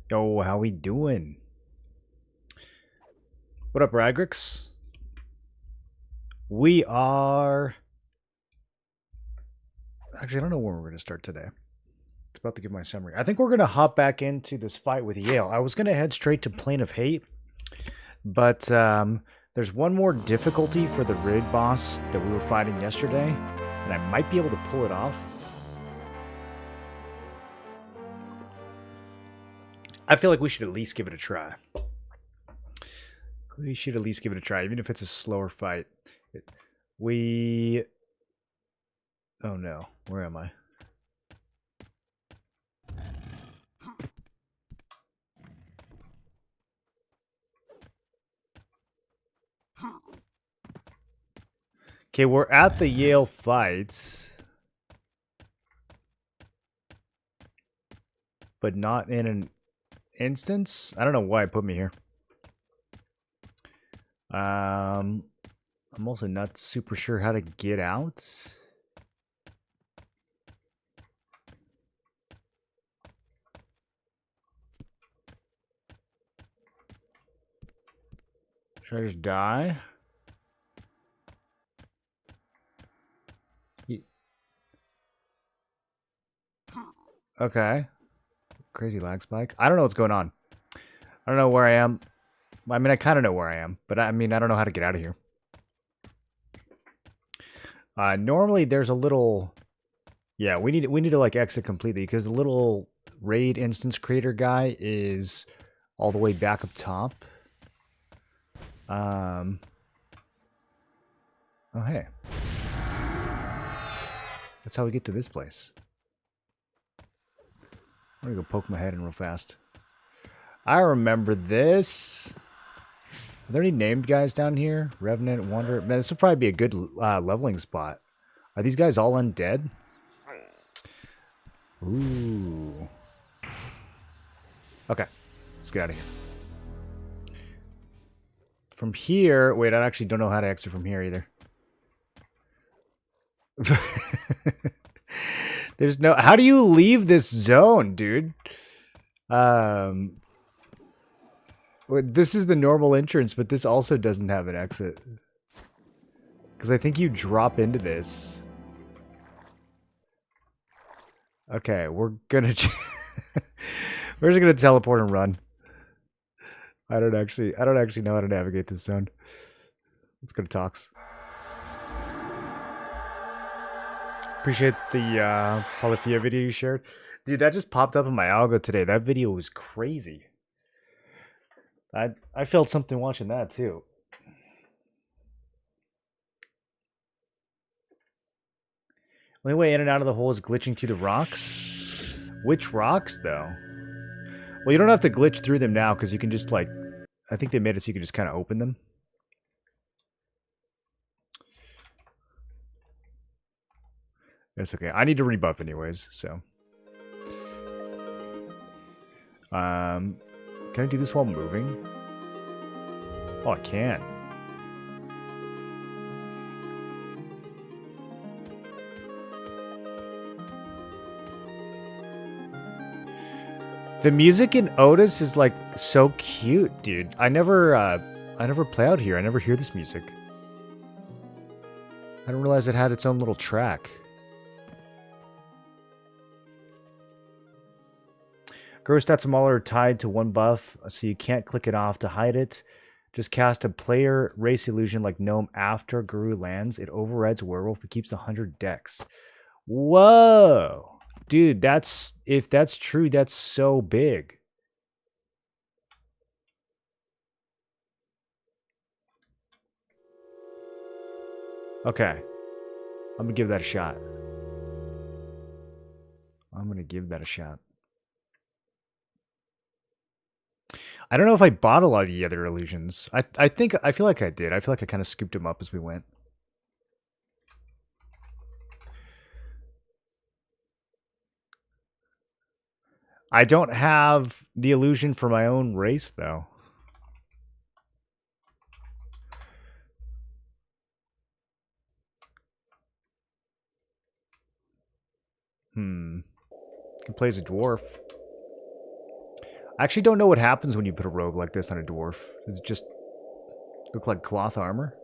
Yo, how we doing? What up, Ragrix? We are... Actually, I don't know where we're going to start today. It's about to give my summary. I think we're going to hop back into this fight with Yale. I was going to head straight to Plane of Hate, but there's one more difficulty for the raid boss that we were fighting yesterday, and I might be able to pull it off. I feel like we should at least give it a try. We should at least give it a try, even if it's a slower fight. Oh no, where am I? Okay, we're at the Yale fights, but not in an instance. I don't know why it put me here. I'm also not super sure how to get out. Should I just die? Okay. Crazy lag spike. I don't know what's going on. I don't know where I am. I mean, I kind of know where I am, but I mean, I don't know how to get out of here. Normally there's a little... Yeah, we need to like exit completely because the little raid instance creator guy is all the way back up top. Oh, hey. That's how we get to this place. I'm gonna go poke my head in real fast. I remember this. Are there any named guys down here? Revenant, Wanderer. Man, this would probably be a good leveling spot. Are these guys all undead? Ooh. Okay. Let's get out of here. From here... Wait, I actually don't know how to exit from here either. There's no... How do you leave this zone, dude? This is the normal entrance, but this also doesn't have an exit. Because I think you drop into this. Okay, we're gonna... we're just gonna teleport and run. I don't actually know how to navigate this zone. Let's go to talks. Appreciate the Polyphia video you shared. Dude, that just popped up in my algo today. That video was crazy. I felt something watching that too. Only way in and out of the hole is glitching through the rocks. Which rocks, though? Well, you don't have to glitch through them now because you can just, like... I think they made it so you can just kind of open them. It's okay. I need to rebuff anyways, so... Can I do this while moving? Oh, I can. The music in Otis is like so cute, dude. I never play out here. I never hear this music. I didn't realize it had its own little track. Grow stats and Mauler are tied to one buff, so you can't click it off to hide it. Just cast a player race illusion like Gnome after Guru lands. It overrides Werewolf but keeps 100 dex. Whoa! Dude, if that's true, that's so big. Okay. I'm gonna give that a shot. I don't know if I bought a lot of the other illusions. I feel like I did. I feel like I kind of scooped them up as we went. I don't have the illusion for my own race, though. He plays a dwarf. I actually don't know what happens when you put a robe like this on a dwarf. Does it just look like cloth armor?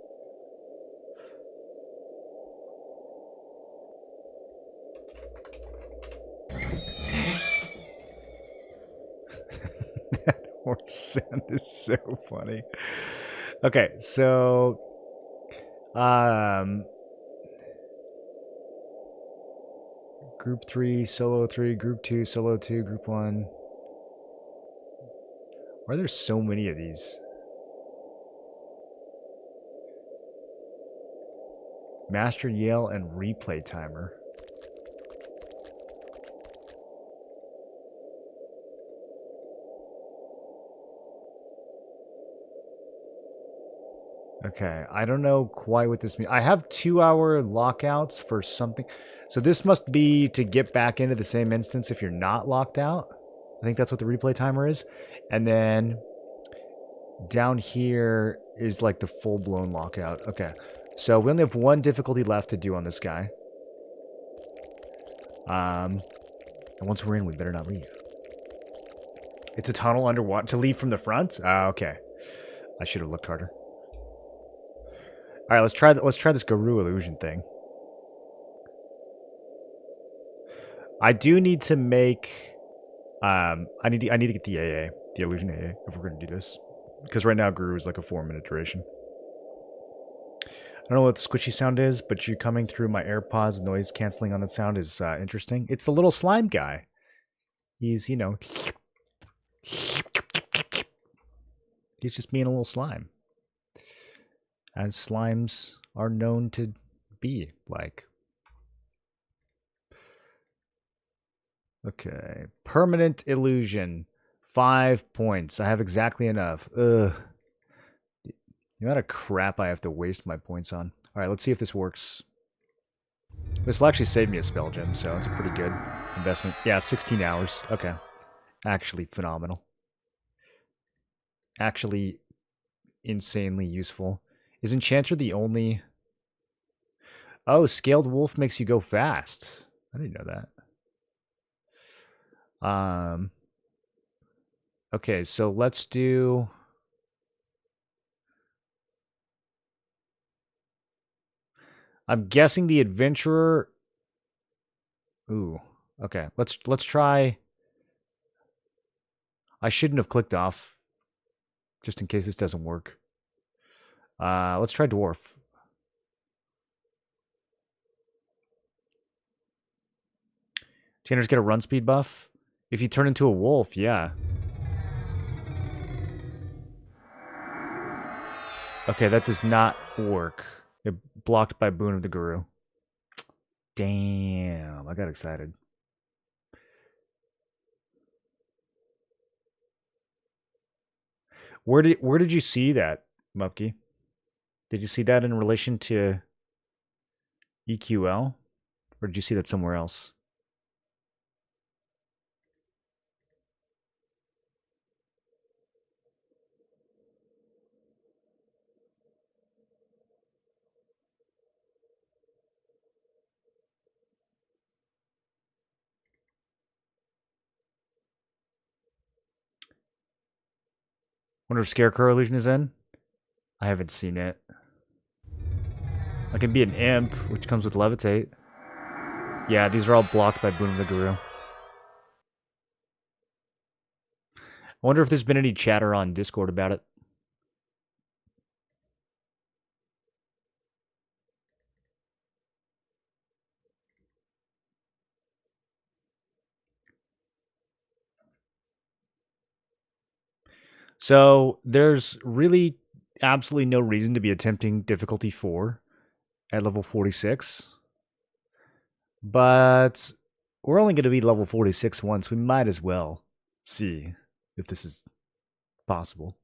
That horse sound is so funny. Okay, so group 3, solo 3, group 2, solo 2, group 1. Why are there so many of these? Master Yell and replay timer. Okay, I don't know quite what this means. I have 2-hour lockouts for something. So this must be to get back into the same instance if you're not locked out. I think that's what the replay timer is. And then down here is like the full-blown lockout. Okay, so we only have one difficulty left to do on this guy. And once we're in, we better not leave. It's a tunnel underwater to leave from the front? Okay. I should have looked harder. All right, let's try this Guru illusion thing. I do need to make I need to get the AA, the illusion AA, if we're going to do this. Because right now Guru is like a 4-minute duration. I don't know what the squishy sound is, but you coming through my AirPods, noise canceling on the sound is interesting. It's the little slime guy. He's, you know, he's just being a little slime. As slimes are known to be like. Okay. Permanent illusion. 5 points. I have exactly enough. Ugh. The amount of crap I have to waste my points on. Alright, let's see if this works. This will actually save me a spell gem, so it's a pretty good investment. Yeah, 16 hours. Okay. Actually phenomenal. Actually insanely useful. Is Enchanter the only... Oh, Scaled Wolf makes you go fast. I didn't know that. Okay, so let's do... I'm guessing the Adventurer... Ooh, okay. Let's try... I shouldn't have clicked off, just in case this doesn't work. Let's try Dwarf. Channers get a run speed buff. If you turn into a wolf, yeah. Okay, that does not work. It blocked by Boon of the Guru. Damn, I got excited. Where did you see that, Mupki? Did you see that in relation to EQL? Or did you see that somewhere else? Wonder if Scarecrow Illusion is in? I haven't seen it. I can be an imp, which comes with Levitate. Yeah, these are all blocked by Boon of the Guru. I wonder if there's been any chatter on Discord about it. So there's really absolutely no reason to be attempting difficulty 4 at level 46. But we're only going to be level 46 once. We might as well see if this is possible.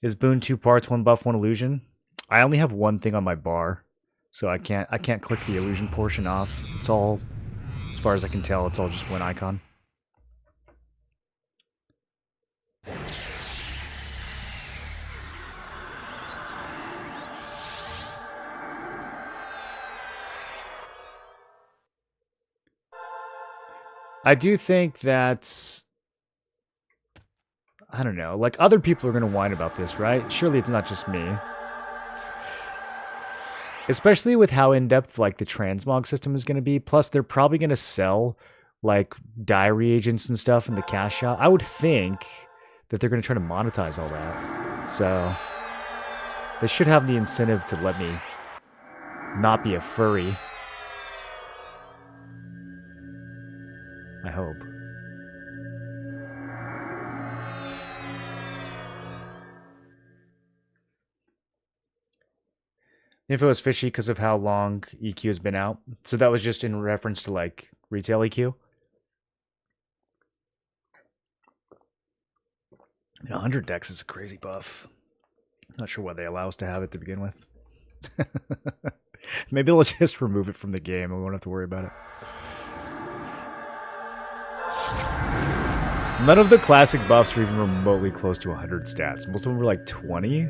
Is Boon 2 parts, 1 buff, 1 illusion? I only have one thing on my bar, so I can't click the illusion portion off. It's all, as far as I can tell, it's all just one icon. I do think that, I don't know, like other people are going to whine about this, right? Surely it's not just me. Especially with how in-depth like the transmog system is going to be. Plus, they're probably going to sell like diary agents and stuff in the cash shop. I would think that they're going to try to monetize all that. So they should have the incentive to let me not be a furry. I hope. If it was fishy because of how long EQ has been out. So that was just in reference to like retail EQ. 100 decks is a crazy buff. Not sure why they allow us to have it to begin with. Maybe they'll just remove it from the game and we won't have to worry about it. None of the classic buffs are even remotely close to 100 stats. Most of them were like 20.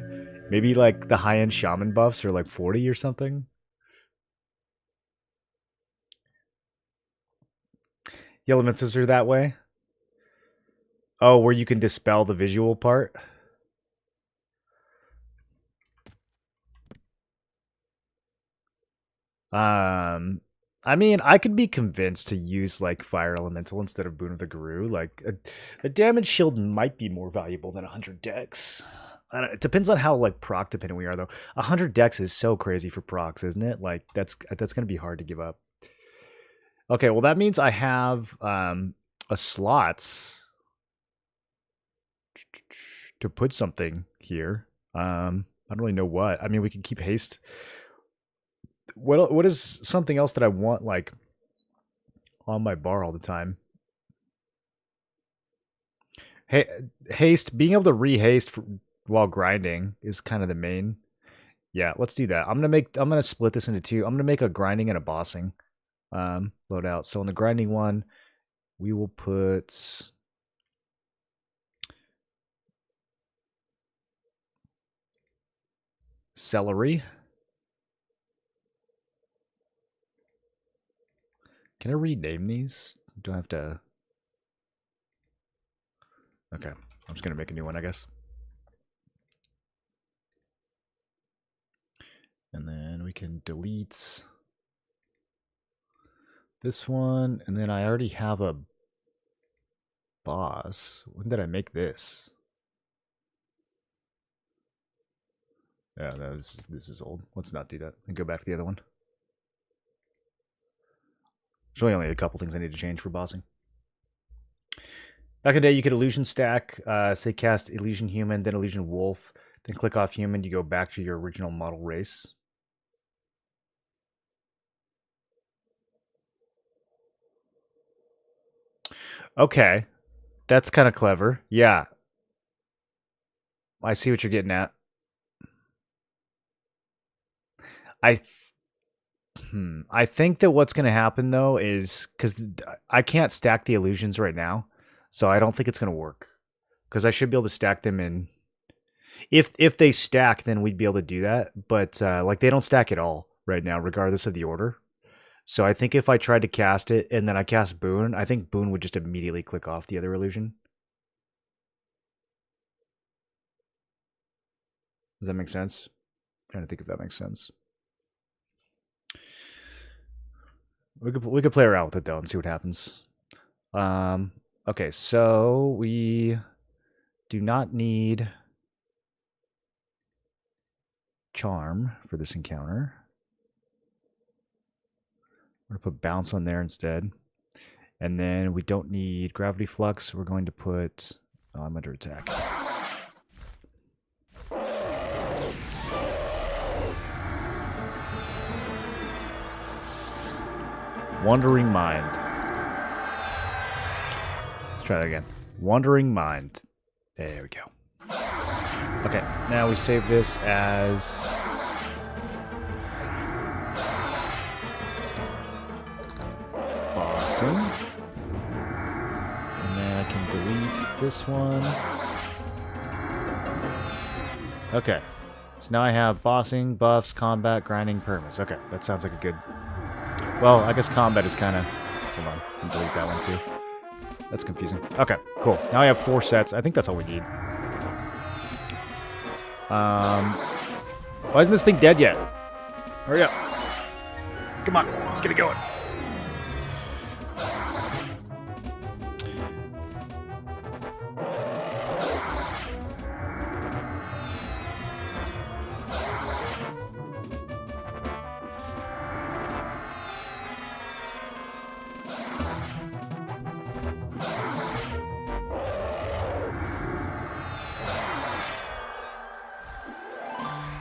Maybe like the high-end shaman buffs are like 40 or something. The elementals are that way. Oh, where you can dispel the visual part. I mean, I could be convinced to use like Fire Elemental instead of Boon of the Guru. Like a damage shield might be more valuable than 100 decks. It depends on how like proc dependent we are though. 100 decks is so crazy for procs, isn't it? Like that's gonna be hard to give up. Okay, well that means I have a slots to put something here. I don't really know what. I mean, we can keep haste. What is something else that I want like on my bar all the time? Hey, haste, being able to re-haste while grinding is kind of the main. Yeah, let's do that. I'm gonna split this into two. I'm gonna make a grinding and a bossing loadout. So on the grinding one, we will put celery. Can I rename these? Do I have to? Okay, I'm just gonna make a new one, I guess. And then we can delete this one, and then I already have a boss. When did I make this? Yeah, this is old. Let's not do that and go back to the other one. There's really only a couple things I need to change for bossing. Back in the day, you could illusion stack, say cast illusion human, then illusion wolf, then click off human, you go back to your original model race. Okay, that's kind of clever. Yeah, I see what you're getting at. I think that what's going to happen though is because I can't stack the illusions right now, so I don't think it's going to work. Because I should be able to stack them in. If they stack, then we'd be able to do that. But like they don't stack at all right now, regardless of the order. So I think if I tried to cast it and then I cast Boon, I think Boon would just immediately click off the other illusion. Does that make sense? I'm trying to think if that makes sense. We could play around with it though and see what happens. Okay, so we do not need charm for this encounter. We're going to put bounce on there instead. And then we don't need gravity flux. We're going to put... Oh, I'm under attack. Wandering Mind. Let's try that again. Wandering Mind. There we go. Okay, now we save this as... Bossing. And then I can delete this one. Okay. So now I have bossing, buffs, combat, grinding, permas. Okay, that sounds like a good... Well, I guess combat is kind of... Hold on, I'll delete that one too. That's confusing. Okay, cool. Now I have 4 sets. I think that's all we need. Why isn't this thing dead yet? Hurry up. Come on, let's get it going.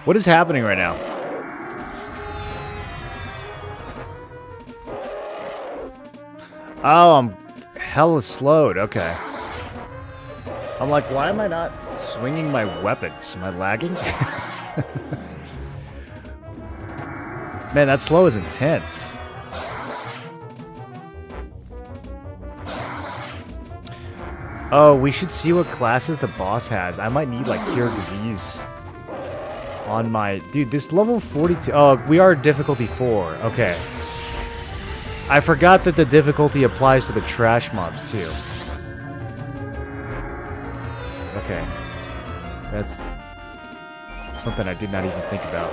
What is happening right now? Oh, I'm hella slowed. Okay. I'm like, why am I not swinging my weapons? Am I lagging? Man, that slow is intense. Oh, we should see what classes the boss has. I might need, like, Cure Disease on my... Dude, this level 42... Oh, we are difficulty 4. Okay. I forgot that the difficulty applies to the trash mobs, too. Okay. That's something I did not even think about.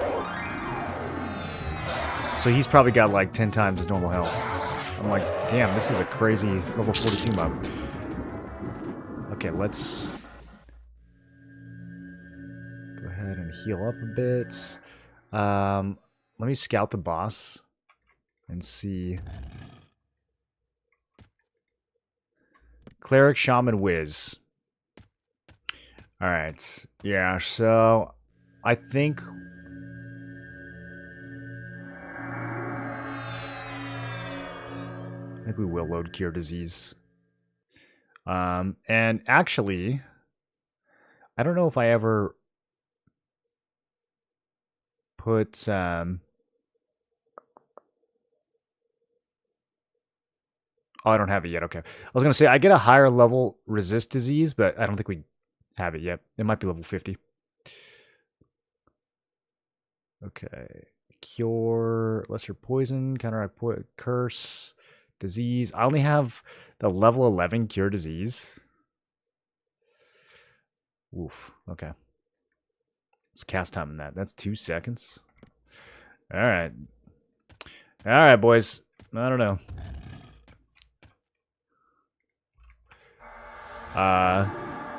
So he's probably got, like, 10 times his normal health. I'm like, damn, this is a crazy level 42 mob. Okay, let's... go ahead and heal up a bit. Let me scout the boss and see. Cleric, Shaman, Wiz. Alright. Yeah, so I think we will load Cure Disease. And actually, I don't know if I ever put, oh, I don't have it yet. Okay. I was going to say, I get a higher level resist disease, but I don't think we have it yet. It might be level 50. Okay. Cure, lesser poison, counteract curse, disease. I only have the level 11 cure disease. Oof. Okay. Let's cast time on that. That's 2 seconds. All right. All right, boys. I don't know.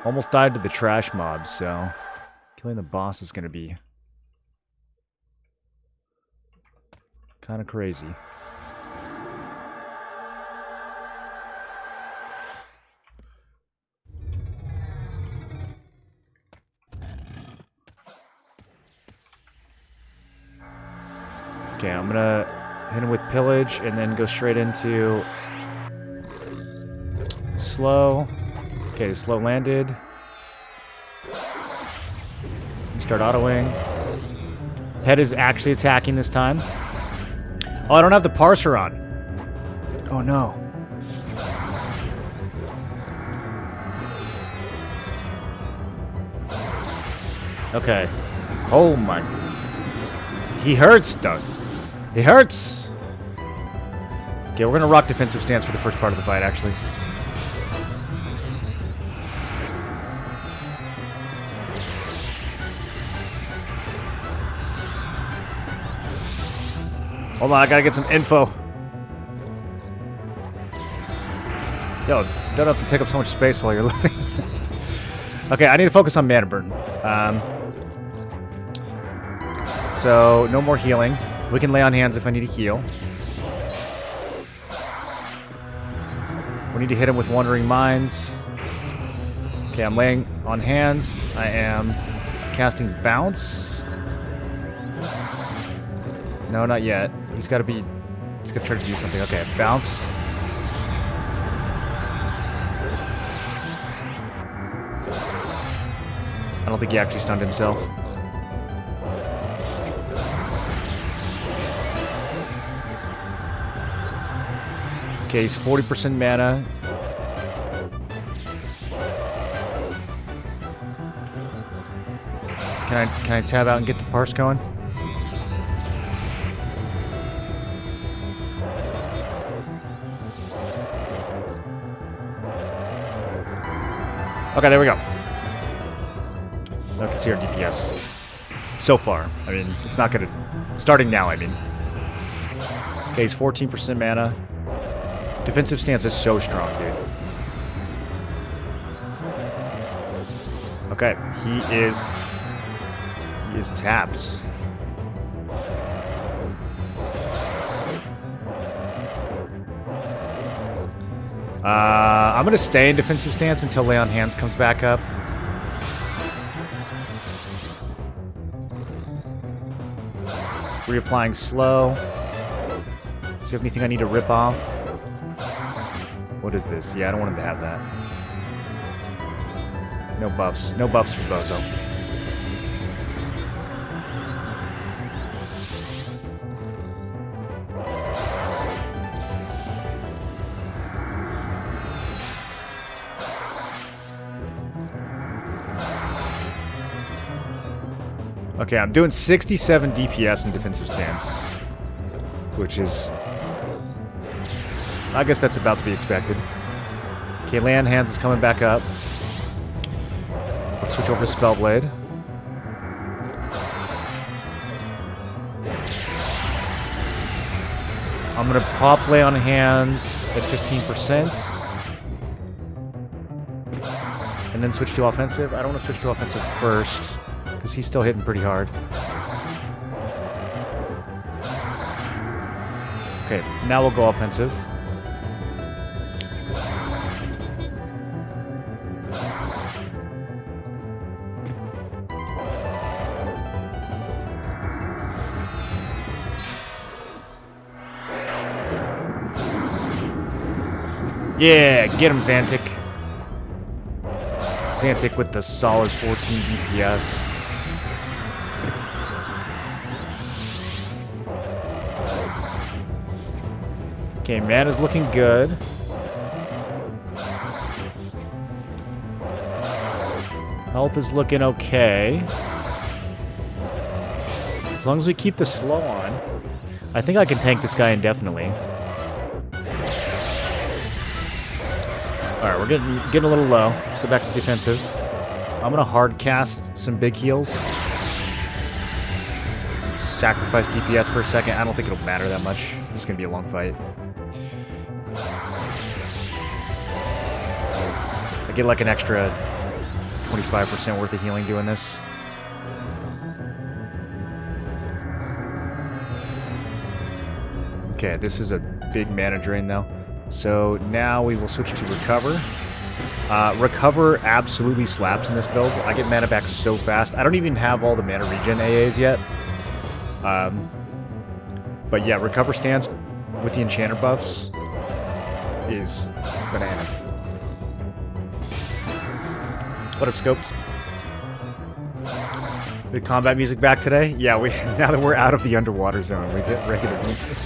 Almost died to the trash mobs, so killing the boss is going to be kind of crazy. Okay, I'm going to hit him with pillage and then go straight into slow. Okay, slow landed. Start autoing. Head is actually attacking this time. Oh, I don't have the parser on. Oh no. Okay. Oh my. He hurts, Doug. He hurts. Okay, we're gonna rock defensive stance for the first part of the fight, actually. Hold on, I gotta get some info. Yo, don't have to take up so much space while you're loading. Okay, I need to focus on mana burn. So, no more healing. We can lay on hands if I need to heal. We need to hit him with Wandering Minds. Okay, I'm laying on hands. I am casting Bounce. No, not yet. He's got to be... He's going to try to do something. Okay, Bounce. I don't think he actually stunned himself. Okay, he's 40% mana. Can I tab out and get the parse going? Okay, there we go. Now I can see our DPS. So far. I mean, it's not gonna... Starting now, I mean. Okay, he's 14% mana. Defensive stance is so strong, dude. Okay, he is tapped. I'm gonna stay in defensive stance until Lay on Hands comes back up. Reapplying slow. See if anything I need to rip off. What is this? Yeah, I don't want him to have that. No buffs. No buffs for Bozo. Okay, I'm doing 67 DPS in defensive stance, which is... I guess that's about to be expected. Okay, Lay on Hands is coming back up. Let's switch over to Spellblade. I'm going to pop Lay on Hands at 15%. And then switch to offensive. I don't want to switch to offensive first, because he's still hitting pretty hard. Okay, now we'll go offensive. Yeah, get him, Xantic. Xantic with the solid 14 DPS. Okay, mana's looking good. Health is looking okay. As long as we keep the slow on, I think I can tank this guy indefinitely. Alright, we're getting a little low. Let's go back to defensive. I'm going to hard cast some big heals. Sacrifice DPS for a second. I don't think it'll matter that much. This is going to be a long fight. I get like an extra 25% worth of healing doing this. Okay, this is a big mana drain though. So now we will switch to Recover. Recover absolutely slaps in this build. I get mana back so fast. I don't even have all the mana regen AAs yet. But yeah, Recover stance with the enchanter buffs is bananas. What up, Scopes? The combat music back today? Yeah, we now that we're out of the underwater zone, we get regular music.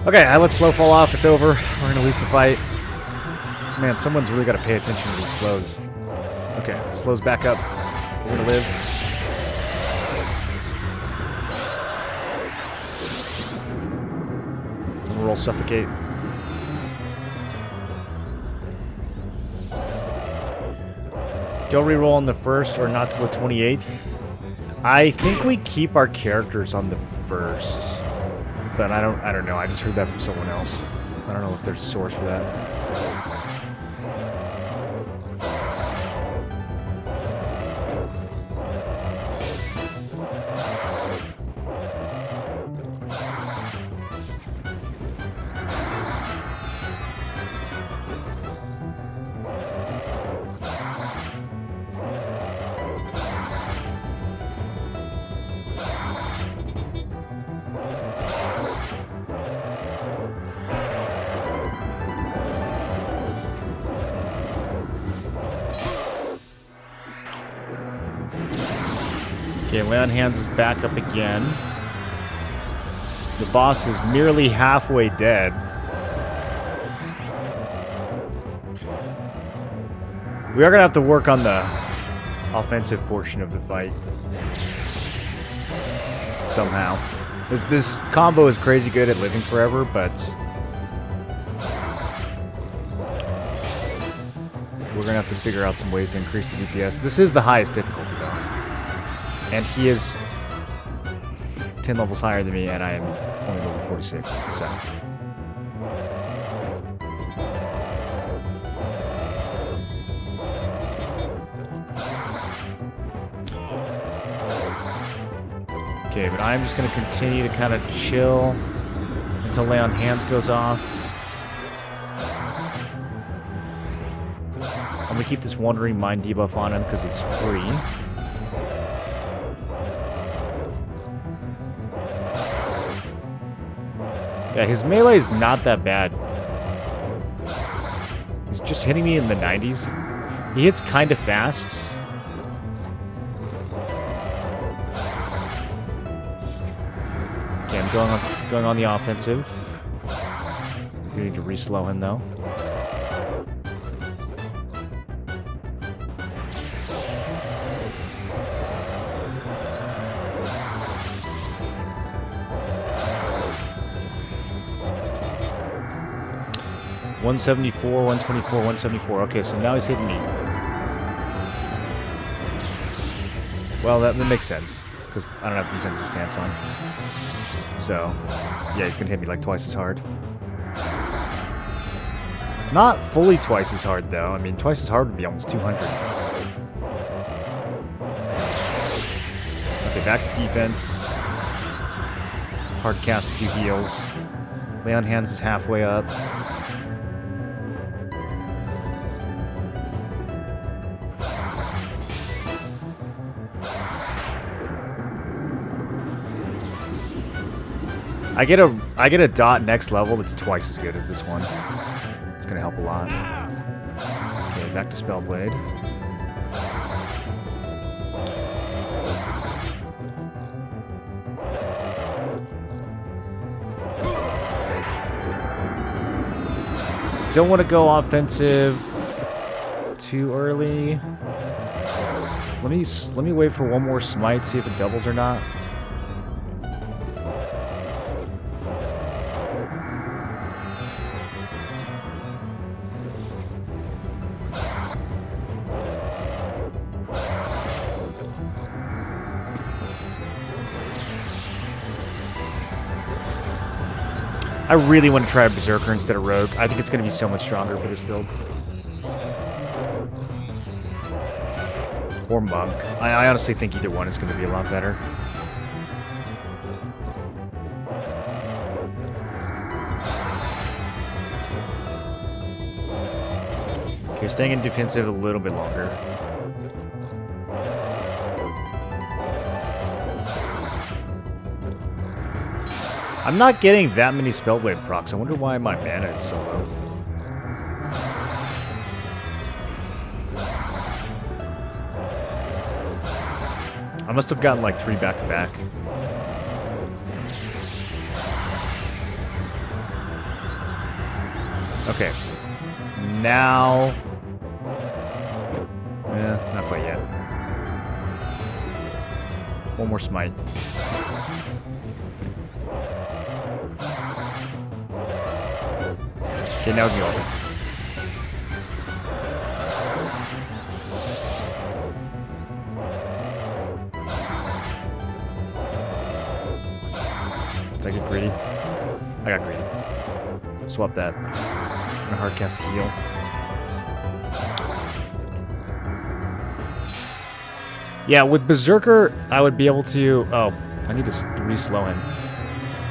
Okay, I let slow fall off. It's over. We're gonna lose the fight. Man, someone's really got to pay attention to these slows. Okay, slows back up. We're gonna live. I'm gonna roll Suffocate. Don't reroll on the first or not till the 28th. I think we keep our characters on the first. But I don't know. I just heard that from someone else. I don't know if there's a source for that. Okay, Lay on Hands is back up again. The boss is merely halfway dead. We are going to have to work on the offensive portion of the fight. Somehow. This combo is crazy good at living forever, but we're gonna have to figure out some ways to increase the DPS. This is the highest difficulty though. And he is 10 levels higher than me, and I am only level 46, so. Okay, but I'm just gonna continue to kind of chill until Lay on Hands goes off. I'm gonna keep this Wandering Mind debuff on him because it's free. Yeah, his melee is not that bad. He's just hitting me in the 90s. He hits kind of fast. Okay, I'm going on the offensive. Do need to re-slow him though. $174, $124, $174. Okay, so now he's hitting me. Well, that makes sense, because I don't have defensive stance on. So, yeah, he's gonna hit me like twice as hard. Not fully twice as hard, though. I mean, twice as hard would be almost 200. Okay, back to defense. It's hard to cast a few heals. Lay on Hands is halfway up. I get a dot next level that's twice as good as this one. It's gonna help a lot. Okay, back to Spellblade. Don't want to go offensive too early. Let me wait for one more smite, see if it doubles or not. I really want to try a Berserker instead of Rogue. I think it's going to be so much stronger for this build. Or Monk. I honestly think either one is going to be a lot better. Okay, staying in defensive a little bit longer. I'm not getting that many Spellblade procs. I wonder why my mana is so low. I must have gotten like 3 back-to-back. Okay. Now... not quite yet. One more smite. Okay, now we can go offensive. Did I get greedy? I got greedy. Swap that. I'm gonna hard cast a heal. Yeah, with Berserker, I would be able to... Oh, I need to re-slow him.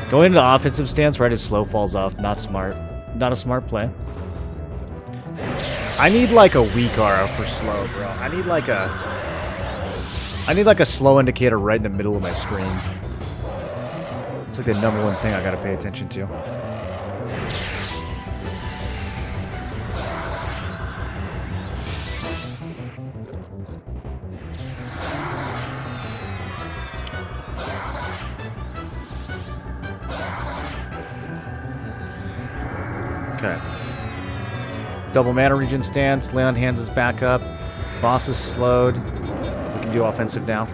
Going into the offensive stance right as slow falls off, not smart. Not a smart play. I need like a weak aura for slow, bro. I need like a slow indicator right in the middle of my screen. It's like the #1 thing I gotta pay attention to. Okay. Double mana regen stance. Lay on Hands is back up. Boss is slowed. We can do offensive now.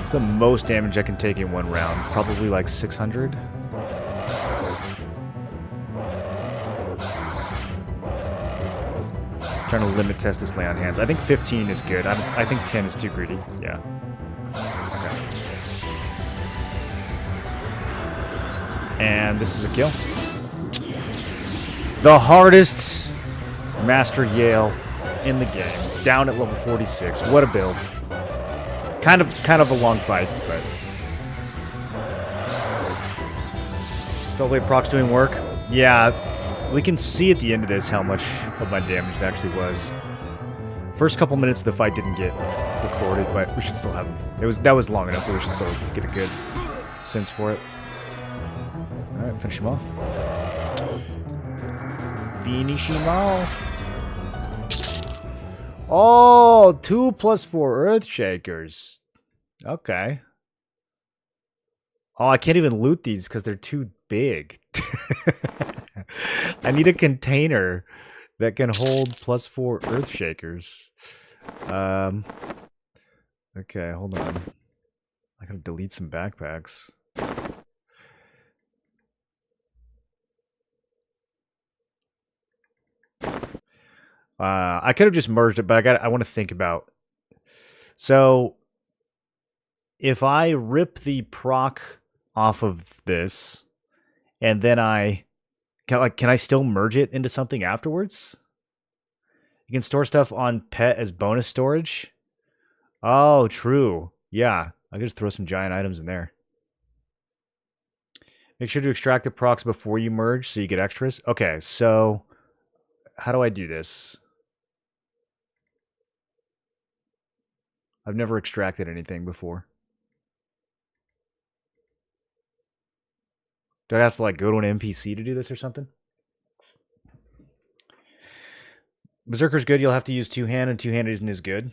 It's the most damage I can take in one round. Probably like 600. Trying to limit test this lay on hands. I think 15 is good. I think 10 is too greedy. Yeah. Okay. And this is a kill. The hardest Master Yale in the game. Down at level 46. What a build. Kind of a long fight, but Spellblade proc's doing work. Yeah, we can see at the end of this how much of my damage it actually was. First couple minutes of the fight didn't get recorded, but we should still have that was long enough that we should still get a good sense for it. Alright, finish him off. Finish him off. Oh, 2 + 4 Earthshakers. Okay. Oh, I can't even loot these because they're too big. I need a container that can hold +4 Earthshakers. Okay, hold on. I gotta delete some backpacks. I could have just merged it, but I want to think about. So, if I rip the proc off of this, and then can I still merge it into something afterwards? You can store stuff on pet as bonus storage. Oh, true. Yeah, I could just throw some giant items in there. Make sure to extract the procs before you merge so you get extras. Okay, so how do I do this? I've never extracted anything before. Do I have to like go to an NPC to do this or something? Berserker's good. You'll have to use two-hand, and two-hand isn't as good.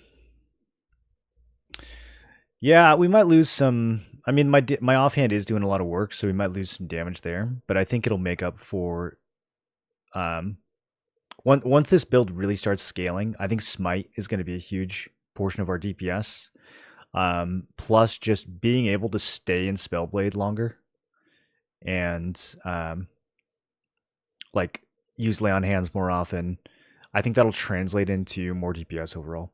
Yeah, we might lose some. I mean, my offhand is doing a lot of work, so we might lose some damage there. But I think it'll make up for. Once this build really starts scaling, I think Smite is going to be a huge portion of our DPS. Plus, just being able to stay in Spellblade longer, and like use lay on hands more often. I think that'll translate into more DPS overall.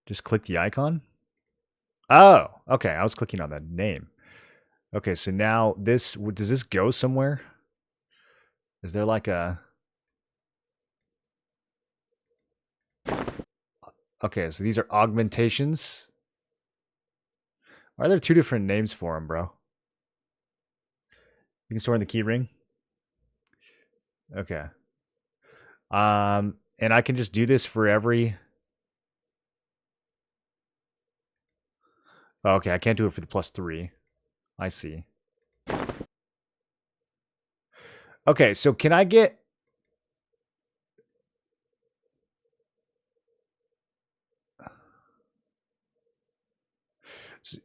Just click the icon. Oh, okay. I was clicking on the name. Okay, so now does this go somewhere? Is there like a... Okay, so these are augmentations. Why are there 2 different names for them, bro? You can store in the keyring. Okay. And I can just do this for every... Oh, okay, I can't do it for the +3. I see. Okay, so can I get...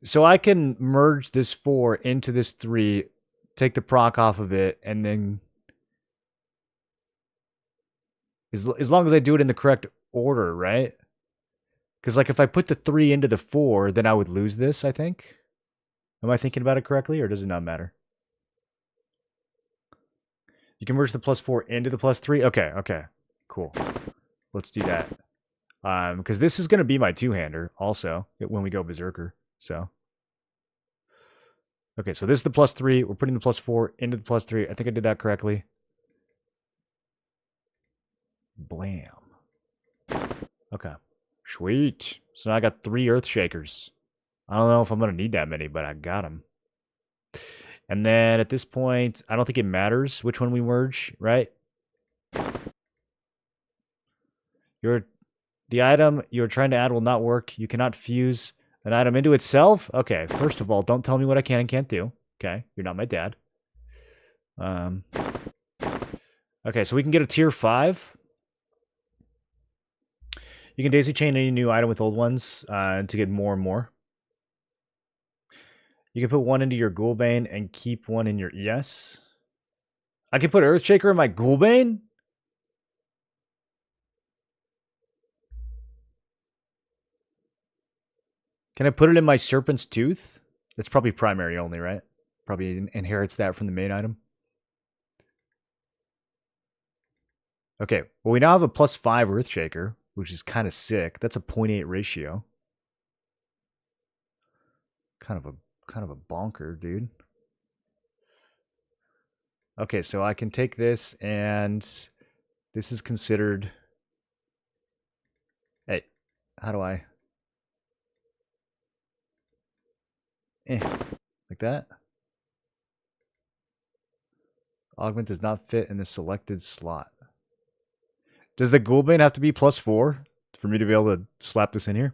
So I can merge this 4 into this 3, take the proc off of it, and then... As long as I do it in the correct order, right? Because, like, if I put the 3 into the 4, then I would lose this, I think. Am I thinking about it correctly, or does it not matter? You can merge the +4 into the +3? Okay, okay. Cool. Let's do that. Because this is going to be my two-hander, also, when we go Berserker, so... Okay, so this is the +3. We're putting the +4 into the +3. I think I did that correctly. Blam. Okay. Sweet. So now I got 3 Earthshakers. I don't know if I'm going to need that many, but I got them. And then at this point, I don't think it matters which one we merge, right? The item you're trying to add will not work. You cannot fuse an item into itself? Okay, first of all, don't tell me what I can and can't do. Okay, you're not my dad. Okay, so we can get a tier 5. You can daisy chain any new item with old ones to get more and more. You can put 1 into your Ghoulbane and keep 1 in your ES. I can put Earthshaker in my Ghoulbane? Can I put it in my Serpent's Tooth? It's probably primary only, right? Probably inherits that from the main item. Okay, well, we now have a +5 Earthshaker, which is kind of sick. That's a 0.8 ratio. Kind of a bonker, dude. Okay, so I can take this, and this is considered... Hey, how do I... like that? Augment does not fit in the selected slot. Does the Ghoulbane have to be +4 for me to be able to slap this in here?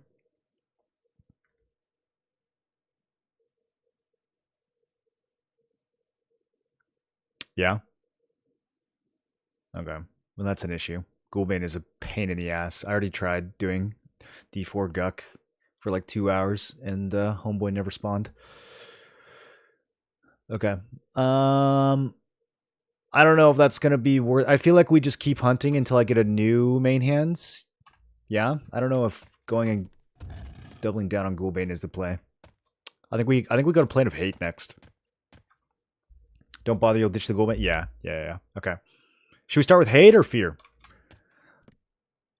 Yeah. Okay. Well, that's an issue. Ghoulbane is a pain in the ass. I already tried doing D4 Guck for like 2 hours, and homeboy never spawned. Okay. I don't know if that's gonna be worth. I feel like we just keep hunting until I get a new main hands. Yeah. I don't know if going and doubling down on Ghoulbane is the play. I think we go to Plane of Hate next. Don't bother, you'll ditch the Ghoulbane. Yeah. Okay. Should we start with Hate or Fear?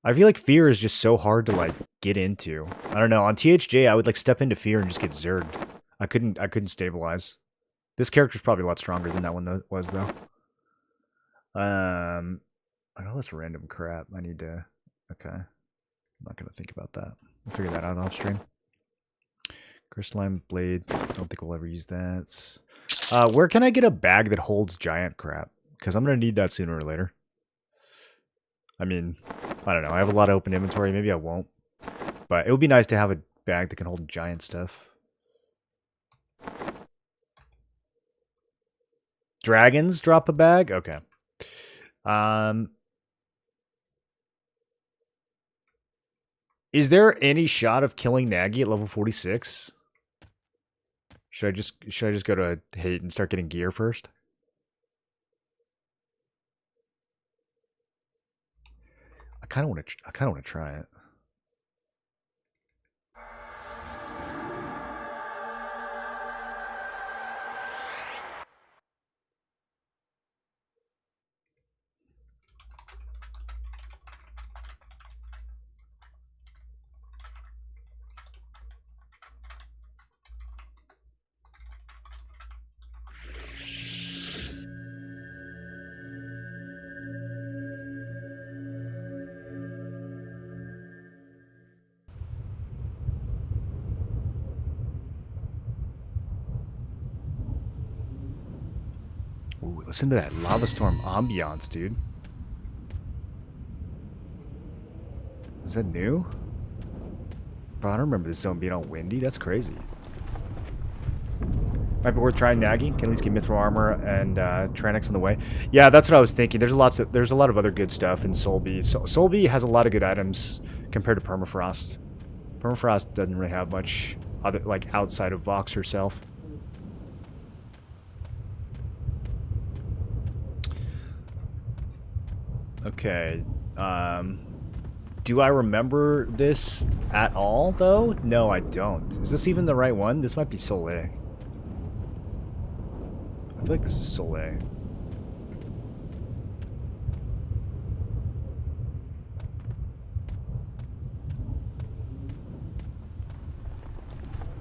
I feel like Fear is just so hard to like get into. I don't know. On THJ, I would like step into Fear and just get zerged. I couldn't stabilize. This character's probably a lot stronger than that one was though. I know that's random crap. I need to. Okay, I'm not gonna think about that. I'll figure that out off stream. Crystalline Blade. Don't think we'll ever use that. Where can I get a bag that holds giant crap? Because I'm gonna need that sooner or later. I mean, I don't know. I have a lot of open inventory. Maybe I won't. But it would be nice to have a bag that can hold giant stuff. Dragons drop a bag? Okay. Is there any shot of killing Nagy at level 46? Should I just go to Hate and start getting gear first? I kind of want to try it. Ooh, listen to that lava storm ambiance, dude. Is that new? Bro, I don't remember this zone being all windy. That's crazy. Might be worth trying Nagy. Can at least get Mithril Armor and Tranix on the way. Yeah, that's what I was thinking. There's a lot of other good stuff in Solby. Solby has a lot of good items compared to Permafrost. Permafrost doesn't really have much other like outside of Vox herself. Okay. Do I remember this at all, though? No, I don't. Is this even the right one? This might be Soleil. I feel like this is Soleil.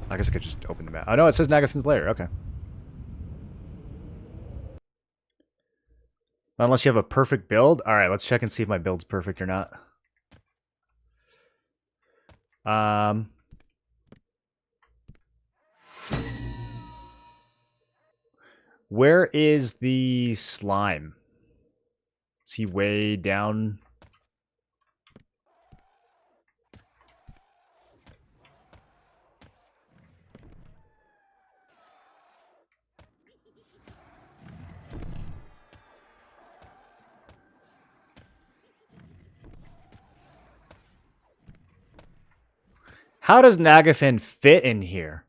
I guess I could just open the map. Oh, no, it says Nagafin's Lair. Okay. Unless you have a perfect build. All right, let's check and see if my build's perfect or not. Where is the slime? Is he way down? How does Nagafin fit in here?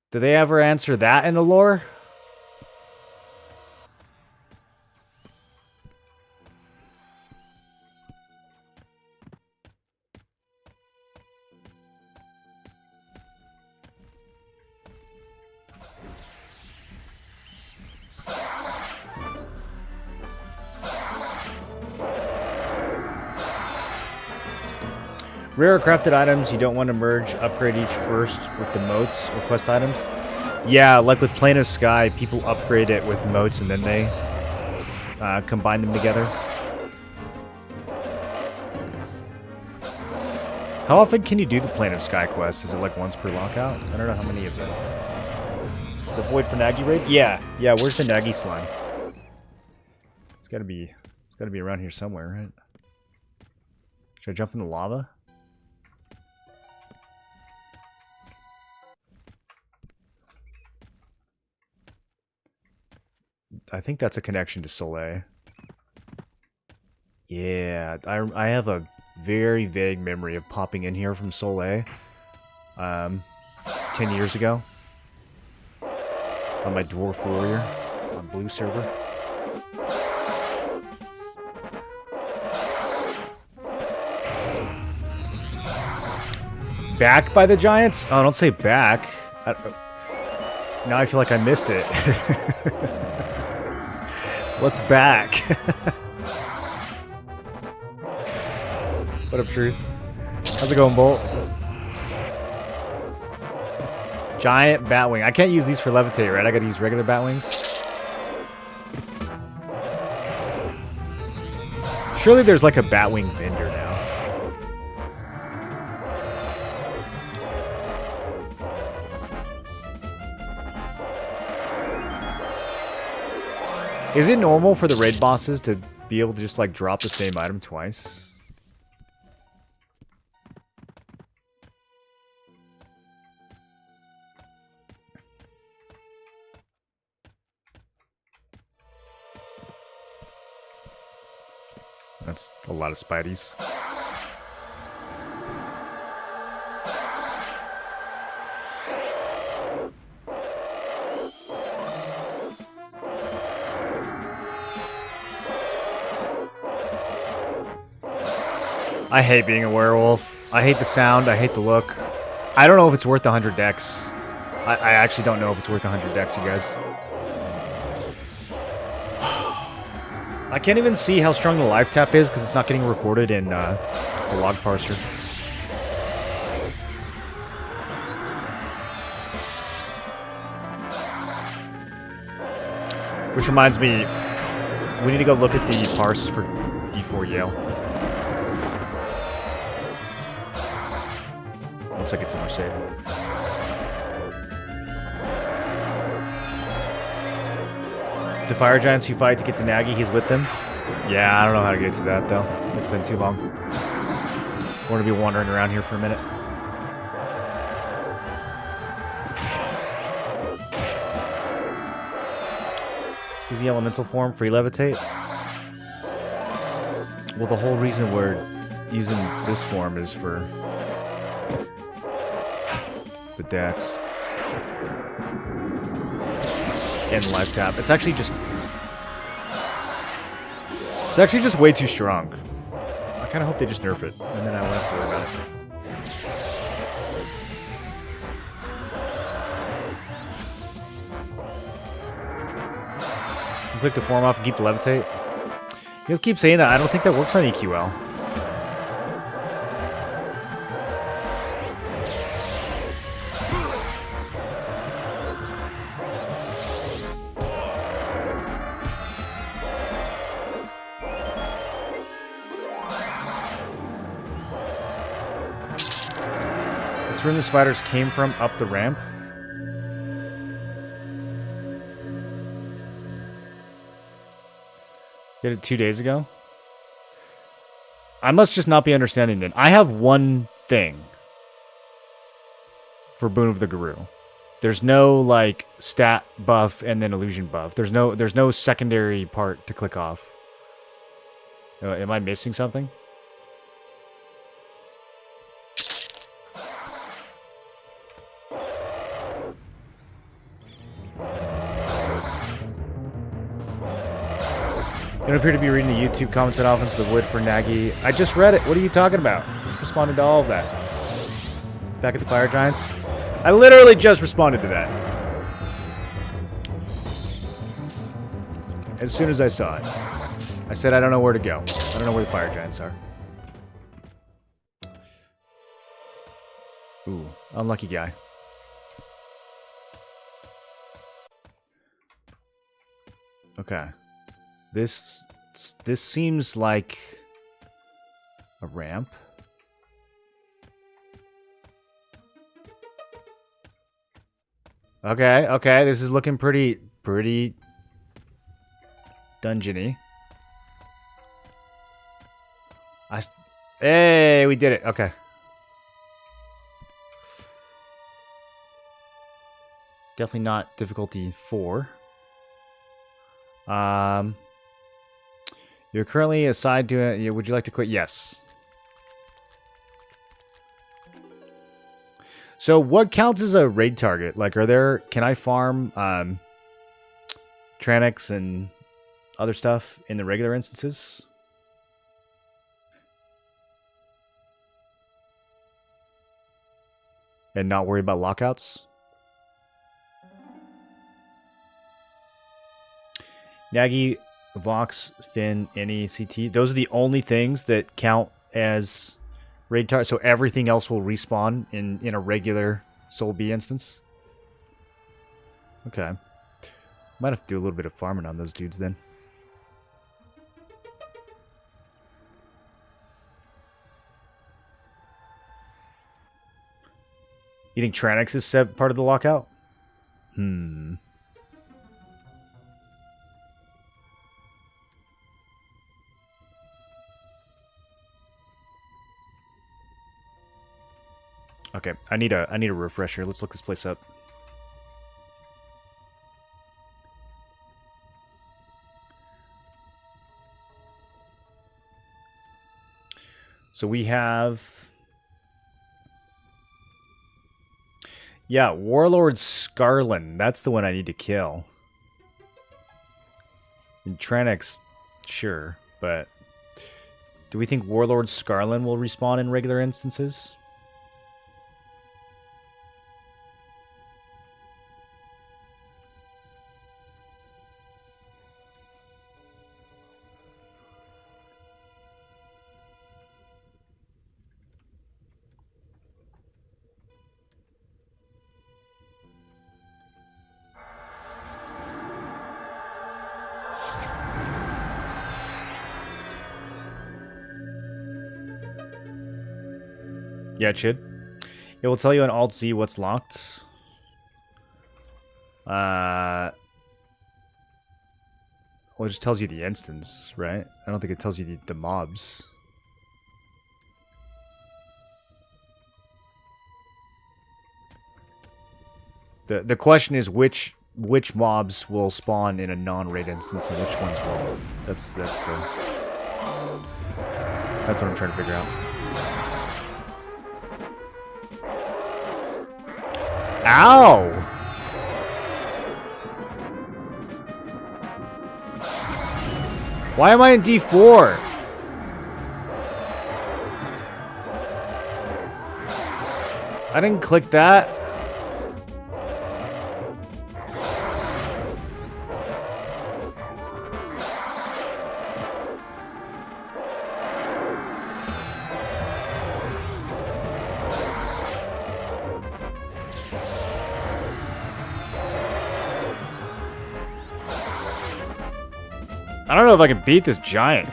Do they ever answer that in the lore? Rare crafted items you don't want to merge, upgrade each first with the motes or quest items. Yeah, like with Plane of Sky, people upgrade it with motes and then they combine them together. How often can you do the Plane of Sky quest? Is it like once per lockout? I don't know how many of them. The Void for Nagi raid? Yeah, where's the Nagi slime? It's gotta be around here somewhere, right? Should I jump in the lava? I think that's a connection to Soleil. Yeah, I have a very vague memory of popping in here from Soleil 10 years ago on my Dwarf Warrior on Blue server. Back by the Giants? Oh, don't say back. Now I feel like I missed it. What's back? What up, Truth? How's it going, Bolt? Giant Batwing. I can't use these for levitate, right? I gotta use regular Batwings. Surely there's like a Batwing vendor now. Is it normal for the raid bosses to be able to just like drop the same item twice? That's a lot of Spideys. I hate being a werewolf. I hate the sound. I hate the look. I don't know if it's worth 100 decks. I actually don't know if it's worth 100 decks, you guys. I can't even see how strong the life tap is because it's not getting recorded in the log parser. Which reminds me, we need to go look at the parse for D4 Yale. Looks like it's somewhere safe. The fire giants you fight to get to Nagi, he's with them. Yeah, I don't know how to get to that though. It's been too long. I want to be wandering around here for a minute. Use the elemental form, free levitate. Well, the whole reason we're using this form is for the decks. And life tap. It's actually just way too strong. I kind of hope they just nerf it, and then I won't have to worry about it. Click the form off and keep the levitate. You guys keep saying that. I don't think that works on EQL. This room the spiders came from up the ramp. Did it 2 days ago? I must just not be understanding it. I have one thing for Boon of the Guru. There's no like stat buff and then illusion buff. There's no secondary part to click off. Am I missing something? You don't appear to be reading the YouTube comments that often, so the wood for Nagi. I just read it. What are you talking about? Just responded to all of that. Back at the fire giants. I literally just responded to that. As soon as I saw it. I said I don't know where to go. I don't know where the fire giants are. Unlucky guy. Okay. This seems like a ramp. Okay, okay, this is looking pretty dungeony. Hey, we did it. Okay. Definitely not difficulty 4. You're currently assigned to it. Would you like to quit? Yes. So what counts as a raid target? Like, can I farm Tranix and other stuff in the regular instances? And not worry about lockouts? Nagi, Vox, Finn, any CT. Those are the only things that count as raid target. So everything else will respawn in a regular Soul B instance. Okay. Might have to do a little bit of farming on those dudes then. You think Tranix is part of the lockout? Okay, I need a refresher. Let's look this place up. So we have, yeah, Warlord Scarlin. That's the one I need to kill. And Tranix, sure, but do we think Warlord Scarlin will respawn in regular instances? Yeah, it should. It will tell you on Alt-Z what's locked. Well, it just tells you the instance, right? I don't think it tells you the mobs. The question is which mobs will spawn in a non-raid instance and which ones won't. That's what I'm trying to figure out. Ow! Why am I in D4? I didn't click that. I don't know if I can beat this giant.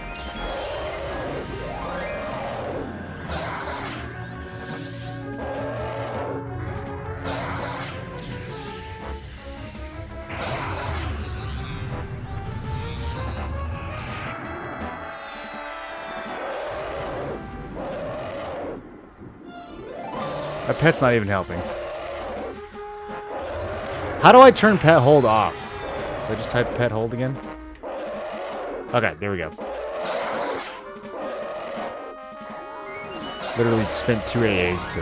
My pet's not even helping. How do I turn pet hold off? Do I just type pet hold again? Okay, there we go. Literally spent 2 AAs to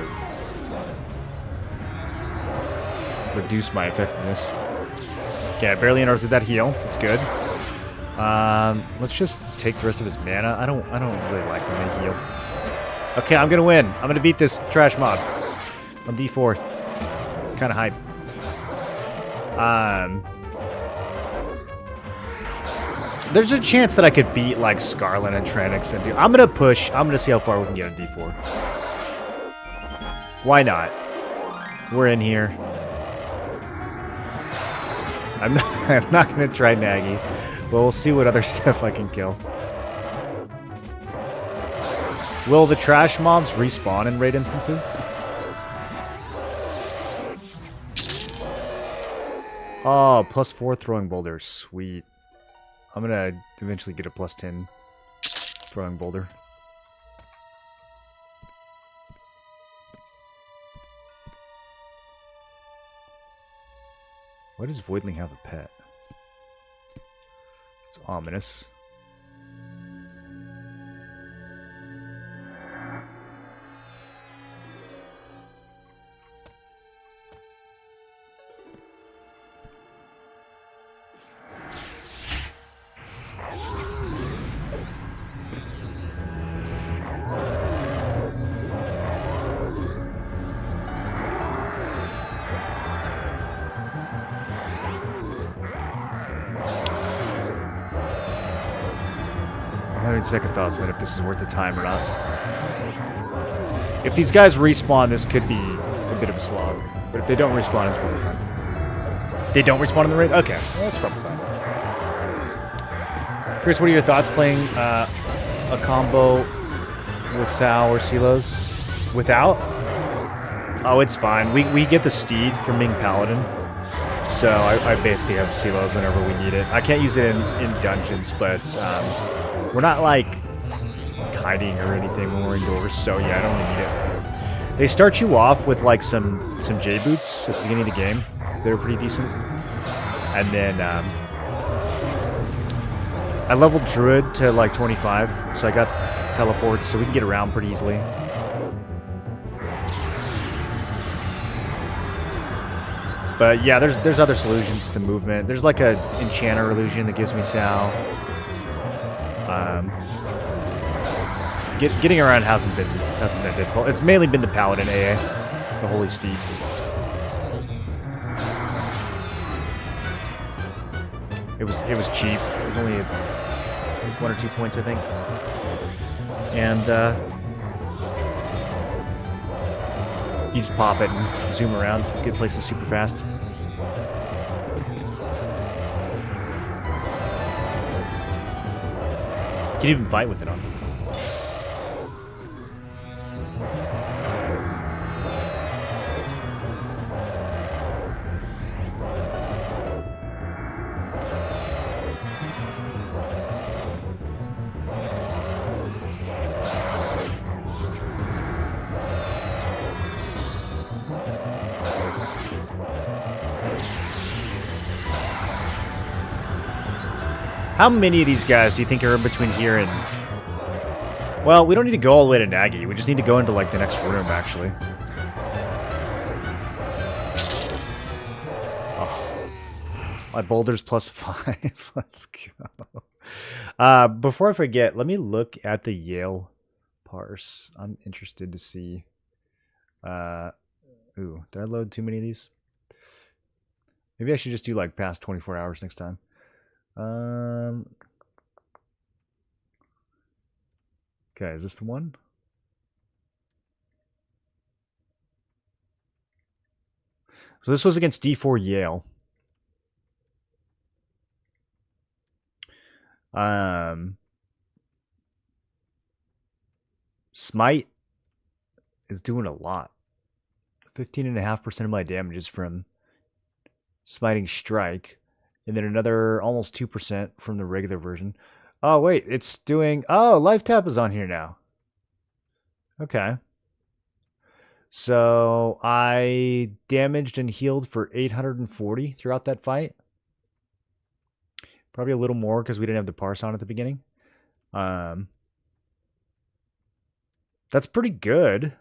reduce my effectiveness. Okay, I barely interrupted that heal. That's good. Let's just take the rest of his mana. I don't really like when they heal. Okay, I'm gonna win. I'm gonna beat this trash mob on D4. It's kind of hype. There's a chance that I could beat, like, Scarlin and Tranix and do... I'm gonna push. I'm gonna see how far we can get on D4. Why not? We're in here. I'm not going to try Nagy. But we'll see what other stuff I can kill. Will the trash mobs respawn in raid instances? Oh, +4 throwing boulders. Sweet. I'm going to eventually get a +10 throwing boulder. Why does Voidling have a pet? It's ominous. Second thoughts on if this is worth the time or not. If these guys respawn, this could be a bit of a slog. But if they don't respawn, it's probably fine. They don't respawn in the raid? Okay, well, that's probably fine. Chris, what are your thoughts playing a combo with Sal or Silos? Without? Oh, it's fine. We get the steed from being Paladin. So I basically have Silos whenever we need it. I can't use it in dungeons, but we're not like kiting or anything when we're indoors, so yeah, I don't really need it. They start you off with like some J boots at the beginning of the game. They're pretty decent. And then I leveled Druid to like 25, so I got teleports, so we can get around pretty easily. But yeah, there's other solutions to movement. There's like a enchanter illusion that gives me Sal. Getting around hasn't been that difficult. It's mainly been the Paladin AA, the Holy Steed. It was cheap. It was only 1 or 2 points, I think. And you just pop it and zoom around. Good places super fast. You can even fight with it on. How many of these guys do you think are in between here and... Well, we don't need to go all the way to Nagy. We just need to go into, like, the next room, actually. Oh. My boulder's +5. Let's go. Before I forget, let me look at the Yale parse. I'm interested to see... Ooh, did I load too many of these? Maybe I should just do, like, past 24 hours next time. Okay, is this the one? So this was against D4 Yale. Smite is doing a lot. 15.5% of my damage is from smiting strike. And then another almost 2% from the regular version. Oh, wait, it's doing... Oh, Life Tap is on here now. Okay. So I damaged and healed for 840 throughout that fight. Probably a little more because we didn't have the parse on at the beginning. That's pretty good,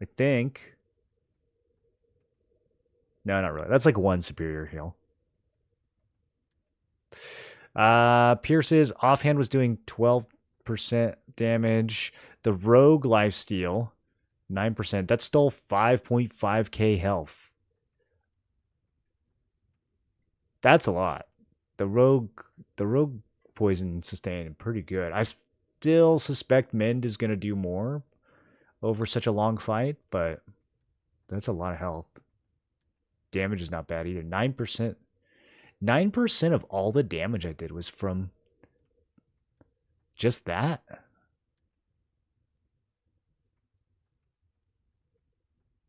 I think. No, not really. That's like one superior heal. Pierce's offhand was doing 12% damage. The rogue lifesteal, 9%. That stole 5.5k health. That's a lot. The rogue poison sustained pretty good. I still suspect Mend is going to do more over such a long fight, but that's a lot of health. damage is not bad either. 9%. 9% of all the damage I did was from just that.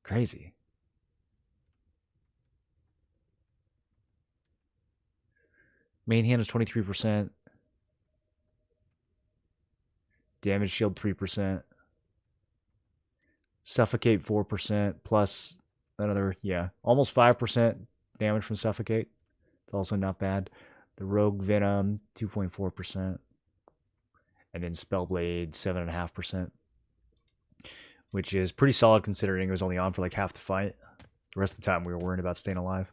Crazy. Main hand is 23%. Damage shield 3%. Suffocate 4% plus another, yeah, almost 5% damage from Suffocate. It's also not bad. The Rogue Venom 2.4%. And then Spellblade 7.5%. Which is pretty solid considering it was only on for like half the fight. The rest of the time we were worrying about staying alive.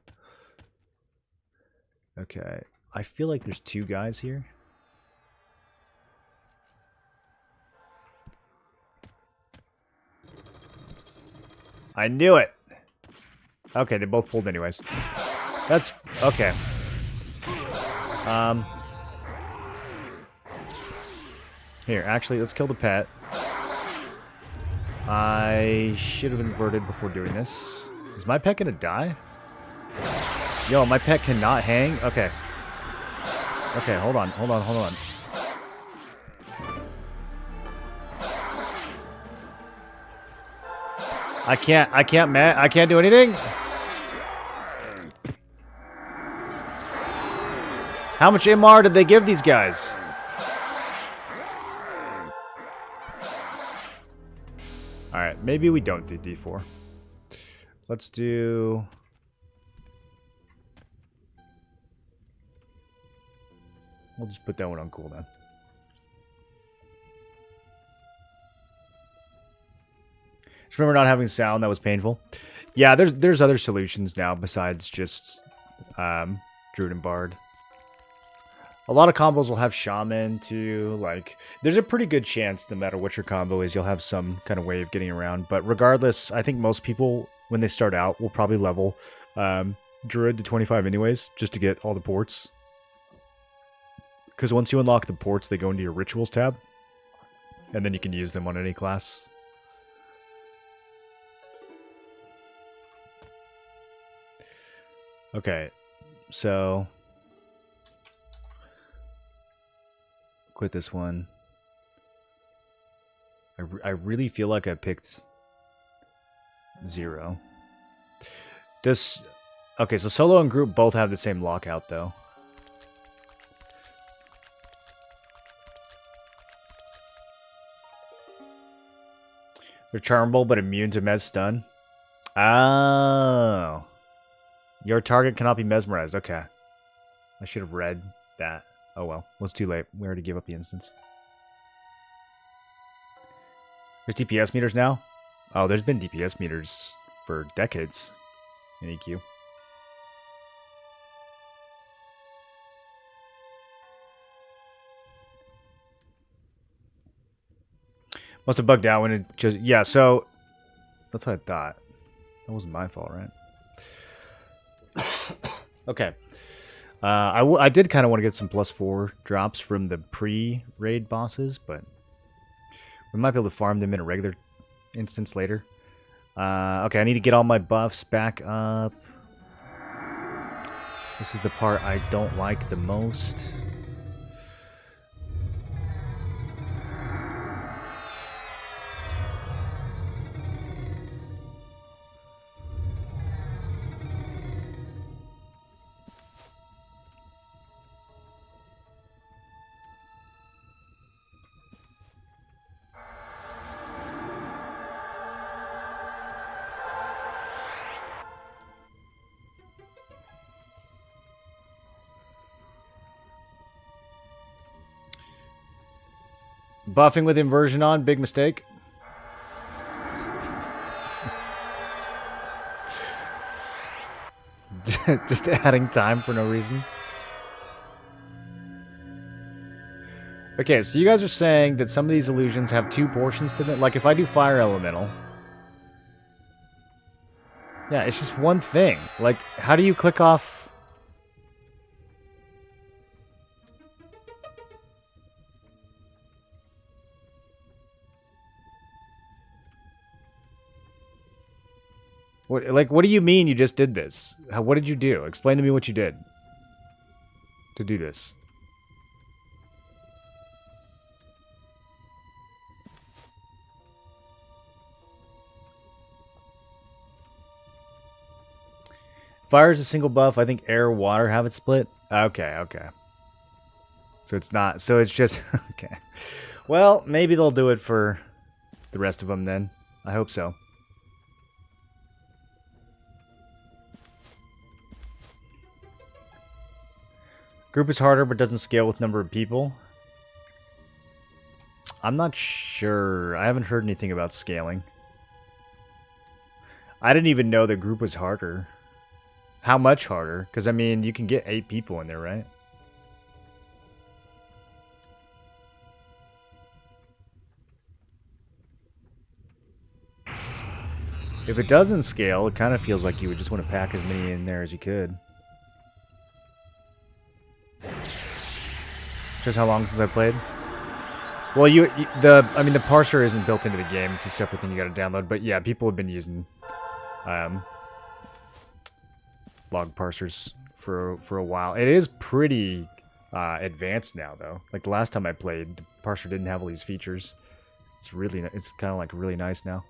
Okay. I feel like there's two guys here. I knew it. Okay, they both pulled anyways. That's okay. Here, actually, let's kill the pet. I should have inverted before doing this. Is my pet gonna die? Yo, my pet cannot hang? Okay. Okay, hold on. I can't do anything? How much MR did they give these guys? Alright, maybe we don't do D4. Let's do... We'll just put that one on cooldown. Just remember not having sound, that was painful. Yeah, there's other solutions now besides just Druid and Bard. A lot of combos will have Shaman too. Like, there's a pretty good chance, no matter what your combo is, you'll have some kind of way of getting around. But regardless, I think most people, when they start out, will probably level Druid to 25 anyways, just to get all the ports. Because once you unlock the ports, they go into your Rituals tab. And then you can use them on any class. Okay, so... Quit this one. I really feel like I picked 0. Okay, so solo and group both have the same lockout, though. They're charmable, but immune to Mez stun. Oh. Your target cannot be mesmerized. Okay. I should have read that. Oh well. Well, it's too late. We already gave up the instance. There's DPS meters now? Oh, there's been DPS meters for decades in EQ. Must have bugged out when it just... Yeah, so... That's what I thought. That wasn't my fault, right? Okay. I did kind of want to get some +4 drops from the pre-raid bosses, but... We might be able to farm them in a regular instance later. Okay, I need to get all my buffs back up. This is the part I don't like the most. Buffing with inversion on, big mistake. Just adding time for no reason. Okay, so you guys are saying that some of these illusions have 2 portions to them? Like if I do Fire Elemental... Yeah, it's just one thing. Like, how do you click off... What do you mean you just did this? What did you do? Explain to me what you did to do this. Fire is a single buff. I think air, water have it split. Okay, okay. So it's not. So it's just okay. Well, maybe they'll do it for the rest of them then. I hope so. Group is harder, but doesn't scale with number of people. I'm not sure. I haven't heard anything about scaling. I didn't even know the group was harder. How much harder? Because, I mean, you can get 8 people in there, right? If it doesn't scale, it kind of feels like you would just want to pack as many in there as you could. Just how long since I played? Well, I mean, the parser isn't built into the game. It's a separate thing you got to download. But yeah, people have been using log parsers for a while. It is pretty advanced now, though. Like the last time I played, the parser didn't have all these features. It's kind of like really nice now.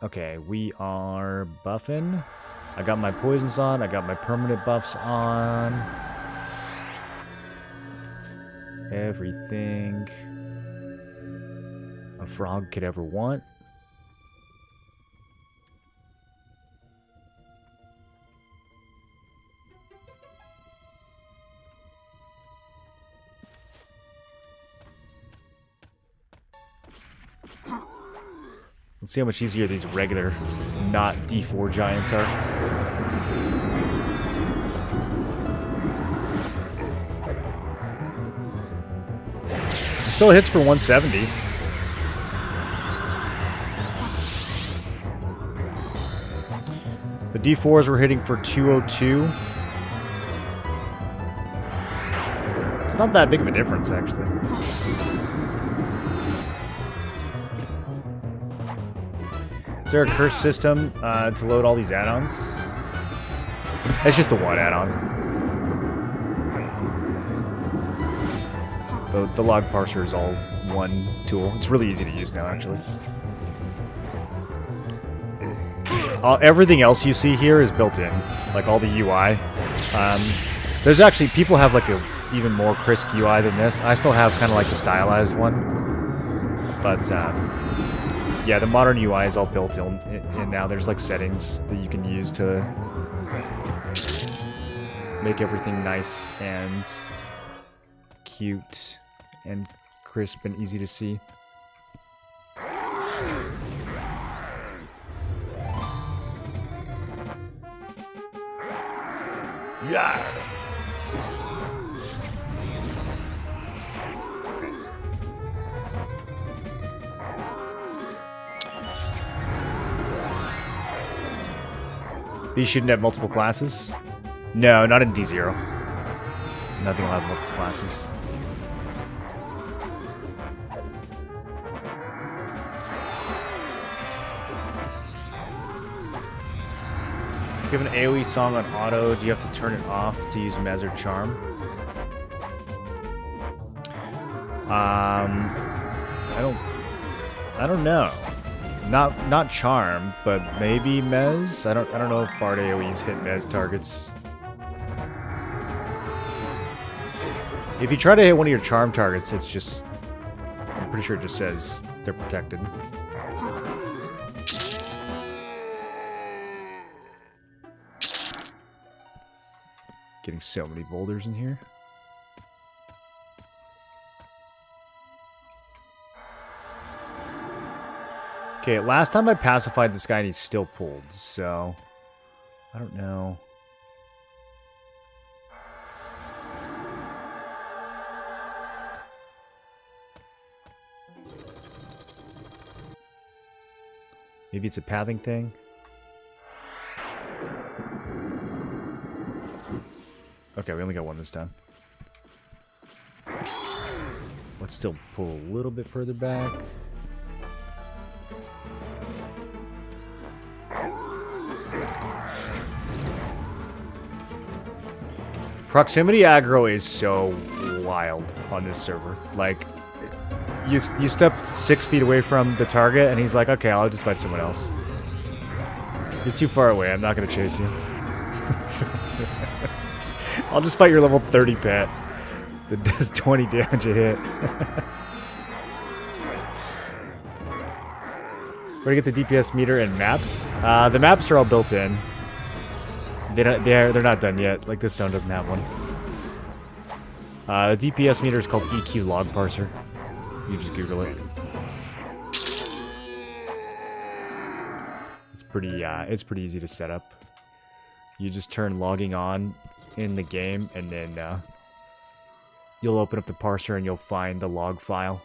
Okay, we are buffing. I got my poisons on. I got my permanent buffs on. Everything a frog could ever want. Let's see how much easier these regular, not D4 giants are. Still hits for 170. The D4s were hitting for 202. It's not that big of a difference, actually. Is there a curse system to load all these add-ons? It's just the one add-on. The log parser is all one tool. It's really easy to use now, actually. Everything else you see here is built in, like all the UI. There's actually, people have like a even more crisp UI than this. I still have kind of like the stylized one, but yeah, the modern UI is all built in, and now there's like settings that you can use to make everything nice and cute and crisp and easy to see. Yeah. These shouldn't have multiple classes? No, not in D0. Nothing will have multiple classes. If you have an AoE song on auto, do you have to turn it off to use Mez or Charm? I don't know. Not Charm, but maybe Mez. I don't know if Bard AoEs hit Mez targets. If you try to hit one of your Charm targets, it's just, I'm pretty sure it just says they're protected. Getting so many boulders in here. Okay, last time I pacified this guy and he's still pulled, so I don't know. Maybe it's a pathing thing. Okay, we only got one this time. Let's still pull a little bit further back. Proximity aggro is so wild on this server. Like, you step 6 feet away from the target, and he's like, okay, I'll just fight someone else. You're too far away. I'm not going to chase you. I'll just fight your level 30 pet that does 20 damage a hit. Where to get the DPS meter and maps? The maps are all built in. They're not done yet. Like, this zone doesn't have one. The DPS meter is called EQ log parser. You just Google it. It's pretty easy to set up. You just turn logging on in the game, and then you'll open up the parser and you'll find the log file.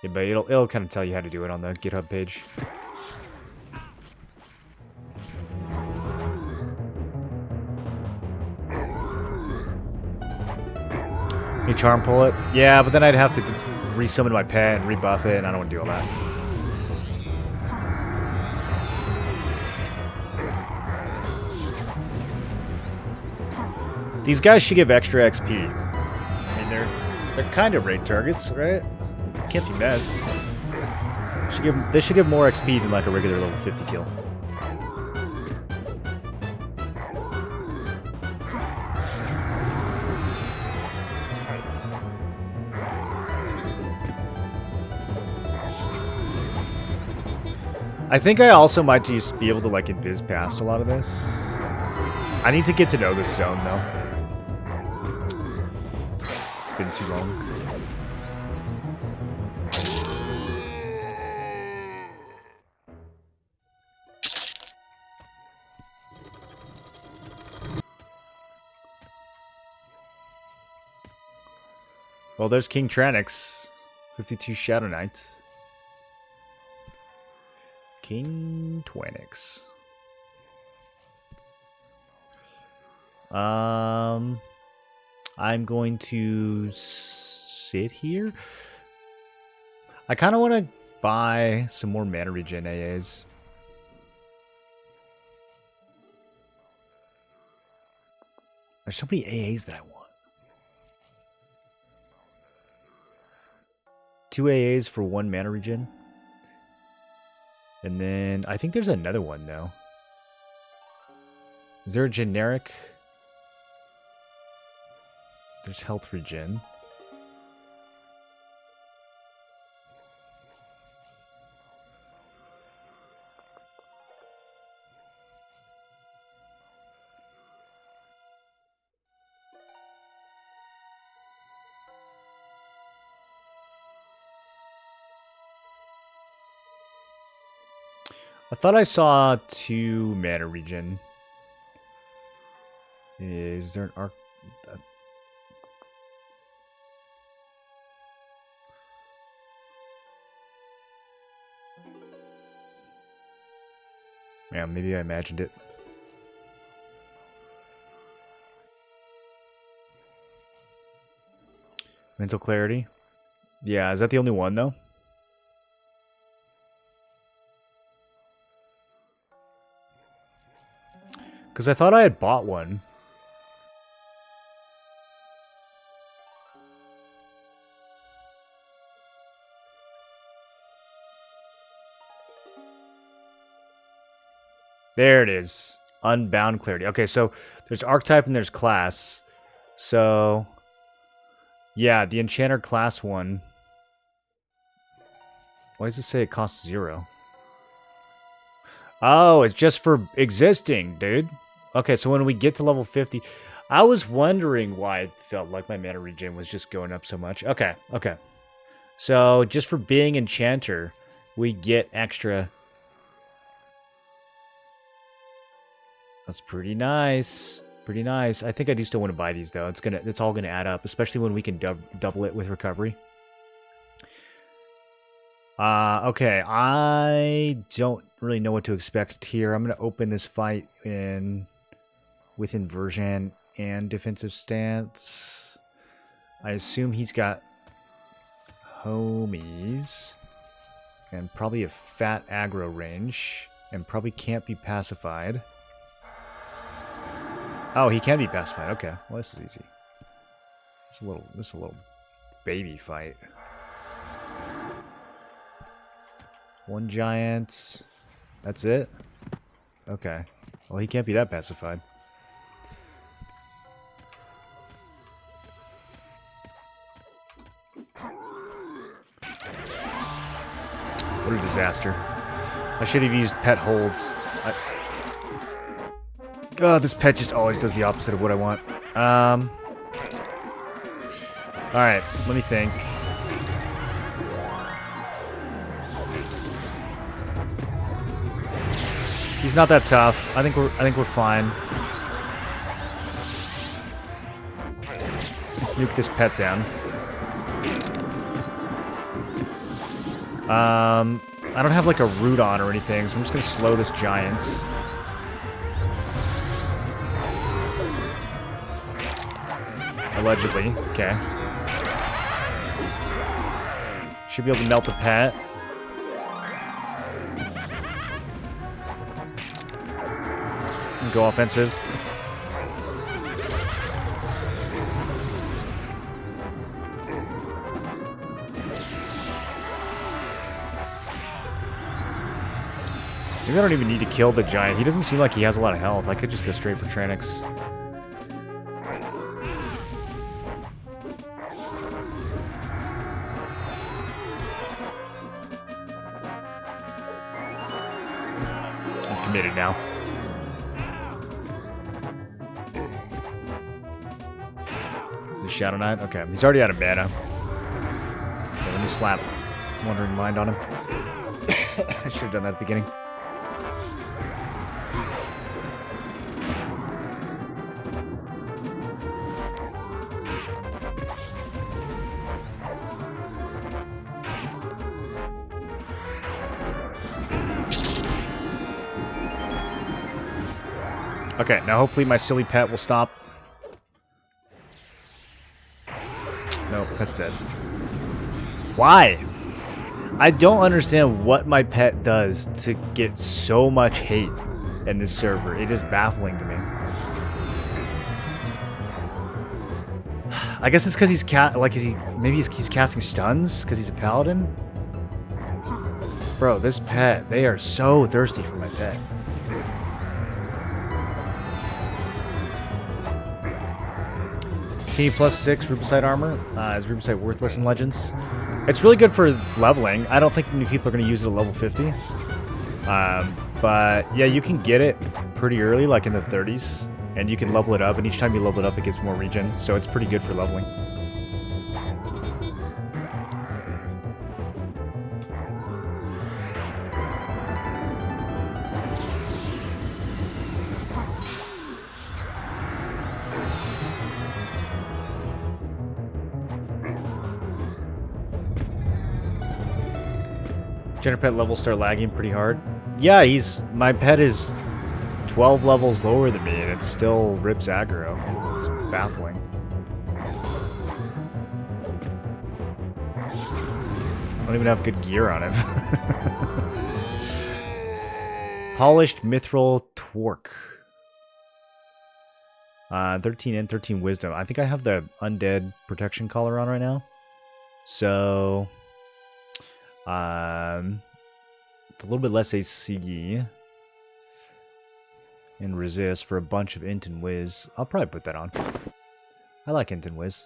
Yeah, but it'll kind of tell you how to do it on the GitHub page. You charm pull it? Yeah, but then I'd have to resummon my pet and rebuff it, and I don't want to do all that. These guys should give extra XP. I mean, they're kind of raid targets, right? Can't be messed. They should give more XP than like a regular level 50 kill. I think I also might just be able to like invis past a lot of this. I need to get to know this zone though. It's been too long. Well, there's King Tranix, 52 Shadow Knight. King Tranix. I'm going to sit here. I kind of want to buy some more mana regen AAs. There's so many AAs that I want. 2 AAs for 1 mana regen. And then I think there's another one though. Is there a generic? There's health regen. I thought I saw 2 mana regen. Is there an arc? Yeah, maybe I imagined it. Mental clarity. Yeah, is that the only one though? Because I thought I had bought one. There it is. Unbound clarity. Okay, so there's archetype and there's class. So, yeah, the enchanter class one. Why does it say it costs 0? Oh, it's just for existing, dude. Okay, so when we get to level 50, I was wondering why it felt like my mana regen was just going up so much. Okay, okay. So just for being enchanter, we get extra. That's pretty nice. Pretty nice. I think I do still want to buy these though. It's all gonna add up, especially when we can double it with recovery. Okay, I don't really know what to expect here. I'm gonna open this fight with inversion and defensive stance. I assume he's got homies and probably a fat aggro range. And probably can't be pacified. Oh, he can be pacified. Okay, well this is easy. This is a little baby fight. One giant. That's it? Okay. Well, he can't be that pacified. What a disaster. I should have used pet holds. God, this pet just always does the opposite of what I want. Alright, let me think. He's not that tough. I think we're fine. Let's nuke this pet down. I don't have like a root on or anything, so I'm just gonna slow this giant. Allegedly. Okay. Should be able to melt the pet. And go offensive. Maybe I don't even need to kill the giant. He doesn't seem like he has a lot of health. I could just go straight for Tranix. I'm committed now. The Shadow Knight? Okay, he's already out of mana. Okay, let me slap Wandering Mind on him. I should have done that at the beginning. Okay, now hopefully my silly pet will stop. No, pet's dead. Why? I don't understand what my pet does to get so much hate in this server. It is baffling to me. I guess it's because he's maybe he's casting stuns because he's a paladin. Bro, this pet, they are so thirsty for my pet. Key +6 Rubicite armor. Is Rubicite worthless in Legends? It's really good for leveling. I don't think many people are going to use it at level 50. But yeah, you can get it pretty early, like in the 30s. And you can level it up, and each time you level it up, it gets more regen. So it's pretty good for leveling. General pet levels start lagging pretty hard. Yeah, my pet is 12 levels lower than me, and it still rips aggro. It's baffling. I don't even have good gear on him. Polished Mithril Twerk. 13 and 13 Wisdom. I think I have the Undead Protection Collar on right now. So... a little bit less AC and resist for a bunch of Int and Wiz. I'll probably put that on. I like Int and Wiz.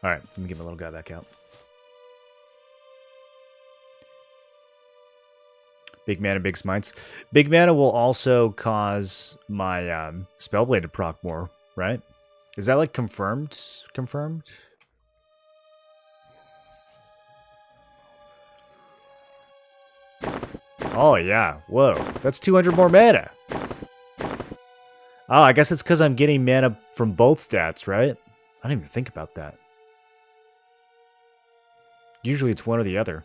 Alright, let me get my little guy back out. Big mana, big smites. Big mana will also cause my Spellblade to proc more, right? Is that like confirmed? Confirmed? Oh yeah, whoa. That's 200 more mana. Oh, I guess it's because I'm getting mana from both stats, right? I didn't even think about that. Usually it's one or the other.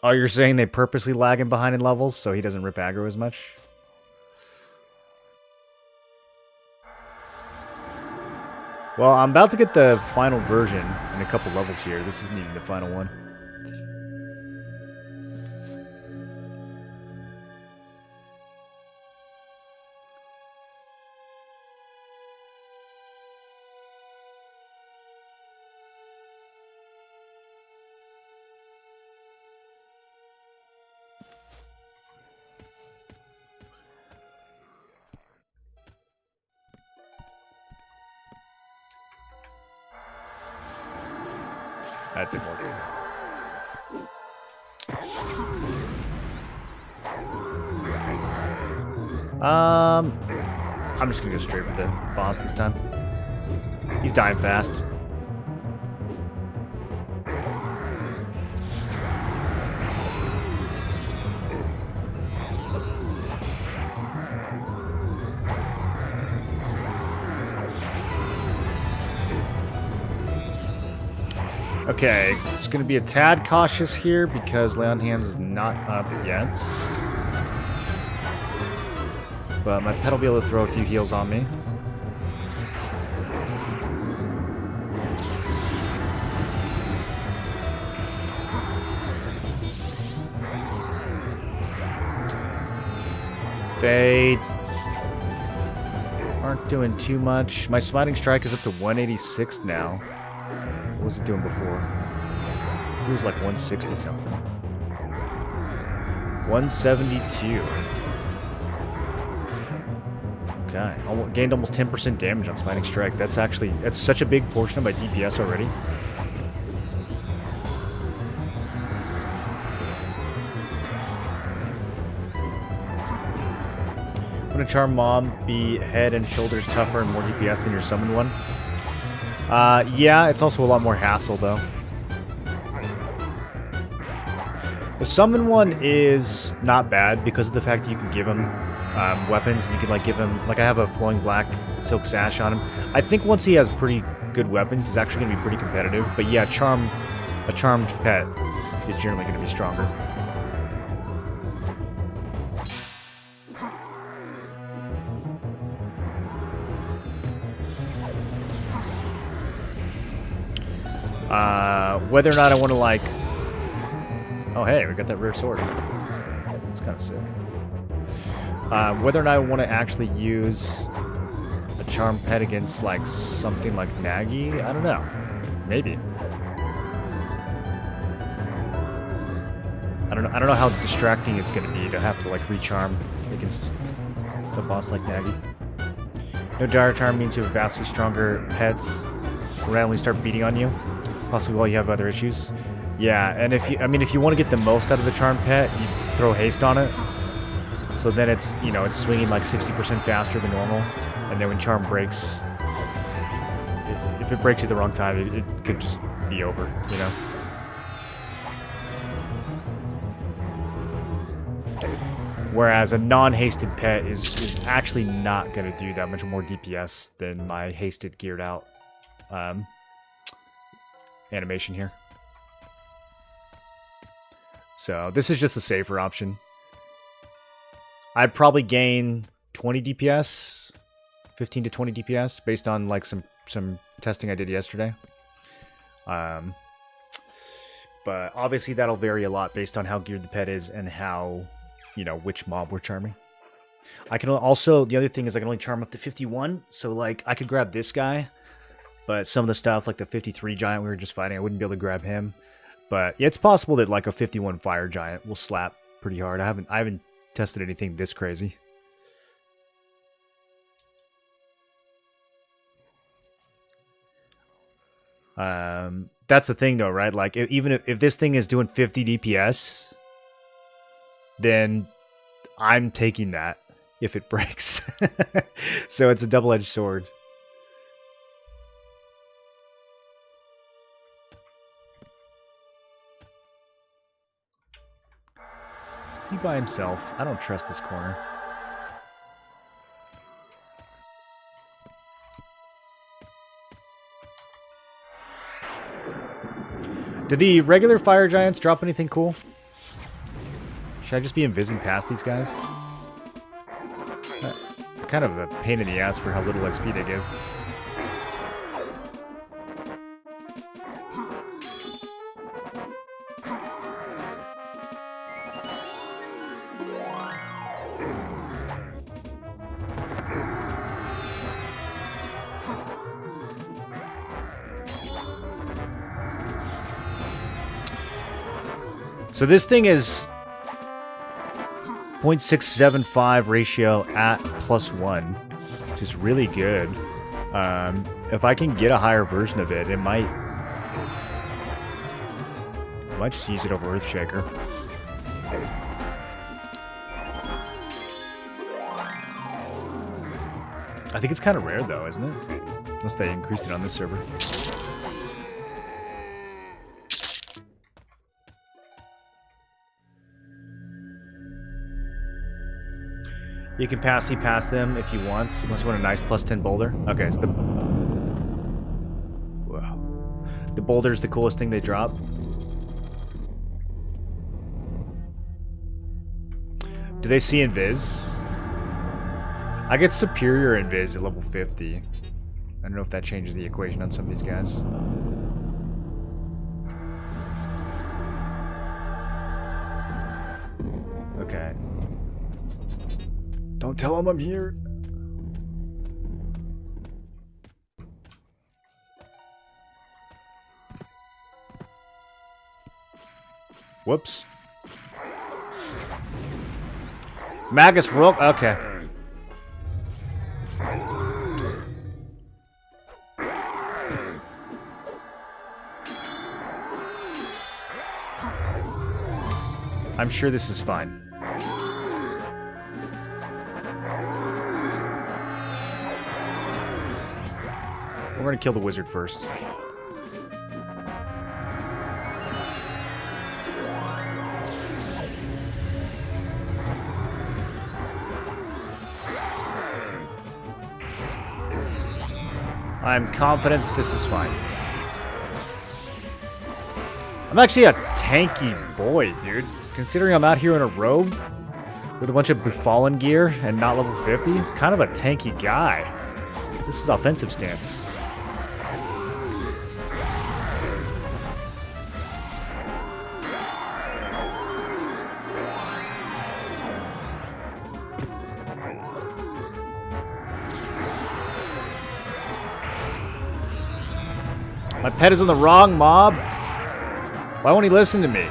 Oh, you're saying they purposely lag him behind in levels so he doesn't rip aggro as much? Well, I'm about to get the final version in a couple levels here. This isn't even the final one. That didn't work. I'm just gonna go straight for the boss this time. He's dying fast. Okay, just gonna be a tad cautious here because Lay on Hands is not up yet. But my pet will be able to throw a few heals on me. They aren't doing too much. My Smiting Strike is up to 186 now. What was it doing before? It was like 160 something. 172. Okay. Gained almost 10% damage on Smiting Strike. That's such a big portion of my DPS already. Would a Charm Mob be head and shoulders tougher and more DPS than your Summon one? Yeah, it's also a lot more hassle, though. The Summon one is not bad because of the fact that you can give him weapons, and you can, like, give him... Like, I have a Flowing Black Silk Sash on him. I think once he has pretty good weapons, he's actually going to be pretty competitive. But yeah, a charmed pet is generally going to be stronger. Whether or not I want to, like... Oh, hey, we got that rare sword. That's kind of sick. Whether or not I want to actually use a charm pet against, like, something like Nagi, I don't know. Maybe. I don't know how distracting it's going to be to have to, like, recharm against a boss like Nagi. No Dire Charm means you have vastly stronger pets randomly start beating on you. Possibly while you have other issues. Yeah, and if you want to get the most out of the charm pet, you throw haste on it. So then it's, it's swinging like 60% faster than normal. And then when charm breaks, if it breaks at the wrong time, it could just be over, Whereas a non-hasted pet is actually not going to do that much more DPS than my hasted geared out animation here. So this is just the safer option. I'd probably gain 20 DPS, 15 to 20 DPS based on like some testing I did yesterday. But obviously that'll vary a lot based on how geared the pet is and how, which mob we're charming. I can also, the other thing is I can only charm up to 51. So like I could grab this guy, but some of the stuff like the 53 giant we were just fighting, I wouldn't be able to grab him. But yeah, it's possible that like a 51 fire giant will slap pretty hard. I haven't tested anything this crazy. That's the thing though, right? Like even if this thing is doing 50 DPS, then I'm taking that if it breaks. So it's a double-edged sword. Is he by himself? I don't trust this corner. Did the regular fire giants drop anything cool? Should I just be invising past these guys? Kind of a pain in the ass for how little XP they give. So this thing is 0.675 ratio at +1, which is really good. If I can get a higher version of it, I might just use it over Earthshaker. I think it's kind of rare though, isn't it? Unless they increased it on this server. You can passy pass them if you want, unless you want a nice +10 boulder. Okay, so the boulder's the coolest thing they drop. Do they see invis? I get superior invis at level 50. I don't know if that changes the equation on some of these guys. Okay. Don't tell him I'm here. Whoops. Magus roll. Okay. I'm sure this is fine. We're gonna kill the wizard first. I'm confident this is fine. I'm actually a tanky boy, dude. Considering I'm out here in a robe with a bunch of befallen gear and not level 50, kind of a tanky guy. This is offensive stance. My pet is on the wrong mob. Why won't he listen to me?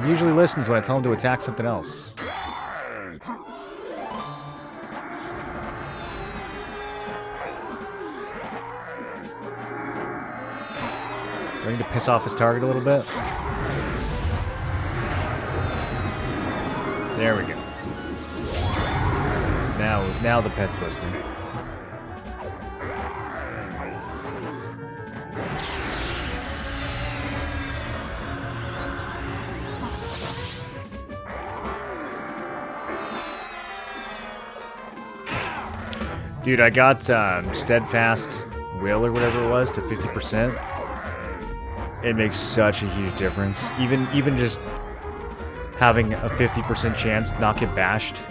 He usually listens when I tell him to attack something else. Do I need to piss off his target a little bit? There we go. Now the pet's listening. Dude, I got Steadfast Will or whatever it was to 50%. It makes such a huge difference. Even just having a 50% chance to not get bashed.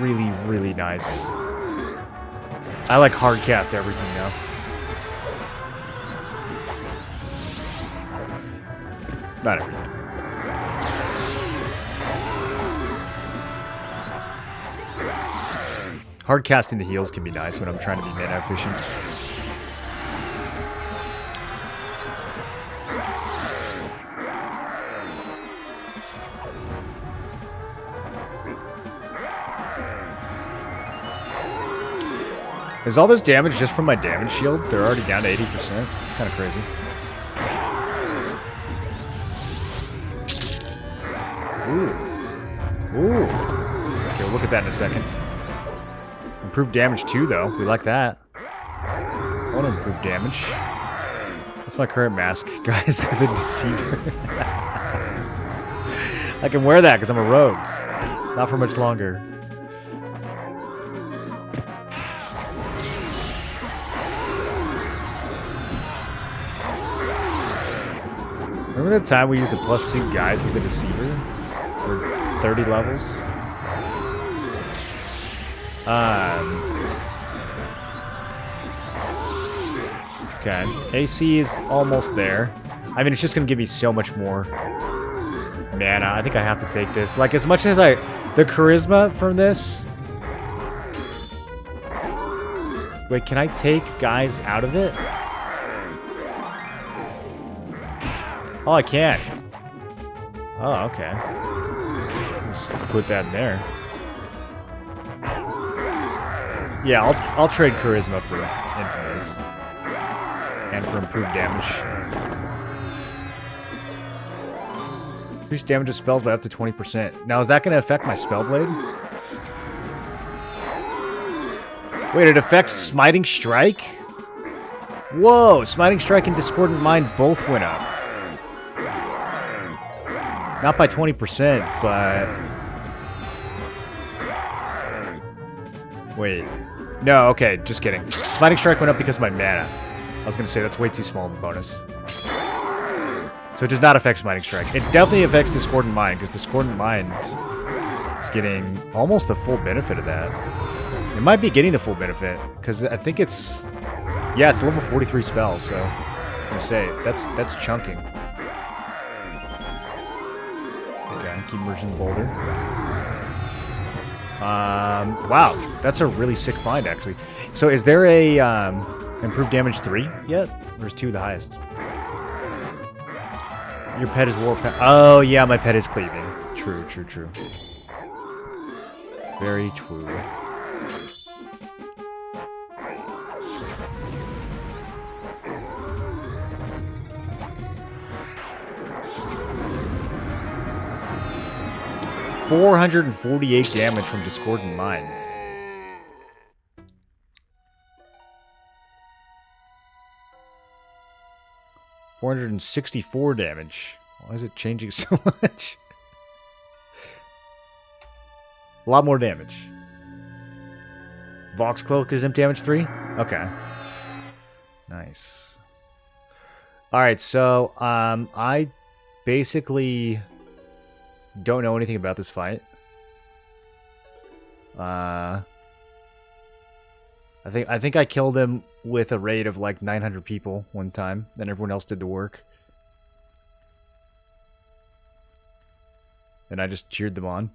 Really, really nice. I like hardcast everything now. Not everything. Hard casting the heals can be nice when I'm trying to be mana efficient. Is all this damage just from my damage shield? They're already down to 80%. It's kind of crazy. Ooh. Ooh. Okay, we'll look at that in a second. Improved damage too, though. We like that. I want to improve damage. What's my current mask, guys? The Deceiver. I can wear that because I'm a rogue. Not for much longer. Remember that time we used a +2 guys as the Deceiver for 30 levels? Okay, AC is almost there. I mean, it's just gonna give me so much more mana. I think I have to take this. Like, as much as the charisma from this. Wait, can I take guys out of it? Oh, I can. Oh, okay. Just put that in there. Yeah, I'll trade charisma for Intimas. And for improved damage. Increase damage of spells by up to 20%. Now, is that going to affect my Spellblade? Wait, it affects Smiting Strike? Whoa, Smiting Strike and Discordant Mind both went up. Not by 20%, but... Wait. No, okay, just kidding. Smiting Strike went up because of my mana. I was going to say, that's way too small of a bonus. So it does not affect Smiting Strike. It definitely affects Discordant Mind, because Discordant Mind is getting almost the full benefit of that. It might be getting the full benefit, because I think it's... Yeah, it's a level 43 spell, so... I was going to say, that's chunking. Okay, keep merging the boulder. Wow, that's a really sick find, actually. So is there a improved damage 3 yet? Or is 2 the highest? Your pet is war pet. Oh, yeah, my pet is cleaving. True, true, true. Very true. $448 damage from Discordant Minds. $464 damage. Why is it changing so much? A lot more damage. Vox Cloak is imp damage 3? Okay. Nice. Alright, so I basically don't know anything about this fight. I think I killed him with a raid of like 900 people one time, then everyone else did the work. And I just cheered them on.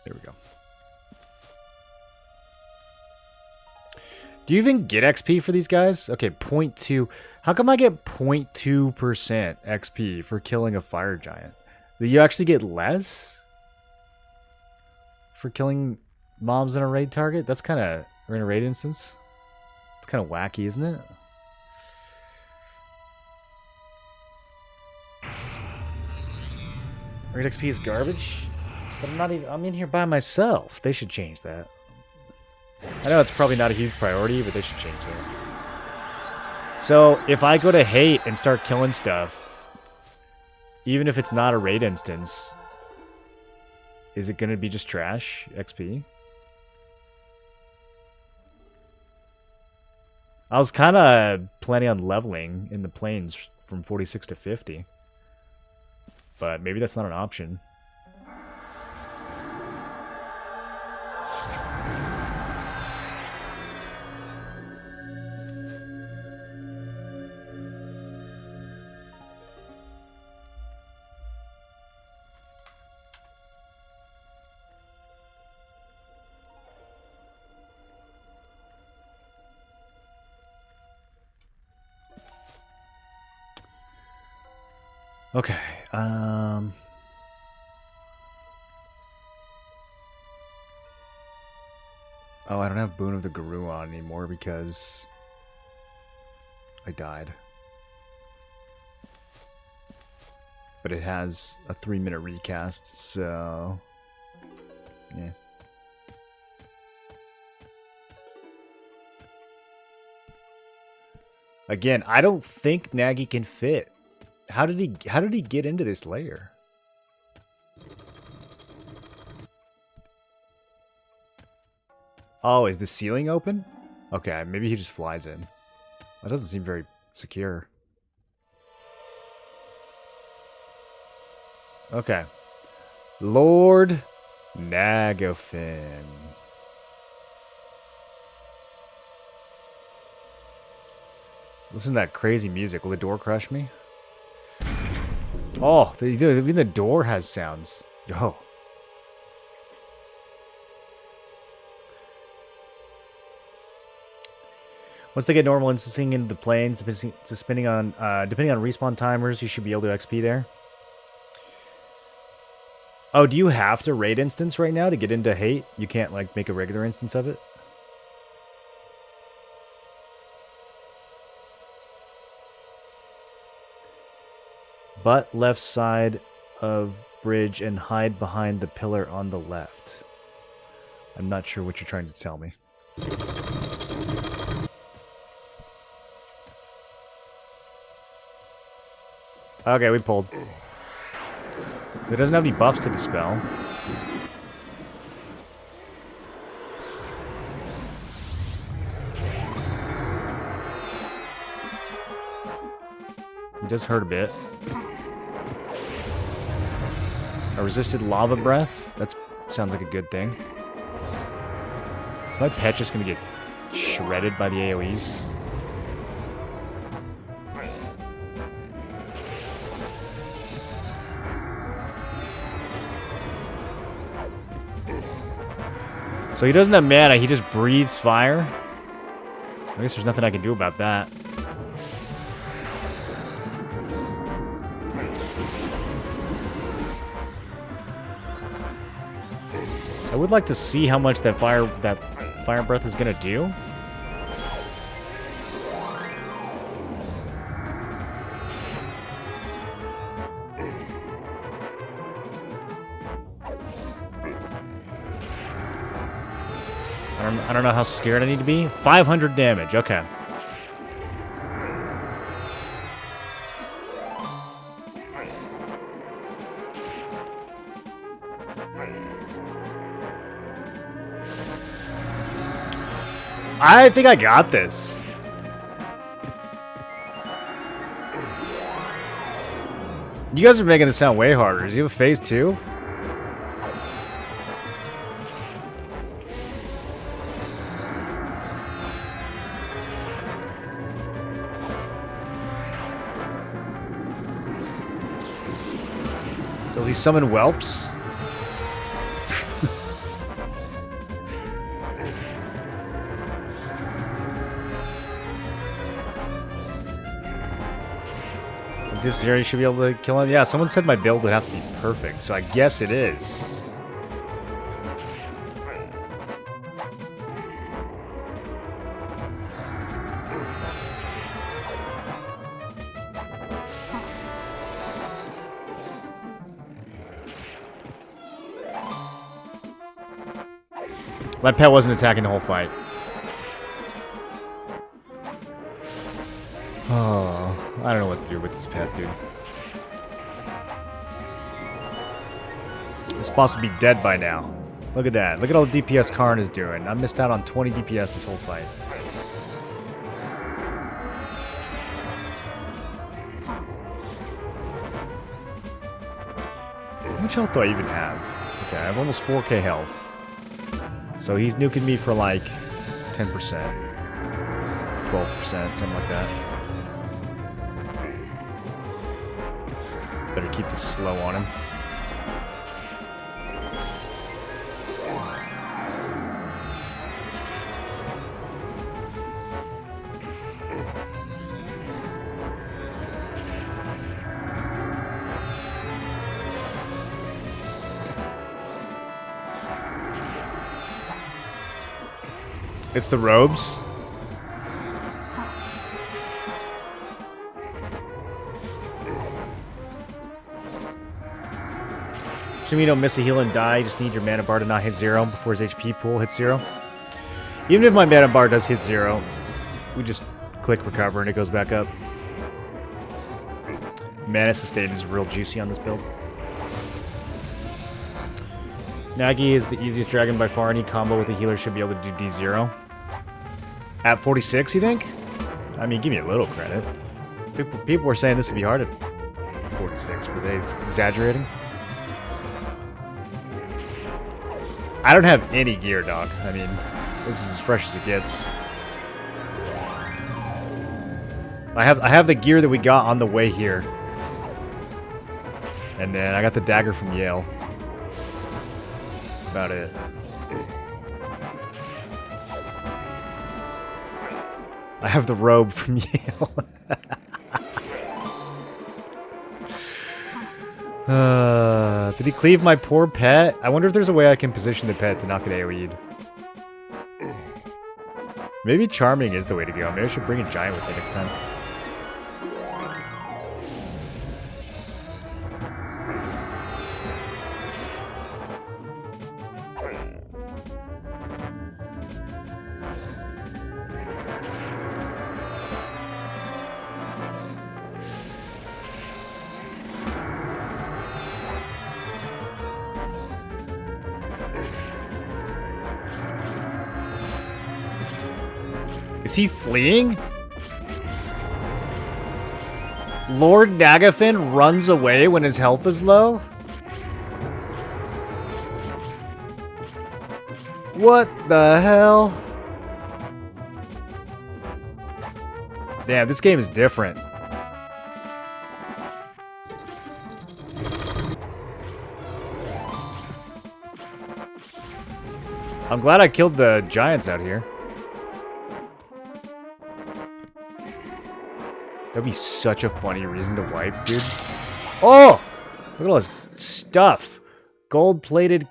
There we go. Do you even get XP for these guys? Okay, 0.2. How come I get 0.2% XP for killing a fire giant? Do you actually get less for killing mobs in a raid target? That's kind of... Or in a raid instance? It's kind of wacky, isn't it? Raid XP is garbage? But I'm not even... I'm in here by myself. They should change that. I know it's probably not a huge priority, but they should change that. So, if I go to hate and start killing stuff, even if it's not a raid instance, is it going to be just trash XP? I was kind of planning on leveling in the planes from 46 to 50. But maybe that's not an option. Okay, Oh, I don't have Boon of the Guru on anymore because I died. But it has a 3-minute recast, so yeah. Again, I don't think Nagy can fit. How did he get into this layer? Oh, is the ceiling open? Okay, maybe he just flies in. That doesn't seem very secure. Okay. Lord Nagafin. Listen to that crazy music. Will the door crush me? Oh, even the door has sounds. Yo. Once they get normal instancing into the planes, depending on respawn timers, you should be able to XP there. Oh, do you have to raid instance right now to get into hate? You can't like make a regular instance of it? Butt left side of bridge and hide behind the pillar on the left. I'm not sure what you're trying to tell me. Okay, we pulled. It doesn't have any buffs to dispel. It does hurt a bit. A resisted lava breath? That sounds like a good thing. Is my pet just gonna get shredded by the AoEs? So he doesn't have mana, he just breathes fire? I guess there's nothing I can do about that. I would like to see how much that fire breath is gonna do. I don't know how scared I need to be. 500 damage, okay. I think I got this. You guys are making this sound way harder. Does he have a phase 2? Does he summon whelps? Diphtheria should be able to kill him. Yeah, someone said my build would have to be perfect, so I guess it is. My pet wasn't attacking the whole fight. Oh, I don't know what to do with this pet, dude. It's supposed to be dead by now. Look at that. Look at all the DPS Karn is doing. I missed out on 20 DPS this whole fight. How much health do I even have? Okay, I have almost 4k health. So he's nuking me for like 10%, 12%, something like that. Better keep this slow on him. It's the robes. Assuming you don't miss a heal and die, you just need your mana bar to not hit 0 before his HP pool hits 0. Even if my mana bar does hit 0, we just click recover and it goes back up. Mana sustain is real juicy on this build. Nagi is the easiest dragon by far. Any combo with a healer should be able to do D0. At 46, you think? I mean, give me a little credit. People were saying this would be hard at 46. Were they exaggerating? I don't have any gear, dog. I mean, this is as fresh as it gets. I have the gear that we got on the way here. And then I got the dagger from Yale. That's about it. I have the robe from Yale. Did he cleave my poor pet? I wonder if there's a way I can position the pet to knock it AoE'd. Maybe Charming is the way to go. Maybe I should bring a giant with me next time. Is he fleeing? Lord Nagafin runs away when his health is low? What the hell? Damn, this game is different. I'm glad I killed the giants out here. That'd be such a funny reason to wipe, dude. Oh! Look at all this stuff. Gold-plated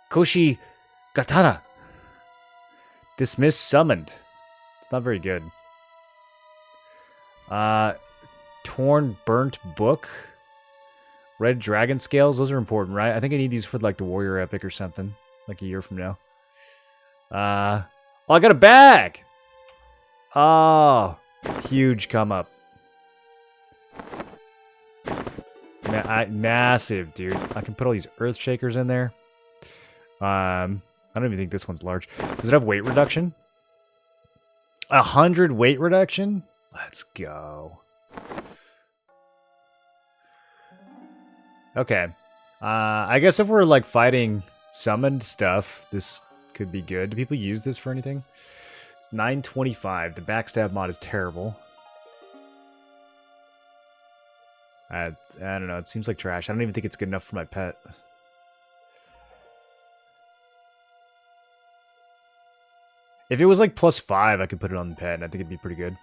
Koshi Katana. Dismiss summoned. It's not very good. Torn burnt book. Red dragon scales. Those are important, right? I think I need these for like the warrior epic or something. Like a year from now. Oh, I got a bag! Oh, huge come up. Massive, dude. I can put all these earth shakers in there. I don't even think this one's large. Does it have weight reduction? 100 weight reduction? Let's go. Okay. I guess if we're like fighting summoned stuff, this could be good. Do people use this for anything? It's 925. The backstab mod is terrible. I don't know. It seems like trash. I don't even think it's good enough for my pet. If it was like +5, I could put it on the pet, and I think it'd be pretty good.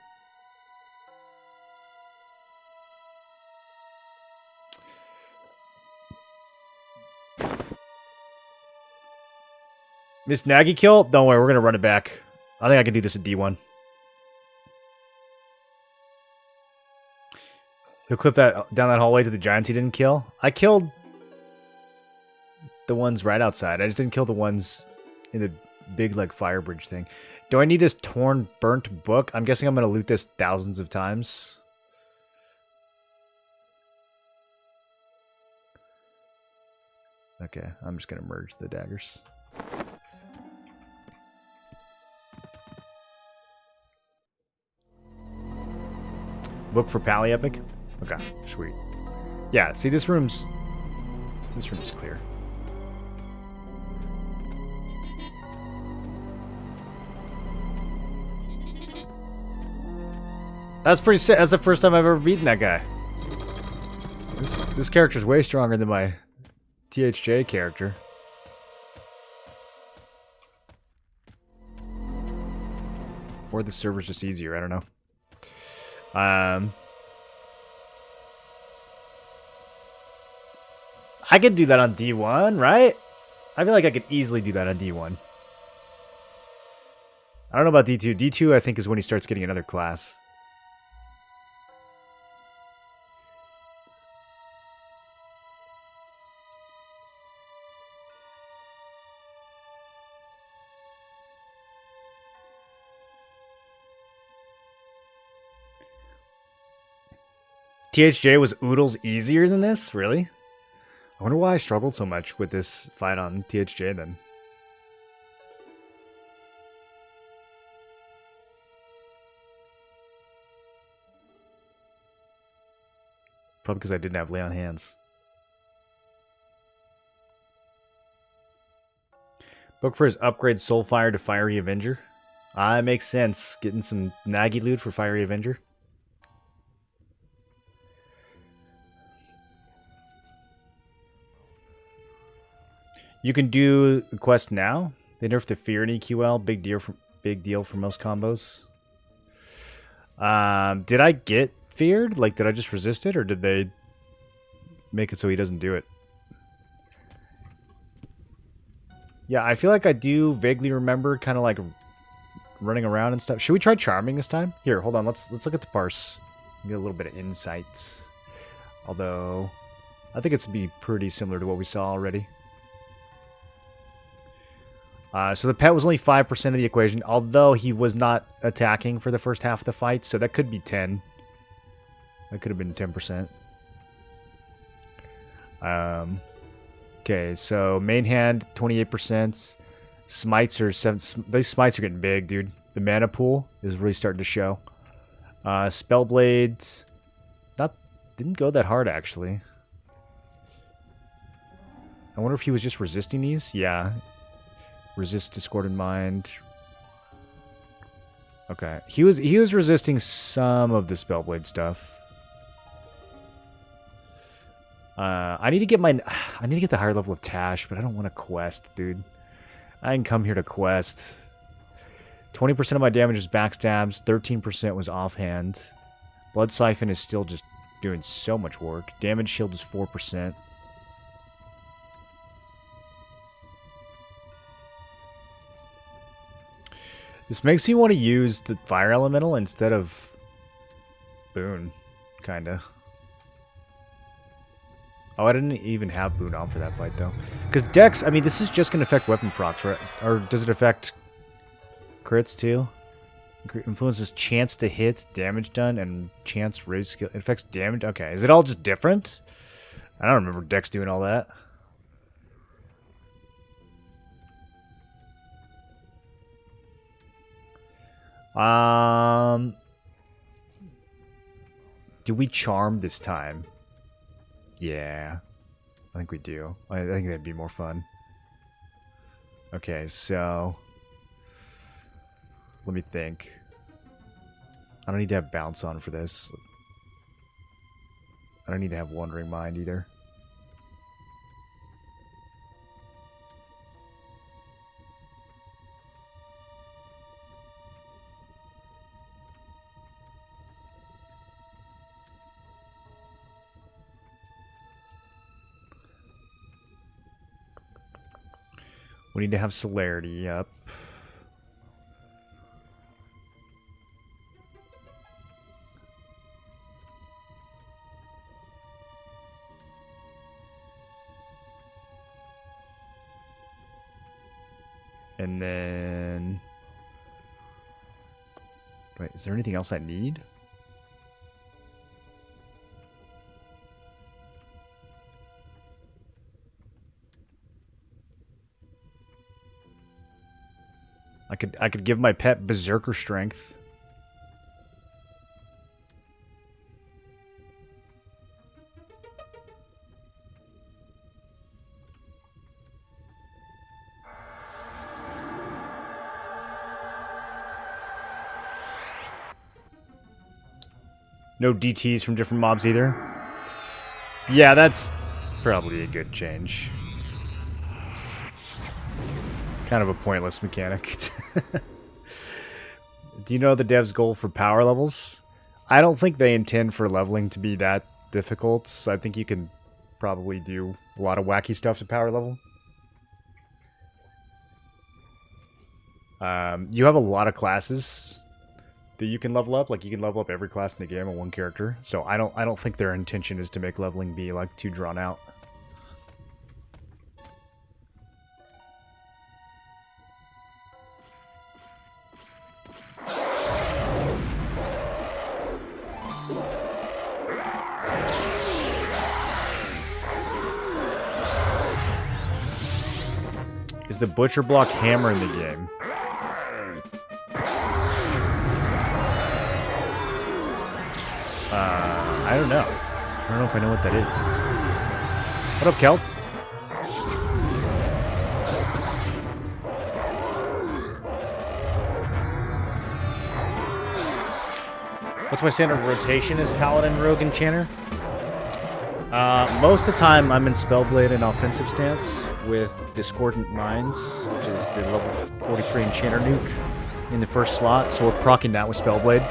Miss Nagi kill? Don't worry, we're going to run it back. I think I can do this at D1. He'll clip that down that hallway to the giants he didn't kill. I killed the ones right outside. I just didn't kill the ones in the big like fire bridge thing. Do I need this torn burnt book? I'm guessing I'm going to loot this thousands of times. Okay, I'm just going to merge the daggers. Book for Pally Epic? Okay, sweet. Yeah, see this room's clear. That's pretty sick. That's the first time I've ever beaten that guy. This character's way stronger than my THJ character. Or the server's just easier, I don't know. I could do that on D1, right? I feel like I could easily do that on D1. I don't know about D2. D2, I think, is when he starts getting another class. THJ was oodles easier than this? Really? I wonder why I struggled so much with this fight on THJ then. Probably because I didn't have lay on hands. Book for his upgrade Soulfire to Fiery Avenger. It makes sense. Getting some Nagi loot for Fiery Avenger. You can do the quest now. They nerfed the fear in EQL. Big deal for most combos. Did I get feared? Like, did I just resist it, or did they make it so he doesn't do it? Yeah, I feel like I do vaguely remember kind of like running around and stuff. Should we try charming this time? Here, hold on. Let's look at the parse. Get a little bit of insights. Although, I think it's be pretty similar to what we saw already. So the pet was only 5% of the equation, although he was not attacking for the first half of the fight, so that could be 10. That could have been 10%. Okay, so main hand, 28%. Smites are 7. These smites are getting big, dude. The mana pool is really starting to show. Spellblades, didn't go that hard, actually. I wonder if he was just resisting these? Yeah. Resist Discordant Mind. Okay. He was resisting some of the Spellblade stuff. I need to get the higher level of Tash, but I don't want to quest, dude. I didn't come here to quest. 20% of my damage is backstabs, 13% was offhand. Blood Siphon is still just doing so much work. Damage shield is 4%. This makes me want to use the Fire Elemental instead of Boon, kinda. Oh, I didn't even have Boon on for that fight, though. Because Dex, I mean, this is just going to affect weapon procs, right? Or does it affect crits, too? Influences chance to hit, damage done, and chance raise skill. It affects damage? Okay, is it all just different? I don't remember Dex doing all that. Do we charm this time? Yeah. I think we do. I think that'd be more fun. Okay, so let me think. I don't need to have bounce on for this. I don't need to have Wandering Mind either. We need to have Celerity up. And then... Wait, is there anything else I need? I could give my pet Berserker Strength. No DTs from different mobs either. Yeah, that's probably a good change. Kind of a pointless mechanic. Do you know the dev's goal for power levels? I don't think they intend for leveling to be that difficult, so I think you can probably do a lot of wacky stuff to power level. You have a lot of classes that you can level up. Like, you can level up every class in the game on one character. So I don't think their intention is to make leveling be like too drawn out. Is the Butcher Block hammer in the game? I don't know. I don't know if I know what that is. What up, Kelt? What's my standard rotation as Paladin, Rogue, Enchanter? Most of the time I'm in Spellblade and offensive stance with Discordant Minds, which is the level 43 Enchanter nuke in the first slot, so we're proccing that with Spellblade.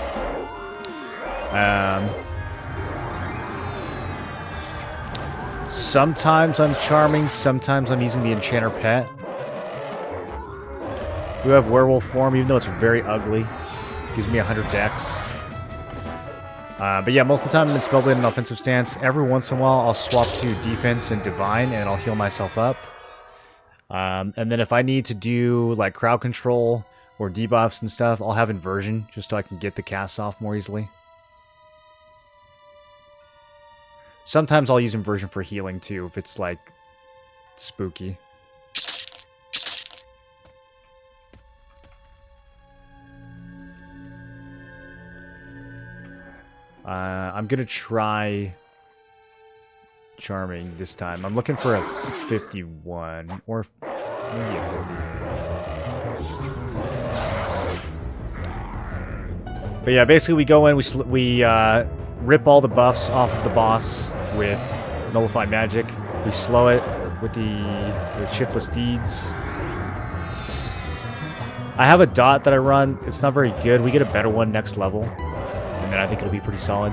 Sometimes I'm charming, sometimes I'm using the Enchanter pet. We have werewolf form, even though it's very ugly. Gives me 100 dex. But yeah, most of the time I'm in Spellblade and offensive stance. Every once in a while I'll swap to defense and divine and I'll heal myself up. And then if I need to do like crowd control or debuffs and stuff, I'll have inversion just so I can get the casts off more easily. Sometimes I'll use inversion for healing too, if it's like spooky. I'm gonna try charming this time. I'm looking for a 51 or maybe a 50. But yeah, basically we go in, we rip all the buffs off of the boss with Nullify Magic. We slow it with Shiftless Deeds. I have a dot that I run. It's not very good. We get a better one next level, and then I think it'll be pretty solid.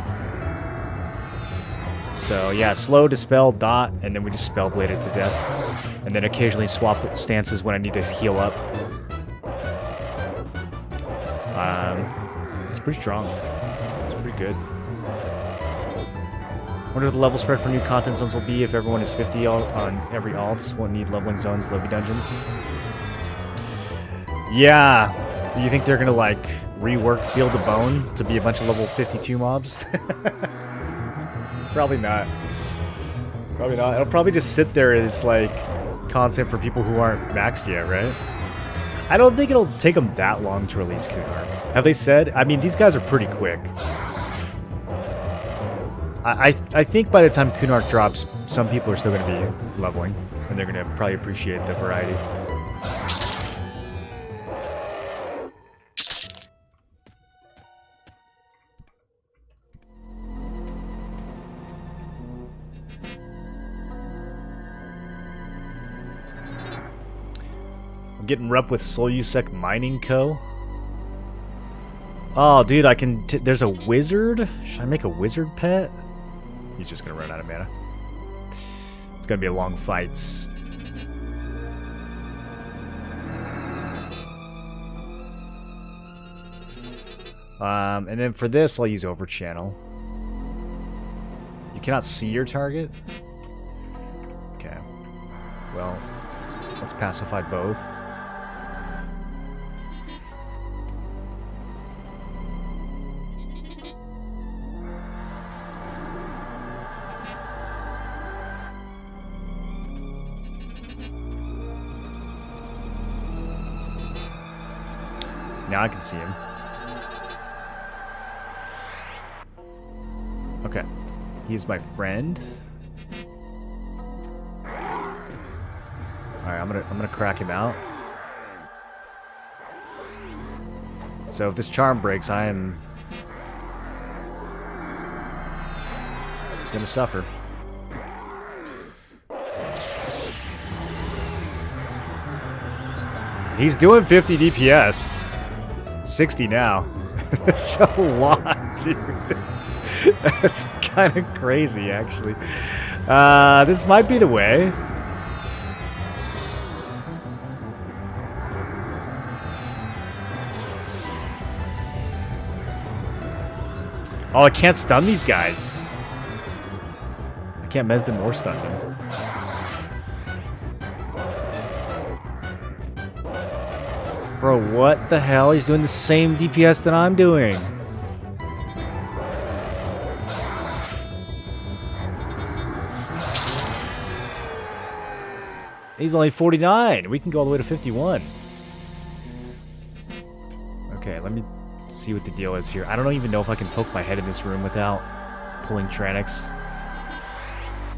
So yeah, slow, dispel, dot, and then we just Spellblade it to death. And then occasionally swap stances when I need to heal up. It's pretty strong. It's pretty good. Wonder what the level spread for new content zones will be if everyone is 50 on every alts. Won't need leveling zones, lobby dungeons. Yeah. Do you think they're gonna like rework Field of Bone to be a bunch of level 52 mobs? Probably not. Probably not. It'll probably just sit there as like content for people who aren't maxed yet, right? I don't think it'll take them that long to release Kunark. Have they said? I mean, these guys are pretty quick. I think by the time Kunark drops, some people are still going to be leveling, and they're going to probably appreciate the variety. I'm getting rep with Solusek Mining Co. Oh, dude, I can... there's a wizard? Should I make a wizard pet? He's just gonna run out of mana. It's gonna be a long fight. And then for this, I'll use Overchannel. You cannot see your target? Okay. Well, let's pacify both. Now I can see him. Okay. He's my friend. Alright, I'm gonna crack him out. So if this charm breaks, I am gonna suffer. He's doing 50 DPS. 60 now. That's a lot, dude. That's kind of crazy, actually. This might be the way. Oh, I can't stun these guys. I can't mez them or stun them. Bro, what the hell? He's doing the same DPS that I'm doing. He's only 49. We can go all the way to 51. Okay, let me see what the deal is here. I don't even know if I can poke my head in this room without pulling Tranix.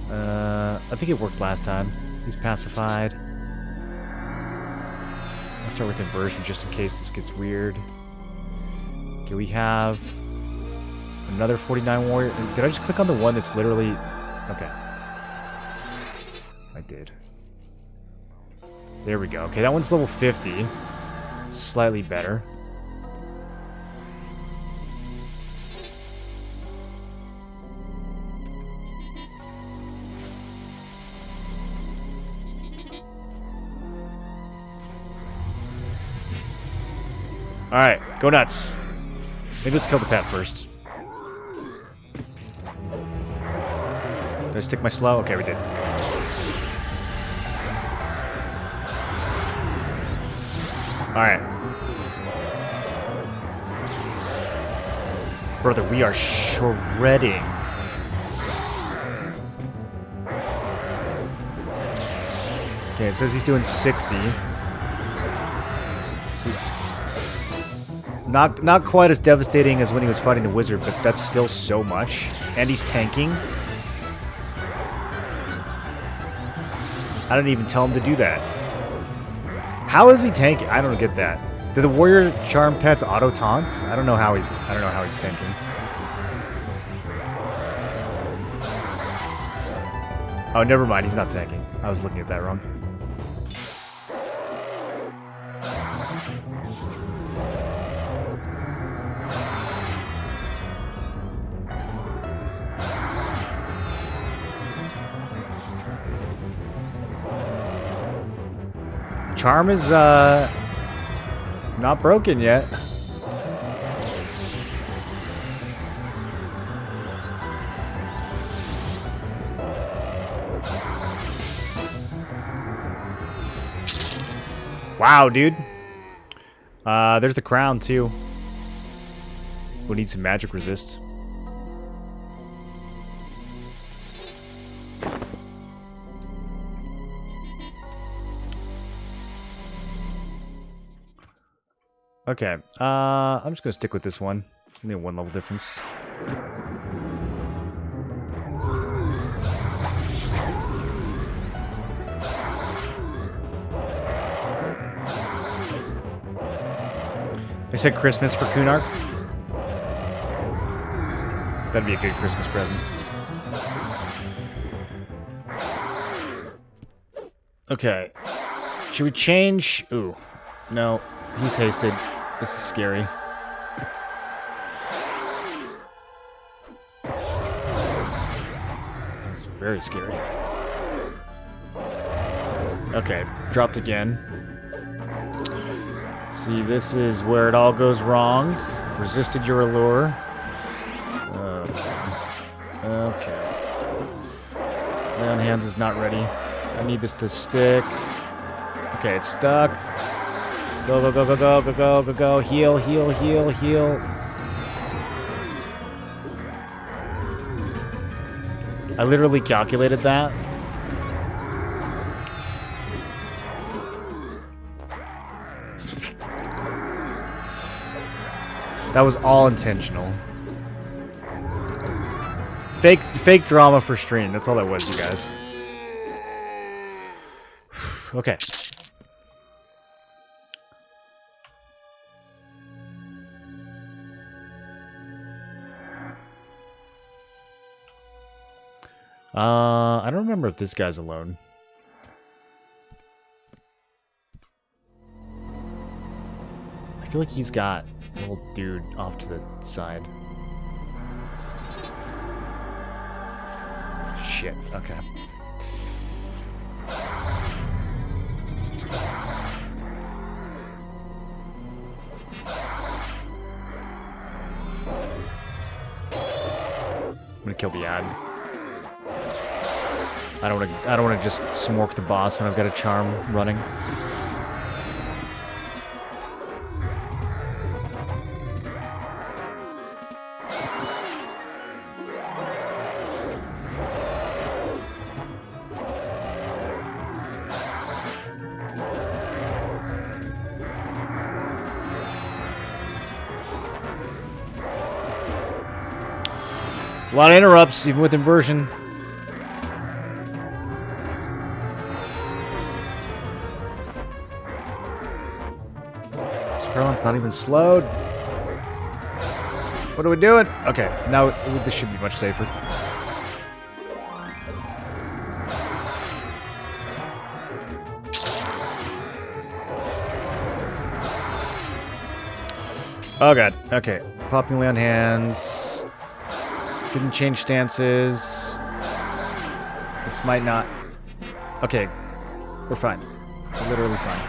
I think it worked last time. He's pacified. I'll start with inversion just in case this gets weird. Okay, we have another 49 warrior. Did I just click on the one that's literally... Okay. I did. There we go. Okay, that one's level 50. Slightly better. Alright, go nuts. Maybe let's kill the pet first. Did I stick my slow? Okay, we did. Alright. Brother, we are shredding. Okay, it says he's doing 60. Not quite as devastating as when he was fighting the wizard, but that's still so much. And he's tanking. I didn't even tell him to do that. How is he tanking? I don't get that. Did the warrior charm pets auto taunts? I don't know how he's tanking. Oh, never mind. He's not tanking. I was looking at that wrong. Charm is not broken yet. Wow, dude. There's the crown too. We need some magic resist. Okay, I'm just gonna stick with this one. Only a 1 level difference. They said Christmas for Kunark. That'd be a good Christmas present. Okay. Should we change? Ooh. No. He's hasted. This is scary. It's very scary. Okay, dropped again. See, this is where it all goes wrong. Resisted your allure. Okay. Okay. Lay on hands is not ready. I need this to stick. Okay, it's stuck. Go, go, go, go, go, go, go, go, go. Heal, heal, heal, heal. I literally calculated that. That was all intentional. Fake drama for stream. That's all that was, you guys. Okay. I don't remember if this guy's alone. I feel like he's got a little dude off to the side. Shit, okay. kill the ad. I don't want to just smork the boss when I've got a charm running. It's a lot of interrupts, even with inversion. Skrullin's not even slowed. What are we doing? Okay, now this should be much safer. Oh god, okay. Popping land hands. Didn't change stances. This might not... Okay, we're fine. We're literally fine.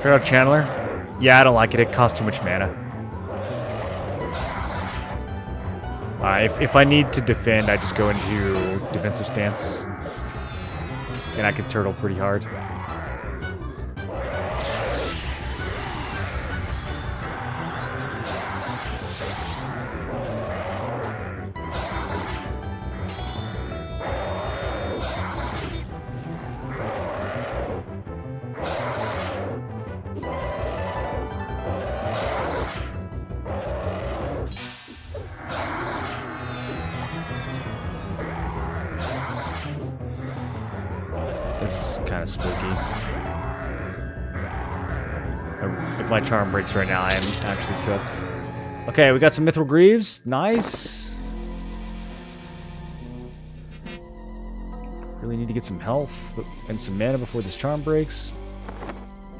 Try out Chandler? Yeah, I don't like it. It costs too much mana. If I need to defend, I just go into defensive stance. And I can turtle pretty hard. This is kind of spooky. If my charm breaks right now, I am actually cooked. Okay, we got some Mithril Greaves. Nice. Really need to get some health and some mana before this charm breaks.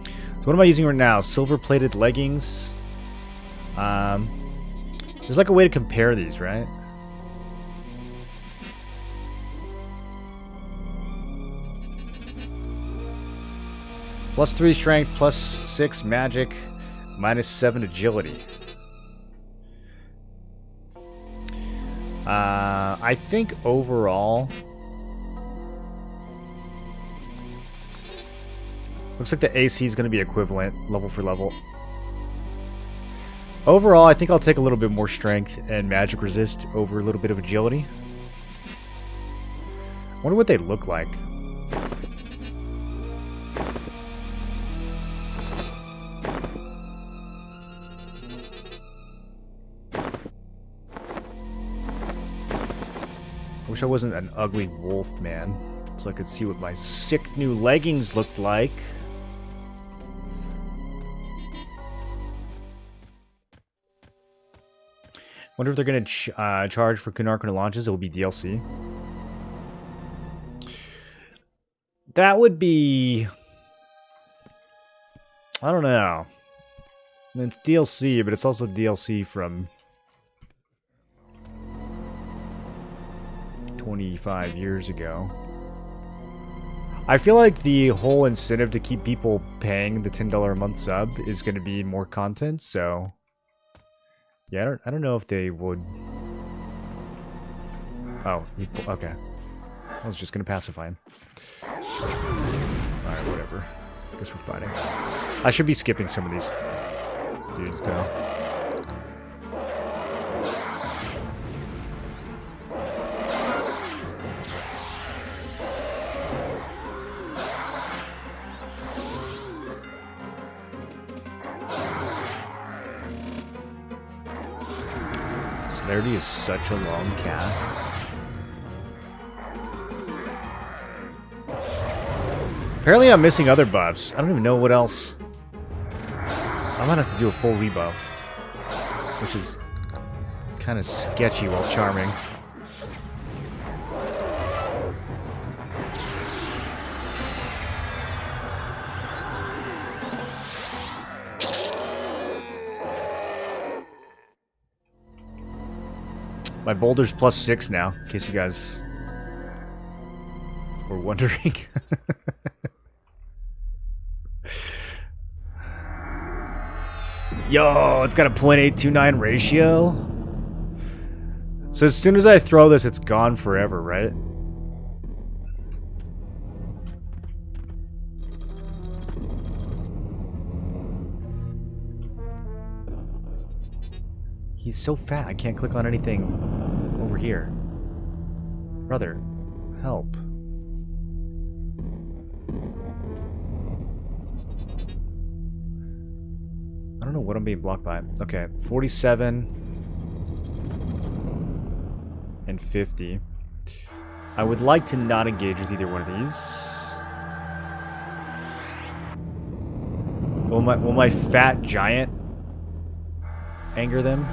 So what am I using right now? Silver-plated leggings. There's like a way to compare these, right? +3 strength, +6 magic, -7 agility. I think overall... Looks like the AC is going to be equivalent, level for level. Overall, I think I'll take a little bit more strength and magic resist over a little bit of agility. I wonder what they look like. I wish I wasn't an ugly wolf man, so I could see what my sick new leggings looked like. Wonder if they're going to charge for Kunarkuna launches. It will be DLC. That would be... I don't know. It's DLC, but it's also DLC from 25 years ago. I feel like the whole incentive to keep people paying the $10 a month sub is going to be more content, so... Yeah, I don't know if they would... Oh, okay. I was just going to pacify him. Alright, whatever. Guess we're fighting. I should be skipping some of these dudes, though. Celerity is such a long cast. Apparently I'm missing other buffs. I don't even know what else. I might have to do a full rebuff, which is kind of sketchy while charming. My boulder's +6 now, in case you guys were wondering. Yo, it's got a 0.829 ratio. So as soon as I throw this, it's gone forever, right? He's so fat, I can't click on anything over here. Brother, help. I don't know what I'm being blocked by. Okay, 47 and 50. I would like to not engage with either one of these. Will my fat giant anger them?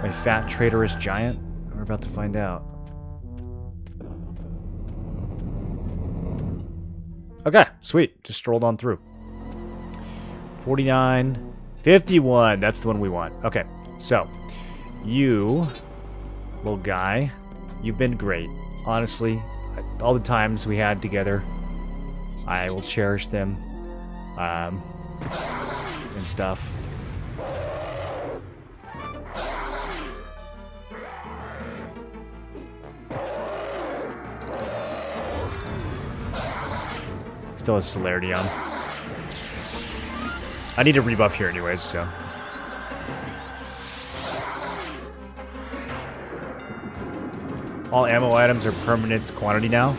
My fat traitorous giant? We're about to find out. Okay, sweet. Just strolled on through. 49, 51. That's the one we want. Okay, so you, little guy, you've been great. Honestly, all the times we had together, I will cherish them, and stuff. Still has celerity on. I need a rebuff here anyways, so. All ammo items are permanent quantity now.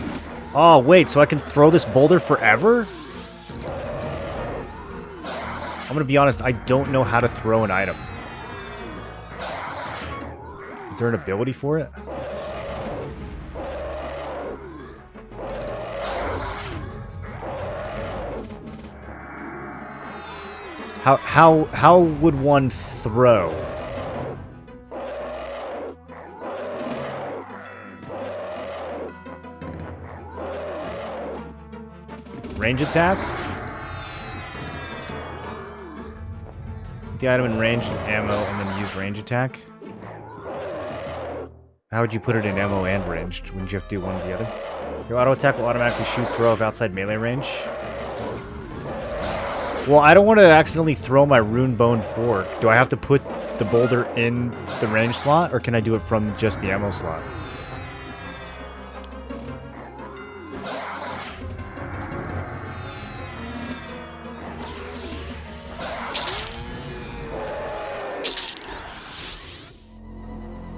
Oh, wait, so I can throw this boulder forever? I'm gonna be honest, I don't know how to throw an item. Is there an ability for it? How would one throw? Range attack? Put the item in range and ammo and then use range attack? How would you put it in ammo and ranged? Wouldn't you have to do one or the other? Your auto attack will automatically shoot throw if outside melee range. Well, I don't want to accidentally throw my rune bone fork. Do I have to put the boulder in the range slot, or can I do it from just the ammo slot?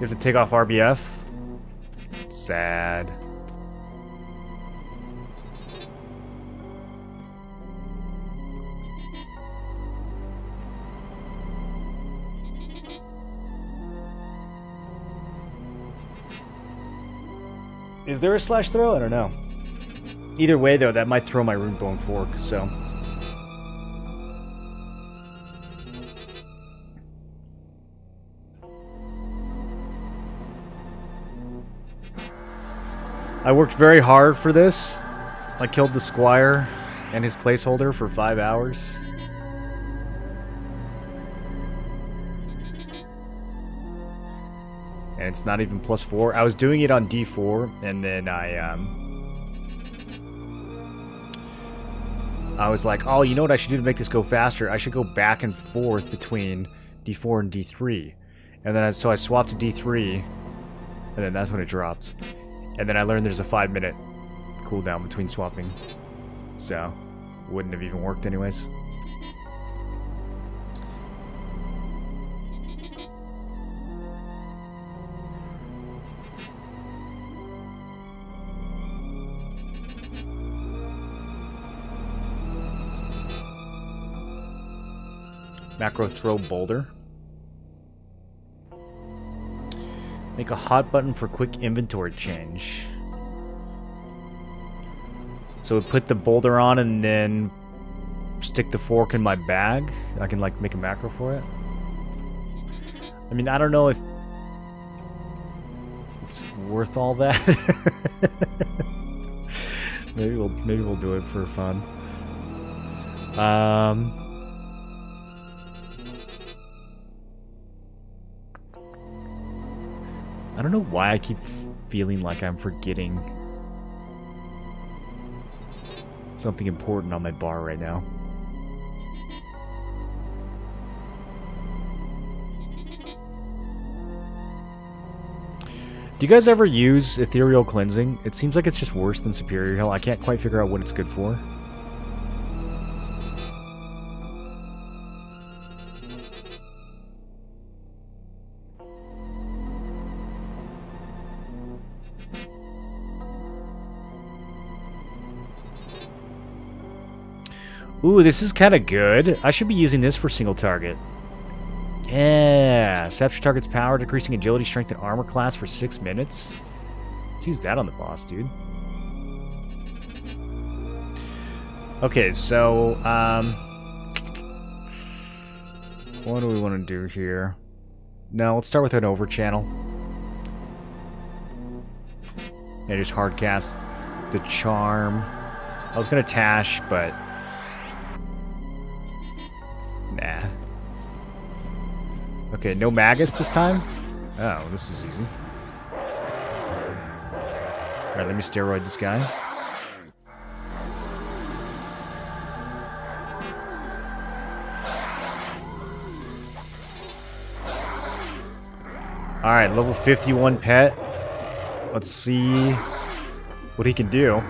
You have to take off RBF? Sad. Is there a slash throw? I don't know. Either way, though, that might throw my rune bone fork, so. I worked very hard for this. I killed the squire and his placeholder for 5 hours. And it's not even +4. I was doing it on D4, and then I was like, oh, you know what I should do to make this go faster? I should go back and forth between D4 and D3. And then so I swapped to D3, and then that's when it dropped. And then I learned there's a 5-minute cooldown between swapping. So, wouldn't have even worked anyways. Macro throw boulder. Make a hot button for quick inventory change. So put the boulder on and then stick the fork in my bag. I can like make a macro for it. I mean, I don't know if it's worth all that. maybe we'll do it for fun. don't know why I keep feeling like I'm forgetting something important on my bar right now. Do you guys ever use ethereal cleansing? It seems like it's just worse than superior heal. I can't quite figure out what it's good for. Ooh, this is kind of good. I should be using this for single target. Yeah, saps your target's power, decreasing agility, strength, and armor class for 6 minutes. Let's use that on the boss, dude. Okay, so, what do we want to do here? No, let's start with an over channel. And just hard cast the charm. I was gonna Tash, but nah. Okay, no Magus this time? Oh, this is easy. Alright, let me steroid this guy. Alright, level 51 pet. Let's see what he can do.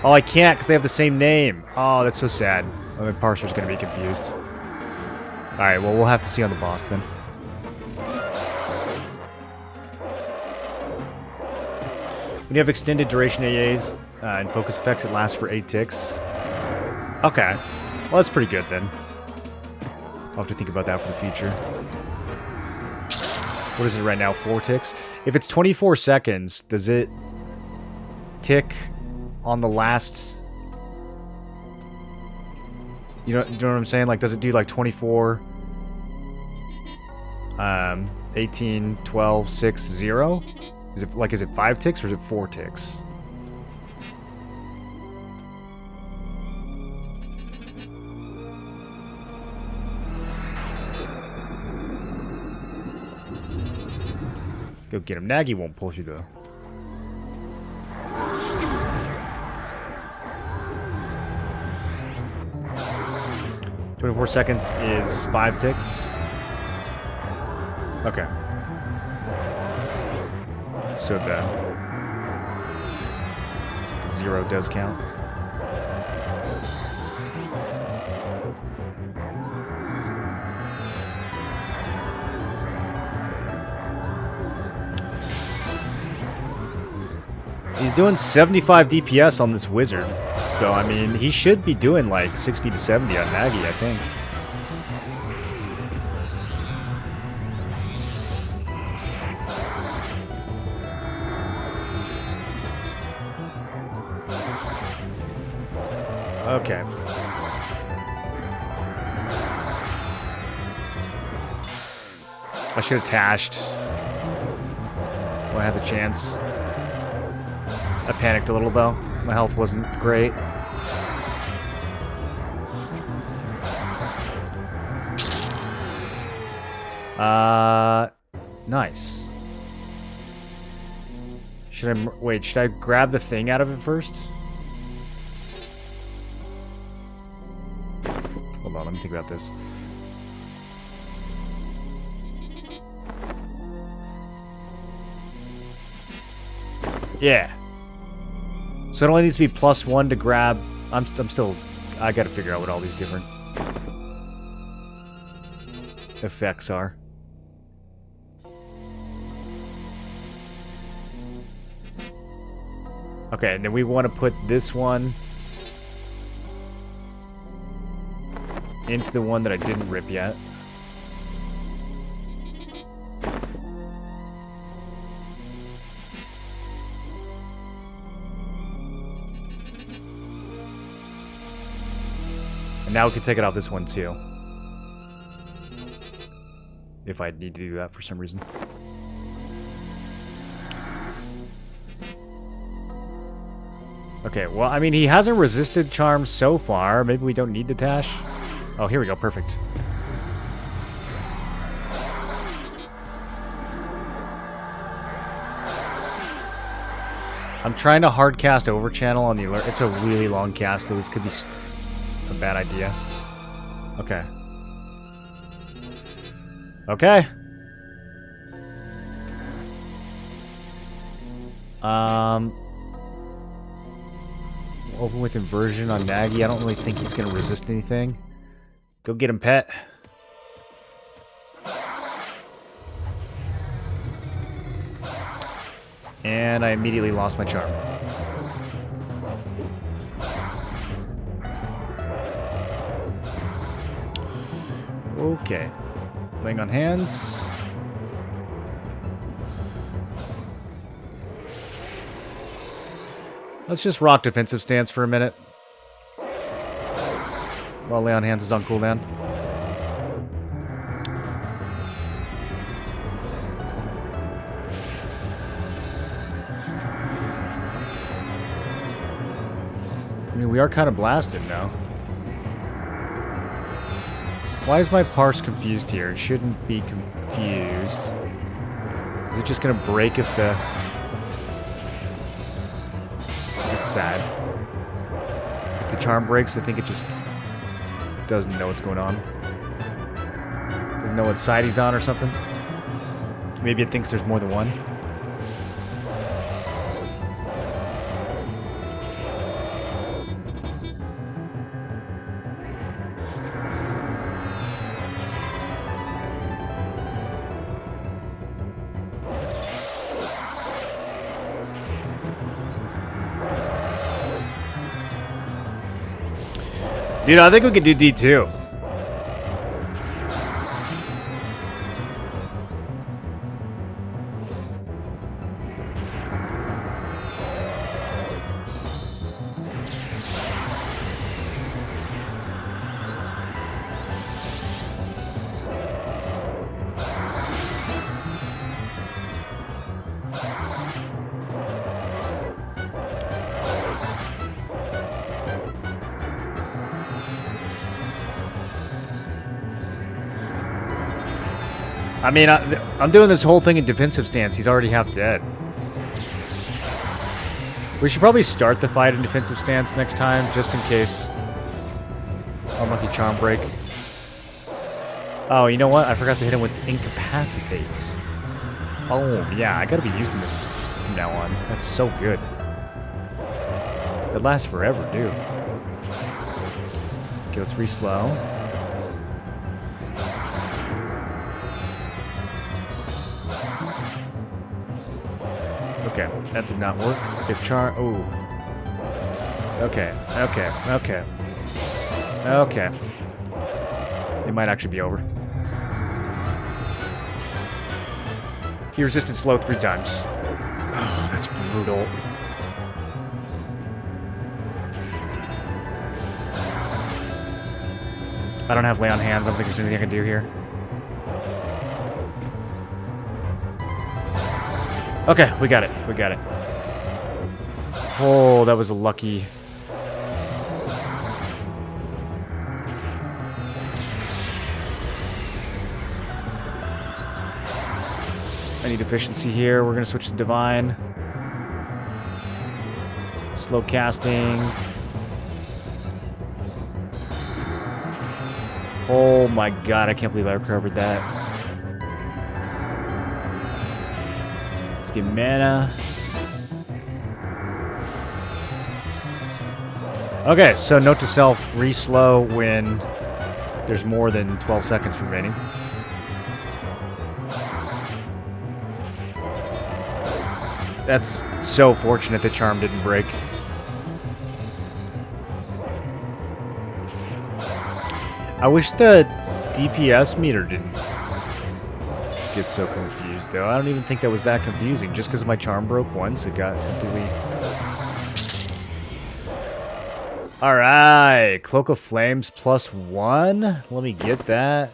Oh, I can't because they have the same name. Oh, that's so sad. My parser's going to be confused. Alright, well, we'll have to see on the boss then. When you have extended duration AAs and focus effects, it lasts for 8 ticks. Okay. Well, that's pretty good then. I'll have to think about that for the future. What is it right now? 4 ticks? If it's 24 seconds, does it tick on the last... You know what I'm saying? Like, does it do like 24, 18, 12, 6, 0? Is it 5 ticks or is it 4 ticks? Go get him. Nagy won't pull you though. "24 seconds is 5 ticks. Okay. So the 0 does count. He's doing 75 DPS on this wizard. So, I mean, he should be doing like 60 to 70 on Maggie, I think. Okay. I should have tashed when I had the chance. I panicked a little though. My health wasn't great. Nice. Should I grab the thing out of it first? Hold on, let me think about this. Yeah. So it only needs to be +1 to grab. I gotta figure out what all these different effects are. Okay, and then we want to put this one into the one that I didn't rip yet. And now we can take it off this one too. If I need to do that for some reason. Okay, well, I mean, he hasn't resisted charms so far. Maybe we don't need the Tash. Oh, here we go. Perfect. I'm trying to hard cast over channel on the alert. It's a really long cast, so this could be a bad idea. Okay. Okay. Open with inversion on Nagy. I don't really think he's going to resist anything. Go get him, pet. And I immediately lost my charm. Okay. Playing on hands. Let's just rock defensive stance for a minute. While Lay on Hands is on cooldown. I mean, we are kind of blasted now. Why is my parse confused here? It shouldn't be confused. Is it just going to break if the... It's sad. If the charm breaks, I think it just doesn't know what's going on. Doesn't know what side he's on or something. Maybe it thinks there's more than one. Dude, I think we could do D2. I mean, I'm doing this whole thing in defensive stance. He's already half dead. We should probably start the fight in defensive stance next time, just in case. Unlucky charm break. Oh, you know what? I forgot to hit him with Incapacitate. Oh, yeah, I gotta be using this from now on. That's so good. It lasts forever, dude. Okay, let's re-slow. Okay, that did not work. If char... Ooh. Okay, okay, okay. Okay. It might actually be over. He resisted slow 3 times. Oh, that's brutal. I don't have Lay on Hands. I don't think there's anything I can do here. Okay, we got it. We got it. Oh, that was a lucky... I need efficiency here. We're going to switch to Divine. Slow casting. Oh my god, I can't believe I recovered that. Let's get mana. Okay, so note to self, re-slow when there's more than 12 seconds remaining. That's so fortunate the charm didn't break. I wish the DPS meter didn't get so confused, though. I don't even think that was that confusing. Just because my charm broke once, it got completely... Alright, Cloak of Flames +1. Let me get that.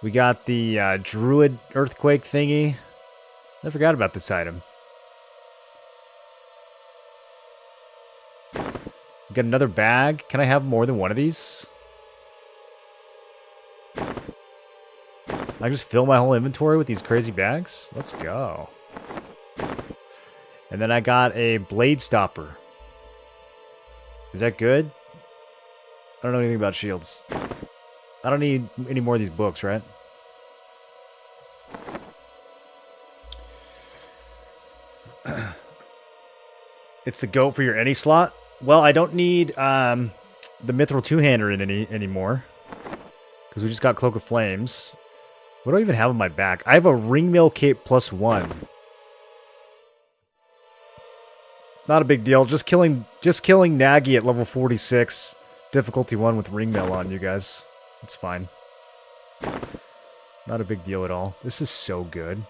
We got the Druid Earthquake thingy. I forgot about this item. Got another bag. Can I have more than one of these? I just fill my whole inventory with these crazy bags? Let's go. And then I got a Blade Stopper. Is that good? I don't know anything about shields. I don't need any more of these books, right? It's the GOAT for your any slot. Well, I don't need the Mithril two-hander in anymore. Because we just got Cloak of Flames. What do I even have on my back? I have a Ringmail Cape +1. Not a big deal. Just killing Nagi at level 46. Difficulty 1 with Ringmail on, you guys. It's fine. Not a big deal at all. This is so good.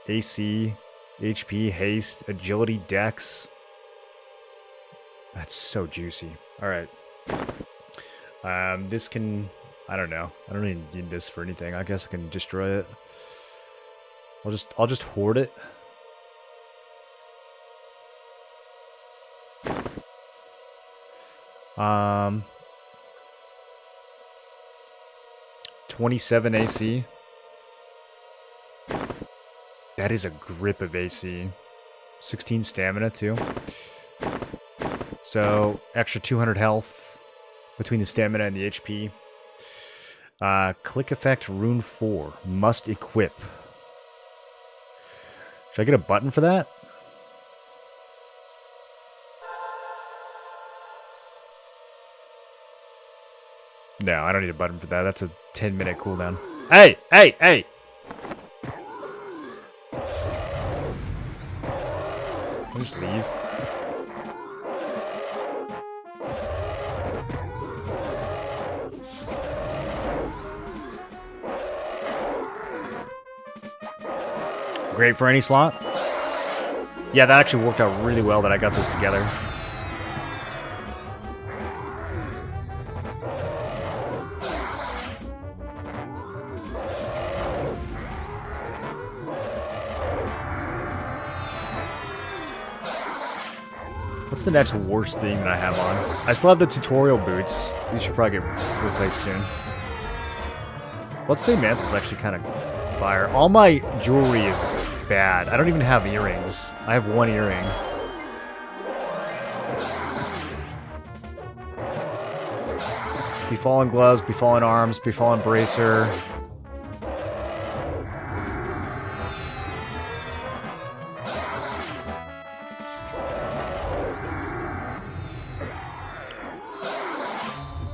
AC, HP, haste, agility, dex. That's so juicy. Alright. This can... I don't know. I don't even need this for anything. I guess I can destroy it. I'll just hoard it. Um, 27 AC. That is a grip of AC. 16 stamina too. So extra 200 health between the stamina and the HP. Click effect rune 4. Must equip. Should I get a button for that? No, I don't need a button for that. That's a 10-minute cooldown. Hey! Hey! Hey! Can I just leave? Great for any slot. Yeah, that actually worked out really well that I got those together. What's the next worst thing that I have on? I still have the tutorial boots. These should probably get replaced soon. Bloodstained Mantle is actually kind of fire. All my jewelry is bad. I don't even have earrings. I have one earring. Befallen gloves, befallen arms, befallen bracer.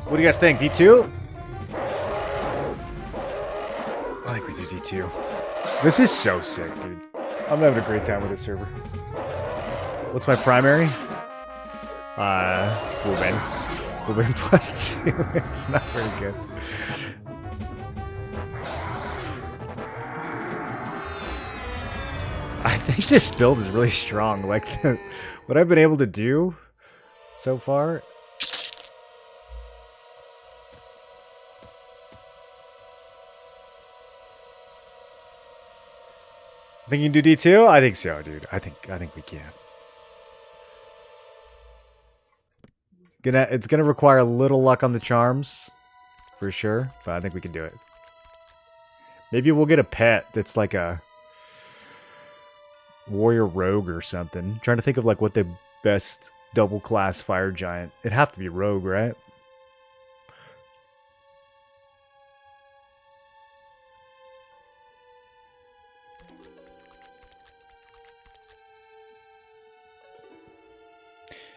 What do you guys think? D2? I think we do D2. This is so sick, dude. I'm having a great time with this server. What's my primary? Gul'bane. Gul'bane +2. It's not very good. I think this build is really strong. Like, what I've been able to do so far... Think you can do D2? I think so, dude. I think we can. It's gonna require a little luck on the charms, for sure, but I think we can do it. Maybe we'll get a pet that's like a warrior rogue or something. I'm trying to think of like what the best double class fire giant. It'd have to be rogue, right?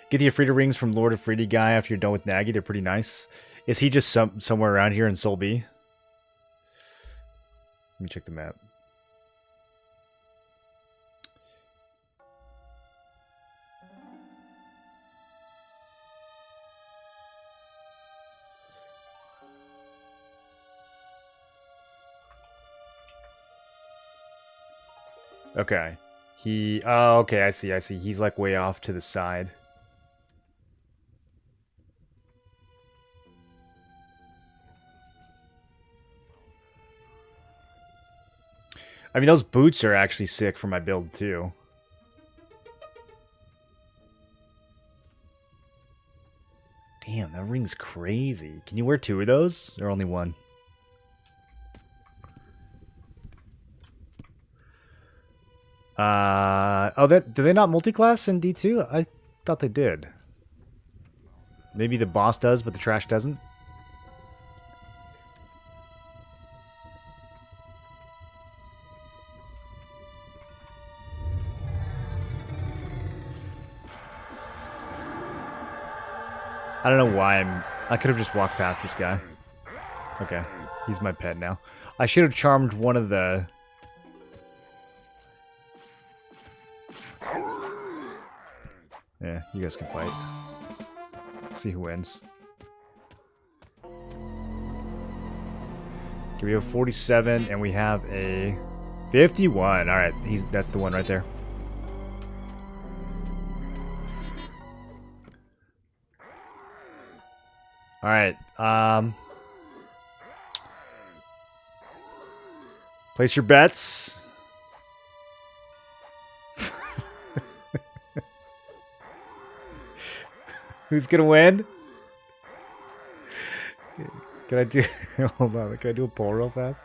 Get the Afrida rings from Lord Afrida guy after you're done with Nagi. They're pretty nice. Is he just somewhere around here in Sol B? Let me check the map. Okay. Oh, okay, I see. He's like way off to the side. I mean, those boots are actually sick for my build, too. Damn, that ring's crazy. Can you wear 2 of those? Or only 1? Oh, do they not multi-class in D2? I thought they did. Maybe the boss does, but the trash doesn't. I don't know why I could have just walked past this guy. Okay, he's my pet now. I should have charmed one of the... Yeah, you guys can fight. See who wins. Okay, we have 47 and we have a 51. Alright, that's the one right there. Alright, place your bets. Who's gonna win? Can I do... Hold on, can I do a poll real fast?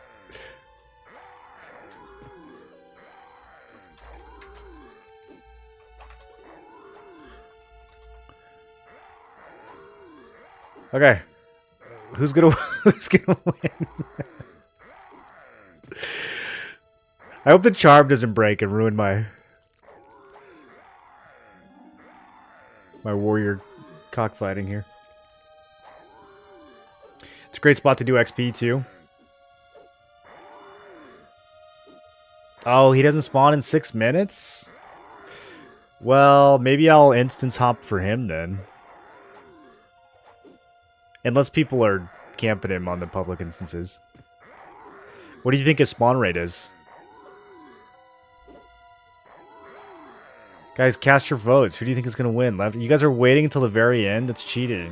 Okay. Who's gonna win? I hope the charm doesn't break and ruin my warrior cockfighting here. It's a great spot to do XP too. Oh, he doesn't spawn in 6 minutes? Well, maybe I'll instance hop for him then. Unless people are camping him on the public instances. What do you think his spawn rate is? Guys, cast your votes. Who do you think is going to win? You guys are waiting until the very end? That's cheating.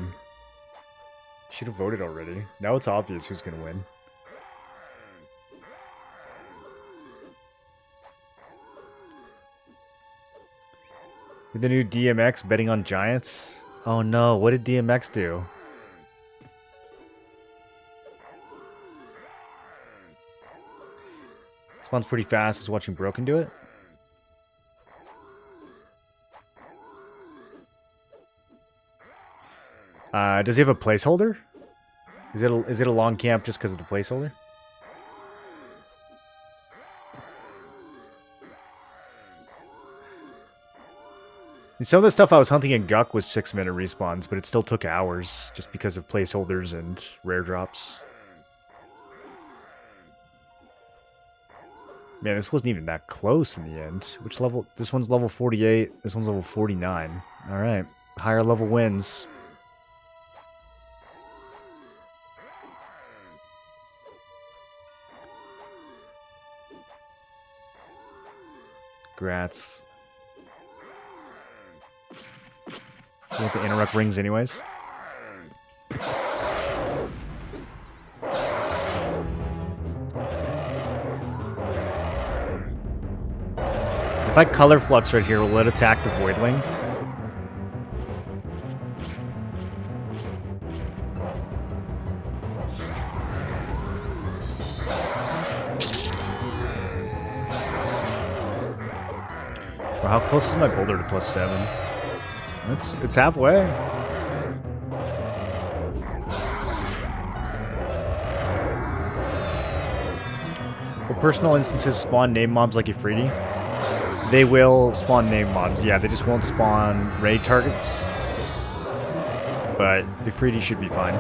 Should have voted already. Now it's obvious who's going to win. With the new DMX betting on Giants? Oh no, what did DMX do? Spawns pretty fast. Is watching Broken do it? Does he have a placeholder? Is it a long camp just because of the placeholder? And some of the stuff I was hunting in Guck was 6-minute respawns, but it still took hours just because of placeholders and rare drops. Man, this wasn't even that close in the end. Which level? This one's level 48. This one's level 49. Alright. Higher level wins. Grats. You want the interrupt rings anyways? If I color flux right here, will it attack the Voidling? Well, how close is my boulder to +7? It's halfway. Will personal instances spawn name mobs like Ifriti? They will spawn name mobs. Yeah, they just won't spawn raid targets. But Ifriti should be fine.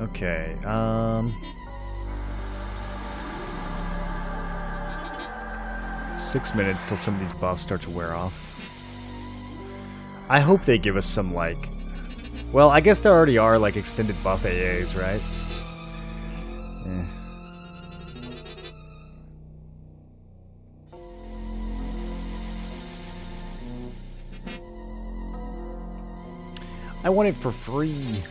Okay, 6 minutes till some of these buffs start to wear off. I hope they give us some, like... Well, I guess there already are, like, extended buff AAs, right? I want it for free.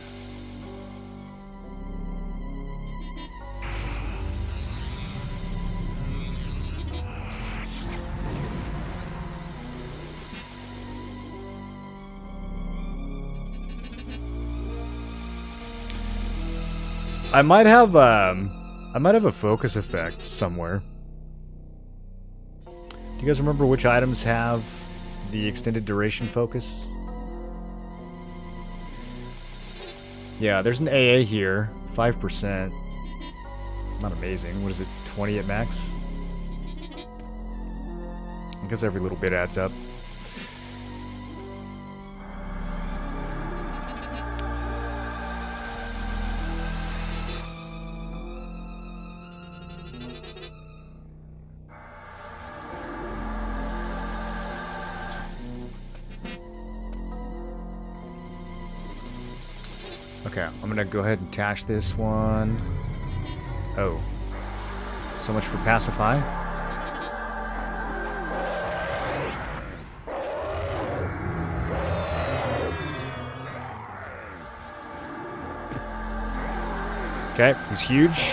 I might have a focus effect somewhere. Do you guys remember which items have the extended duration focus? Yeah, there's an AA here, 5%. Not amazing. What is it, 20 at max? I guess every little bit adds up. Okay, I'm gonna go ahead and tash this one. Oh. So much for pacify. Okay, he's huge.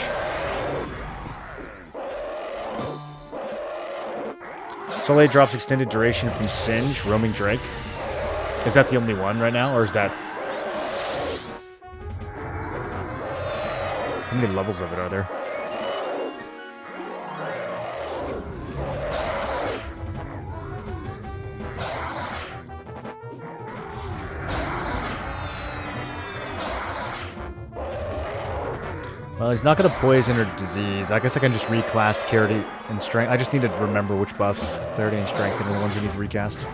Soleil drops extended duration from Singe, Roaming Drake. Is that the only one right now, or is that... How many levels of it are there? Well, he's not going to poison or disease. I guess I can just reclass clarity and strength. I just need to remember which buffs, clarity and strength, are the ones we need to recast.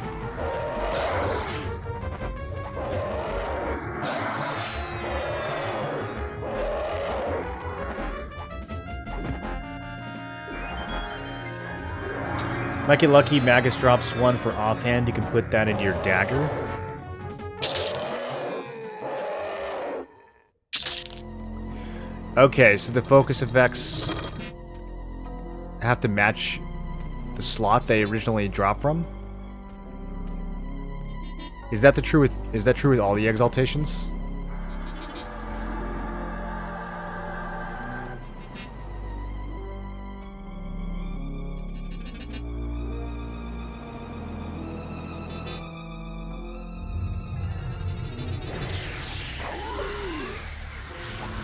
Might get lucky, Magus drops one for offhand. You can put that into your dagger. Okay, so the focus effects have to match the slot they originally dropped from. Is that true with all the exaltations?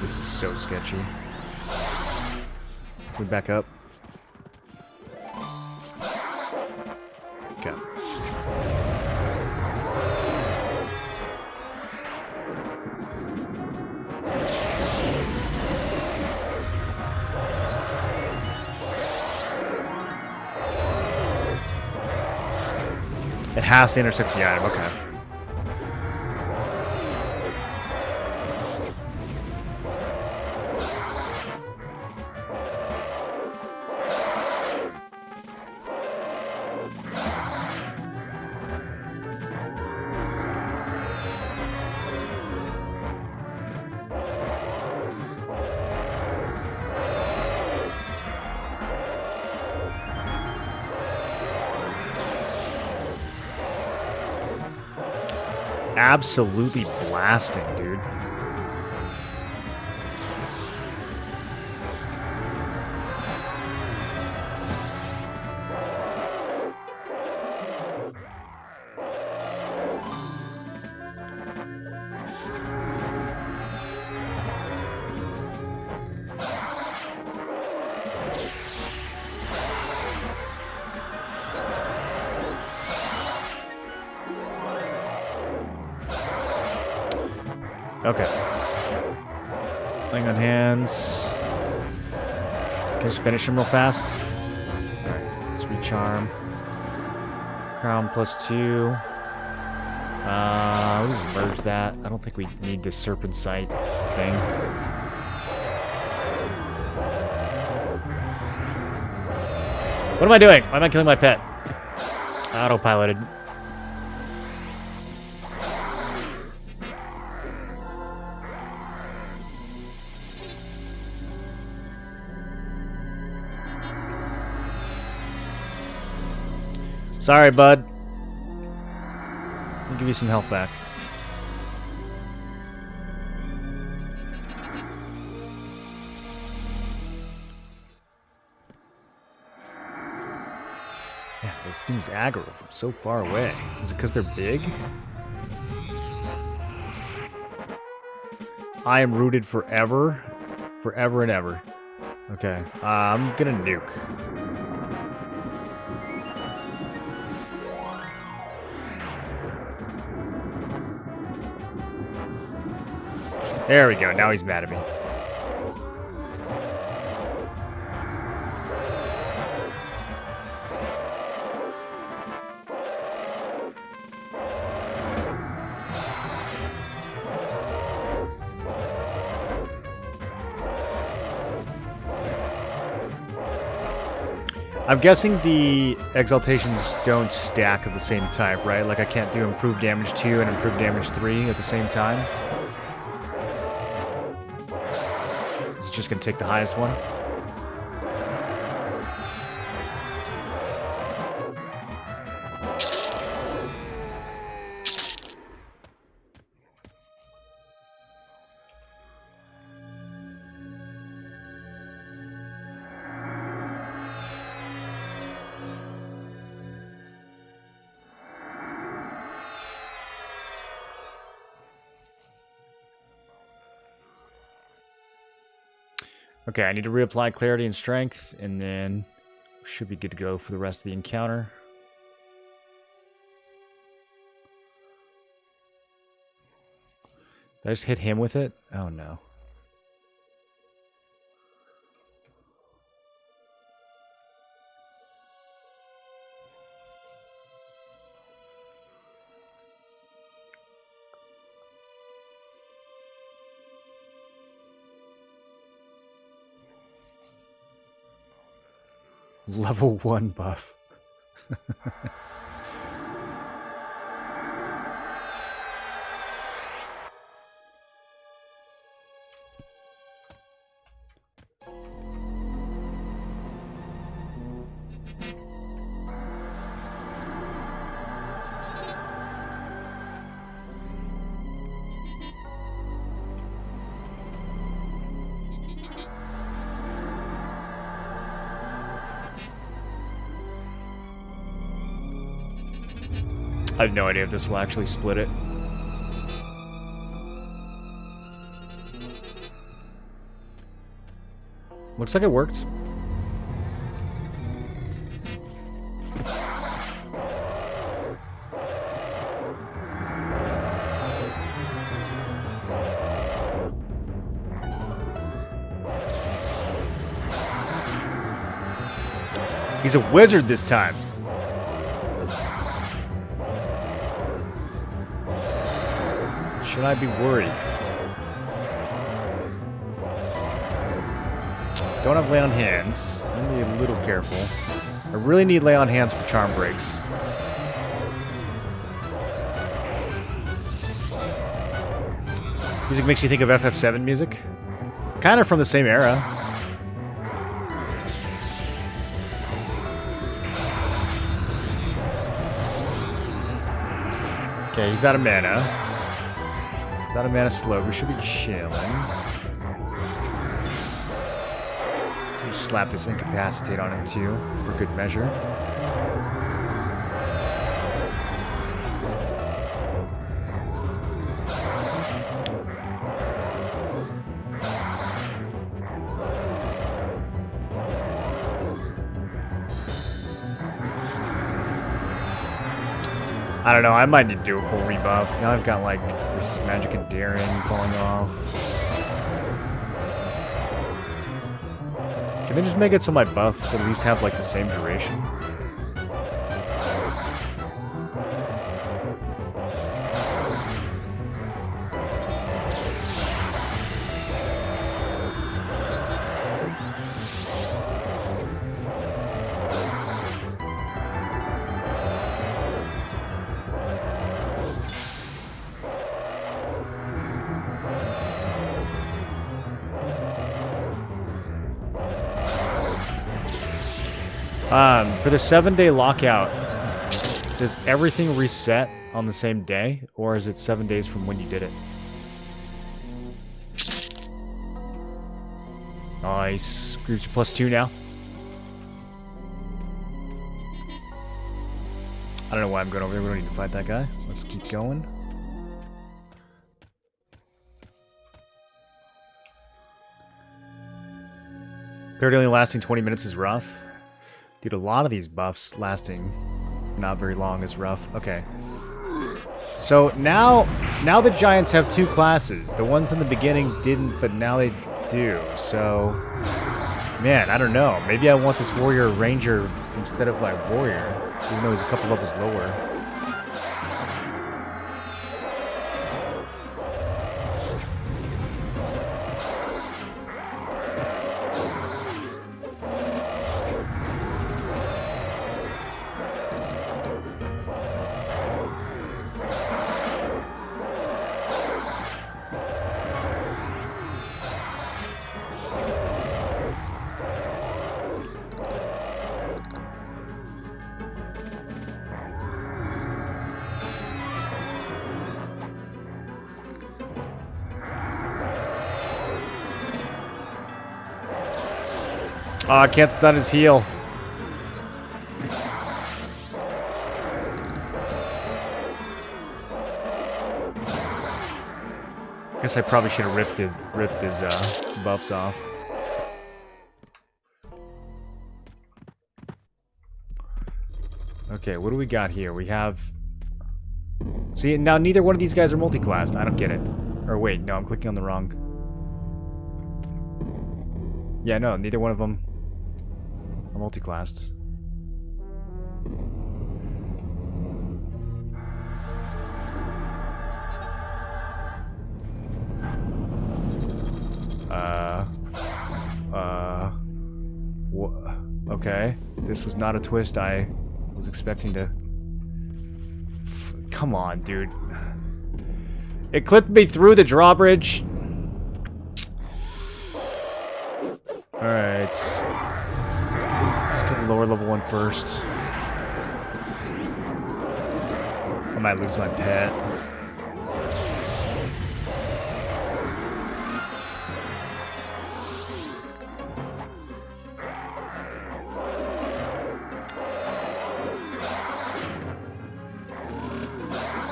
This is so sketchy. We back up. Okay. It has to intersect the item, okay. Absolutely blasting, dude. Okay. Thing on hands. Can just finish him real fast. Alright, let's recharm. Crown +2. We'll just merge that. I don't think we need this Serpent Sight thing. What am I doing? Why am I killing my pet? Autopiloted. Sorry, bud. I'll give you some health back. Yeah, those things aggro from so far away. Is it because they're big? I am rooted forever Forever and ever. Okay. I'm gonna nuke. There we go. Now he's mad at me. I'm guessing the exaltations don't stack of the same type, right? Like I can't do improved damage 2 and improved damage 3 at the same time. It's just gonna take the highest one. Okay, I need to reapply clarity and strength, and then should be good to go for the rest of the encounter. Did I just hit him with it? Oh no. Level 1 buff. I have no idea if this will actually split it. Looks like it worked. He's a wizard this time. Should I be worried? Don't have lay on hands. I'm gonna be a little careful. I really need lay on hands for charm breaks. Music makes you think of FF7 music. Kind of from the same era. Okay, he's out of mana. He's out of mana slow. We should be chilling. Just slap this incapacitate on him too, for good measure. I don't know, I might need to do a full rebuff. Now I've got like this magic and daring falling off. Can they just make it so my buffs at least have like the same duration? For the 7-day lockout, does everything reset on the same day, or is it 7 days from when you did it? Nice. Groups +2 now. I don't know why I'm going over there. We don't need to fight that guy. Let's keep going. Clearly only lasting 20 minutes is rough. Dude, a lot of these buffs lasting not very long is rough. Okay. So now the Giants have two classes. The ones in the beginning didn't, but now they do. So, man, I don't know. Maybe I want this Warrior Ranger instead of my Warrior, even though he's a couple levels lower. Oh, I can't stun his heal. Guess I probably should have ripped his buffs off. Okay, what do we got here? We have... See, now neither one of these guys are multi-classed. I don't get it. Or wait, no, I'm clicking on the wrong... Yeah, no, neither one of them are multi-classed. Okay, this was not a twist I was expecting to... Come on, dude. It clipped me through the drawbridge. Alright. Let's get the lower level one first. I might lose my pet.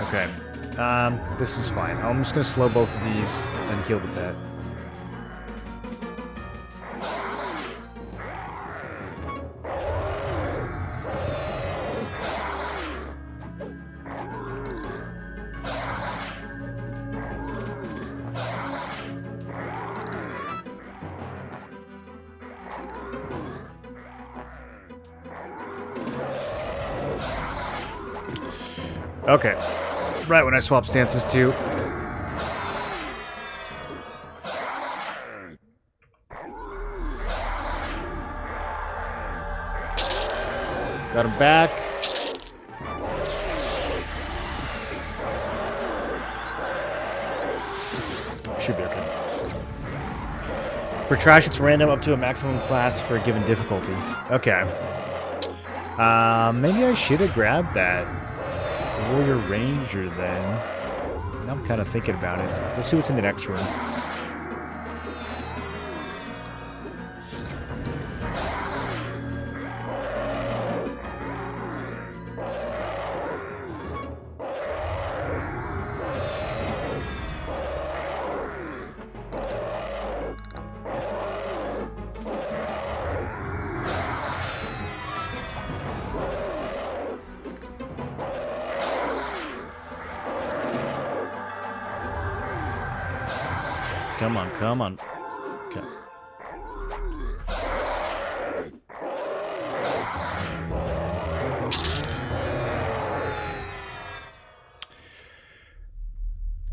Okay. This is fine. I'm just gonna slow both of these and heal the pet. Okay. Right when I swap stances too. Got him back. Should be okay. For trash, it's random up to a maximum class for a given difficulty. Okay. Maybe I should have grabbed that Warrior Ranger then. Now I'm kind of thinking about it. We'll see what's in the next room. Come on, come on. Okay.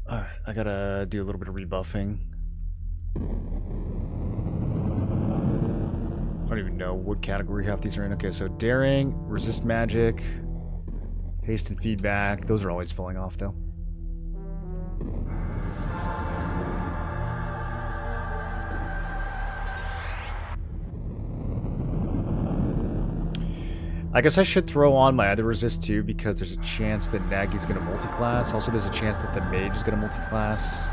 Alright, I gotta do a little bit of rebuffing. I don't even know what category half these are in. Okay, so daring, resist magic, haste and feedback. Those are always falling off though. I guess I should throw on my other resist too, because there's a chance that Nagy's going to multi-class. Also, there's a chance that the mage is going to multi-class.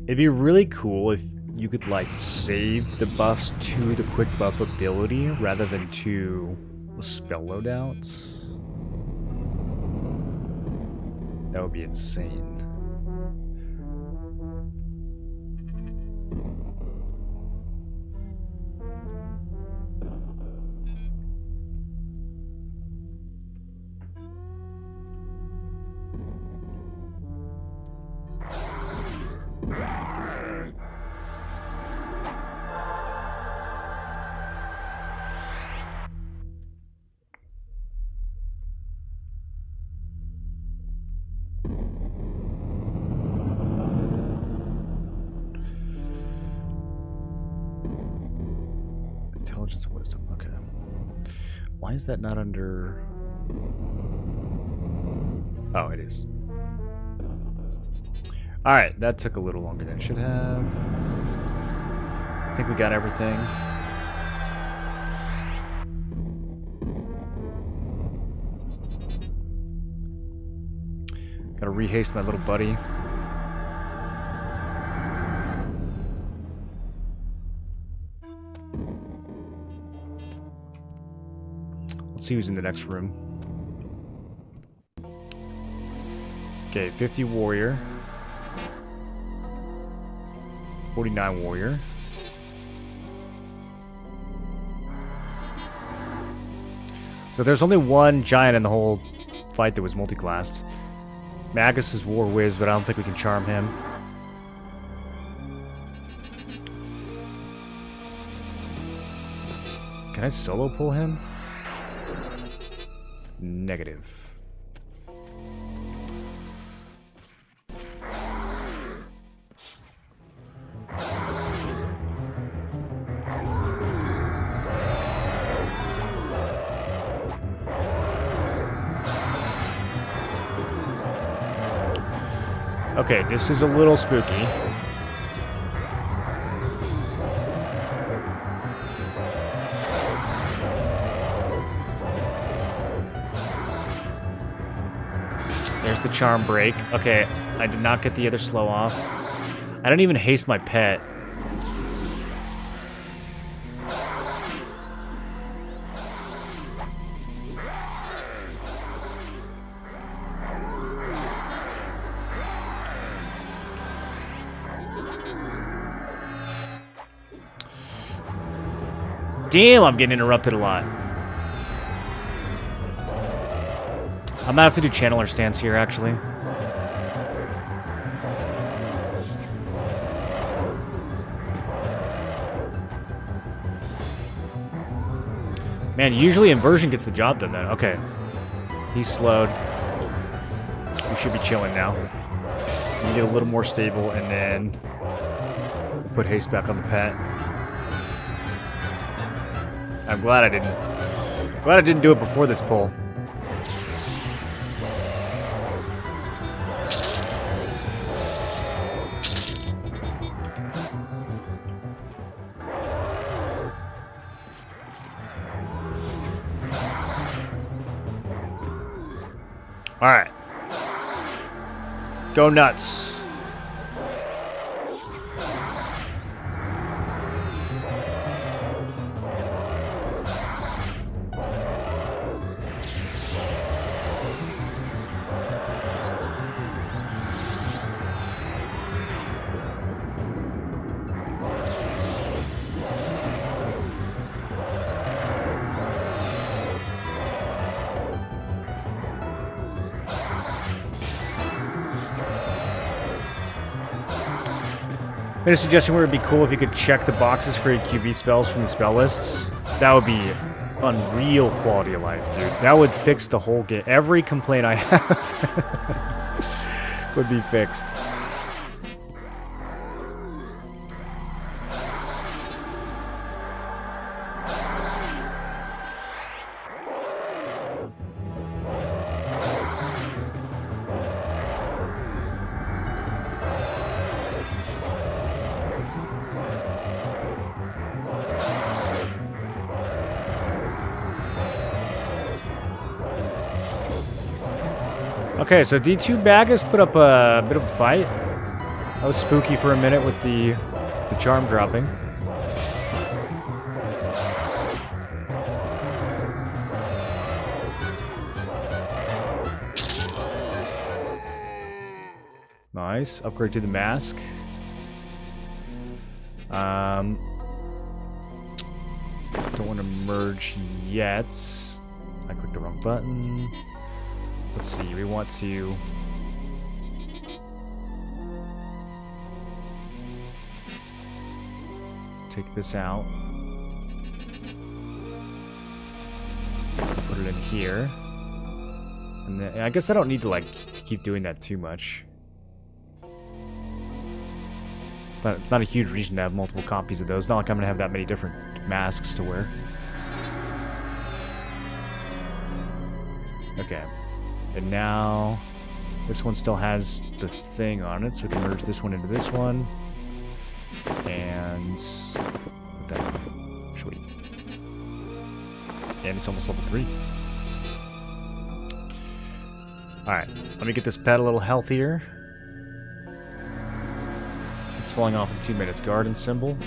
It'd be really cool if you could like save the buffs to the quick buff ability rather than to the spell loadouts. That would be insane. Intelligence and wisdom. Okay. Why is that not under... Oh, it is. Alright, that took a little longer than it should have. I think we got everything. Gotta rehaste my little buddy. Let's see who's in the next room. Okay, 50 warrior. 49 warrior. So there's only one giant in the whole fight that was multi-classed. Magus is war whiz, but I don't think we can charm him. Can I solo pull him? Negative. Okay, this is a little spooky. There's the charm break. Okay, I did not get the other slow off. I didn't even haste my pet. Damn, I'm getting interrupted a lot. I might have to do channeler stance here, actually. Man, usually inversion gets the job done then. Okay. He's slowed. We should be chilling now. We get a little more stable, and then we'll put haste back on the pet. I'm glad I didn't. Glad I didn't do it before this pull. All right. Go nuts. Made a suggestion where it'd be cool if you could check the boxes for your QB spells from the spell lists. That would be unreal quality of life, dude. That would fix the whole game. Every complaint I have would be fixed. Okay, so D2 Magus put up a bit of a fight. That was spooky for a minute with the charm dropping. Nice. Upgrade to the mask. Don't want to merge yet. I clicked the wrong button. Let's see. We want to... take this out. Put it in here. And then, I guess I don't need to, like, keep doing that too much. It's not a huge reason to have multiple copies of those. Not like I'm going to have that many different masks to wear. Okay. And now, this one still has the thing on it, so we can merge this one into this one. And... put that on. Sweet. And it's almost level 3. Alright, let me get this pet a little healthier. It's falling off in 2 minutes. Guard and symbol.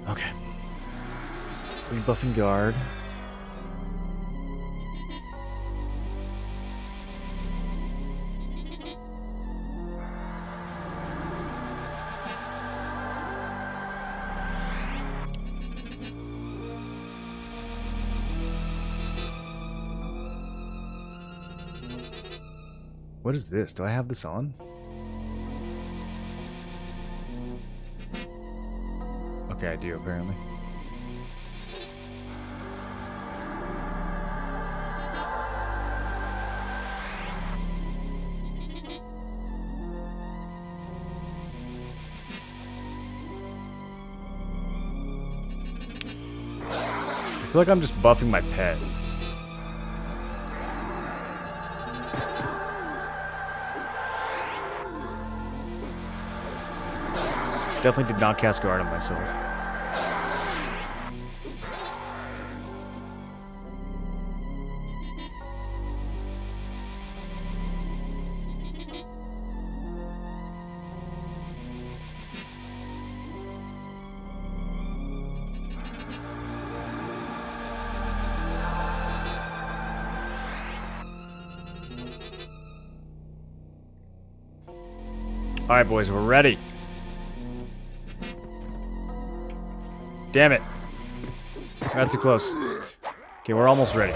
Okay. Rebuffing guard. What is this? Do I have this on? Okay, I do, apparently. I feel like I'm just buffing my pet. Definitely did not cast guard on myself. Alright, boys, we're ready. Damn it. Got too close. Okay, we're almost ready.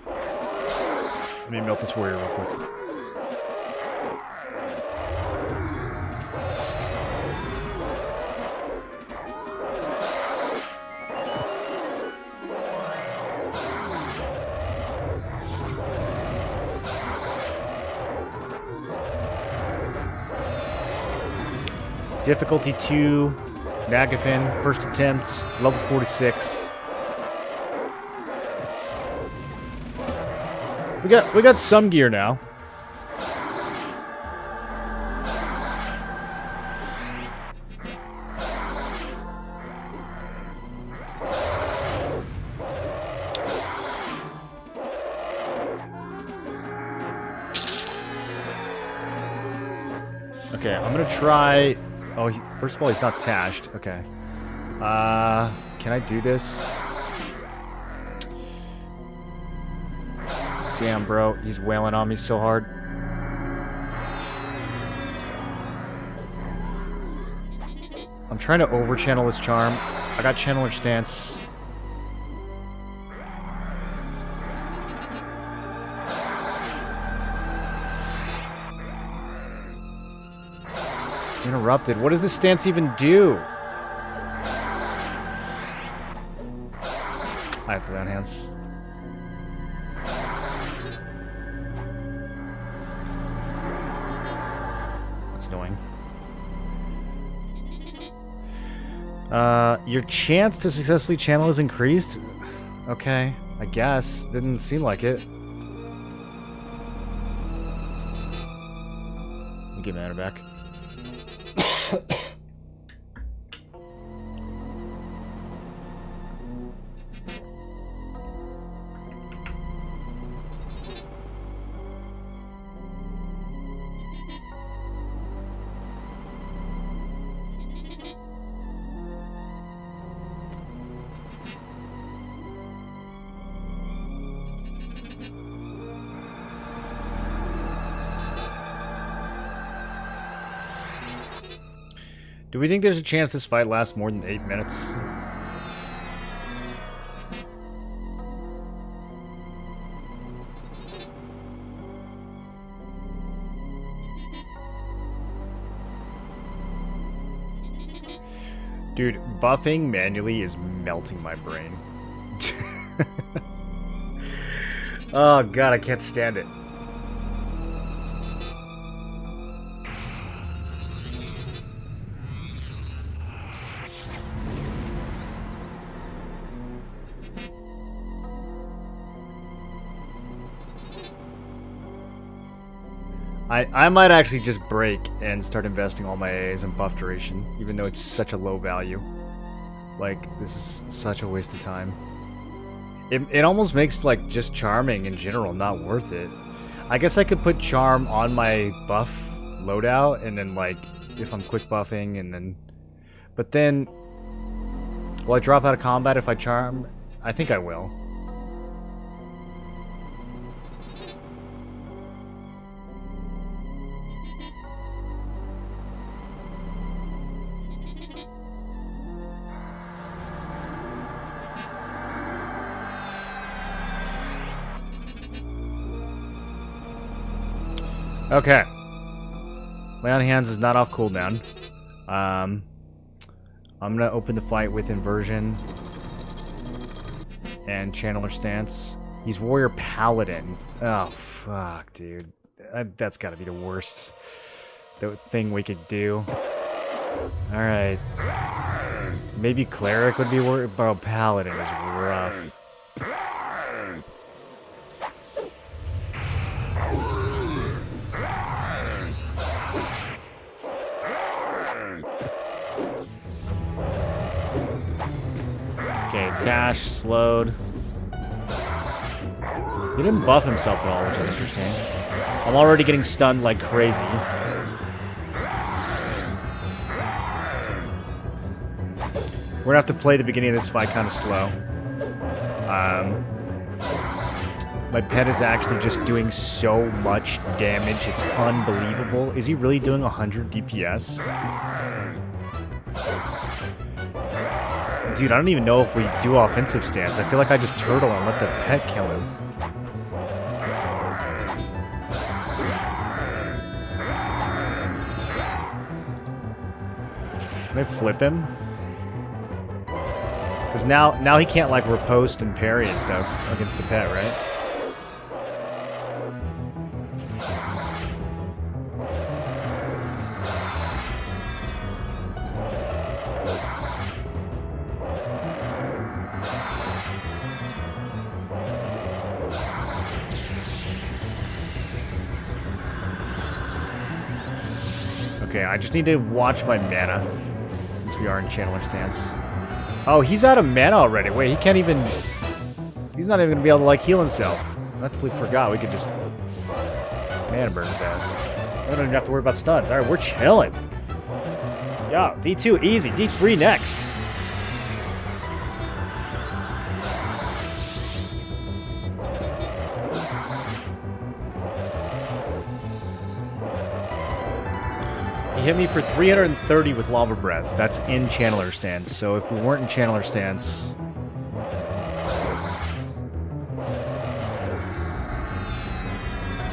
Let me melt this warrior real quick. Difficulty 2. Nagafin, first attempt, level 46. We got some gear now. Okay, I'm gonna try. Oh, first of all, he's not tashed. Okay. Can I do this? Damn, bro. He's wailing on me so hard. I'm trying to over-channel this charm. I got Channeler Stance. Interrupted. What does this stance even do? I have to lay on hands. That's annoying. Your chance to successfully channel is increased? Okay, I guess. Didn't seem like it. Let me get mana back. Do we think there's a chance this fight lasts more than 8 minutes? Dude, buffing manually is melting my brain. Oh god, I can't stand it. I might actually just break and start investing all my AAs in buff duration, even though it's such a low value. Like, this is such a waste of time. It almost makes, like, just charming in general not worth it. I guess I could put charm on my buff loadout, and then, like, if I'm quick buffing, and then... But then... Will I drop out of combat if I charm? I think I will. Okay. Lay on Hands is not off cooldown. I'm gonna open the fight with Inversion and Channeler Stance. He's Warrior Paladin. Oh, fuck, dude. That's gotta be the worst thing we could do. Alright. Maybe Cleric would be worth, bro. Paladin is rough. Okay, Tash slowed. He didn't buff himself at all, which is interesting. I'm already getting stunned like crazy. We're gonna have to play the beginning of this fight kind of slow. My pet is actually just doing so much damage, it's unbelievable. Is he really doing 100 DPS? Dude, I don't even know if we do offensive stance. I feel like I just turtle and let the pet kill him. Can I flip him? Because now he can't, like, riposte and parry and stuff against the pet, right? Okay, I just need to watch my mana, since we are in Channeler Stance. Oh, he's out of mana already. Wait, he can't even... He's not even going to be able to, like, heal himself. I totally forgot. We could just... mana burn his ass. We don't even have to worry about stuns. Alright, we're chilling. Yeah, D2, easy. D3 next. He hit me for 330 with Lava Breath. That's in Channeler Stance. So if we weren't in Channeler Stance...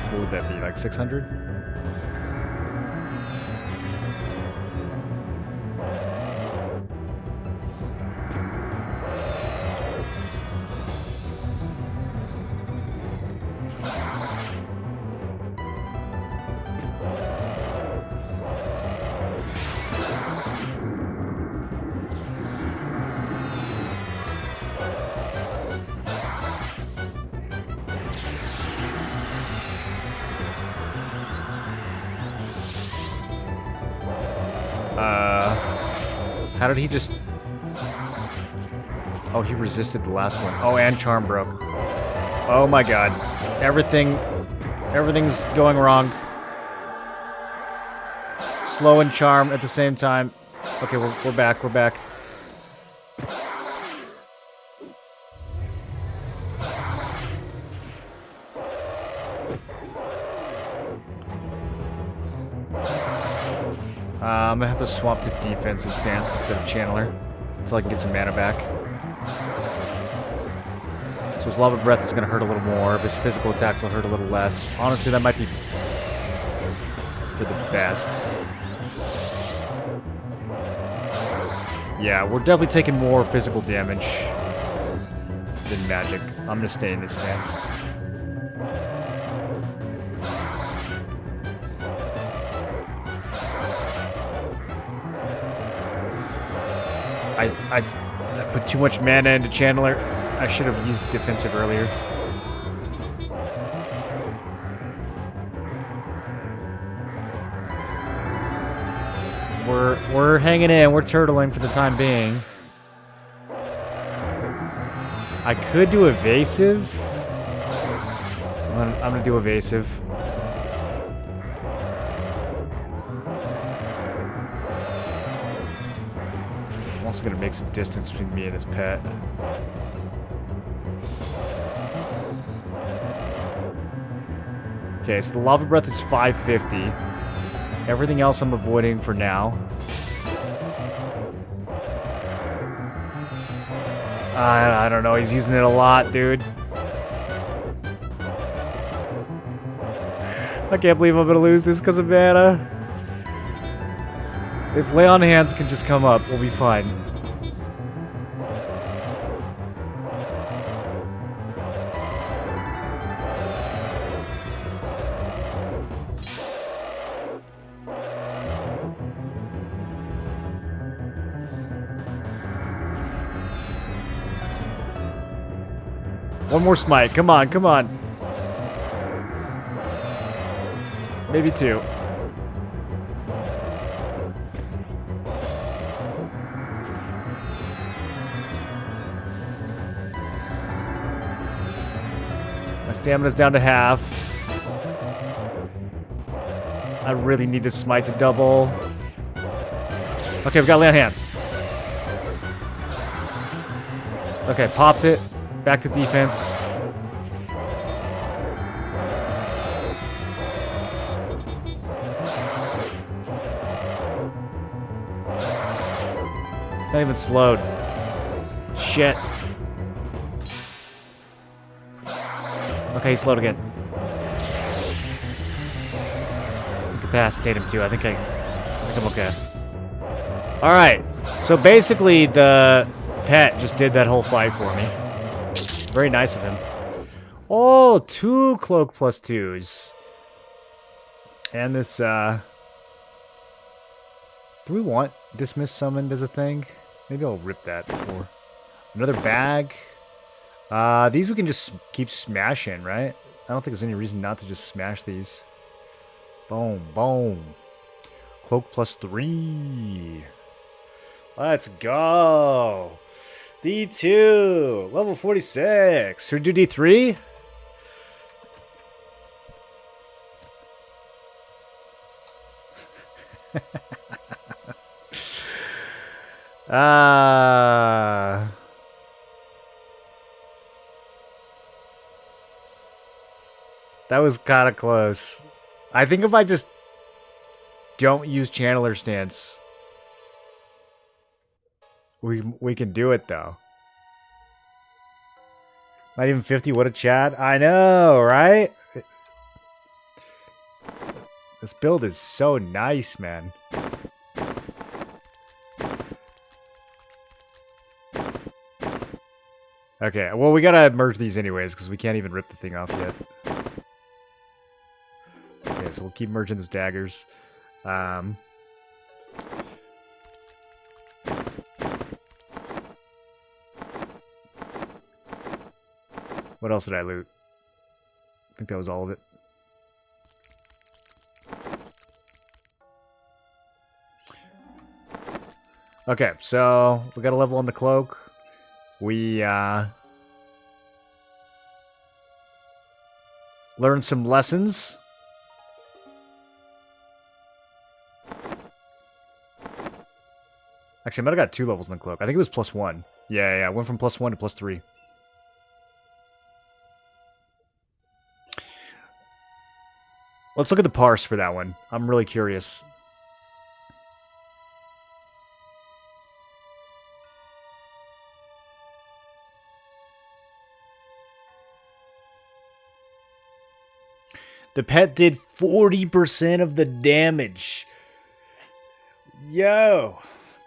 What would that be? Like 600? How did he just... Oh, he resisted the last one. Oh, and Charm broke. Oh my god. Everything's going wrong. Slow and Charm at the same time. Okay, we're back, we're back. I'm gonna have to swap to defensive stance instead of channeler, so I can get some mana back. So his Lava Breath is gonna hurt a little more, but his physical attacks will hurt a little less. Honestly, that might be for the best. Yeah, we're definitely taking more physical damage than magic. I'm gonna stay in this stance. I put too much mana into Channeler. I should have used defensive earlier. We're hanging in. We're turtling for the time being. I could do evasive. I'm gonna do evasive. I'm also gonna make some distance between me and his pet. Okay, so the Lava Breath is 550. Everything else I'm avoiding for now. I don't know, he's using it a lot, dude. I can't believe I'm gonna lose this because of mana. If Lay on Hands can just come up, we'll be fine. One more smite. Come on, come on. Maybe two. My stamina's down to half. I really need this smite to double. Okay, we got Lay on Hands. Okay, popped it. Back to defense. It's not even slowed. Shit. Okay, he's slowed again. Let's incapacitate him too. I think I'm okay. Alright. So basically the pet just did that whole fight for me. Very nice of him. Oh, 2 cloak plus 2s. And this, do we want dismiss summoned as a thing? Maybe I'll rip that before. Another bag. These we can just keep smashing, right? I don't think there's any reason not to just smash these. Boom, boom. Cloak plus 3. Let's go. D2, level 46. Should we do D3? That was kind of close. I think if I just don't use Channeler stance, we can do it though. Not even 50. What a chat! I know, right? This build is so nice, man. Okay, well we gotta merge these anyways because we can't even rip the thing off yet. Okay, so we'll keep merging those daggers. What else did I loot? I think that was all of it. Okay, so we got a level on the cloak. We learned some lessons. Actually, I might have got 2 levels in the cloak. I think it was +1. Yeah, went from +1 to +3. Let's look at the parse for that one. I'm really curious. The pet did 40% of the damage. Yo,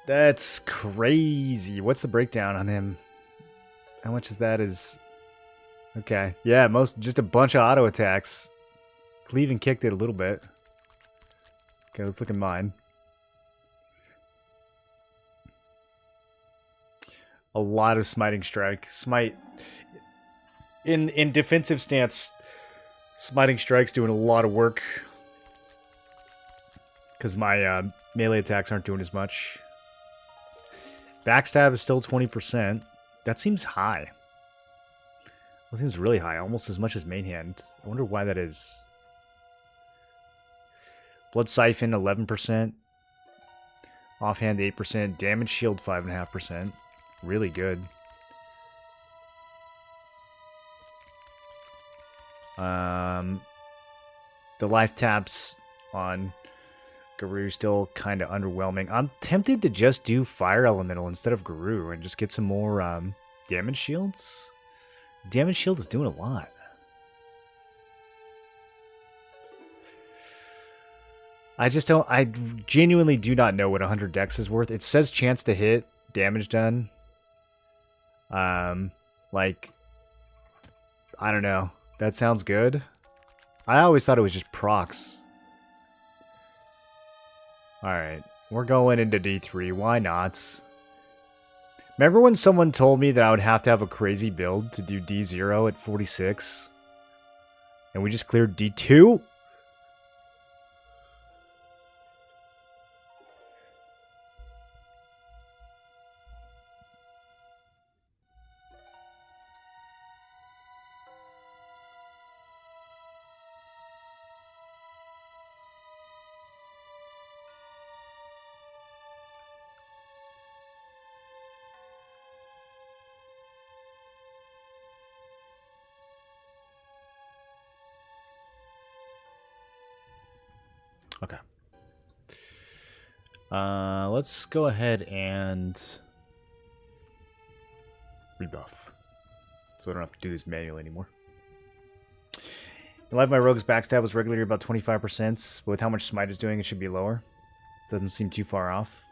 that's crazy. What's the breakdown on him? How much is that? Okay, yeah, just a bunch of auto attacks. Cleave and kicked it a little bit. Okay, let's look at mine. A lot of smiting strike. Smite in defensive stance. Smiting strike's doing a lot of work because my melee attacks aren't doing as much. Backstab is still 20%. That seems high. That seems really high, almost as much as main hand. I wonder why that is. Blood Siphon 11%. Offhand 8%. Damage Shield 5.5%. Really good. The life taps on Guru still kind of underwhelming. I'm tempted to just do Fire Elemental instead of Guru and just get some more damage shields. Damage shield is doing a lot. I genuinely do not know what 100 dex is worth. It says chance to hit, damage done. Like, I don't know. That sounds good. I always thought it was just procs. Alright, we're going into D3. Why not? Remember when someone told me that I would have to have a crazy build to do D0 at 46? And we just cleared D2? Okay. Let's go ahead and rebuff. So I don't have to do this manually anymore. In life, my rogue's backstab was regularly about 25%, but with how much smite is doing, it should be lower. Doesn't seem too far off.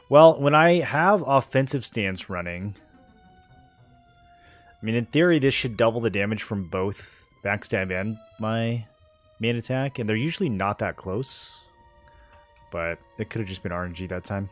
Well, when I have offensive stance running, I mean, in theory, this should double the damage from both backstab and my main attack, and they're usually not that close, but it could have just been RNG that time.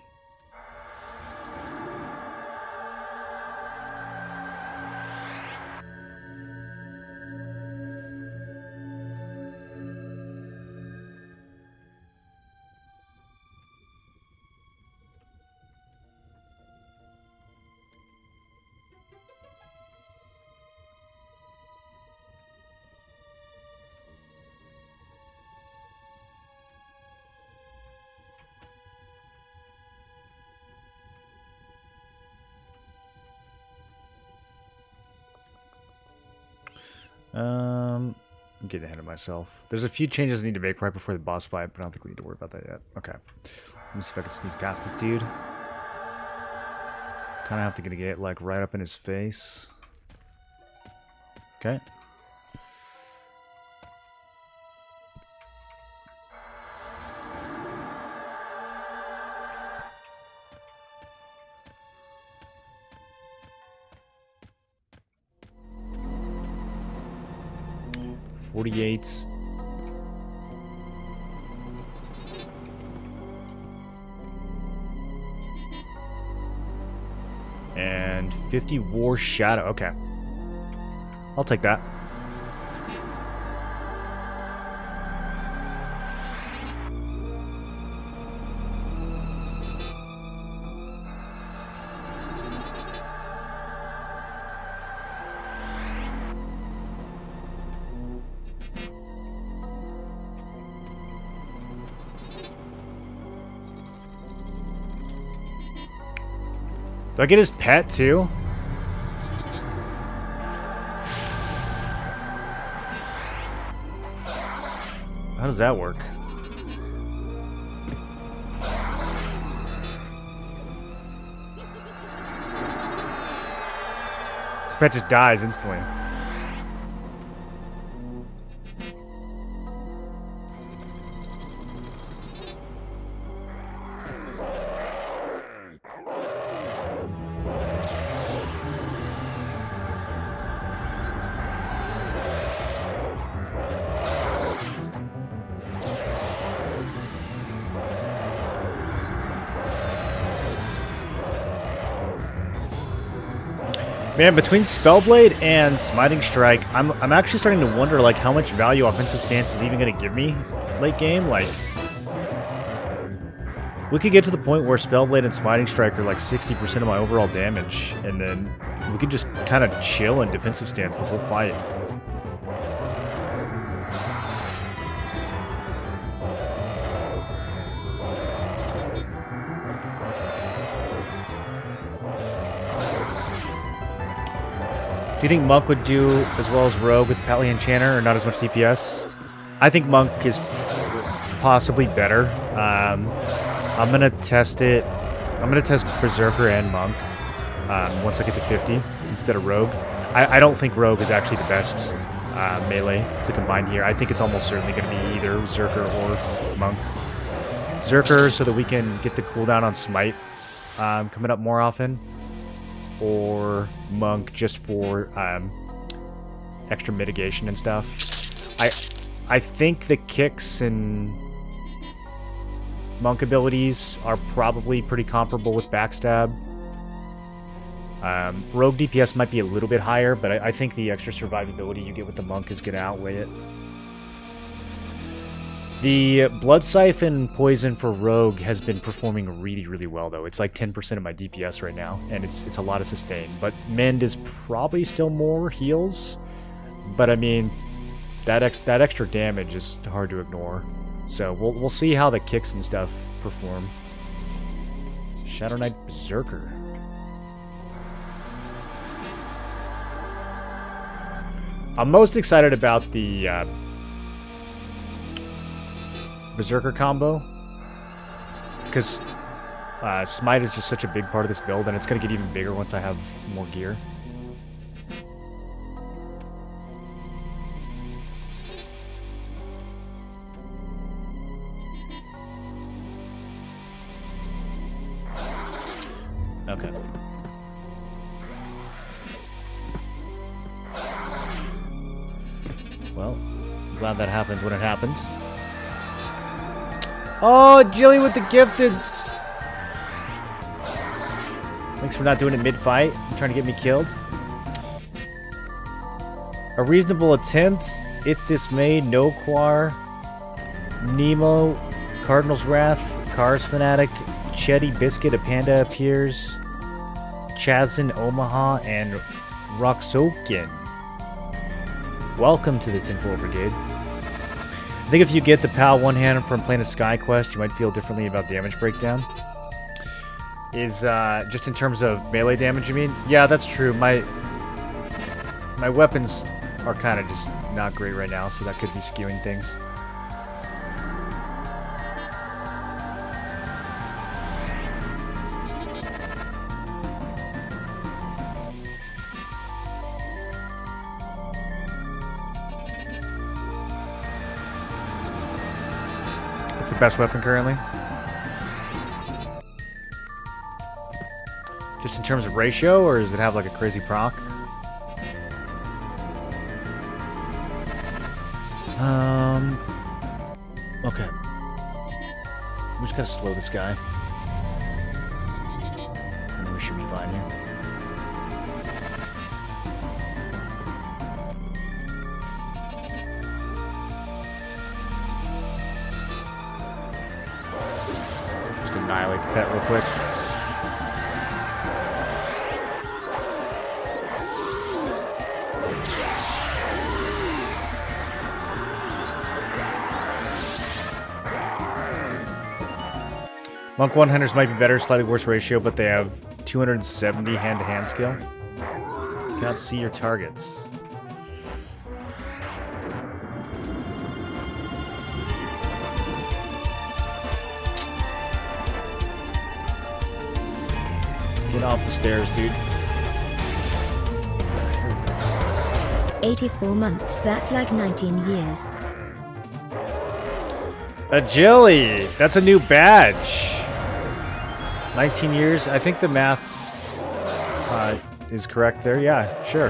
I'm getting ahead of myself. There's a few changes I need to make right before the boss fight, but I don't think we need to worry about that yet. Okay. Let me see if I can sneak past this dude. Kind of have to get like right up in his face. Okay. .48. And 50 War Shadow. Okay. I'll take that. Do I get his pet too? How does that work? His pet just dies instantly. Man, between Spellblade and Smiting Strike, I'm actually starting to wonder like how much value Offensive Stance is even going to give me late game. Like, we could get to the point where Spellblade and Smiting Strike are like 60% of my overall damage, and then we could just kind of chill in Defensive Stance the whole fight. Do you think Monk would do as well as Rogue with Pally Enchanter, or not as much DPS? I think Monk is possibly better. I'm going to test it. I'm going to test Berserker and Monk once I get to 50 instead of Rogue. I don't think Rogue is actually the best melee to combine here. I think it's almost certainly going to be either Berserker or Monk. Berserker so that we can get the cooldown on Smite coming up more often. Or Monk just for extra mitigation and stuff. I think the kicks and Monk abilities are probably pretty comparable with Backstab. Rogue DPS might be a little bit higher, but I think the extra survivability you get with the Monk is going to outweigh it. The Blood Siphon Poison for Rogue has been performing really, really well, though. It's like 10% of my DPS right now, and it's a lot of sustain. But Mend is probably still more heals, but I mean, that extra damage is hard to ignore. So we'll see how the kicks and stuff perform. Shadow Knight Berserker. I'm most excited about the Berserker combo, because Smite is just such a big part of this build, and it's going to get even bigger once I have more gear. Okay. Well, glad that happened when it happens. Oh, Jilly with the gifteds! Thanks for not doing it mid-fight. You're trying to get me killed. A reasonable attempt. It's dismayed. No Quar. Nemo. Cardinal's Wrath. Cars Fanatic. Chetty Biscuit. A Panda appears. Chazin Omaha. And Roxokin. Welcome to the Tinfoil Brigade. I think if you get the PAL one-hand from playing a Sky Quest, you might feel differently about damage breakdown. Is, just in terms of melee damage, you mean? Yeah, that's true. My weapons are kind of just not great right now, so that could be skewing things. The best weapon currently? Just in terms of ratio, or does it have like a crazy proc? Okay. We just gotta slow this guy. And then we should be fine here. Annihilate the pet real quick. Monk 100s might be better, slightly worse ratio, but they have 270 hand-to-hand skill. You cannot see your targets. Get off the stairs, dude. 84 months, that's like 19 years. Agility! That's a new badge. 19 years. I think the math is correct there. Yeah, sure.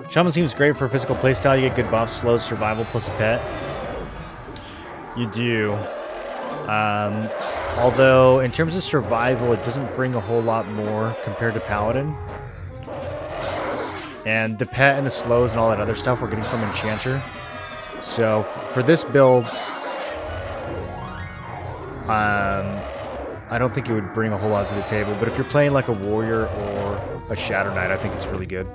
Shaman seems great for physical playstyle. You get good buffs, slows, survival, plus a pet. You do. Although, in terms of survival, it doesn't bring a whole lot more compared to Paladin. And the pet and the slows and all that other stuff we're getting from Enchanter. So, for this build, I don't think it would bring a whole lot to the table. But if you're playing like a Warrior or a Shadow Knight, I think it's really good.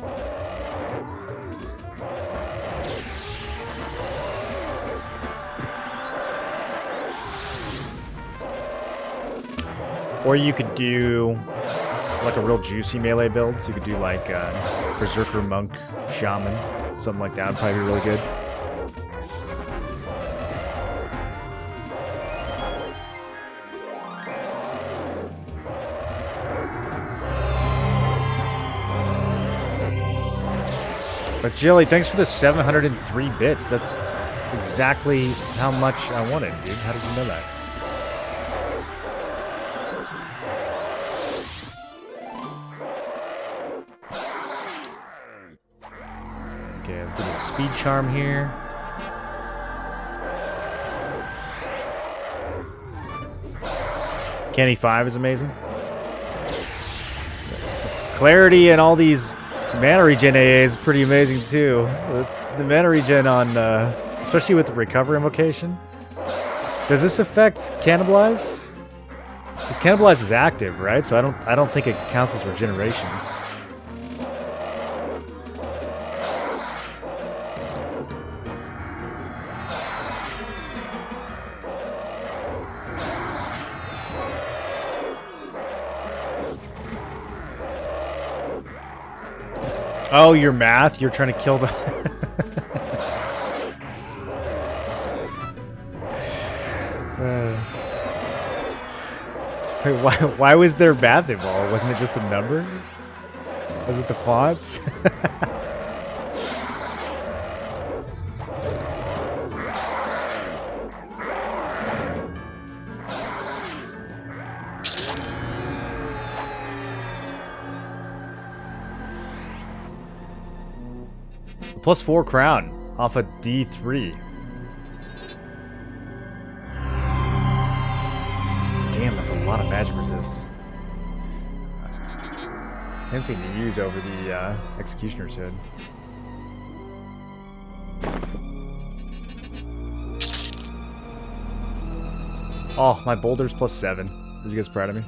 Or you could do like a real juicy melee build. So you could do like Berserker, Monk, Shaman, something like that would probably be really good. But Jilly, thanks for the 703 bits. That's exactly how much I wanted, dude. How did you know that? Okay, I'll do a speed charm here. Kenny 5 is amazing. Clarity and all these mana regen AA is pretty amazing too. The mana regen on, especially with the recover invocation. Does this affect cannibalize? Because cannibalize is active, right? So I don't think it counts as regeneration. Oh, your math? You're trying to kill the... Wait, why was there math involved? Wasn't it just a number? Was it the font? +4 crown off a D3. Damn, that's a lot of magic resist. It's tempting to use over the Executioner's Hood. Oh, my boulder's +7. Are you guys proud of me?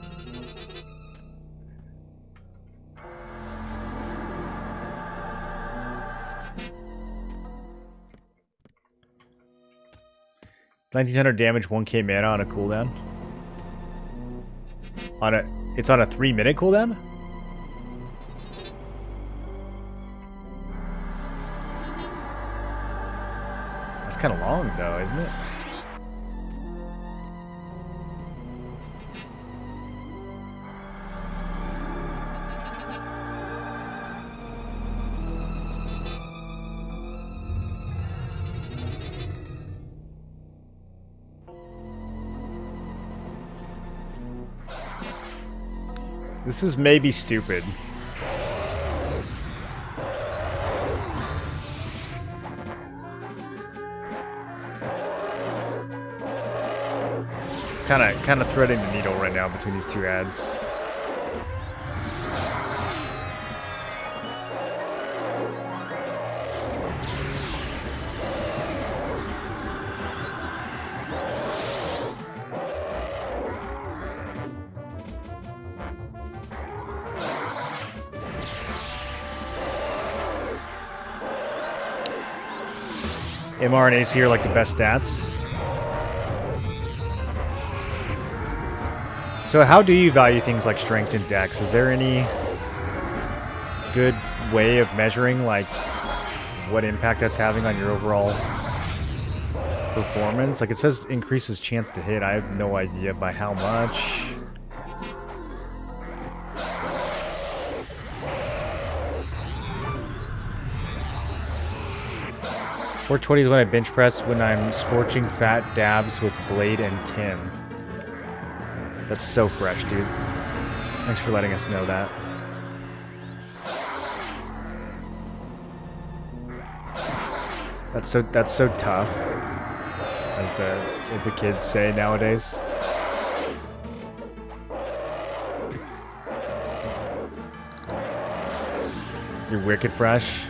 $1,900 damage, 1k mana on a cooldown. It's on a 3-minute cooldown? That's kind of long though, isn't it? This is maybe stupid. Kind of threading the needle right now between these two ads. MR and AC are like the best stats. So how do you value things like strength and dex? Is there any good way of measuring like what impact that's having on your overall performance? Like it says increases chance to hit. I have no idea by how much. $420 is when I bench press when I'm scorching fat dabs with blade and tin. That's so fresh, dude. Thanks for letting us know that. That's so tough. as the kids say nowadays. You're wicked fresh.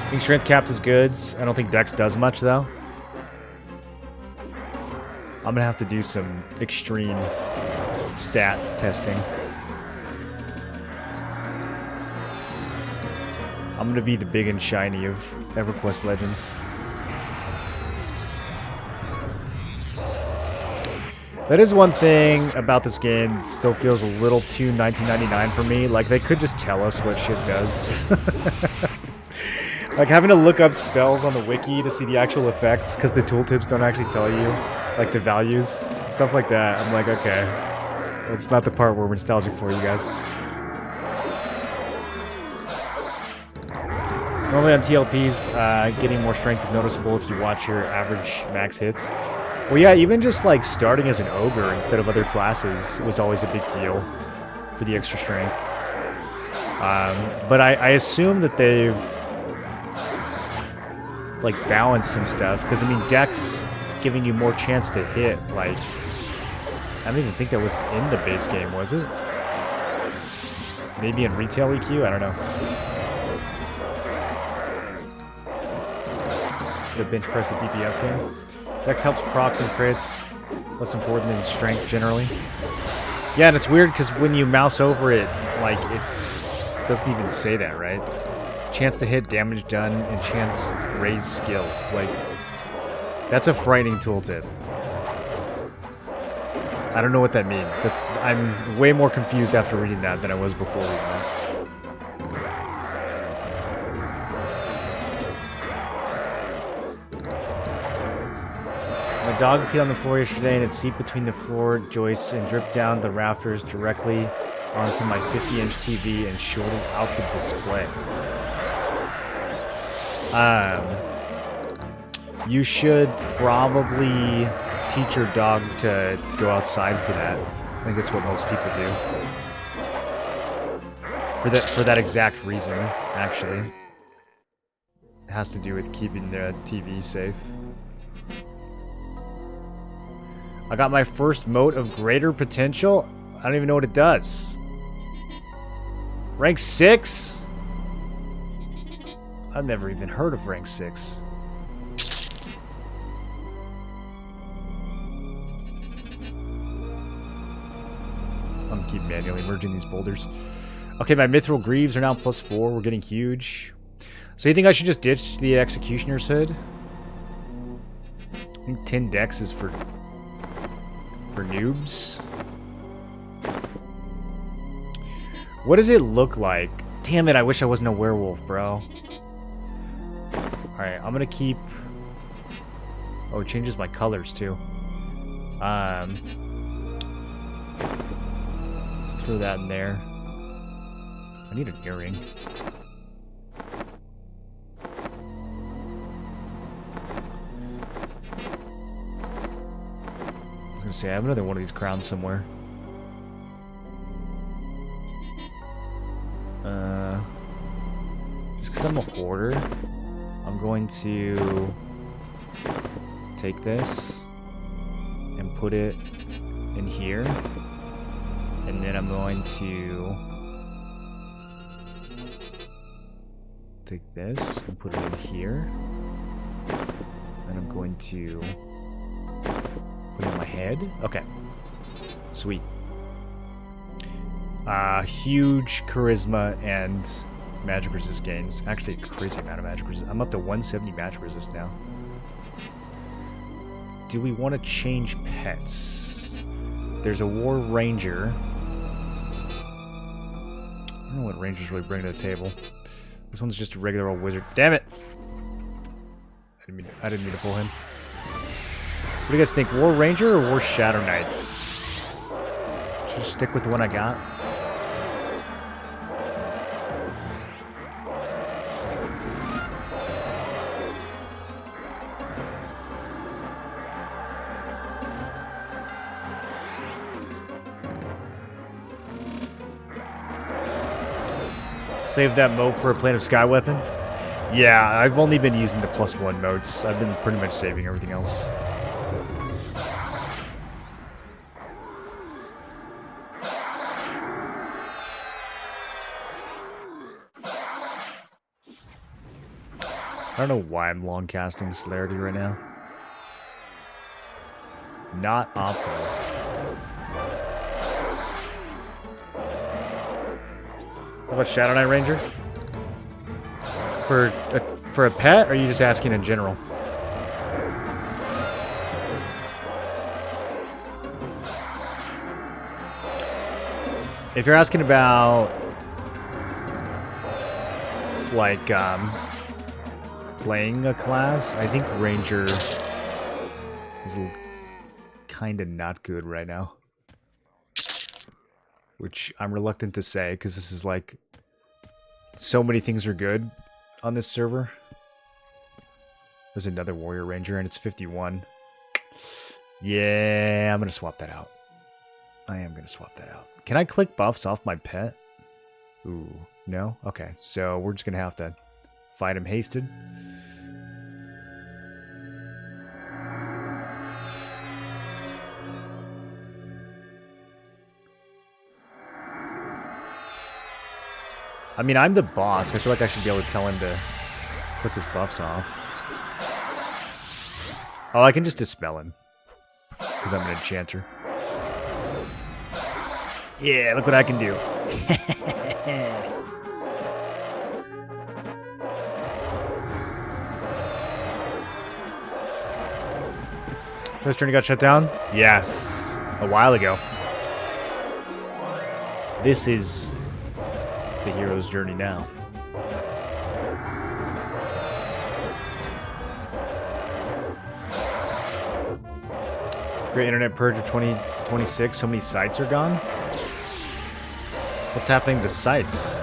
I think strength capped is good. I don't think dex does much though. I'm gonna have to do some extreme stat testing. I'm gonna be the big and shiny of Everquest Legends. That is one thing about this game. It still feels a little too 1999 for me. Like, they could just tell us what shit does. Like, having to look up spells on the wiki to see the actual effects because the tooltips don't actually tell you, like, the values. Stuff like that. I'm like, okay. That's not the part where we're nostalgic for you guys. Normally on TLPs, getting more strength is noticeable if you watch your average max hits. Well, yeah, even just like starting as an ogre instead of other classes was always a big deal for the extra strength. But I assume that they've like balanced some stuff because I mean, Dex giving you more chance to hit. Like, I don't even think that was in the base game, was it? Maybe in retail EQ. I don't know. It's the bench press at DPS game. Dex helps procs and crits, less important than strength generally. Yeah, and it's weird because when you mouse over it, like, it doesn't even say that, right? Chance to hit, damage done, and chance raise skills. Like, that's a frightening tooltip. I don't know what that means. I'm way more confused after reading that than I was before reading that. My dog peed on the floor yesterday and it seeped between the floor joists and dripped down the rafters directly onto my 50-inch TV and shorted out the display. You should probably teach your dog to go outside for that. I think that's what most people do. For that exact reason, actually. It has to do with keeping the TV safe. I got my first mote of greater potential. I don't even know what it does. Rank 6? I've never even heard of rank 6. I'm gonna keep manually merging these boulders. Okay, my mithril greaves are now +4. We're getting huge. So you think I should just ditch the executioner's hood? I think 10 dex is for noobs. What does it look like? Damn it, I wish I wasn't a werewolf, bro. Alright, I'm gonna keep... Oh, it changes my colors, too. Throw that in there. I need an earring. I was gonna say, I have another one of these crowns somewhere. Just because I'm a hoarder, I'm going to take this and put it in here. And then I'm going to take this and put it in here. And I'm going to put it on my head. Okay. Sweet. Huge charisma and magic resist gains. Actually, a crazy amount of magic resist. I'm up to 170 magic resist now. Do we want to change pets? There's a war ranger. I don't know what rangers really bring to the table. This one's just a regular old wizard. Damn it! I didn't mean to pull him. What do you guys think? War Ranger or War Shadow Knight? Should I stick with the one I got? Save that moat for a Plane of Sky weapon. Yeah, I've only been using the +1 modes. I've been pretty much saving everything else. I don't know why I'm long casting Celerity right now. Not optimal. How about Shadow Knight Ranger? For a pet, or are you just asking in general? If you're asking about like playing a class, I think Ranger is kind of not good right now. Which I'm reluctant to say, because this is like... so many things are good on this server. There's another Warrior Ranger, and it's 51. Yeah, I'm going to swap that out. I am going to swap that out. Can I click buffs off my pet? Ooh, no? Okay, so we're just going to have to fight him hasted. I mean, I'm the boss. I feel like I should be able to tell him to click his buffs off. Oh, I can just dispel him. Because I'm an enchanter. Yeah, look what I can do. First journey got shut down? Yes. A while ago. This is the hero's journey now. Great internet purge of 2026. So many sites are gone. What's happening to sites?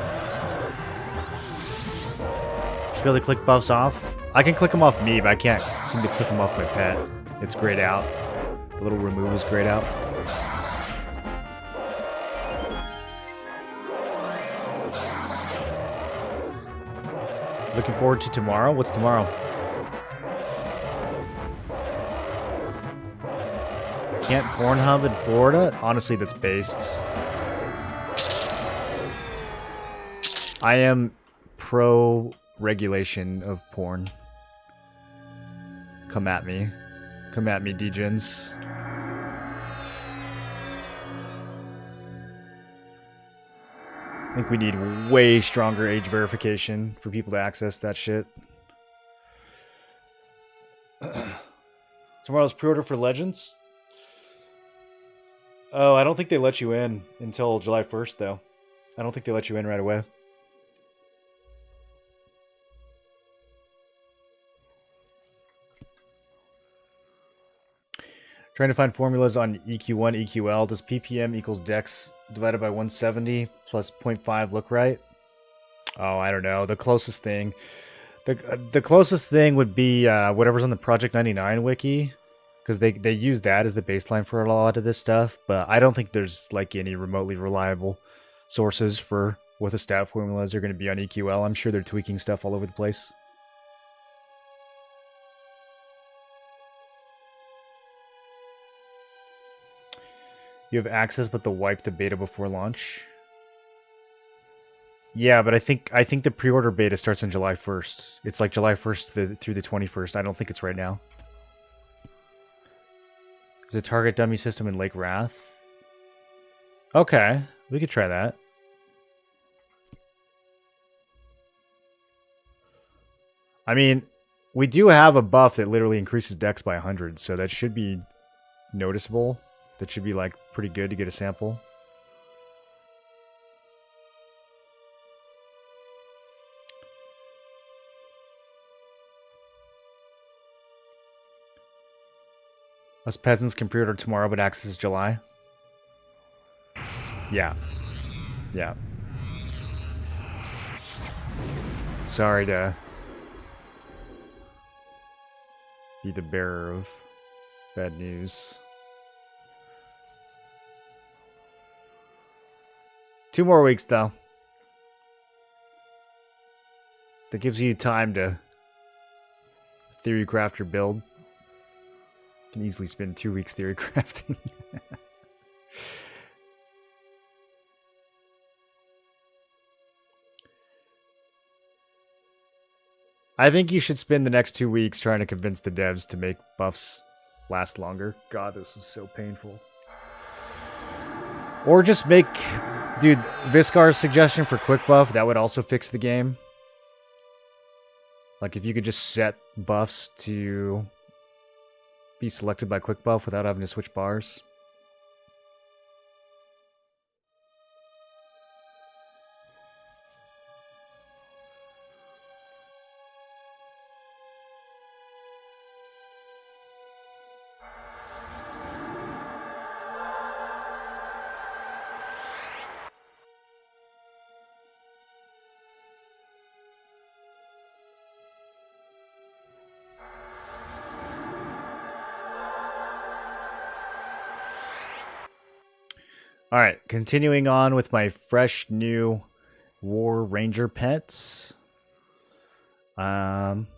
Should be able to click buffs off. I can click them off me, but I can't seem to click them off my pet. It's grayed out. The little remove is grayed out. Looking forward to tomorrow. What's tomorrow? Can't Pornhub in Florida? Honestly, that's based. I am pro regulation of porn. Come at me. Come at me, degens. I think we need way stronger age verification for people to access that shit. Tomorrow's pre-order for Legends? Oh, I don't think they let you in until July 1st, though. I don't think they let you in right away. Trying to find formulas on EQ1, EQL. Does PPM equals dex divided by 170 plus 0.5 look right? Oh, I don't know. The closest thing... The closest thing would be whatever's on the Project 99 wiki. Because they use that as the baseline for a lot of this stuff. But I don't think there's like any remotely reliable sources for what the stat formulas are going to be on EQL. I'm sure they're tweaking stuff all over the place. You have access, but they'll wipe the beta before launch. Yeah, but I think the pre-order beta starts on July 1st. It's like July 1st through the 21st. I don't think it's right now. Is a target dummy system in Lake Wrath? Okay, we could try that. I mean, we do have a buff that literally increases dex by 100, so that should be noticeable. That should be, like, pretty good to get a sample. Us peasants can pre-order tomorrow, but access July. Yeah. Yeah. Sorry to be the bearer of bad news. 2 more weeks, though. That gives you time to theory craft your build. You can easily spend 2 weeks theory crafting. I think you should spend the next 2 weeks trying to convince the devs to make buffs last longer. God, this is so painful. Or just make... Dude, Viscar's suggestion for quick buff, that would also fix the game. Like, if you could just set buffs to be selected by quick buff without having to switch bars. Alright, continuing on with my fresh new War Ranger pets. I'm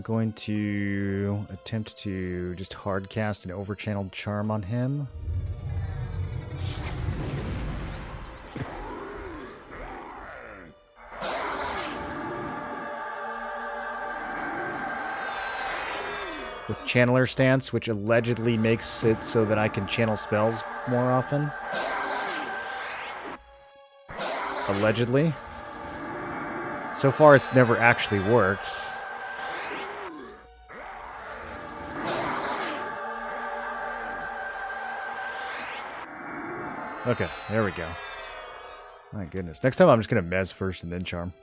going to attempt to just hard cast an overchanneled charm on him. With Channeler Stance, which allegedly makes it so that I can channel spells more often. Allegedly. So far, it's never actually worked. Okay, there we go. My goodness. Next time, I'm just going to Mez first and then Charm.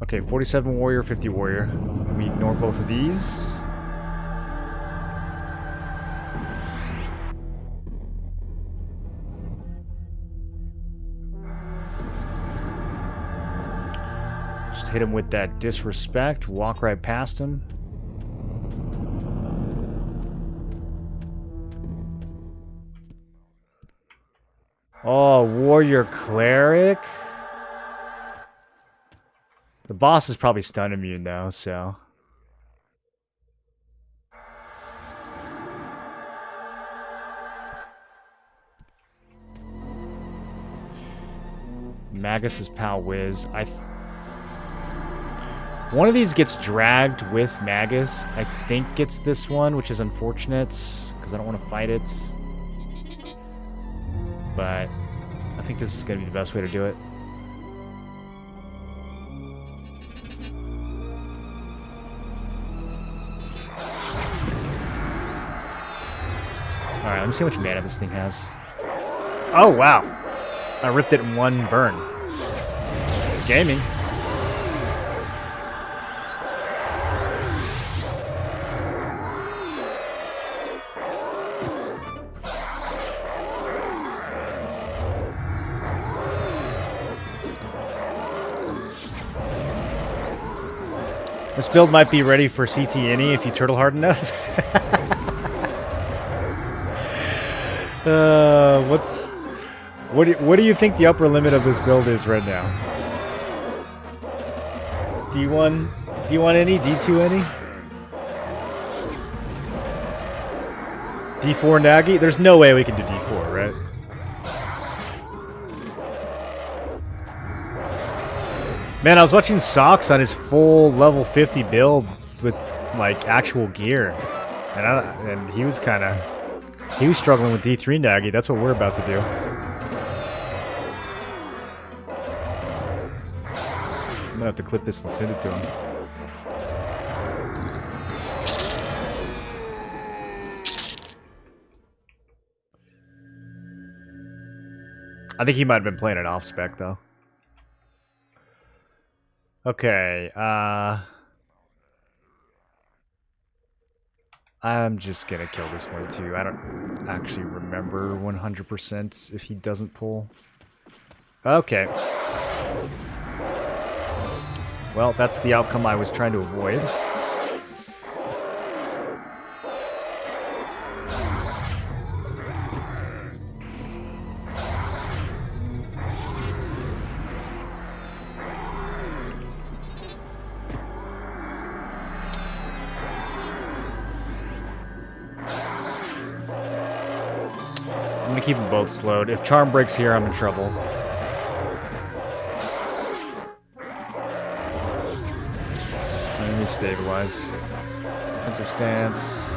Okay, 47 warrior, 50 warrior. We ignore both of these. Just hit him with that disrespect. Walk right past him. Oh, warrior cleric. The boss is probably stun immune though, so. Magus is Pal Wiz. One of these gets dragged with Magus. I think it's this one, which is unfortunate because I don't want to fight it. But I think this is going to be the best way to do it. Alright, let me see how much mana this thing has. Oh, wow. I ripped it in one burn. Gaming. This build might be ready for CT any if you turtle hard enough. What do you think the upper limit of this build is right now? D1 any? D2 any? D4 Nagi? There's no way we can do D4, right? Man, I was watching Socks on his full level 50 build with like actual gear, and he was struggling with D3 Nagi. That's what we're about to do. I'm gonna have to clip this and send it to him. I think he might have been playing it off spec though. Okay, I'm just gonna kill this one too. I don't actually remember 100% if he doesn't pull. Okay. Well, that's the outcome I was trying to avoid. I'm gonna keep them both slowed. If Charm breaks here, I'm in trouble. Let me stabilize. Defensive stance.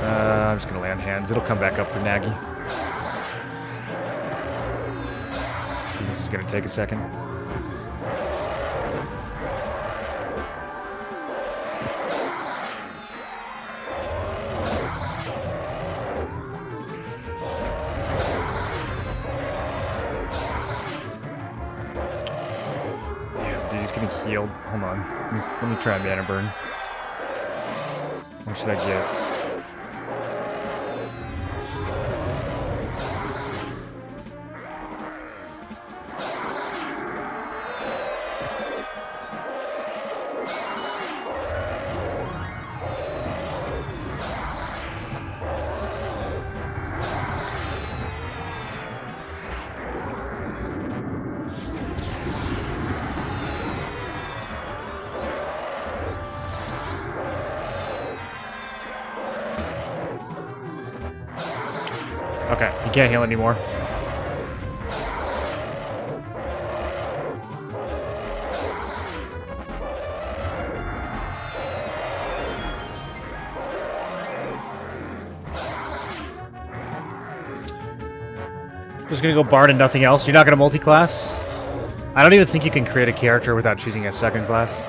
I'm just gonna land hands. It'll come back up for Nagy. Because this is gonna take a second. He's getting healed. Hold on. Let me try Mana Burn. What should I get? Okay, he can't heal anymore. Just gonna go Bard and nothing else. You're not gonna multi-class? I don't even think you can create a character without choosing a second class.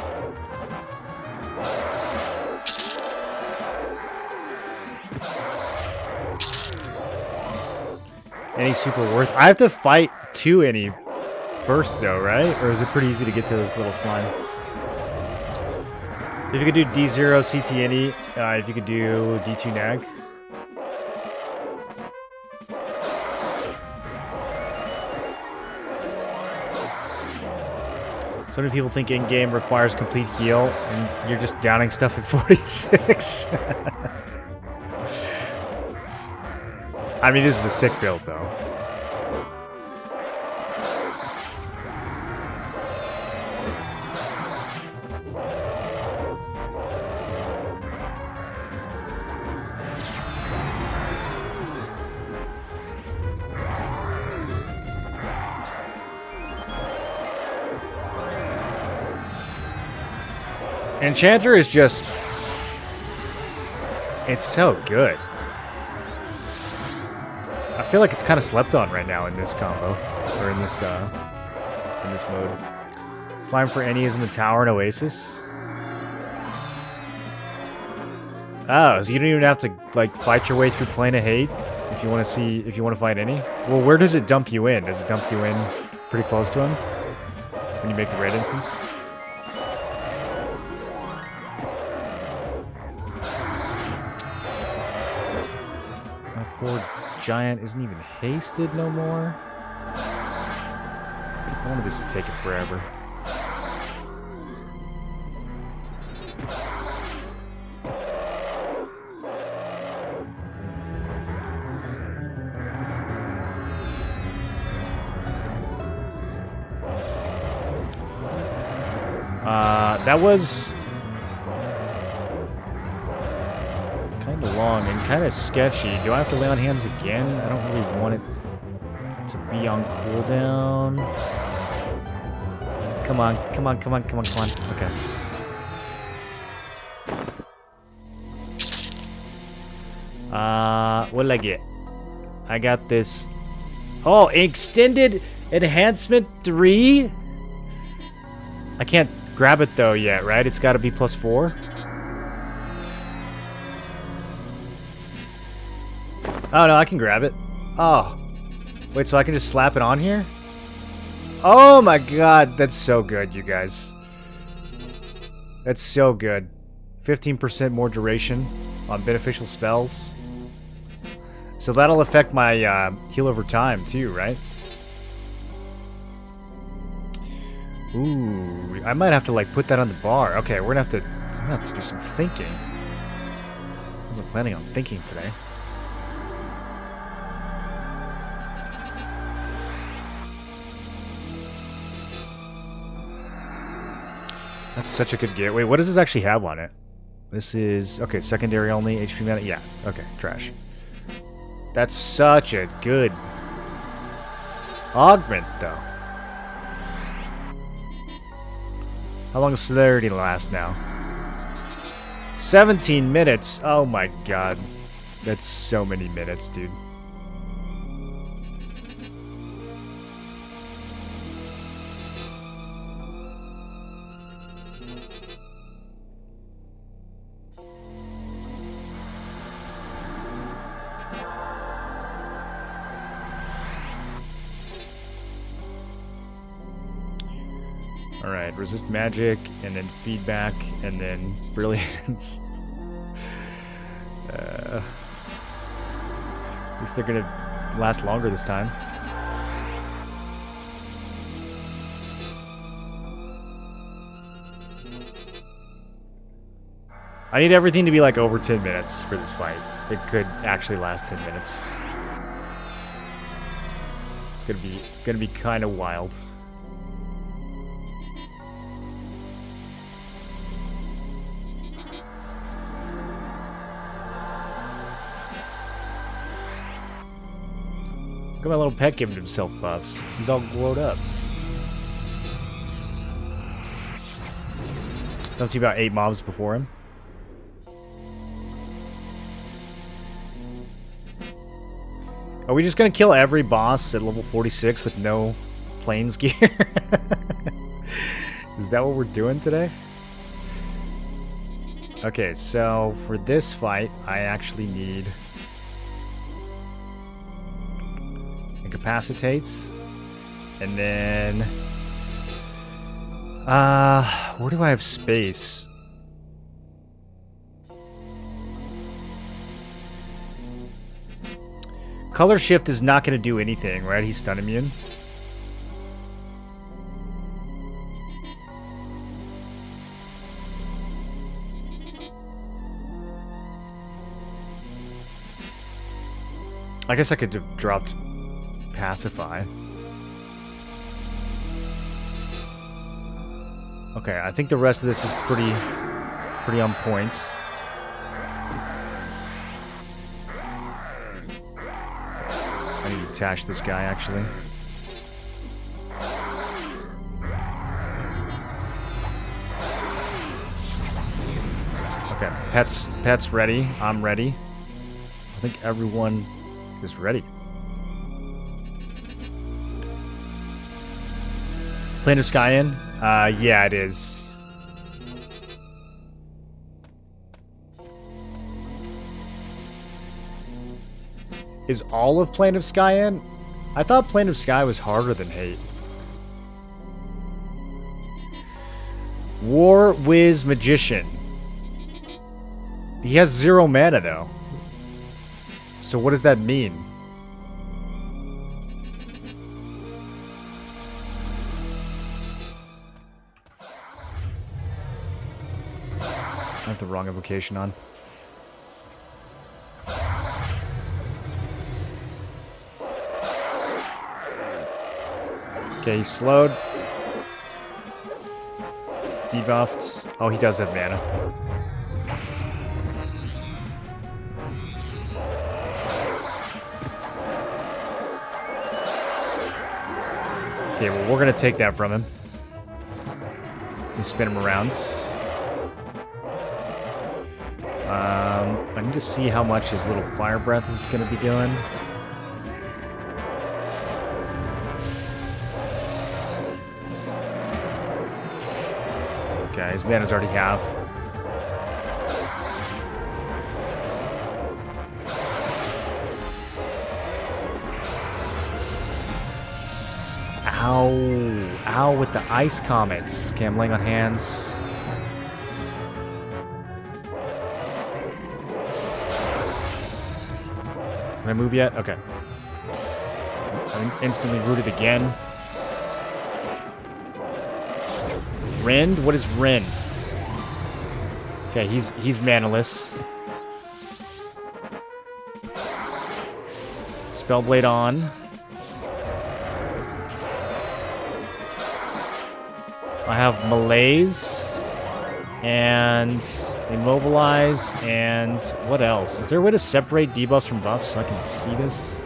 Any super worth? I have to fight 2 any first though, right? Or is it pretty easy to get to this little slime? If you could do D0 CT any, if you could do D2 Nag. So many people think in-game requires complete heal, and you're just downing stuff at 46. I mean, this is a sick build, though. Enchanter is just... It's so good. I feel like it's kind of slept on right now in this combo, or in this mode. Slime for any is in the tower and Oasis. Oh, so you don't even have to like fight your way through Plane of Hate if you want to fight any. Well, where does it dump you in? Does it dump you in pretty close to him when you make the raid instance? My poor giant isn't even hasted no more. One of this is taking forever. That was kind of long and kind of sketchy. Do I have to lay on hands again? I don't really want it to be on cooldown. Come on, come on, come on, come on, come on. Okay. What did I get? I got this. Oh, extended enhancement 3? I can't grab it though yet, right? It's got to be +4. Oh no, I can grab it. Oh. Wait, so I can just slap it on here? Oh my god, that's so good, you guys. That's so good. 15% more duration on beneficial spells. So that'll affect my heal over time too, right? Ooh, I might have to like put that on the bar. Okay, I'm gonna have to do some thinking. I wasn't planning on thinking today. That's such a good gear. Wait, what does this actually have on it? This is okay, secondary only, HP mana. Yeah, okay, trash. That's such a good augment, though. How long does celerity last now? 17 minutes. Oh my god. That's so many minutes, dude. Alright, resist magic, and then feedback, and then brilliance. At least they're gonna last longer this time. I need everything to be like over 10 minutes for this fight. It could actually last 10 minutes. It's gonna be kind of wild. Look at my little pet giving himself buffs. He's all glowed up. Don't see about 8 mobs before him. Are we just gonna kill every boss at level 46 with no planes gear? Is that what we're doing today? Okay, so for this fight, I actually need incapacitates, and then where do I have space? Color shift is not going to do anything, right? He's stun immune. I guess I could have dropped pacify. Okay, I think the rest of this is pretty on point. I need to attach this guy actually. Okay, pets ready. I'm ready. I think everyone is ready. Plane of Sky in? Yeah, it is. Is all of Plane of Sky in? I thought Plane of Sky was harder than Hate. War Wiz Magician. He has 0 mana, though. So what does that mean? I have the wrong invocation on. Okay, he's slowed. Debuffed. Oh, he does have mana. Okay, well, we're gonna take that from him. We spin him around. I need to see how much his little fire breath is gonna be doing. Okay, his mana's already half. Ow. Ow with the ice comets. Okay, I'm laying on hands. Can I move yet? Okay. I'm instantly rooted again. Rend? What is Rend? Okay, he's manaless. Spellblade on. I have Malaise and Immobilize and what else? Is there a way to separate debuffs from buffs so I can see this?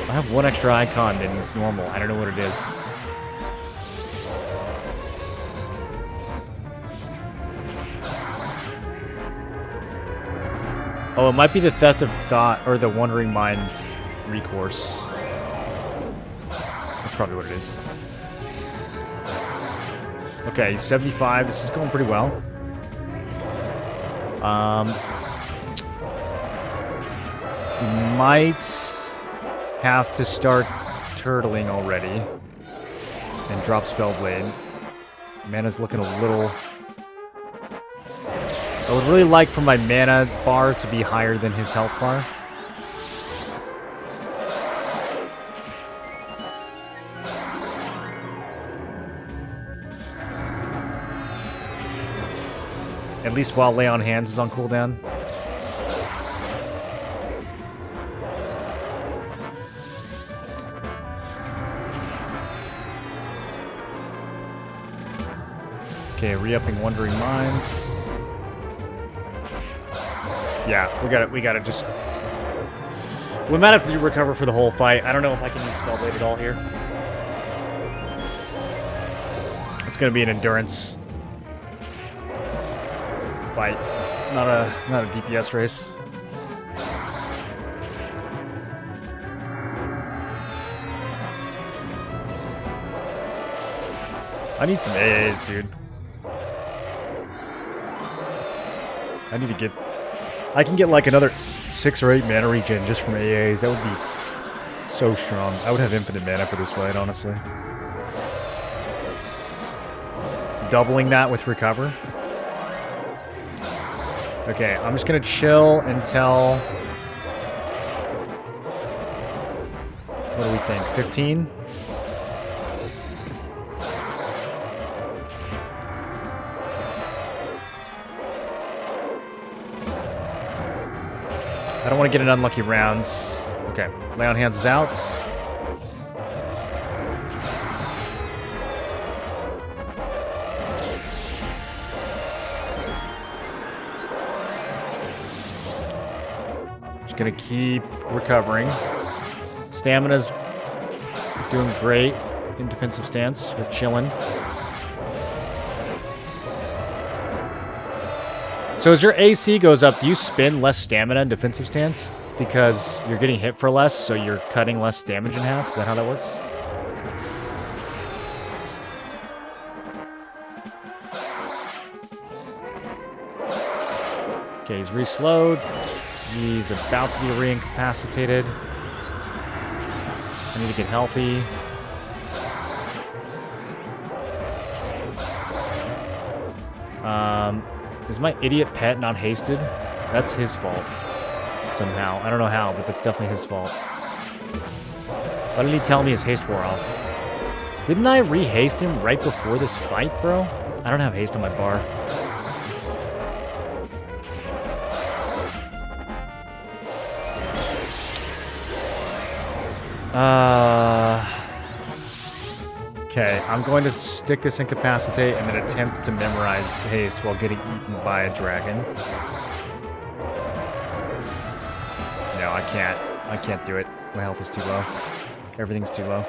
I have one extra icon than normal. I don't know what it is. Oh, it might be the Theft of Thought or the Wandering Mind's recourse. That's probably what it is. Okay, 75. This is going pretty well. We might have to start turtling already and drop Spellblade. Mana's looking a little... I would really like for my mana bar to be higher than his health bar. At least while Lay on Hands is on cooldown. Okay, re-upping Wandering Minds. Yeah, we gotta just... We might have to recover for the whole fight. I don't know if I can use Spellblade at all here. It's gonna be an endurance fight, not a DPS race. I need some AAs, dude. I need to get... I can get like another 6 or 8 mana regen just from AAs. That would be so strong. I would have infinite mana for this fight, honestly. Doubling that with recover. Okay, I'm just gonna chill until... What do we think? 15? I don't want to get an unlucky rounds. Okay, Lay on Hands is out. Just gonna keep recovering. Stamina's doing great in defensive stance. We're chilling. So as your AC goes up, do you spend less stamina in defensive stance? Because you're getting hit for less, so you're cutting less damage in half? Is that how that works? Okay, he's re-slowed. He's about to be re-incapacitated. I need to get healthy. Is my idiot pet not hasted? That's his fault. Somehow. I don't know how, but that's definitely his fault. Why didn't he tell me his haste wore off? Didn't I re-haste him right before this fight, bro? I don't have haste on my bar. Okay, I'm going to stick this Incapacitate and then attempt to memorize haste while getting eaten by a dragon. No, I can't. I can't do it. My health is too low. Everything's too low.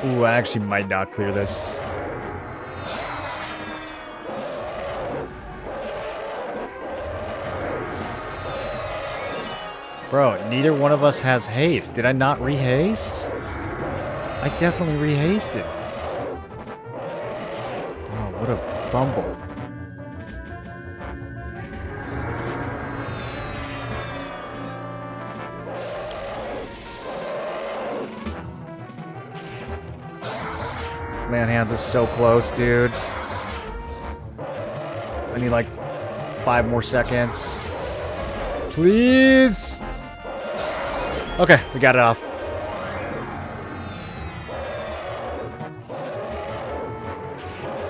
Ooh, I actually might not clear this. Bro, neither one of us has haste. Did I not re-haste? I definitely re-hasted. Oh, what a fumble. Lay on Hands is so close, dude. I need like 5 more seconds. Please. Okay, we got it off.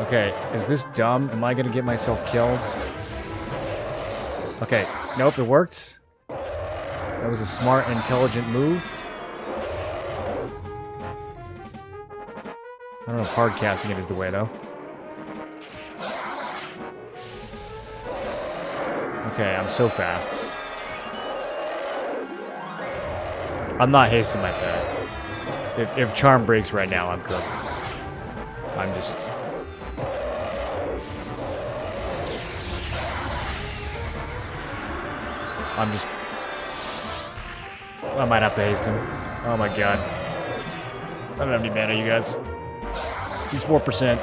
Okay, is this dumb? Am I gonna get myself killed? Okay, nope, it worked. That was a smart, intelligent move. I don't know if hard casting it is the way, though. Okay, I'm so fast. I'm not hasting my pet. If charm breaks right now, I'm cooked. I'm just... I might have to haste him. Oh my god. I don't have any mana, you guys. He's 4%.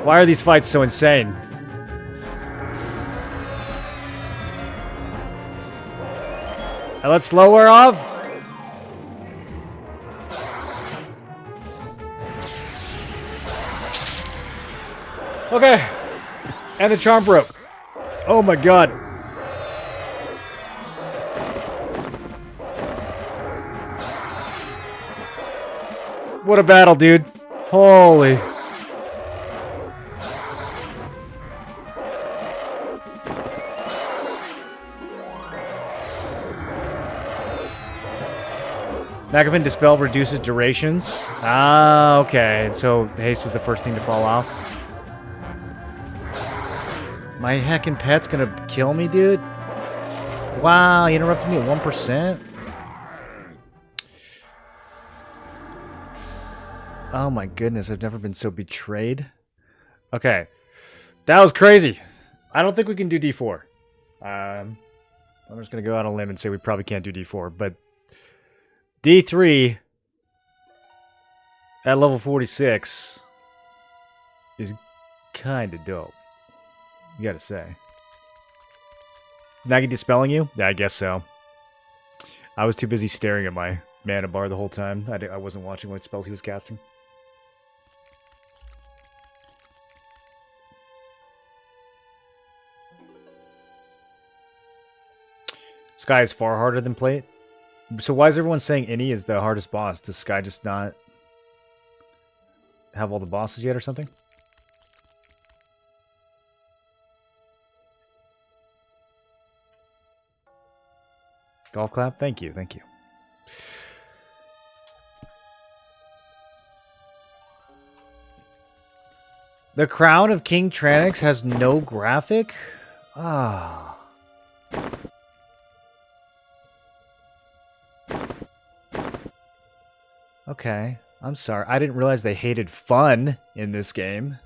Why are these fights so insane? I let slow wear off. Okay. And the charm broke. Oh my god. What a battle, dude. Holy. Magafin Dispel reduces durations. Ah, okay. So haste was the first thing to fall off. My heckin' pet's gonna kill me, dude. Wow, he interrupted me at 1%. Oh my goodness, I've never been so betrayed. Okay. That was crazy. I don't think we can do D4. I'm just gonna go out on a limb and say we probably can't do D4, but D3 at level 46 is kind of dope. You gotta say. Nagi dispelling you? Yeah, I guess so. I was too busy staring at my mana bar the whole time. I wasn't watching what spells he was casting. Sky is far harder than Plate. So why is everyone saying Innie is the hardest boss? Does Sky just not have all the bosses yet or something? Golf clap? Thank you, thank you. The Crown of King Tranix has no graphic? Ah. Okay, I'm sorry. I didn't realize they hated fun in this game.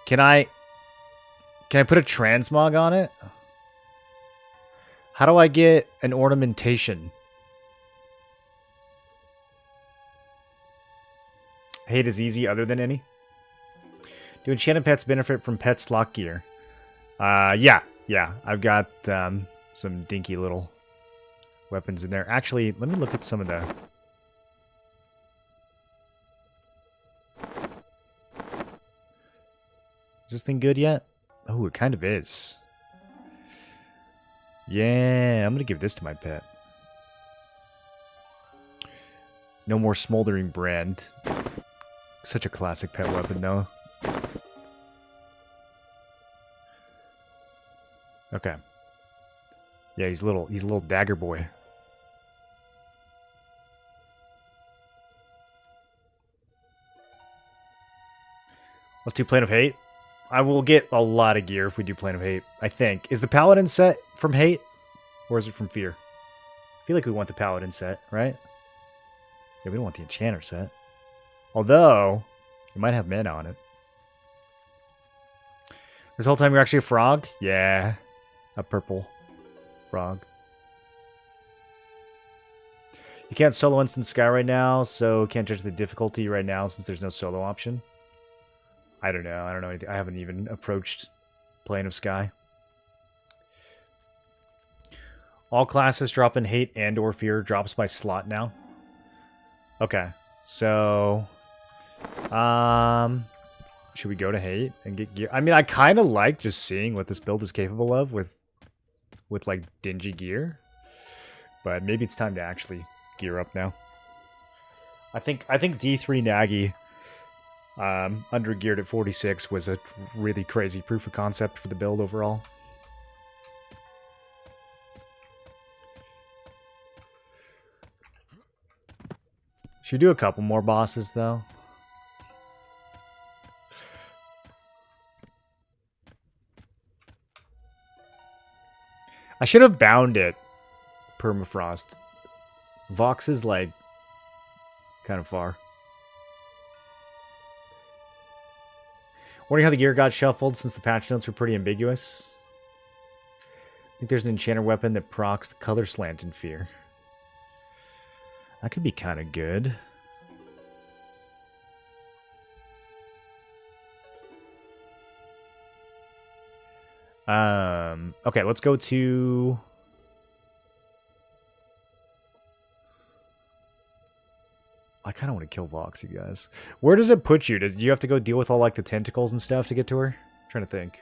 Can I put a transmog on it? How do I get an ornamentation? Hate is easy other than any. Do enchanted pets benefit from pet slot gear? Yeah. I've got some dinky little weapons in there. Actually, let me look at some of the... Is this thing good yet? Oh, it kind of is. Yeah, I'm going to give this to my pet. No more smoldering brand. Such a classic pet weapon, though. Okay. Yeah, he's a little dagger boy. Let's do Plane of Hate. I will get a lot of gear if we do Plane of Hate, I think. Is the Paladin set from Hate? Or is it from Fear? I feel like we want the Paladin set, right? Yeah, we don't want the Enchanter set. Although, you might have mana on it. This whole time you're actually a frog? Yeah. A purple frog. You can't solo instant Sky right now, so can't judge the difficulty right now since there's no solo option. I don't know. I don't know anything. I haven't even approached Plane of Sky. All classes drop in hate and or fear drops by slot now. Okay. So should we go to hate and get gear? I mean, I kind of like just seeing what this build is capable of with like dingy gear. But maybe it's time to actually gear up now. I think D3 Nagy under geared at 46 was a really crazy proof of concept for the build overall. Should we do a couple more bosses though? I should have bound it. Permafrost. Vox is like kind of far. Wondering how the gear got shuffled since the patch notes were pretty ambiguous. I think there's an enchanter weapon that procs the color slant in fear. That could be kind of good. Okay, let's go to... I kind of want to kill Vox, you guys. Where does it put you? Do you have to go deal with all like the tentacles and stuff to get to her? I'm trying to think.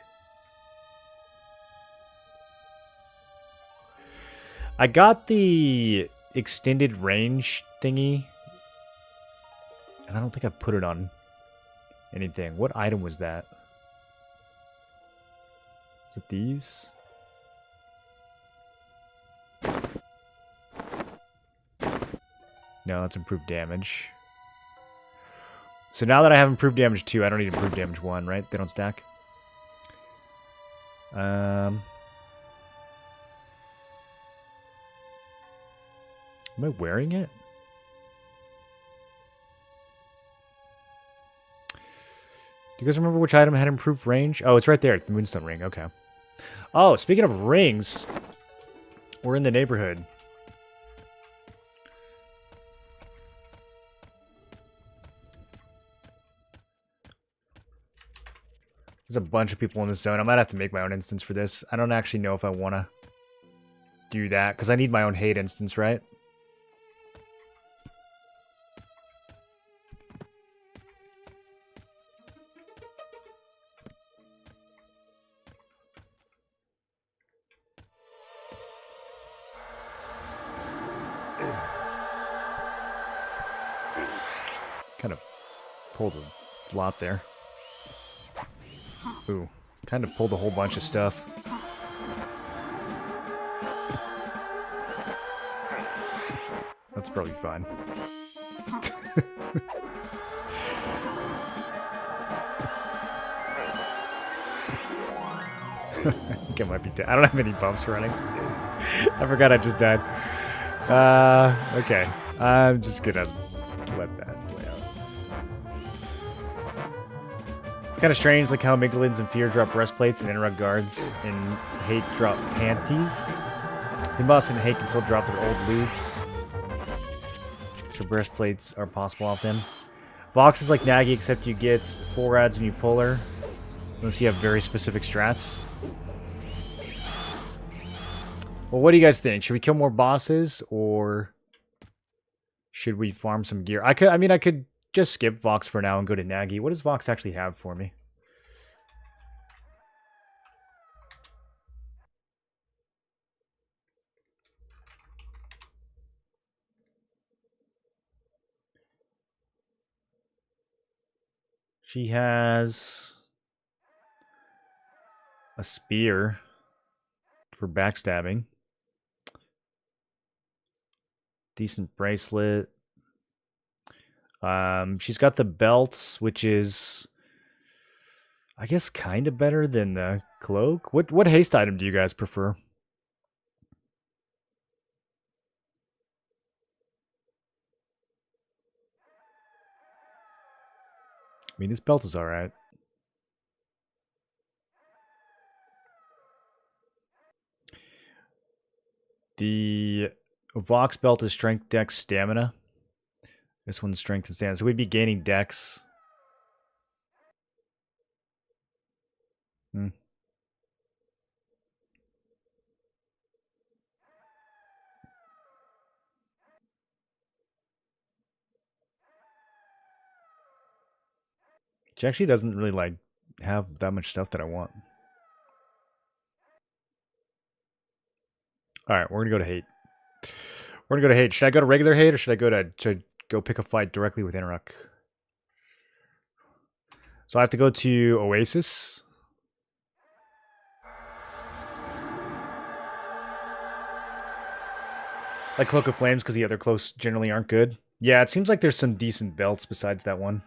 I got the extended range thingy. And I don't think I put it on anything. What item was that? Is it these? No, that's improved damage. So now that I have improved damage 2, I don't need improved damage 1, right? They don't stack. Am I wearing it? Do you guys remember which item had improved range? Oh, it's right there. It's the Moonstone ring. Okay. Oh, speaking of rings, we're in the neighborhood. There's a bunch of people in this zone. I might have to make my own instance for this. I don't actually know if I want to do that, because I need my own hate instance, right? Kind of pulled a lot there. Ooh, kind of pulled a whole bunch of stuff. That's probably fine. I think I might be dead. I don't have any bumps running. I forgot I just died. Okay. I'm just gonna let that play out. It's kind of strange, like how Amygdalins and Fear drop breastplates and interrupt guards, and Hate drop panties. Boss and Hate can still drop their old loots. So breastplates are possible off them. Vox is like Nagy, except you get 4 ads when you pull her. Unless you have very specific strats. Well, what do you guys think? Should we kill more bosses, or should we farm some gear? I could just skip Vox for now and go to Nagy. What does Vox actually have for me? She has a spear for backstabbing. Decent bracelet. She's got the belts, which is, I guess, kind of better than the cloak. What haste item do you guys prefer? I mean, this belt is alright. The Vox belt is strength, dex, stamina. This one's strength and stamina. So we'd be gaining dex. She actually doesn't really like have that much stuff that I want. All right, we're gonna go to hate. We're gonna go to hate. Should I go to regular hate or should I go to go pick a fight directly with Interruck? So I have to go to Oasis. Like Cloak of Flames because the other close generally aren't good. Yeah, it seems like there's some decent belts besides that one.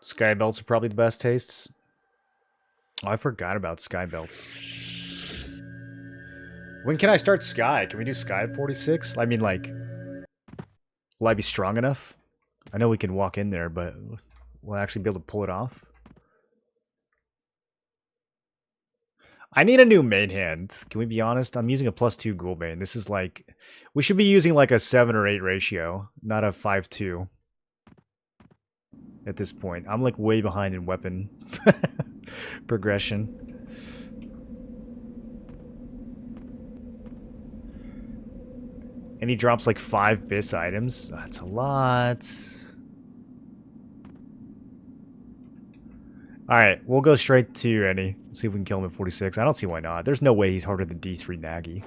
Sky belts are probably the best tastes. Oh, I forgot about sky belts. When can I start Sky? Can we do Sky at 46? I mean, like, will I be strong enough? I know we can walk in there, but will I actually be able to pull it off? I need a new main hand. Can we be honest? I'm using a +2 ghoul main. This is like... We should be using like a 7 or 8 ratio, not a 5-2. At this point. I'm like way behind in weapon progression. And he drops like 5 BIS items. That's a lot. Alright, we'll go straight to Rennie. See if we can kill him at 46. I don't see why not. There's no way he's harder than D3 Nagy.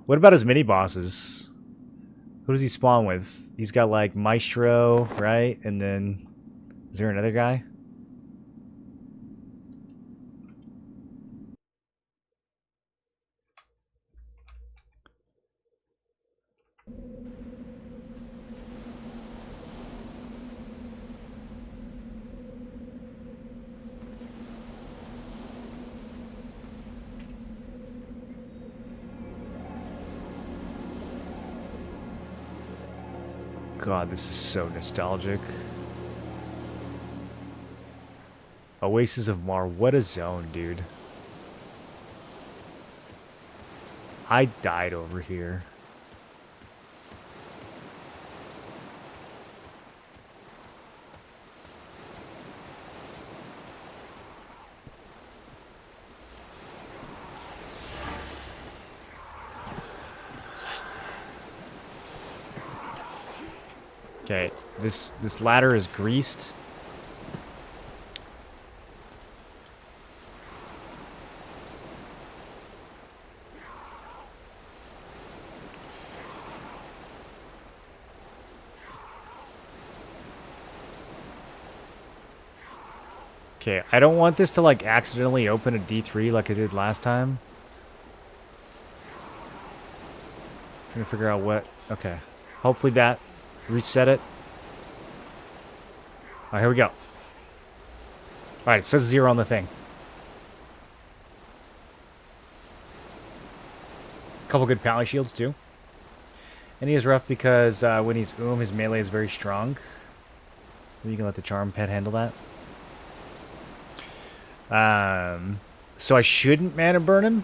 What about his mini-bosses? Who does he spawn with? He's got like Maestro, right? And then... Is there another guy? God, this is so nostalgic. Oasis of Mar. What a zone, dude. I died over here. Okay, this ladder is greased. Okay, I don't want this to like accidentally open a D3 like I did last time. Trying to figure out what... Okay. Hopefully that reset it. Alright, here we go. Alright, it says 0 on the thing. Couple good pally shields too. And he is rough because when he's his melee is very strong. You can let the charm pet handle that. So I shouldn't mana burn him.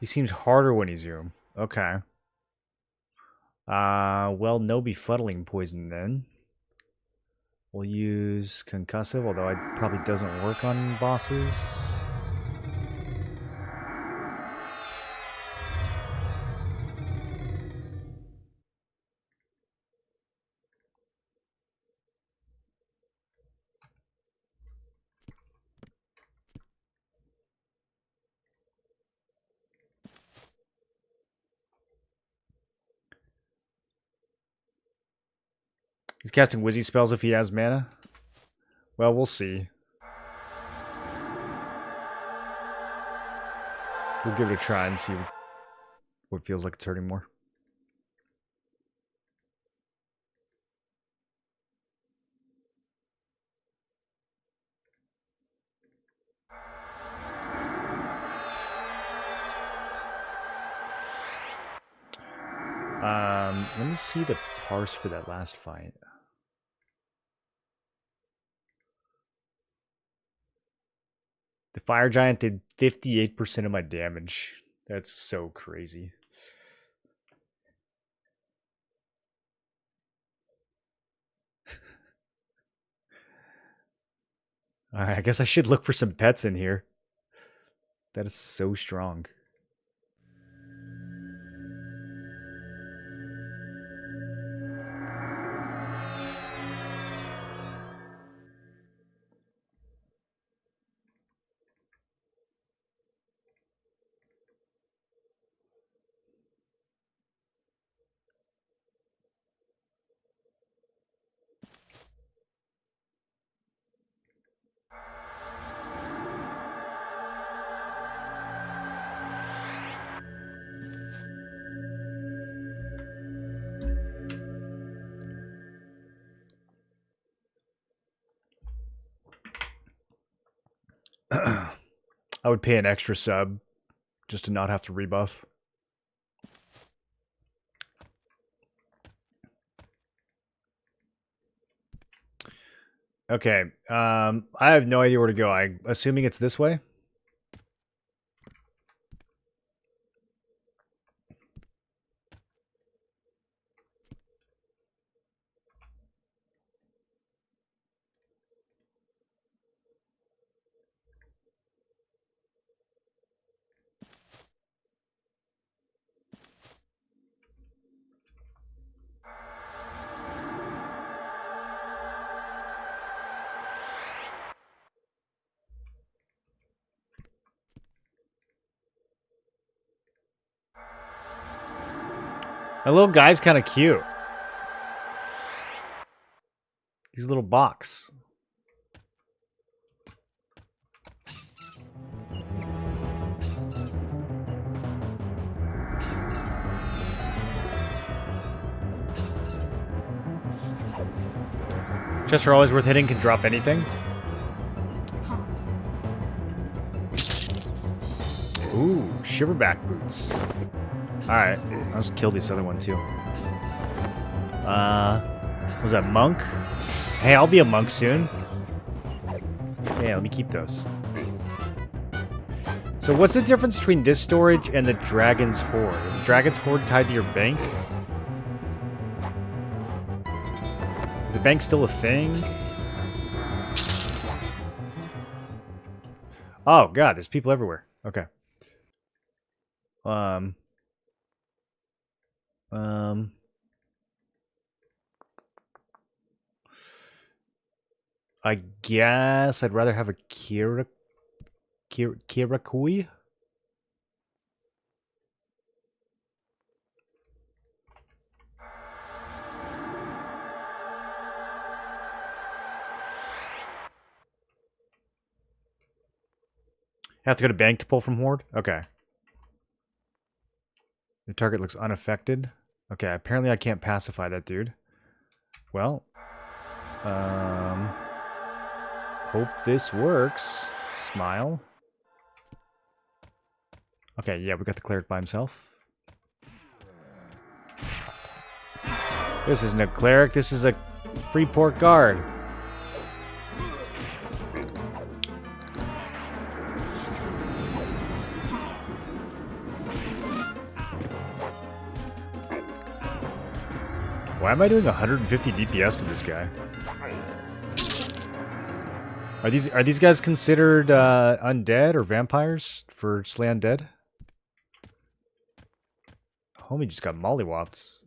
He seems harder when he's zoom. Okay. Well, no befuddling poison then. We'll use concussive, although it probably doesn't work on bosses. He's casting Wizzy spells if he has mana. Well, we'll see. We'll give it a try and see what feels like it's hurting more. Let me see the parse for that last fight. The fire giant did 58% of my damage. That's so crazy. Alright, I guess I should look for some pets in here. That is so strong. I would pay an extra sub just to not have to rebuff. Okay, I have no idea where to go. I'm assuming it's this way. My little guy's kind of cute. He's a little box. Chests are always worth hitting, can drop anything. Ooh, shiverback boots. Alright, I'll just kill this other one too. Was that monk? Hey, I'll be a monk soon. Yeah, let me keep those. So what's the difference between this storage and the Dragon's Hoard? Is the Dragon's Hoard tied to your bank? Is the bank still a thing? Oh god, there's people everywhere. Okay. I guess I'd rather have a Kirakui. Have to go to bank to pull from Horde? Okay. The target looks unaffected. Okay, apparently I can't pacify that dude. Well, hope this works. Smile. Okay, yeah, we got the cleric by himself. This isn't a cleric, this is a Freeport guard. Why am I doing 150 DPS to this guy? Are these guys considered undead or vampires for Slay Undead? Homie just got mollywopped.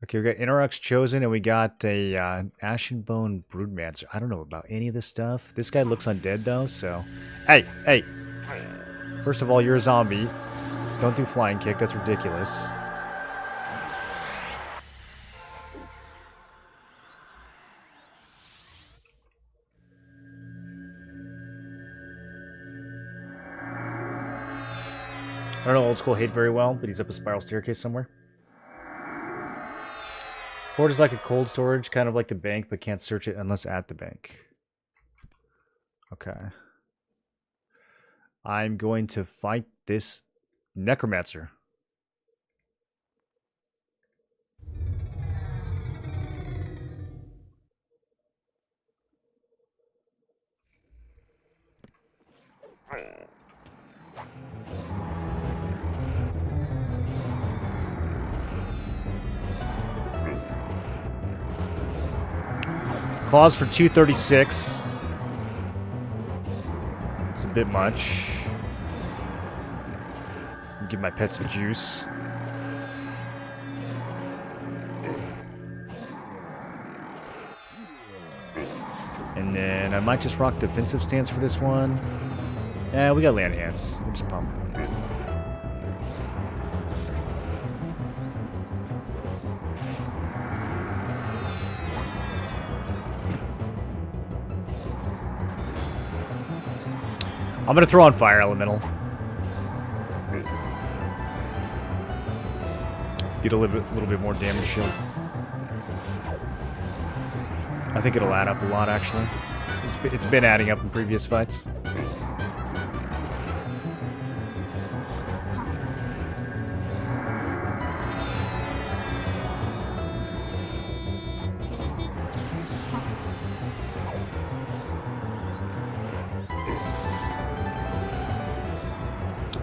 Okay, we got Interrux Chosen and we got a Ashenbone Broodmancer. I don't know about any of this stuff. This guy looks undead though, so... Hey! Hey! First of all, you're a zombie. Don't do flying kick, that's ridiculous. I don't know Old School Hate very well, but he's up a spiral staircase somewhere. Horde is like a cold storage, kind of like the bank, but can't search it unless at the bank. Okay. I'm going to fight this Necromancer. Claws for 236. It's a bit much. Give my pet some juice. And then I might just rock defensive stance for this one. We got land hands. We'll just pump. I'm gonna throw on Fire Elemental. Get a little bit more damage shield. I think it'll add up a lot, actually. It's been adding up in previous fights.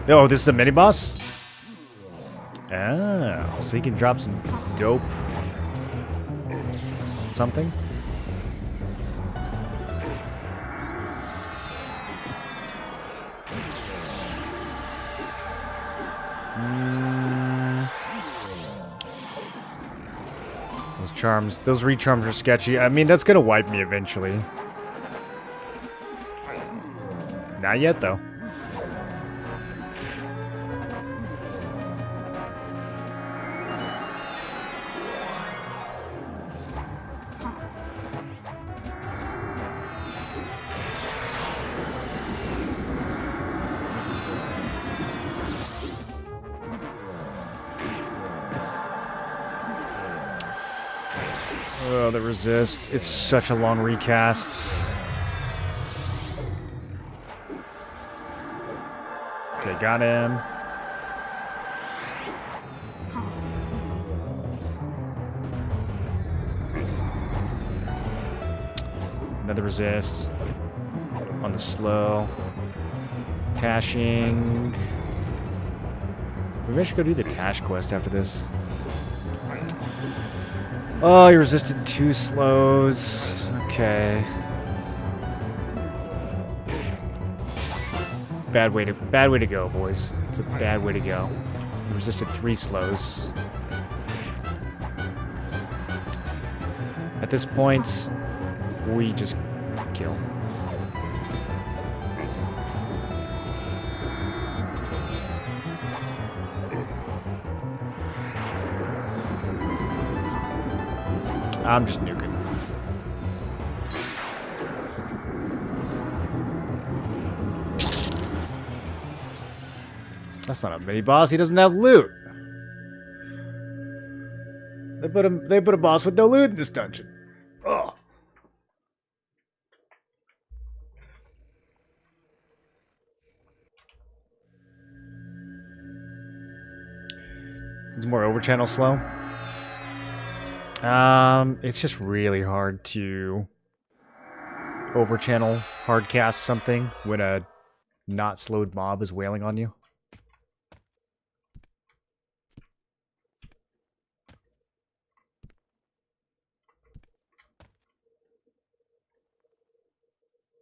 Oh, this is a mini-boss? Ah, so he can drop some dope something. Those charms, those recharms are sketchy. I mean, that's gonna wipe me eventually. Not yet, though. Oh, the resist. It's such a long recast. Okay, got him. Another resist. On the slow. Tashing. Maybe I should go do the Tash quest after this. Oh, he resisted 2 slows. Okay. Bad way to go, boys. It's a bad way to go. He resisted 3 slows. At this point, we just kill. I'm just nuking. That's not a mini boss. He doesn't have loot. They put a boss with no loot in this dungeon. Ugh. It's more over channel slow. It's just really hard to over-channel hardcast something when a not slowed mob is wailing on you.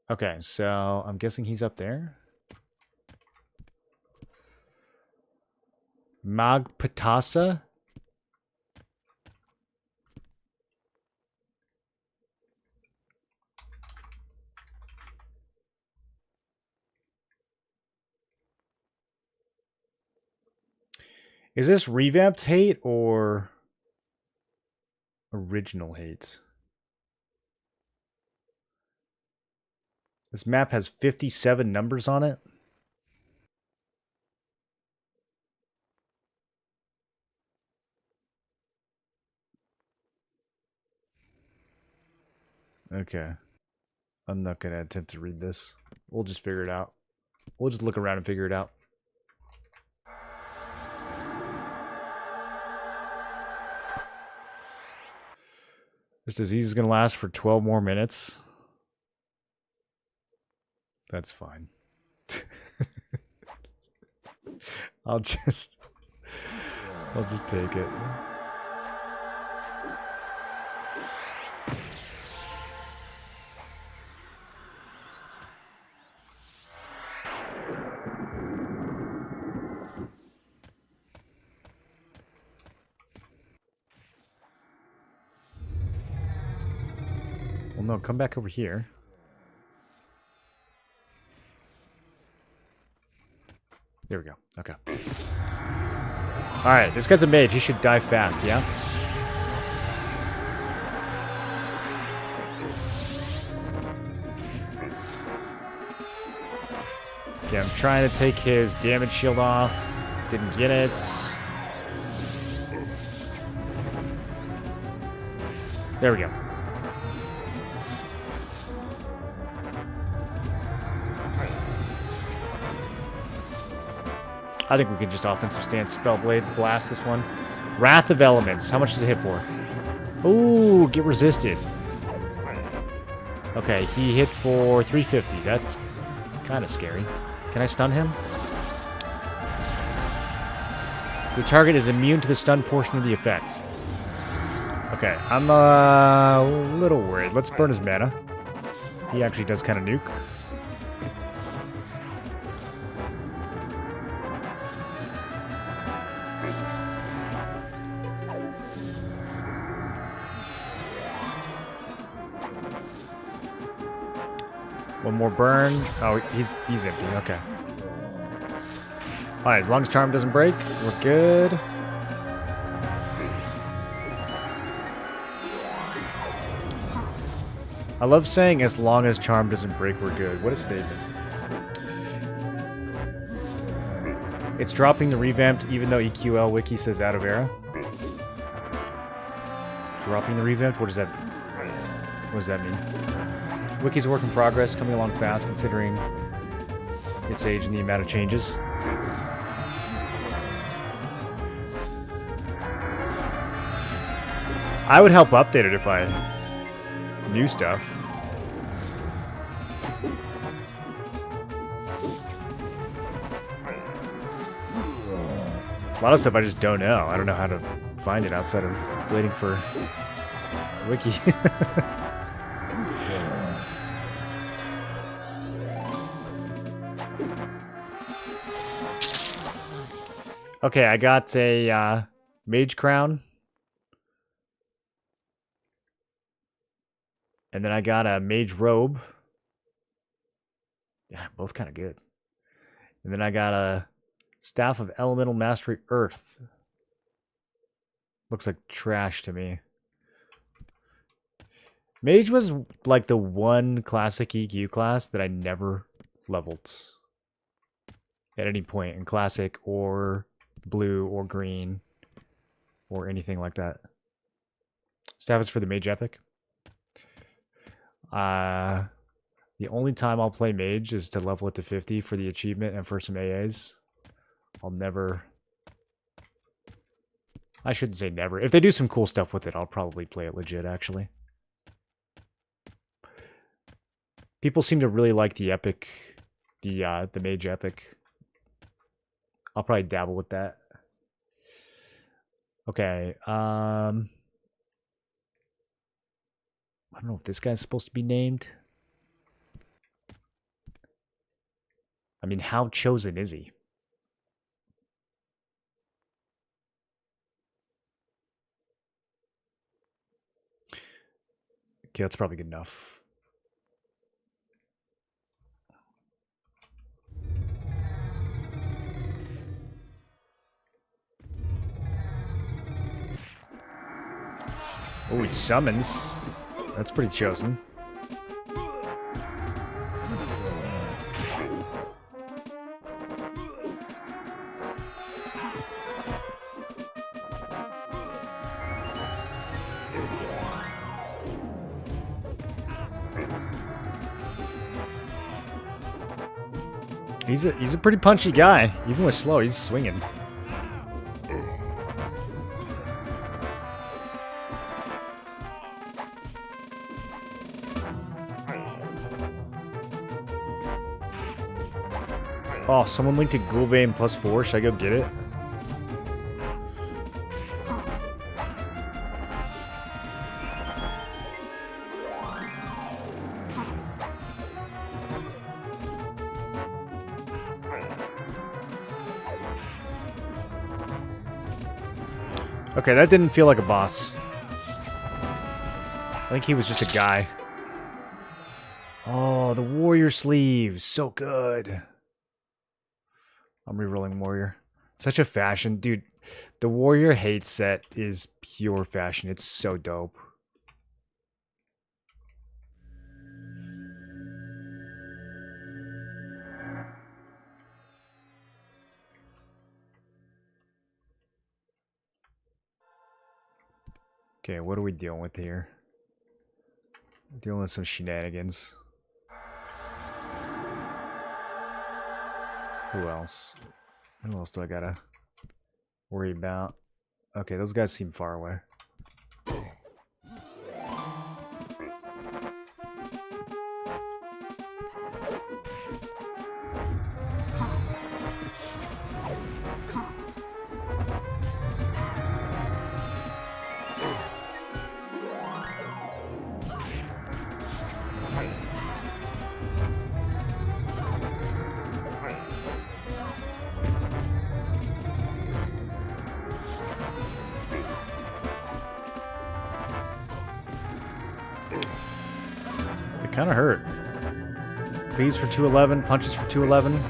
Okay, so I'm guessing he's up there. Magpatasa? Is this revamped hate or original hate? This map has 57 numbers on it. Okay. I'm not going to attempt to read this. We'll just figure it out. We'll just look around and figure it out. This disease is going to last for 12 more minutes. That's fine. I'll just take it. Well, no, come back over here. There we go. Okay. Alright, this guy's a mage. He should die fast, yeah? Okay, I'm trying to take his damage shield off. Didn't get it. There we go. I think we can just offensive stance, Spellblade, blast this one. Wrath of Elements. How much does it hit for? Ooh, get resisted. Okay, he hit for 350. That's kind of scary. Can I stun him? The target is immune to the stun portion of the effect. Okay, I'm a little worried. Let's burn his mana. He actually does kind of nuke. One more burn. Oh, he's empty. Okay. All right, as long as charm doesn't break, we're good. I love saying as long as charm doesn't break, we're good. What a statement. It's dropping the revamped even though EQL wiki says out of era. Dropping the revamped? What does that mean? Wiki's a work in progress, coming along fast considering its age and the amount of changes. I would help update it if I knew stuff. A lot of stuff I just don't know. I don't know how to find it outside of waiting for wiki. Okay, I got a mage crown. And then I got a mage robe. Yeah, both kind of good. And then I got a staff of elemental mastery earth. Looks like trash to me. Mage was like the one classic EQ class that I never leveled at any point in classic or blue or green or anything like that. Staff is for the mage epic. The only time I'll play mage is to level it to 50 for the achievement and for some AAs. I'll never... I shouldn't say never. If they do some cool stuff with it, I'll probably play it legit, actually. People seem to really like the epic, the mage epic. I'll probably dabble with that. Okay, I don't know if this guy's supposed to be named. I mean, how chosen is he? Okay, that's probably good enough. Oh, he summons. That's pretty chosen. He's a pretty punchy guy. Even with slow, he's swinging. Oh, someone linked to Ghoulbane +4. Should I go get it? Okay, that didn't feel like a boss. I think he was just a guy. Oh, the warrior sleeves. So good. I'm rerolling warrior. Such a fashion. Dude, the warrior hate set is pure fashion. It's so dope. Okay, what are we dealing with here? Dealing with some shenanigans. Who else? Who else do I gotta worry about? Okay, those guys seem far away. It kind of hurt. Leads for 211, punches for 211.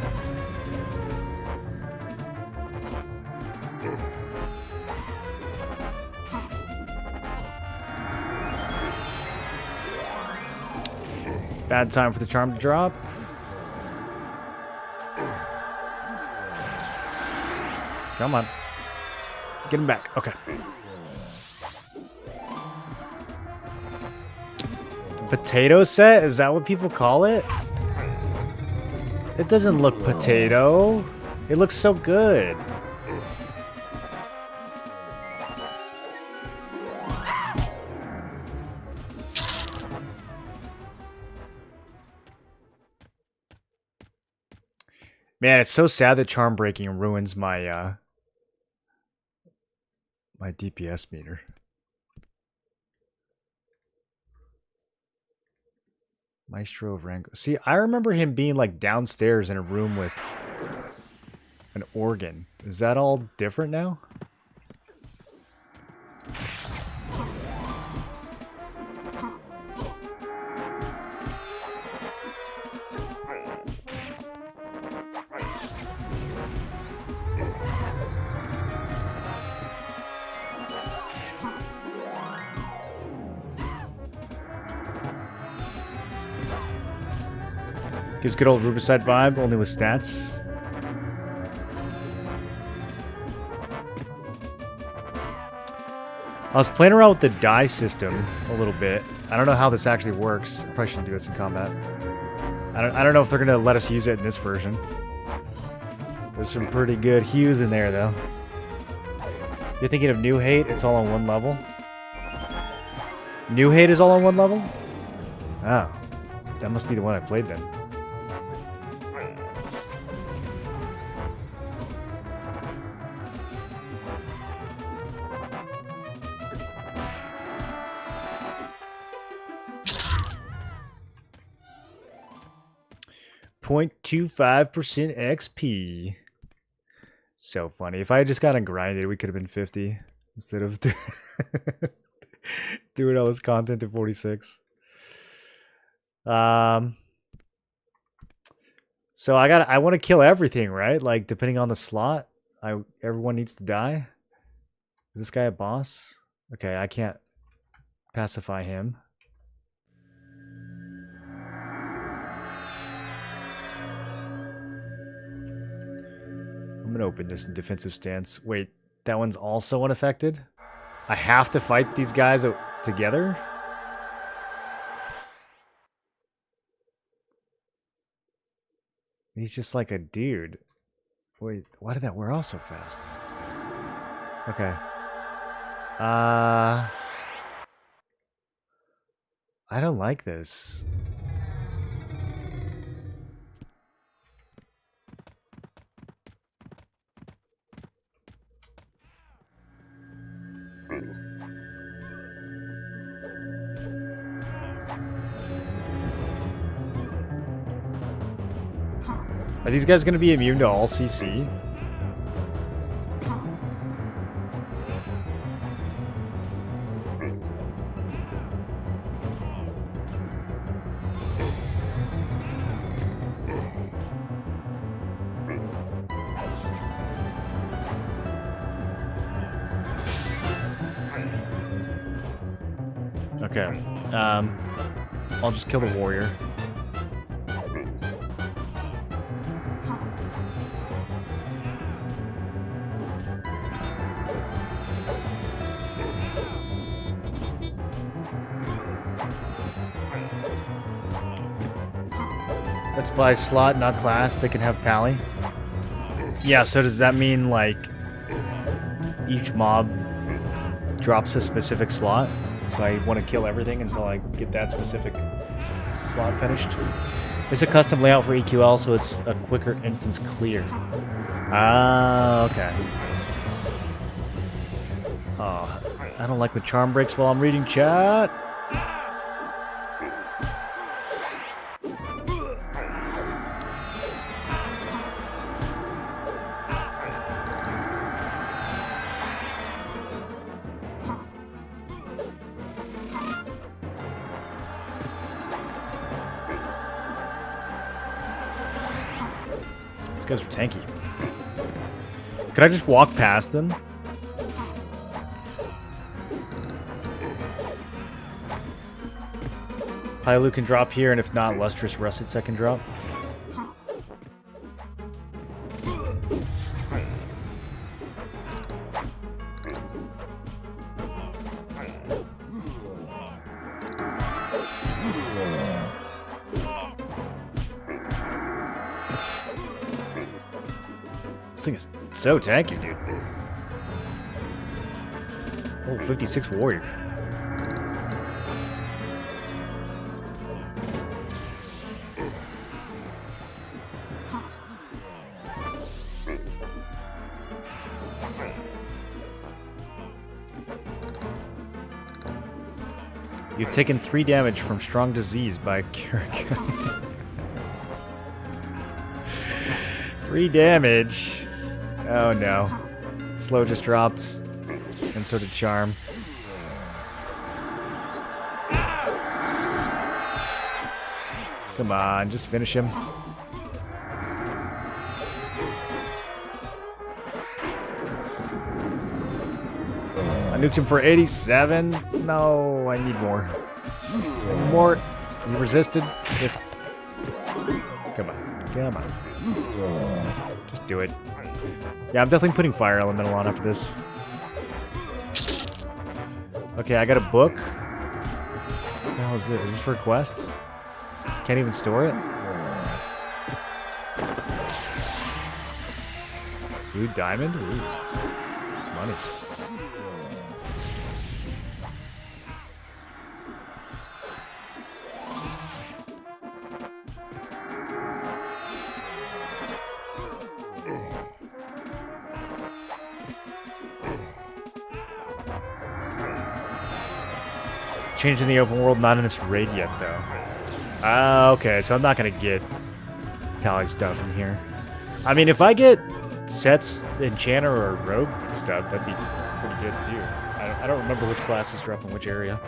Bad time for the charm to drop. Come on. Get him back. Okay. Potato set? Is that what people call it? It doesn't look potato. It looks so good. Man, it's so sad that charm breaking ruins my my DPS meter. Maestro of Rango. See, I remember him being like downstairs in a room with an organ. Is that all different now? Gives good old Rubicide vibe, only with stats. I was playing around with the die system a little bit. I don't know how this actually works. I probably shouldn't do this in combat. I don't know if they're gonna let us use it in this version. There's some pretty good hues in there, though. You're thinking of New Hate? It's all on one level. New Hate is all on one level? Oh, that must be the one I played then. .25% XP. So funny. If I had just gotten grinded, we could have been 50 instead of doing all this content to 46. So I want to kill everything, right? Like depending on the slot, everyone needs to die. Is this guy a boss? Okay, I can't pacify him. I'm gonna open this in defensive stance. Wait, that one's also unaffected? I have to fight these guys together? He's just like a dude. Wait, why did that wear off so fast? Okay. I don't like this. Are these guys going to be immune to all CC? Okay. I'll just kill the warrior. Let's buy slot, not class. They can have pally. Yeah, so does that mean, like, each mob drops a specific slot? So I want to kill everything until I get that specific slot finished. It's a custom layout for EQL, so it's a quicker instance clear. Ah, okay. Oh, I don't like when charm breaks while I'm reading chat. These guys are tanky. Could I just walk past them? Hylu can drop here, and if not, Lustrous Rusted second drop. This thing is so tanky, dude. Oh, 56 warrior. You've taken 3 damage from strong disease by Kirik. 3 damage. Oh no. Slow just dropped. And so did Charm. Come on, just finish him. I nuked him for 87. No, I need more. More. You resisted. Just. Come on. Come on. Just do it. Yeah, I'm definitely putting Fire Elemental on after this. Okay, I got a book. What the hell is this? Is this for quests? Can't even store it? Blue diamond? Ooh. Money. Changing the open world, not in this raid yet, though. Okay, so I'm not going to get Pally stuff in here. I mean, if I get sets, Enchanter, or Rogue stuff, that'd be pretty good, too. I don't remember which classes drop in which area.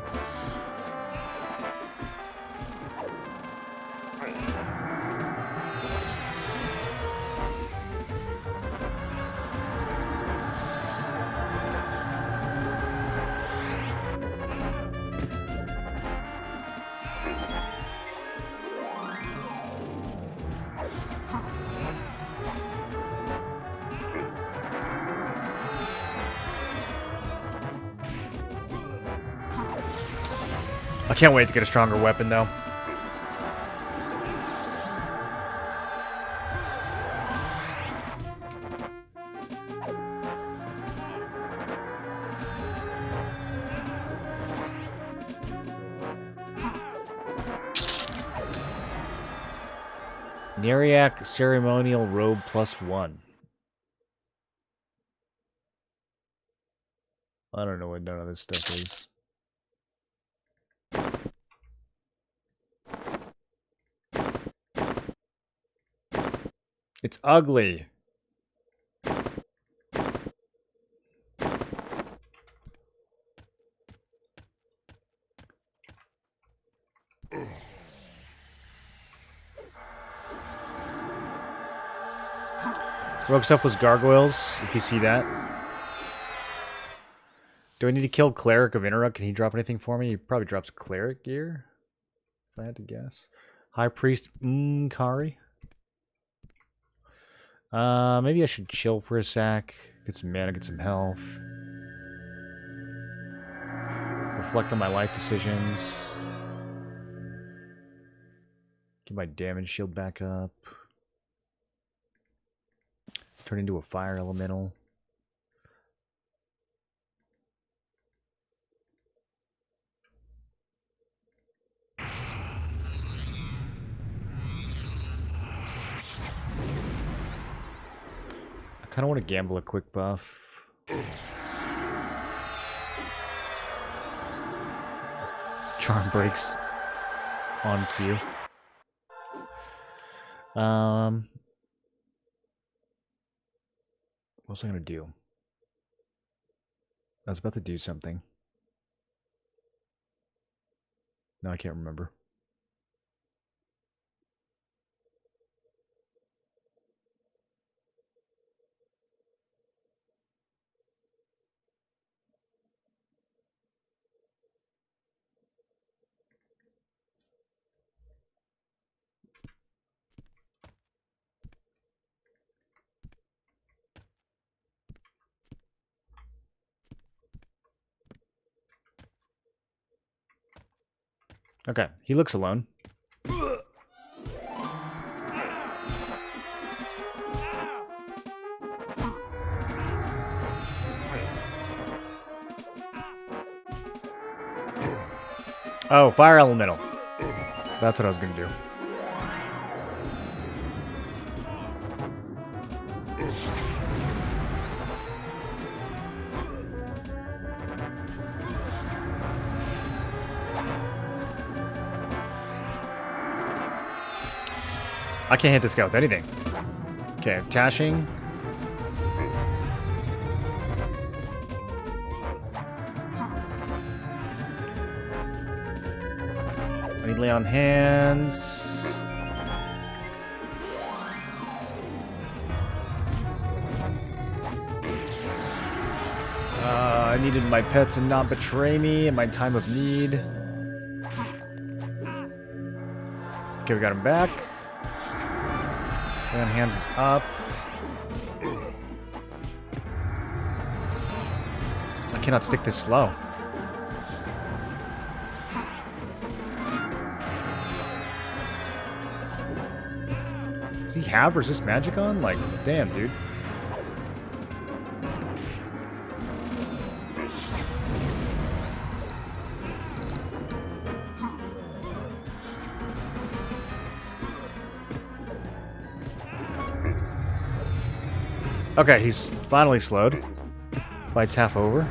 I can't wait to get a stronger weapon, though. Neriac Ceremonial Robe +1. I don't know what none of this stuff is. It's ugly. Rogue stuff was gargoyles, if you see that. Do I need to kill Cleric of Interrupt? Can he drop anything for me? He probably drops Cleric gear, if I had to guess. High Priest, Kari. Maybe I should chill for a sec. Get some mana, get some health. Reflect on my life decisions. Get my damage shield back up. Turn into a fire elemental. I kind of want to gamble a quick buff. Charm breaks on cue. What was I going to do? I was about to do something. No, I can't remember. Okay, he looks alone. Oh, fire elemental. That's what I was gonna do. I can't hit this guy with anything. Okay, tashing. I need lay on hands. I needed my pet to not betray me in my time of need. Okay, we got him back. Lay on hands is up. I cannot stick this slow. Does he have resist magic on? Like, damn, dude. Okay, he's finally slowed. Fight's half over.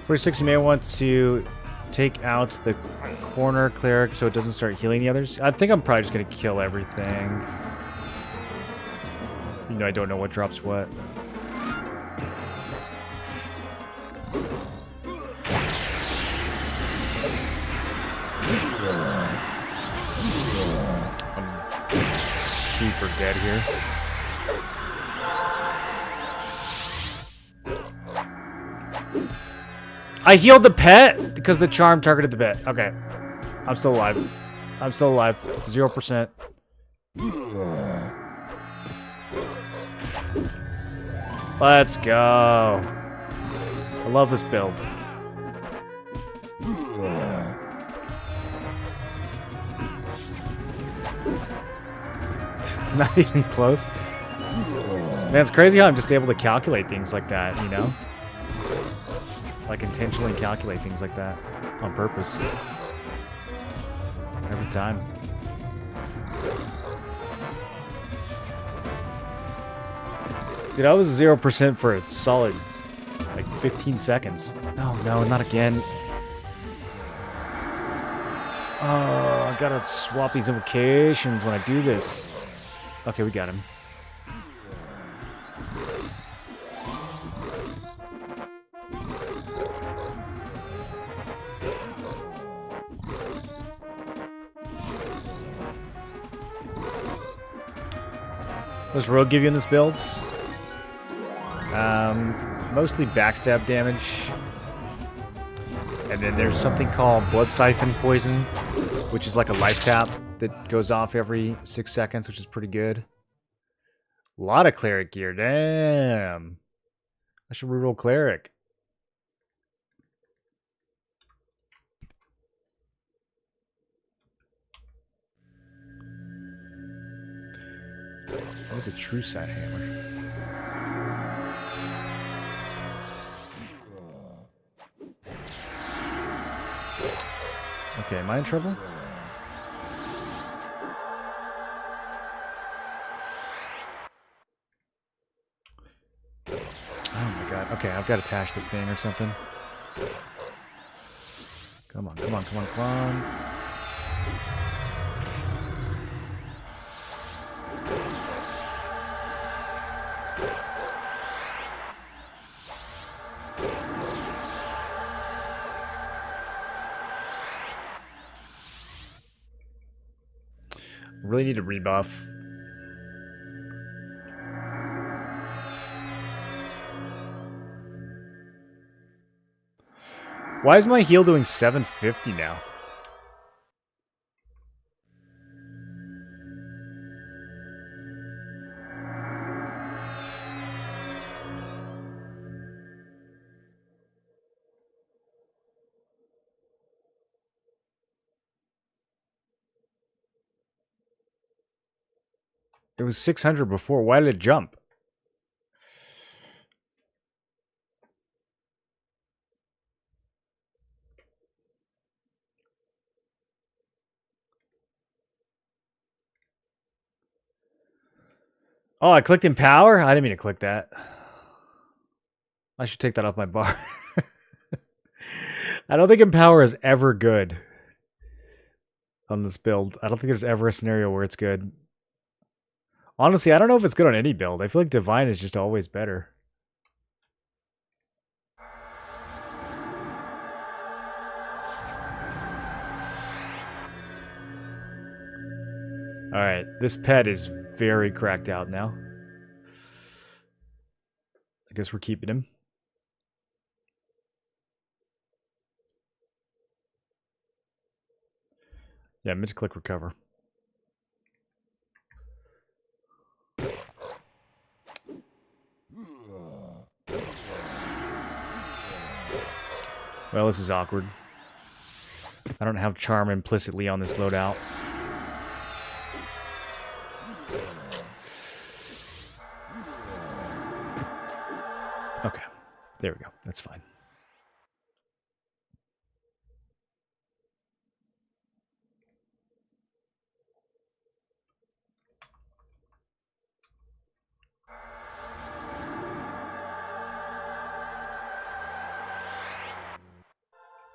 For 6, you may want to take out the corner cleric so it doesn't start healing the others. I think I'm probably just going to kill everything. You know, I don't know what drops what. I'm super dead here. I healed the pet because the charm targeted the pet. Okay. I'm still alive. I'm still alive. 0%. Let's go. I love this build. Not even close. Man, it's crazy how I'm just able to calculate things like that, you know? Like, intentionally calculate things like that on purpose. Every time. Dude, I was 0% for a solid, like, 15 seconds. No, no, not again. Oh, I gotta swap these invocations when I do this. Okay, we got him. What does ROG give you in this build? Mostly backstab damage. And then there's something called Blood Siphon Poison, which is like a life tap that goes off every 6 seconds, which is pretty good. A lot of cleric gear, damn. I should reroll cleric. What is a true side hammer? Okay, am I in trouble? Oh my god. Okay, I've got to attach this thing or something. Come on, come on, come on, come on. Really need to rebuff. Why is my heal doing 750 now? It was 600 before. Why did it jump? Oh, I clicked Empower? I didn't mean to click that. I should take that off my bar. I don't think Empower is ever good on this build. I don't think there's ever a scenario where it's good. Honestly, I don't know if it's good on any build. I feel like Divine is just always better. Alright, this pet is very cracked out now. I guess we're keeping him. Yeah, misclick recover. Well, this is awkward. I don't have charm implicitly on this loadout. Okay, there we go. That's fine.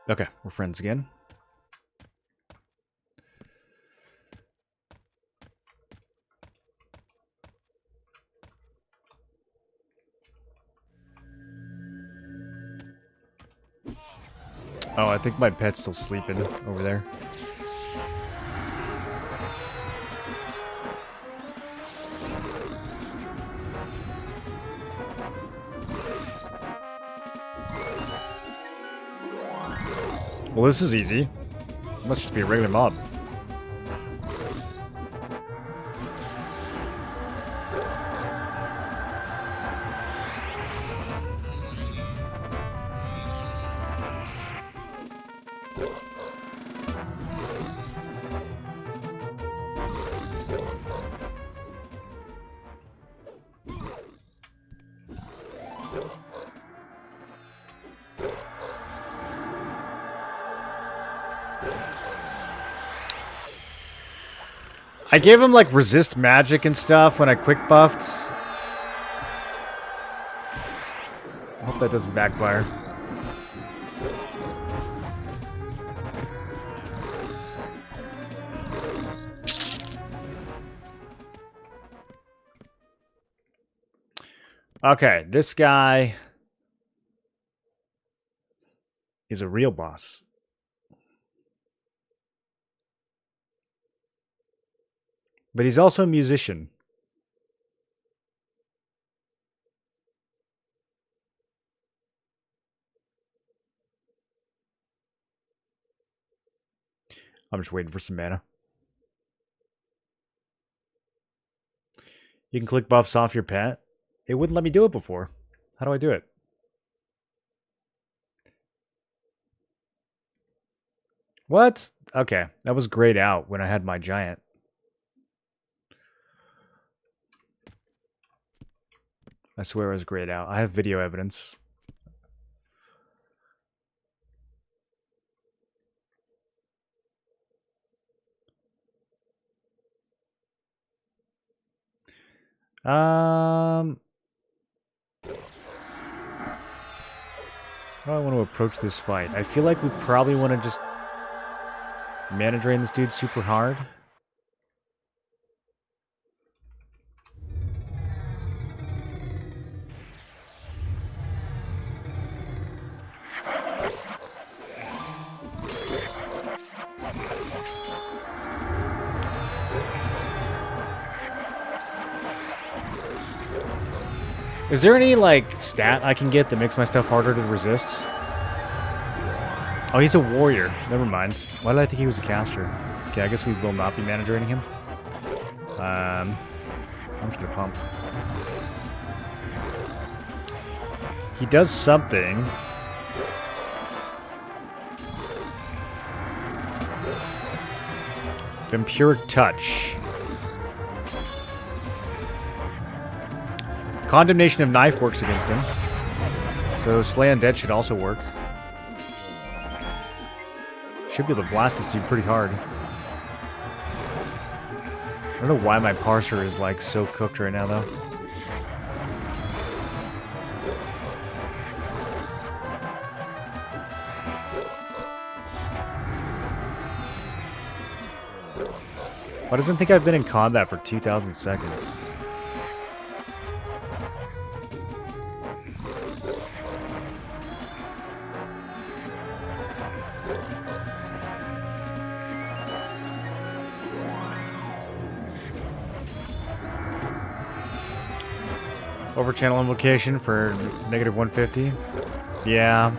Okay, we're friends again. Oh, I think my pet's still sleeping over there. Well, this is easy. It must just be a regular mob. I gave him like resist magic and stuff when I quick buffed. Hope that doesn't backfire. Okay, this guy is a real boss. But he's also a musician. I'm just waiting for some mana. You can click buffs off your pet. It wouldn't let me do it before. How do I do it? What? Okay, that was grayed out when I had my giant. I swear it was grayed out. I have video evidence. How do I want to approach this fight? I feel like we probably want to just mana drain this dude super hard. Is there any, like, stat I can get that makes my stuff harder to resist? Oh, he's a warrior. Never mind. Why did I think he was a caster? Okay, I guess we will not be mana draining him. I'm just gonna pump. He does something. Vampiric Touch. Condemnation of Knife works against him. So Slay Undead should also work. Should be able to blast this dude pretty hard. I don't know why my parser is like so cooked right now though. Why doesn't it think I've been in combat for 2,000 seconds? Over channel invocation for -150. Yeah.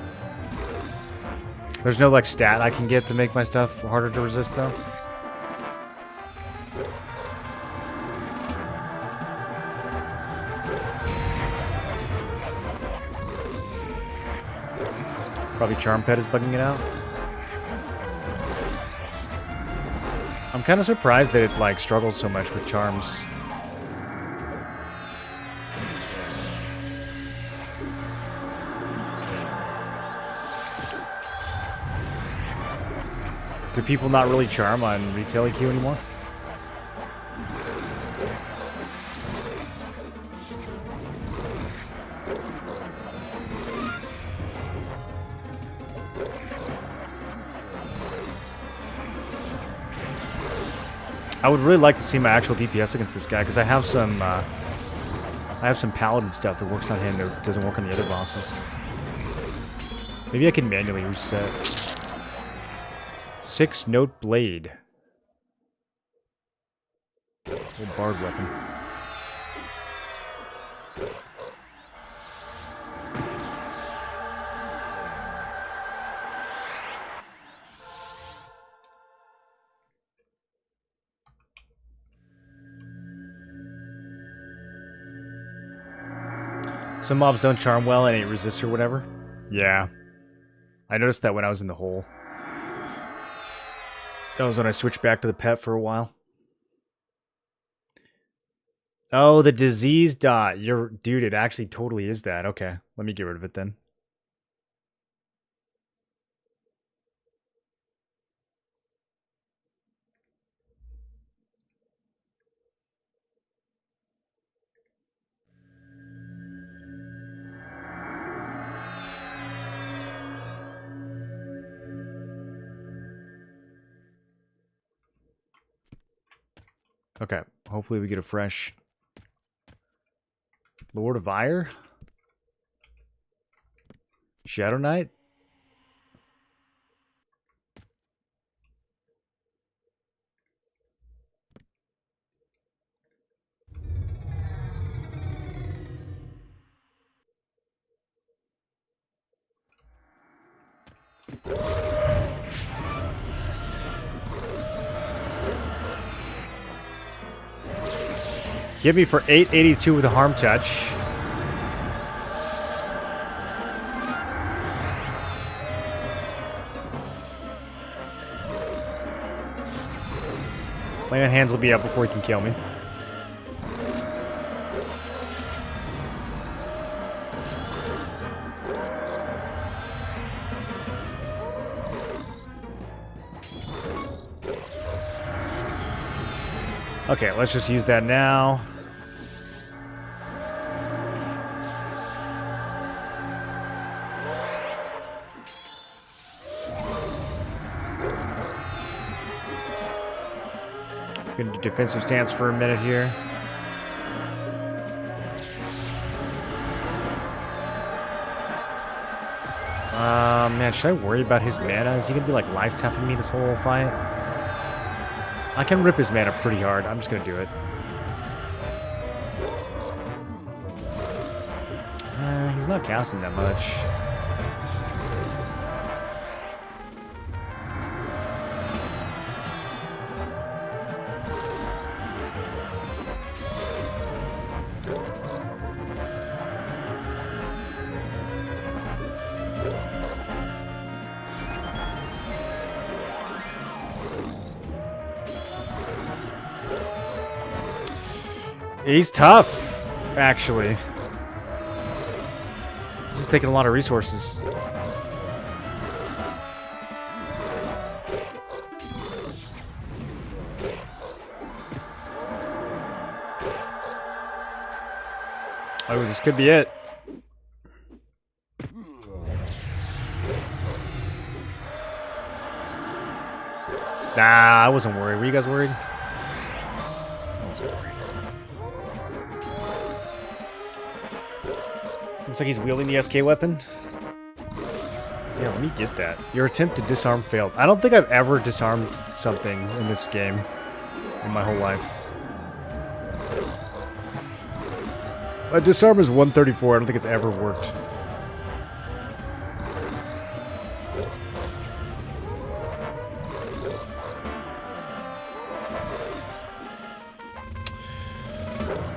There's no like stat I can get to make my stuff harder to resist though. Probably Charm Pet is bugging it out. I'm kind of surprised that it like struggles so much with charms. Do people not really charm on retail EQ anymore? I would really like to see my actual DPS against this guy because I have some paladin stuff that works on him that doesn't work on the other bosses. Maybe I can manually reset. 6-note blade. Old bard weapon. Some mobs don't charm well and 8 resist or whatever. Yeah. I noticed that when I was in the hole. That was when I switched back to the pet for a while. Oh, the disease dot. Dude, it actually totally is that. Okay, let me get rid of it then. Okay, hopefully we get a fresh Lord of Ire. Shadow Knight. Hit me for 882 with a harm touch. Lay on hands will be up before he can kill me. Okay, let's just use that now. Gonna do defensive stance for a minute here. Man, should I worry about his mana? Is he gonna be like life tapping me this whole fight? I can rip his mana pretty hard. I'm just gonna do it. He's not casting that much. He's tough, actually. This is taking a lot of resources. Oh, this could be it. Nah, I wasn't worried. Were you guys worried? Looks like he's wielding the SK weapon. Yeah, let me get that. Your attempt to disarm failed. I don't think I've ever disarmed something in this game in my whole life. A disarm is 134. I don't think it's ever worked.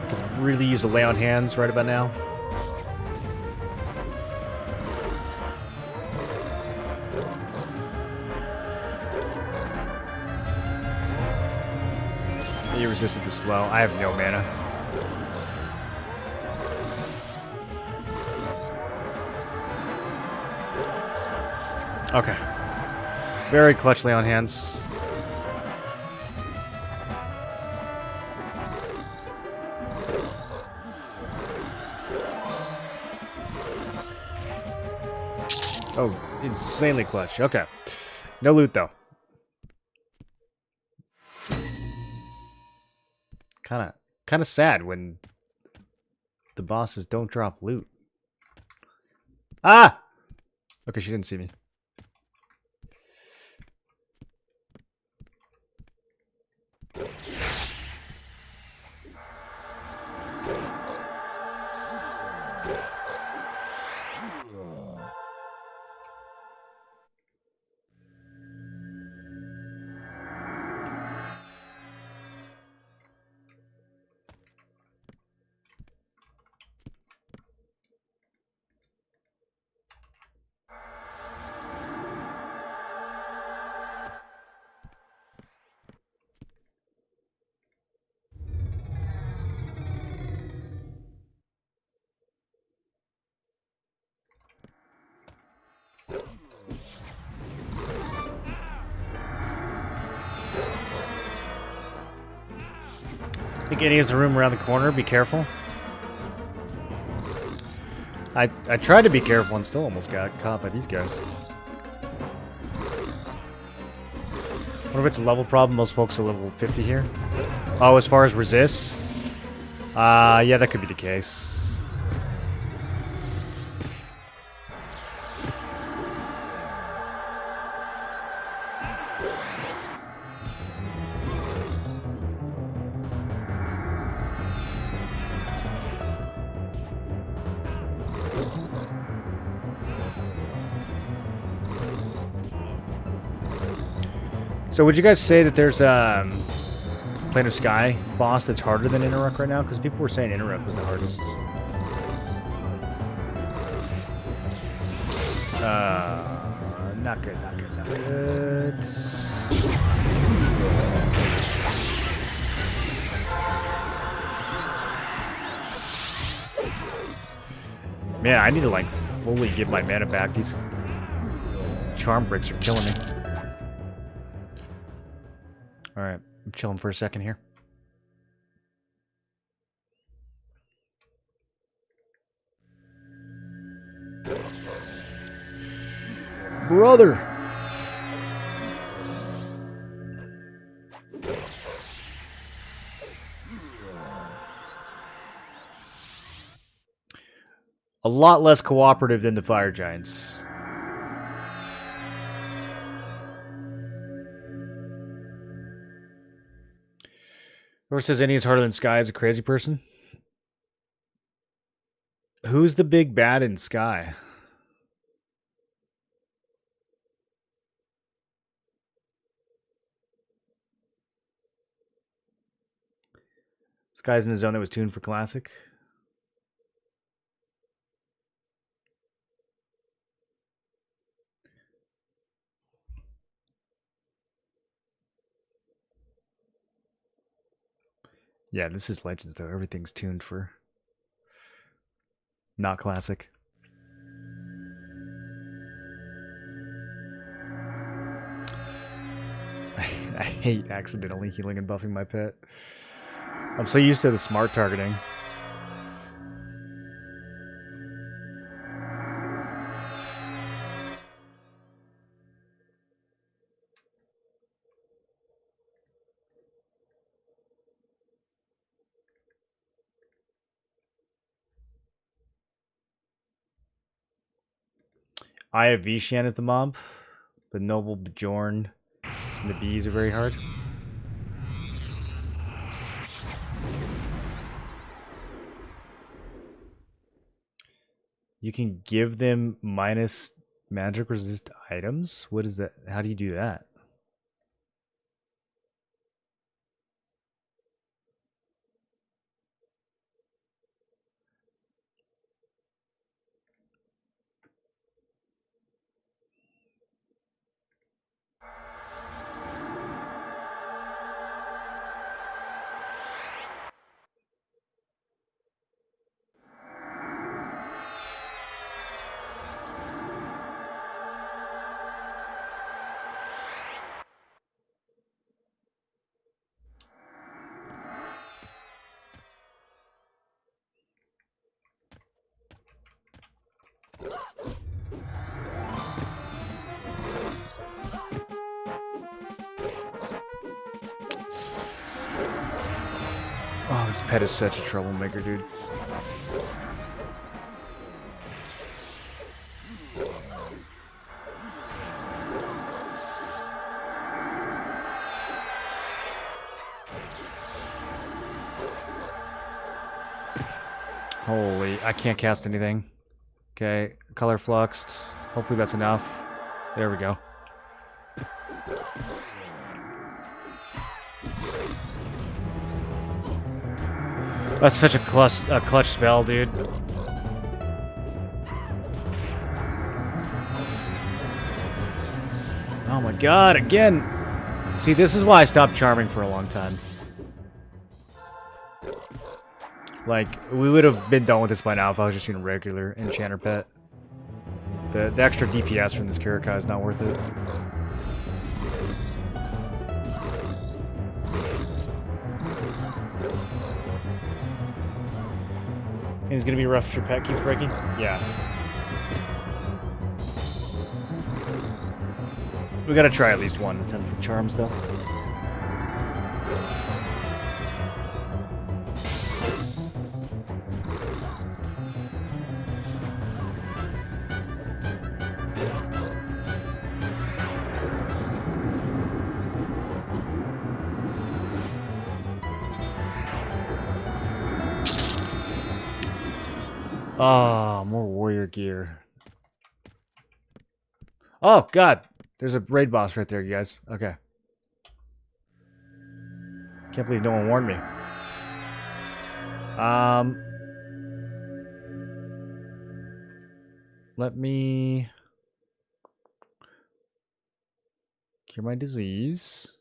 Could really use a lay on hands right about now. He resisted the slow. I have no mana. Okay. Very clutch lay on hands. That was insanely clutch. Okay. No loot though. Kind of sad when the bosses don't drop loot. Ah! Okay, she didn't see me. I think Eddie has a room around the corner. Be careful. I tried to be careful and still almost got caught by these guys. What if it's a level problem? Most folks are level 50 here. Oh, as far as resists? Yeah, that could be the case. So would you guys say that there's Plane of Sky boss that's harder than Interrupt right now? Because people were saying Interrupt was the hardest. Not good, not good, not good. Man, I need to like fully give my mana back. These charm bricks are killing me. Alright, I'm chilling for a second here. Brother! A lot less cooperative than the Fire Giants. Whoever says any is harder than Sky is a crazy person. Who's the big bad in Sky? Sky's in a zone that was tuned for Classic. Yeah, this is Legends, though. Everything's tuned for not Classic. I hate accidentally healing and buffing my pet. I'm so used to the smart targeting. I have Vishan as the mob, but Noble, Bjorn, and the bees are very hard. You can give them minus magic resist items? What is that? How do you do that? Oh, this pet is such a troublemaker, dude. Holy, I can't cast anything. Okay, color fluxed. Hopefully that's enough. There we go. That's such a clutch spell, dude. Oh my god, again! See, this is why I stopped charming for a long time. Like, we would have been done with this by now if I was just using a regular enchanter pet. The extra DPS from this Kirikai is not worth it. And it's gonna be rough if your pet keeps breaking? Yeah. We gotta try at least one attempt with charms, though. Oh, more warrior gear. Oh, God. There's a raid boss right there, you guys. Okay. Can't believe no one warned me. Let me cure my disease.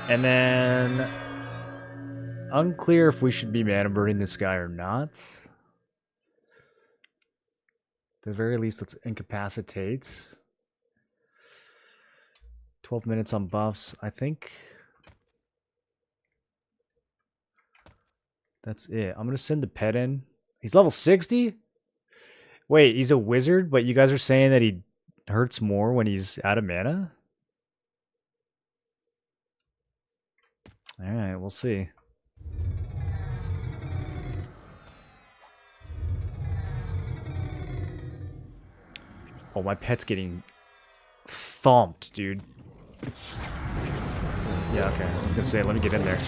And then unclear if we should be mana burning this guy or not. At the very least, let's incapacitate. 12 minutes on buffs. I think that's it. I'm going to send the pet in. He's level 60? Wait, he's a wizard, but you guys are saying that he hurts more when he's out of mana? Alright, we'll see. Oh, my pet's getting thumped, dude. Yeah, okay. I was gonna say, let me get in there.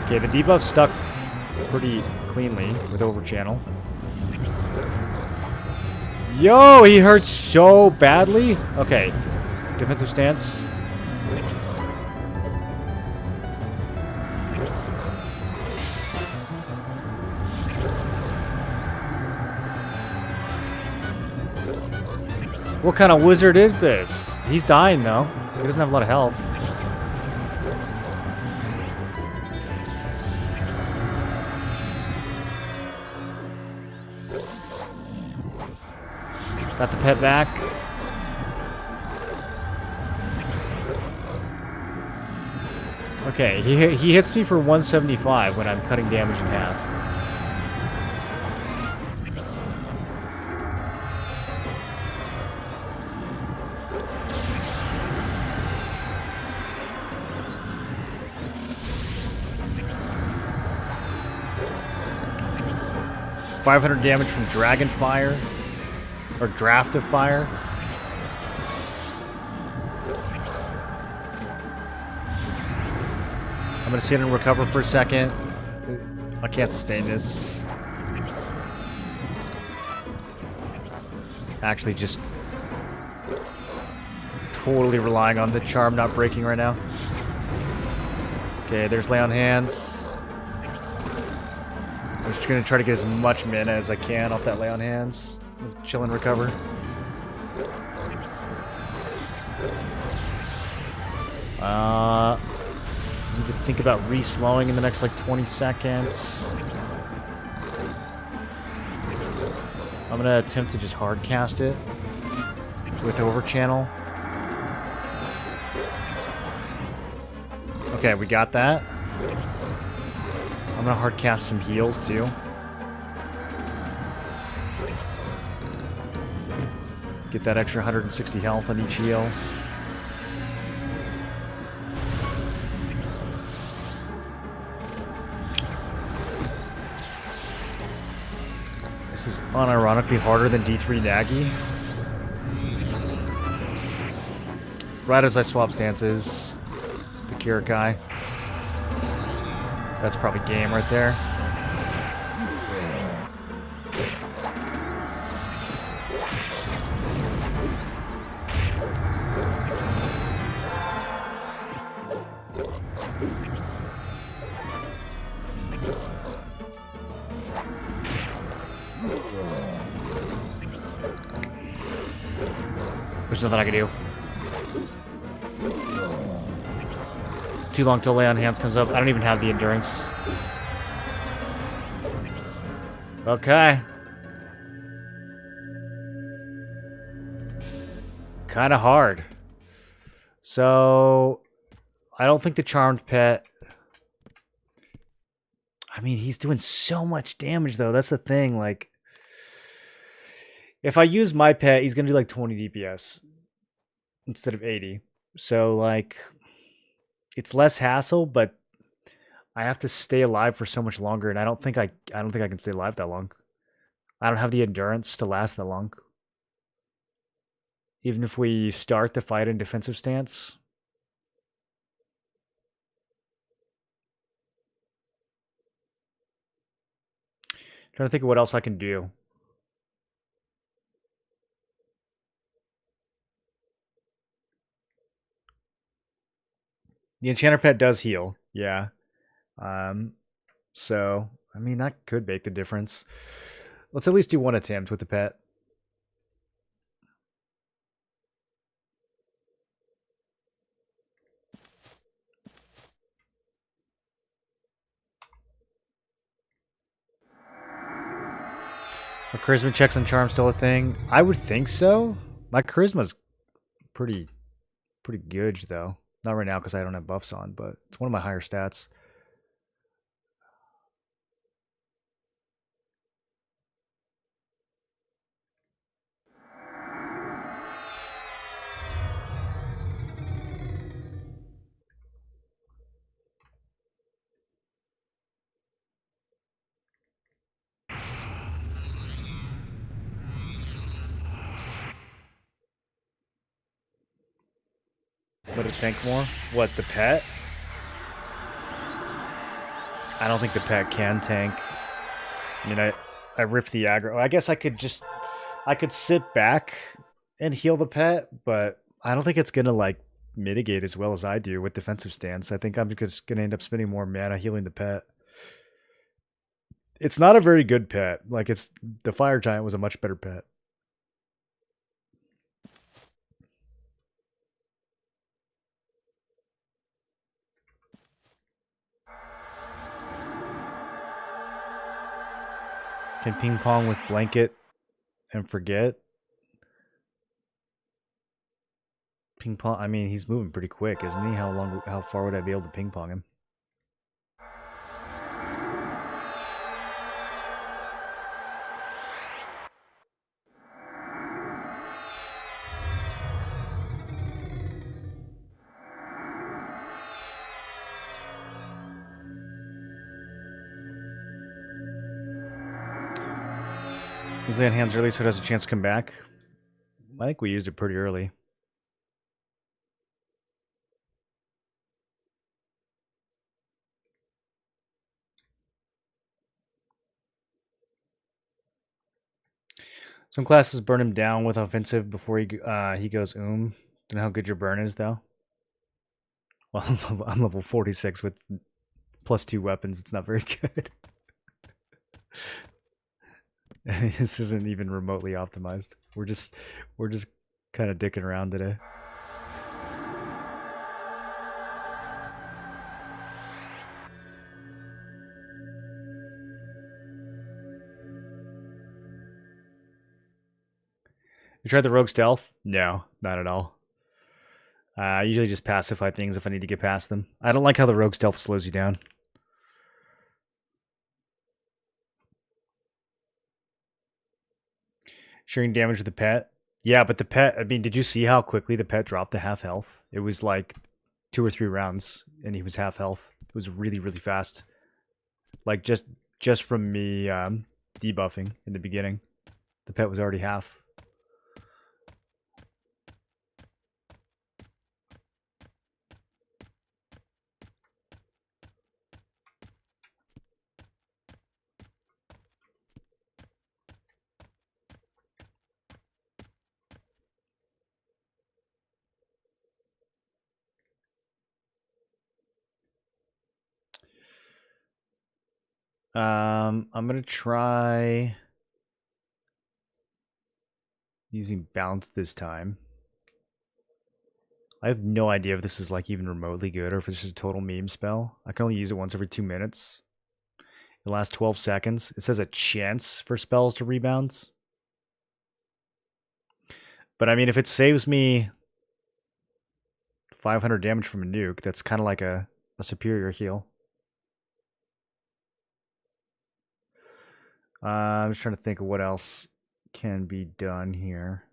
Okay, the debuff stuck pretty cleanly with overchannel. Yo, he hurts so badly. Okay, defensive stance. What kind of wizard is this? He's dying though. He doesn't have a lot of health. Got the pet back. Okay, he hits me for 175 when I'm cutting damage in half. $500 damage from Dragon Fire. Or Draft of Fire. I'm gonna sit and recover for a second. I can't sustain this. Actually, just totally relying on the charm not breaking right now. Okay, there's Lay on Hands. I'm just gonna try to get as much mana as I can off that Lay on Hands. Chill and recover. Need to think about re-slowing in the next like 20 seconds. I'm gonna attempt to just hard cast it with overchannel. Okay, we got that. I'm gonna hard cast some heals too. Get that extra 160 health on each heal. This is unironically harder than D3 Nagi. Right as I swap stances, the Kirakai. That's probably game right there. There's nothing I can do. Too long till Lay on Hands comes up. I don't even have the endurance. Okay. Kind of hard. So I don't think the charmed pet. I mean, he's doing so much damage though. That's the thing. Like, if I use my pet, he's gonna do like 20 DPS instead of 80. So like, it's less hassle, but I have to stay alive for so much longer, and I don't think I can stay alive that long. I don't have the endurance to last that long. Even if we start the fight in defensive stance. Trying to think of what else I can do. The enchanter pet does heal, yeah. So I mean that could make the difference. Let's at least do one attempt with the pet. Are charisma checks on charm still a thing? I would think so. My charisma's pretty good though. Not right now because I don't have buffs on, but it's one of my higher stats. Let it tank more? What, the pet? I don't think the pet can tank. I mean, I ripped the aggro. I guess I could sit back and heal the pet, but I don't think it's gonna like mitigate as well as I do with defensive stance. I think I'm just gonna end up spending more mana healing the pet. It's not a very good pet. Like the fire giant was a much better pet. Can ping pong with blanket and forget. Ping pong. I mean, he's moving pretty quick, isn't he? How far would I be able to ping pong him? Was it hands early so it has a chance to come back? I think we used it pretty early. Some classes burn him down with offensive before he goes Don't know how good your burn is though. Well, I'm level 46 with +2 weapons. It's not very good. This isn't even remotely optimized. We're just kind of dicking around today. You tried the rogue stealth? No, not at all. I usually just pacify things if I need to get past them. I don't like how the rogue stealth slows you down. Sharing damage with the pet? Yeah, but the pet, I mean, did you see how quickly the pet dropped to half health? It was like 2 or 3 rounds and he was half health. It was really, really fast. Like just from me debuffing in the beginning. The pet was already half. I'm gonna try using bounce this time. I have no idea if this is like even remotely good or if it's just a total meme spell. I can only use it once every 2 minutes. It lasts 12 seconds. It says a chance for spells to rebound. But I mean, if it saves me 500 damage from a nuke. That's kind of like a superior heal. I'm just trying to think of what else can be done here.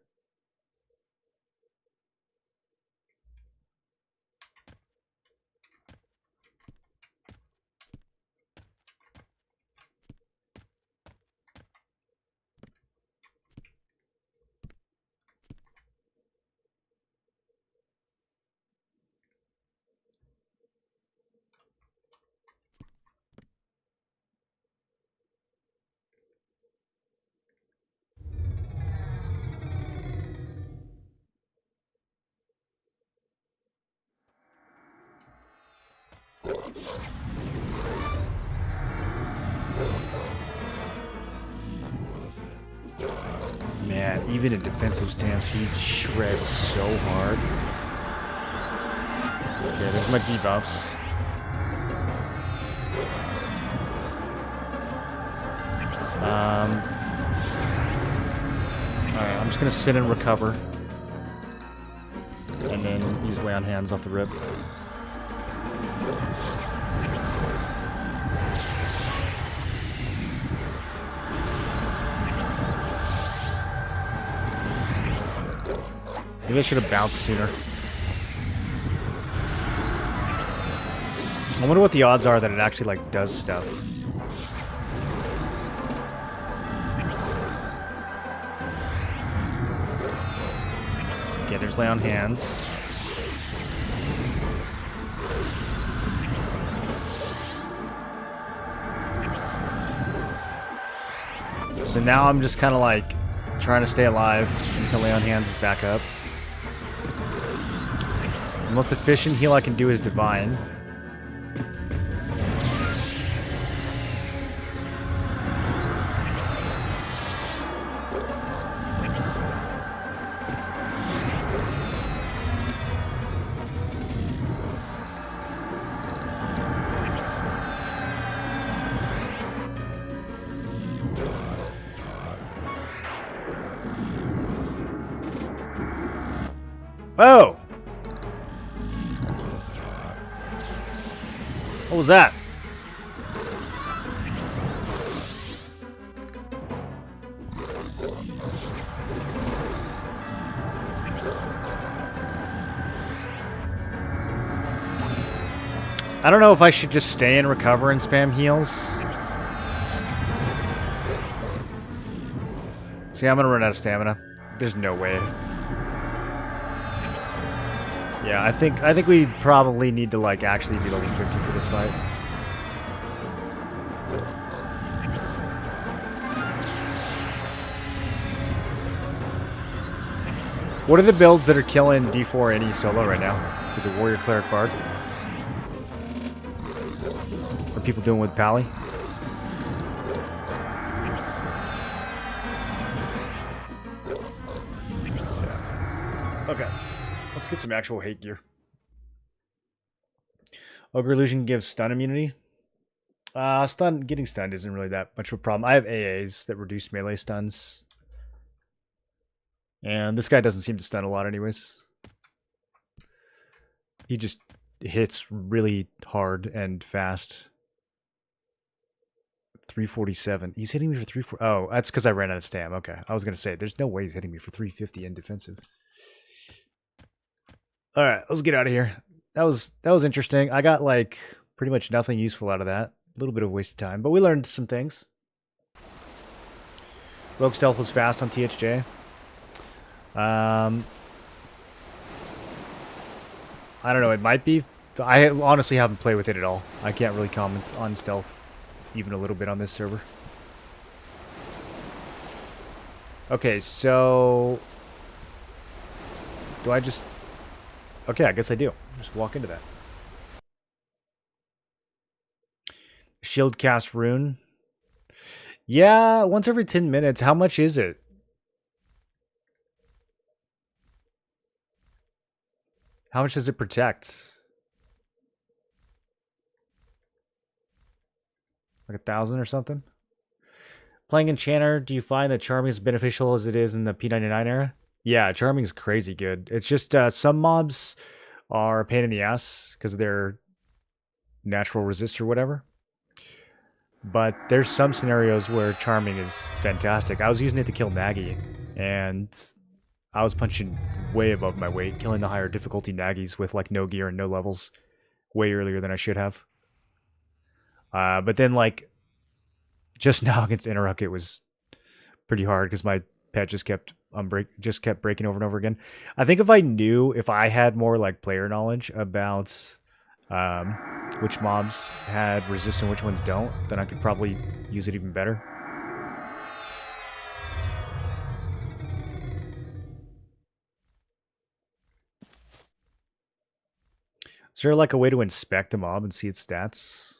Man, even in defensive stance, he shreds so hard. Okay, there's my debuffs. Alright, I'm just gonna sit and recover. And then use lay on hands off the rip. Maybe I should have bounced sooner. I wonder what the odds are that it actually, like, does stuff. Okay, there's lay on hands. So now I'm just kind of, like, trying to stay alive until lay on hands is back up. The most efficient heal I can do is Divine. Oh! What was that? I don't know if I should just stay and recover and spam heals. See, I'm gonna run out of stamina. There's no way. Yeah, I think we probably need to, like, actually be level 50 for this fight. What are the builds that are killing D4 any solo right now? Is it Warrior Cleric Bard? What are people doing with Pally? Okay. Let's get some actual hate gear. Ogre Illusion gives stun immunity. Getting stunned isn't really that much of a problem. I have AAs that reduce melee stuns. And this guy doesn't seem to stun a lot anyways. He just hits really hard and fast. 347. He's hitting me for 340. Oh, that's because I ran out of stam. Okay. I was going to say, there's no way he's hitting me for 350 in defensive. All right, let's get out of here. That was interesting. I got, like, pretty much nothing useful out of that. A little bit of wasted time, but we learned some things. Rogue Stealth was fast on THJ. I don't know. It might be. I honestly haven't played with it at all. I can't really comment on stealth even a little bit on this server. Okay, so do I just... Okay, I guess I do. Just walk into that. Shield cast rune. Yeah, once every 10 minutes. How much is it? How much does it protect? Like 1,000 or something? Playing Enchanter, do you find that Charming is beneficial as it is in the P99 era? Yeah, Charming is crazy good. It's just some mobs are a pain in the ass because of their natural resist or whatever. But there's some scenarios where charming is fantastic. I was using it to kill Nagi, and I was punching way above my weight, killing the higher difficulty Nagis with like no gear and no levels way earlier than I should have. But then like just now against Interrupt, it was pretty hard because my pet just kept breaking over and over again. I think if I had more like player knowledge about which mobs had resist and which ones don't, then I could probably use it even better. Is there like a way to inspect a mob and see its stats?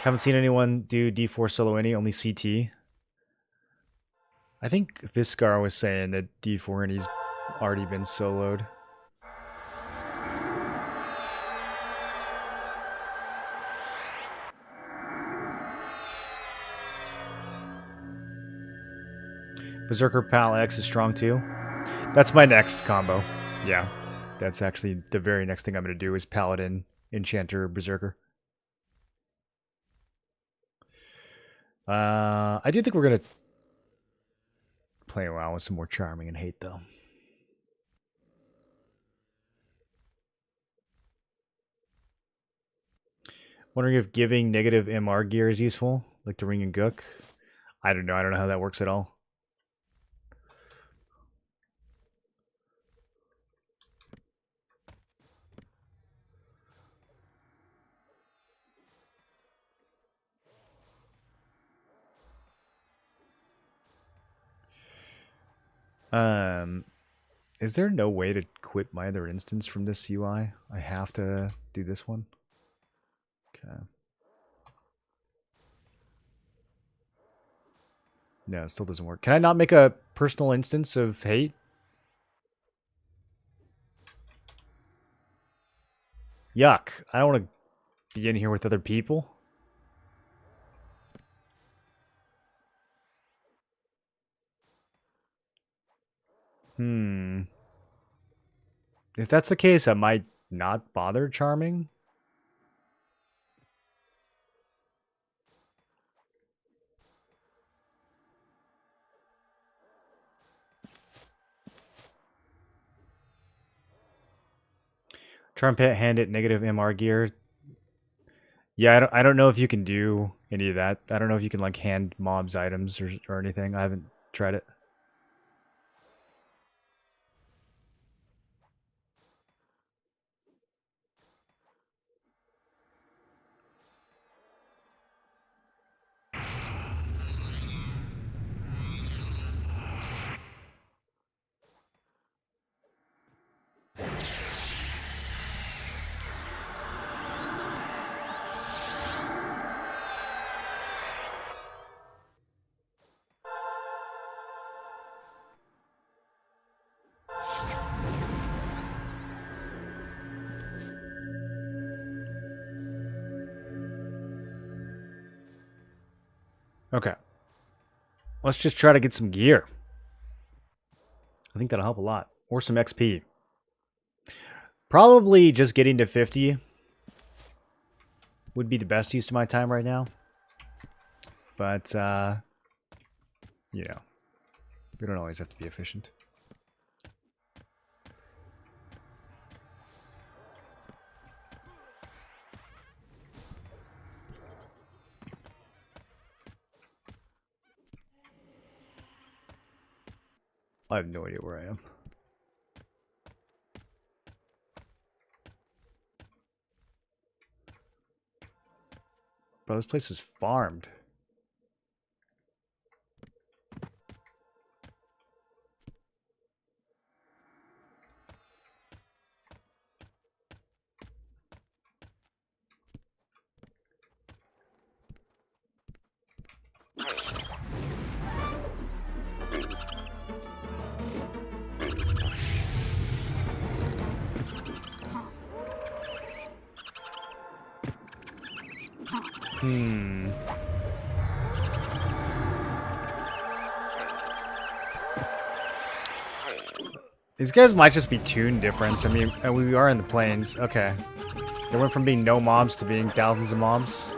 Haven't seen anyone do D4 solo any, only CT. I think Viscar was saying that D4 and he's already been soloed. Berserker Pal X is strong too. That's my next combo. Yeah, that's actually the very next thing I'm going to do is Paladin, Enchanter, Berserker. I do think we're going to play around with some more Charming and Hate, though. Wondering if giving negative MR gear is useful, like the Ring and Gook. I don't know. I don't know how that works at all. Is there no way to quit my other instance from this UI? I have to do this one? Okay. No, it still doesn't work. Can I not make a personal instance of Hate? Yuck. I don't want to be in here with other people. If that's the case, I might not bother Charming. Charm Pet hand it negative MR gear. Yeah, I don't know if you can do any of that. I don't know if you can like hand mobs items or anything. I haven't tried it. Okay. Let's just try to get some gear. I think that'll help a lot. Or some XP. Probably just getting to 50 would be the best use of my time right now. But, you know, we don't always have to be efficient. I have no idea where I am. Bro, this place is farmed. These guys might just be tune difference. I mean, we are in the plains. Okay. They went from being no mobs to being thousands of mobs.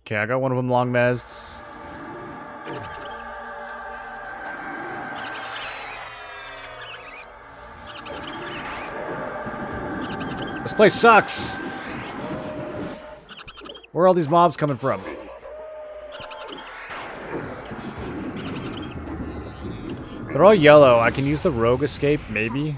Okay, I got one of them long mezzed. This place sucks. Where are all these mobs coming from? They're all yellow. I can use the rogue escape, maybe.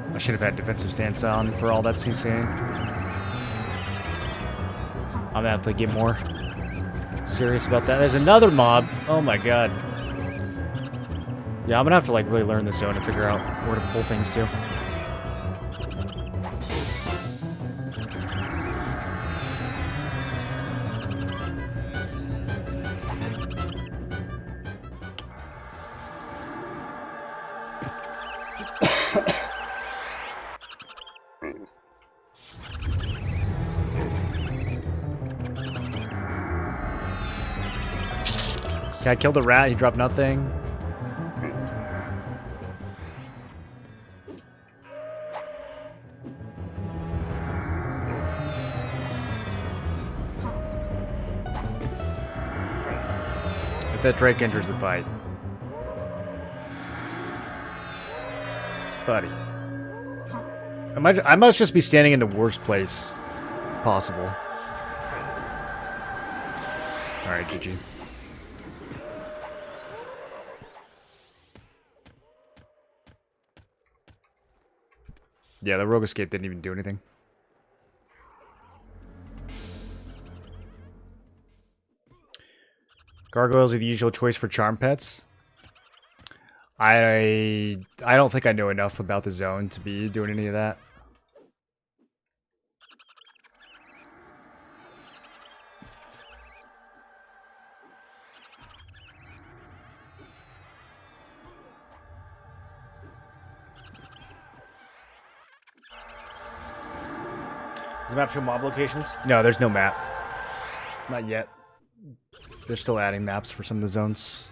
I should have had defensive stance on for all that's he's saying. I'm gonna have to get more serious about that. There's another mob. Oh my god. Yeah, I'm gonna have to like really learn the zone and figure out where to pull things to. Okay, I killed a rat, he dropped nothing. If that Drake enters the fight. Buddy. I must just be standing in the worst place possible. Alright, GG. Yeah, the rogue escape didn't even do anything. Gargoyles are the usual choice for charm pets. I don't think I know enough about the zone to be doing any of that. Does the map show mob locations? No, there's no map. Not yet. They're still adding maps for some of the zones.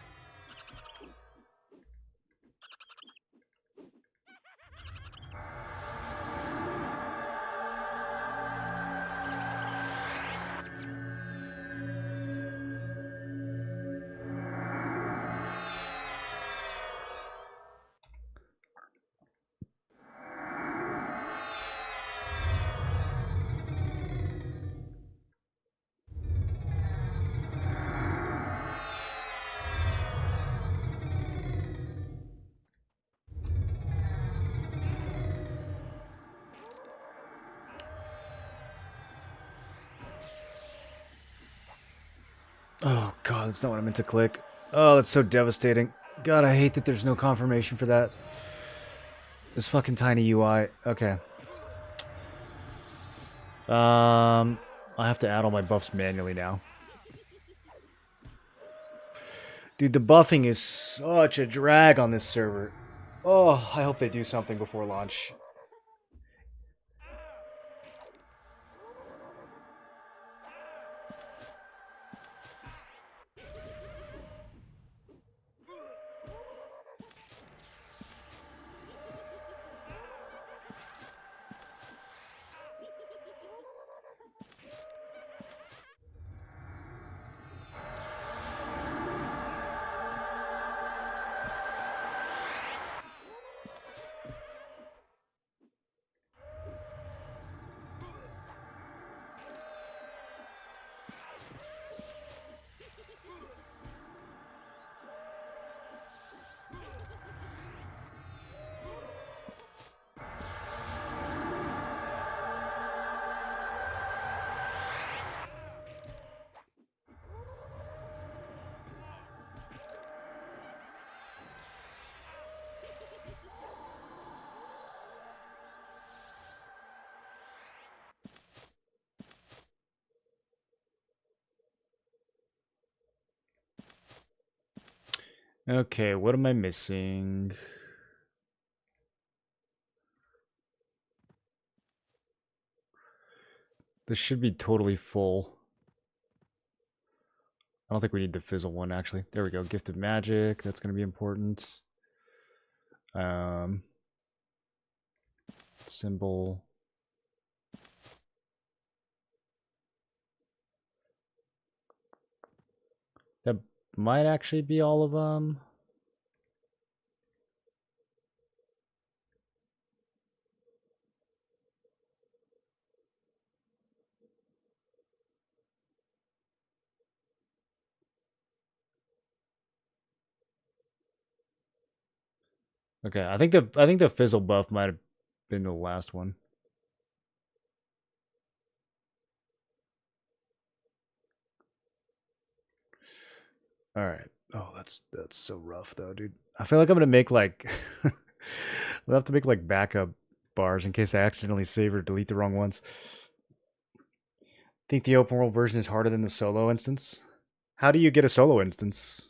Oh god, that's not what I meant to click. Oh, that's so devastating. God, I hate that there's no confirmation for that. This fucking tiny UI. Okay. I have to add all my buffs manually now. Dude, the buffing is such a drag on this server. Oh, I hope they do something before launch. Okay, what am I missing? This should be totally full. I don't think we need the fizzle one, actually. There we go. Gift of Magic. That's going to be important. Symbol. That might actually be all of them. Okay, I think the fizzle buff might have been the last one. All right. Oh, that's so rough though, dude. I feel like I'm gonna make like I'll have to make like backup bars in case I accidentally save or delete the wrong ones. Think the open world version is harder than the solo instance? How do you get a solo instance?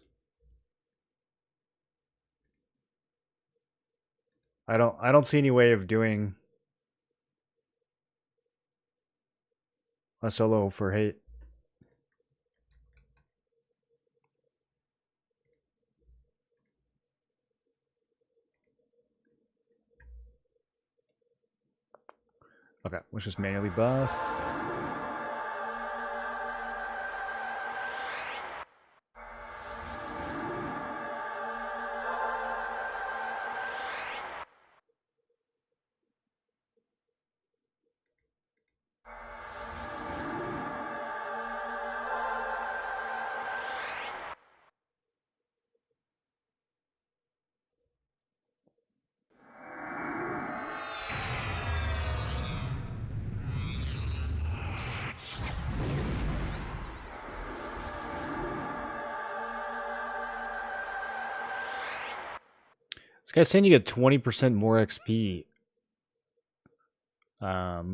I don't see any way of doing a solo for hate. Okay, let's just manually buff. This guy's saying you get 20% more XP per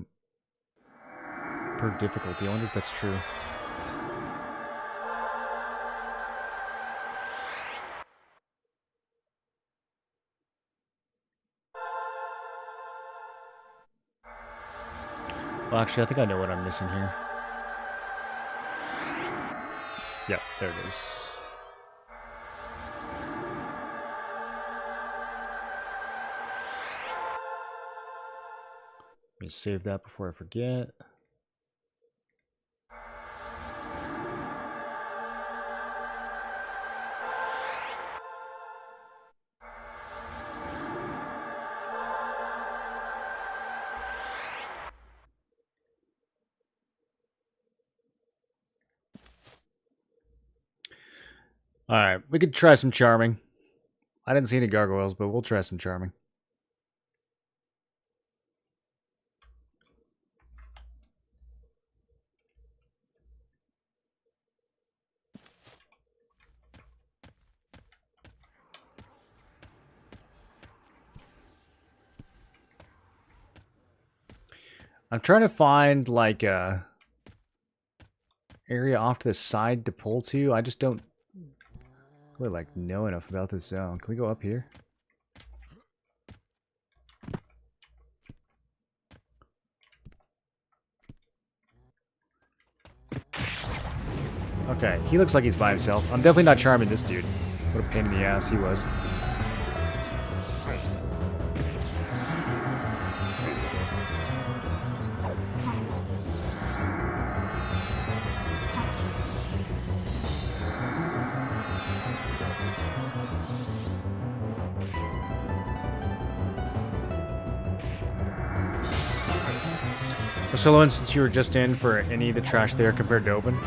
difficulty. I wonder if that's true. Well, actually, I think I know what I'm missing here. Yep, there it is. Let me save that before I forget. Alright, we could try some charming. I didn't see any gargoyles, but we'll try some charming. I'm trying to find like a area off to the side to pull to. I just don't really like know enough about this zone. Can we go up here? Okay, he looks like he's by himself. I'm definitely not charming this dude. What a pain in the ass he was. So, since you were just in for any of the trash there compared to open?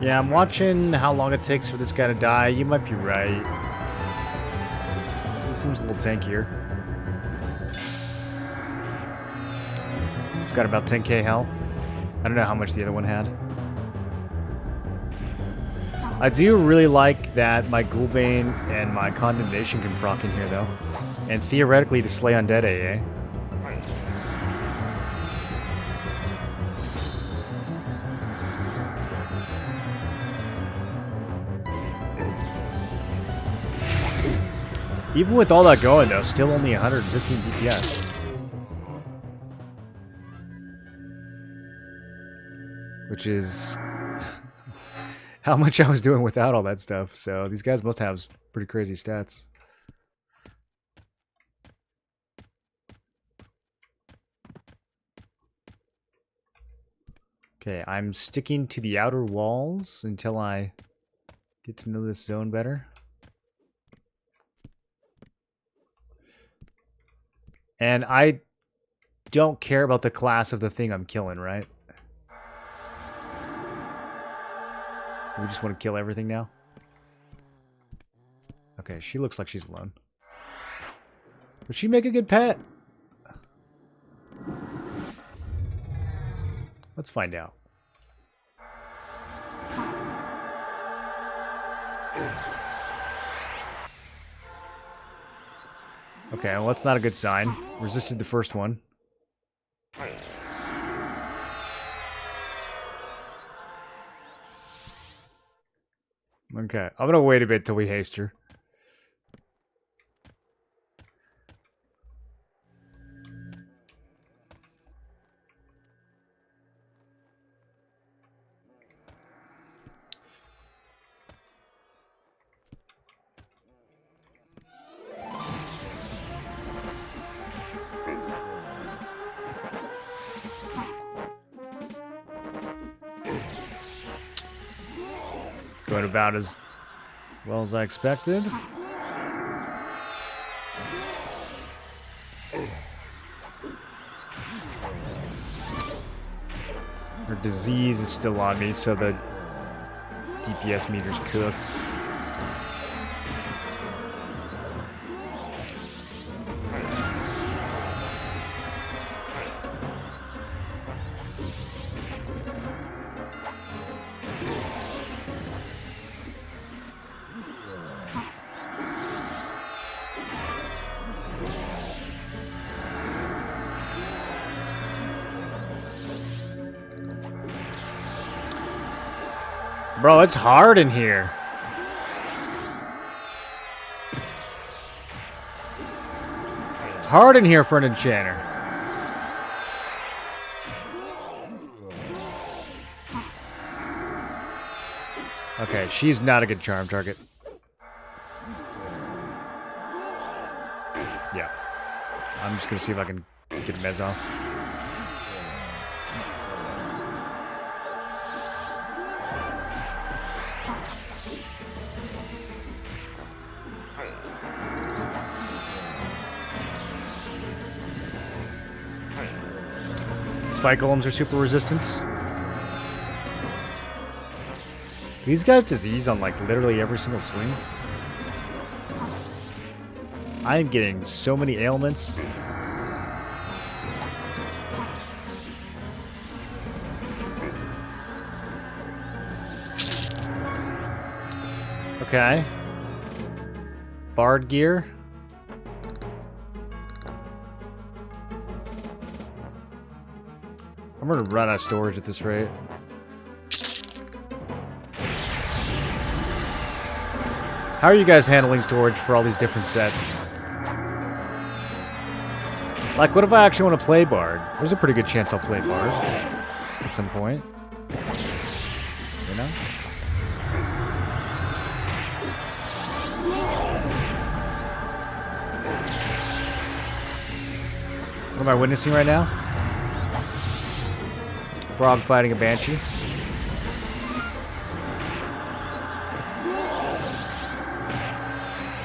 Yeah, I'm watching how long it takes for this guy to die. You might be right. He seems a little tankier. He's got about 10k health. I don't know how much the other one had. I do really like that my Ghoulbane and my Condemnation can proc in here, though. And theoretically to slay undead AA. Even with all that going, though, still only 115 DPS. Which is how much I was doing without all that stuff. So these guys must have pretty crazy stats. Okay, I'm sticking to the outer walls until I get to know this zone better. And I don't care about the class of the thing I'm killing, right? We just want to kill everything now? Okay, she looks like she's alone. Would she make a good pet? Let's find out. Okay, well, that's not a good sign. Resisted the first one. Okay, I'm gonna wait a bit till we haste her. Going about as well as I expected. Her disease is still on me, so the DPS meter's cooked. Bro, it's hard in here. It's hard in here for an enchanter. Okay, she's not a good charm target. Yeah. I'm just gonna see if I can get Mez off. Spike golems are super resistant. These guys disease on like literally every single swing. I am getting so many ailments. Okay. Bard gear. I'm gonna run out of storage at this rate. How are you guys handling storage for all these different sets? Like, what if I actually want to play Bard? There's a pretty good chance I'll play Bard at some point. You know? What am I witnessing right now? Frog fighting a banshee.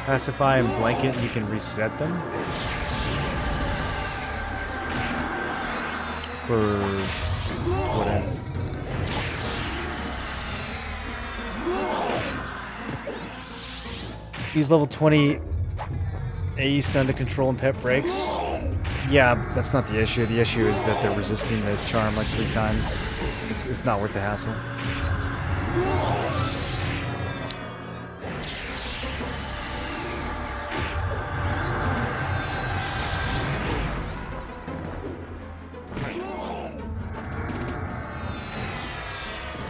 Pacify and blanket, you can reset them. For what ends? Use level 20 AE stun to control and pet breaks. Yeah, that's not the issue. The issue is that they're resisting the charm like 3 times. It's not worth the hassle.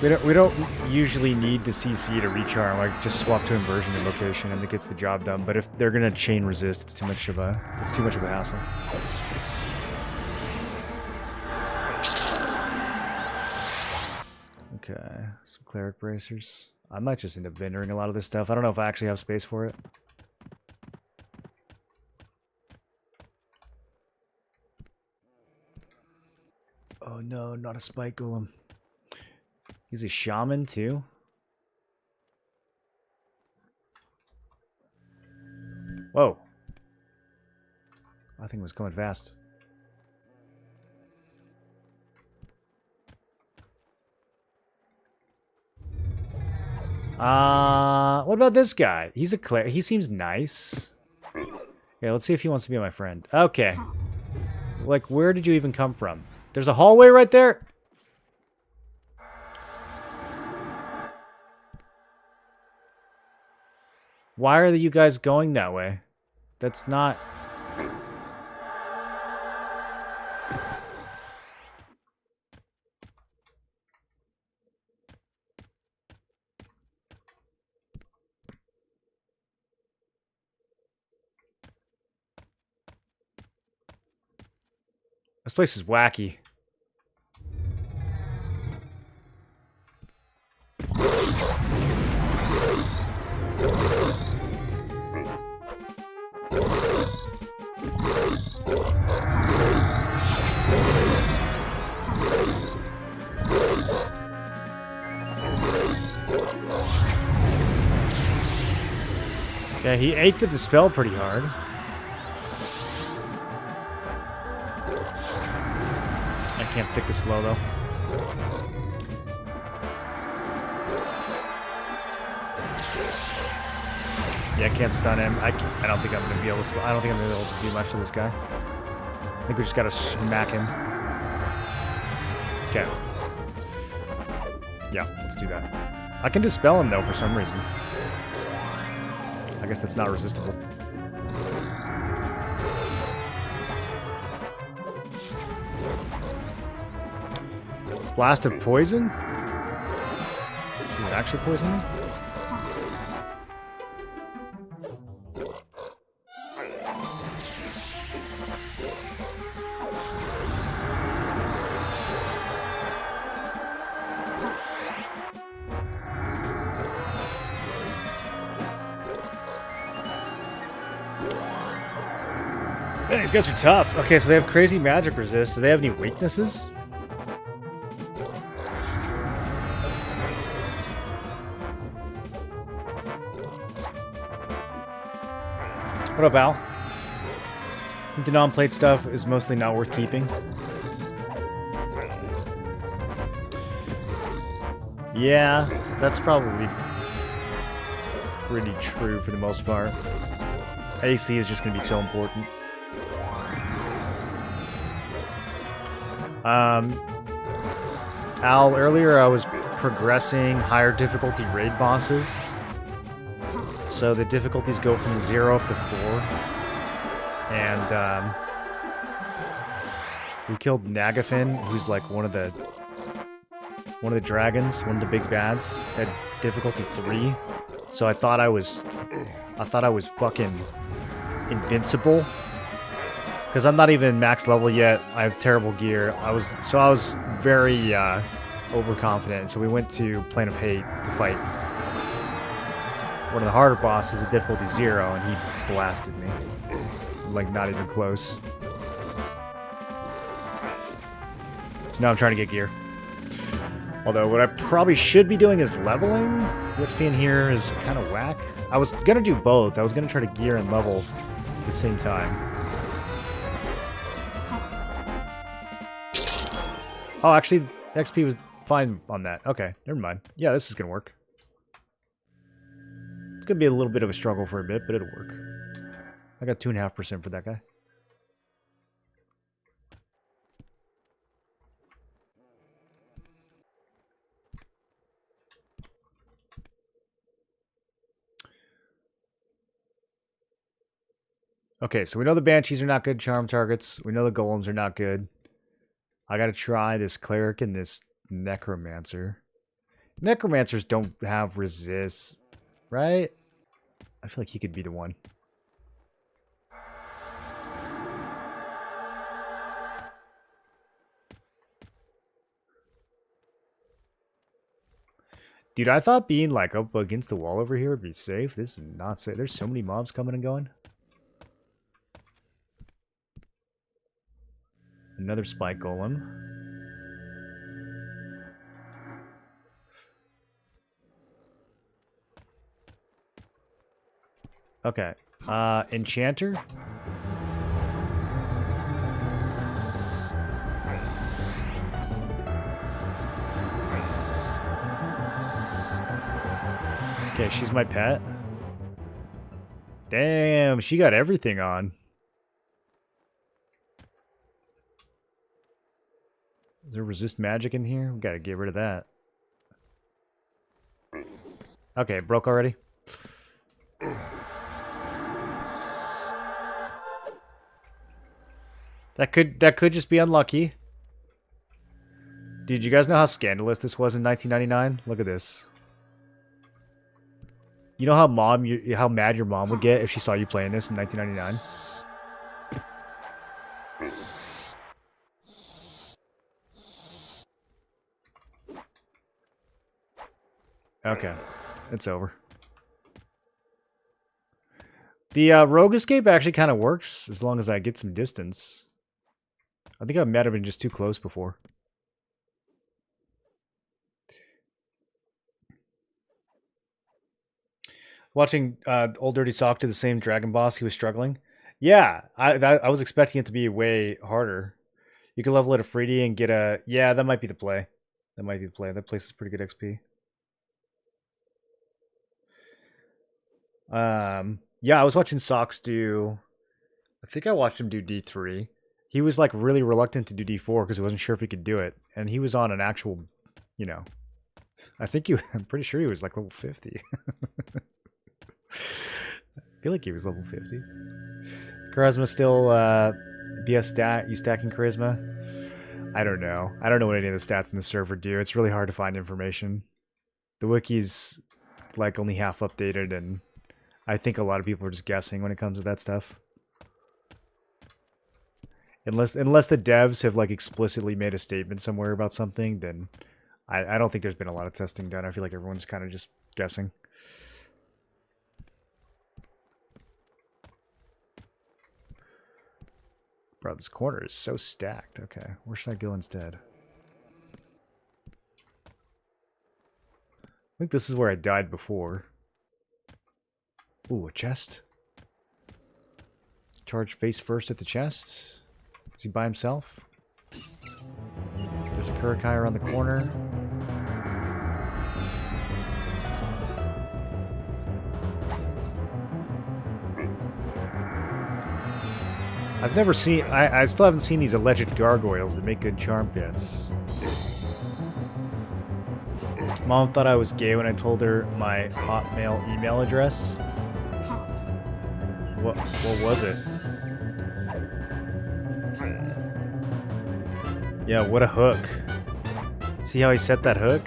We don't usually need to CC to recharm. Like just swap to inversion and location, and it gets the job done. But if they're gonna chain resist, it's too much of a hassle. Okay, some cleric bracers. I might just end up vendoring a lot of this stuff. I don't know if I actually have space for it. Oh no, not a spike golem. He's a shaman too. Whoa. I think it was going fast. What about this guy? He's a cleric. He seems nice. Yeah, let's see if he wants to be my friend. Okay. Like, where did you even come from? There's a hallway right there? Why are you guys going that way? That's not... This place is wacky. Okay, he ate the dispel pretty hard. I can't stick this slow though. Yeah, I can't stun him. I don't think I'm gonna be able to. I don't think I'm gonna be able to do much to this guy. I think we just gotta smack him. Okay. Yeah, let's do that. I can dispel him though for some reason. I guess that's not resistible. Blast of poison? Does it actually poison me? Man, these guys are tough. Okay, so they have crazy magic resist. Do they have any weaknesses? What up, Al? The non-plate stuff is mostly not worth keeping. Yeah, that's probably pretty true for the most part. AC is just going to be so important. Al, earlier I was progressing higher difficulty raid bosses. So the difficulties go from 0 up to 4. And we killed Nagafin, who's like one of the dragons, one of the big bads, at difficulty 3. So I thought I was fucking invincible. Because I'm not even max level yet. I have terrible gear. I was very overconfident. So we went to Plane of Hate to fight one of the harder bosses at difficulty 0, and he blasted me. Like, not even close. So now I'm trying to get gear. Although, what I probably should be doing is leveling. The XP in here is kind of whack. I was going to do both. I was going to try to gear and level at the same time. Oh, actually, XP was fine on that. Okay, never mind. Yeah, this is going to work. It's going to be a little bit of a struggle for a bit, but it'll work. I got 2.5% for that guy. Okay, so we know the Banshees are not good charm targets. We know the Golems are not good. I gotta try this Cleric and this Necromancer. Necromancers don't have resist, right? I feel like he could be the one. Dude, I thought being like up against the wall over here would be safe. This is not safe. There's so many mobs coming and going. Another spike golem. Okay. Enchanter. Okay, she's my pet. Damn, she got everything on. Is there resist magic in here? We gotta get rid of that. Okay, broke already. That could just be unlucky. Dude, you guys know how scandalous this was in 1999? Look at this. You know how how mad your mom would get if she saw you playing this in 1999? Okay, it's over. The rogue escape actually kind of works as long as I get some distance. I think I might have been just too close before. Watching Old Dirty Sock do the same dragon boss, he was struggling. Yeah, I was expecting it to be way harder. You can level it a freebie and get a... Yeah, that might be the play. That might be the play. That place is pretty good XP. Yeah, I was watching Socks do... I think I watched him do D3. He was like really reluctant to do D4 because he wasn't sure if he could do it. And he was on an actual, you know... I'm pretty sure he was like level 50. I feel like he was level 50. Charisma still be a stat? You stacking charisma? I don't know. I don't know what any of the stats in the server do. It's really hard to find information. The wiki's like only half updated, and I think a lot of people are just guessing when it comes to that stuff. Unless the devs have like explicitly made a statement somewhere about something, then I don't think there's been a lot of testing done. I feel like everyone's kind of just guessing. Bro, this corner is so stacked. Okay, where should I go instead? I think this is where I died before. Ooh, a chest. Charge face first at the chest. Is he by himself? There's a Kurikai around the corner. I've never seen... I still haven't seen these alleged gargoyles that make good charm pits. Mom thought I was gay when I told her my Hotmail email address. What was it? Yeah, what a hook. See how he set that hook?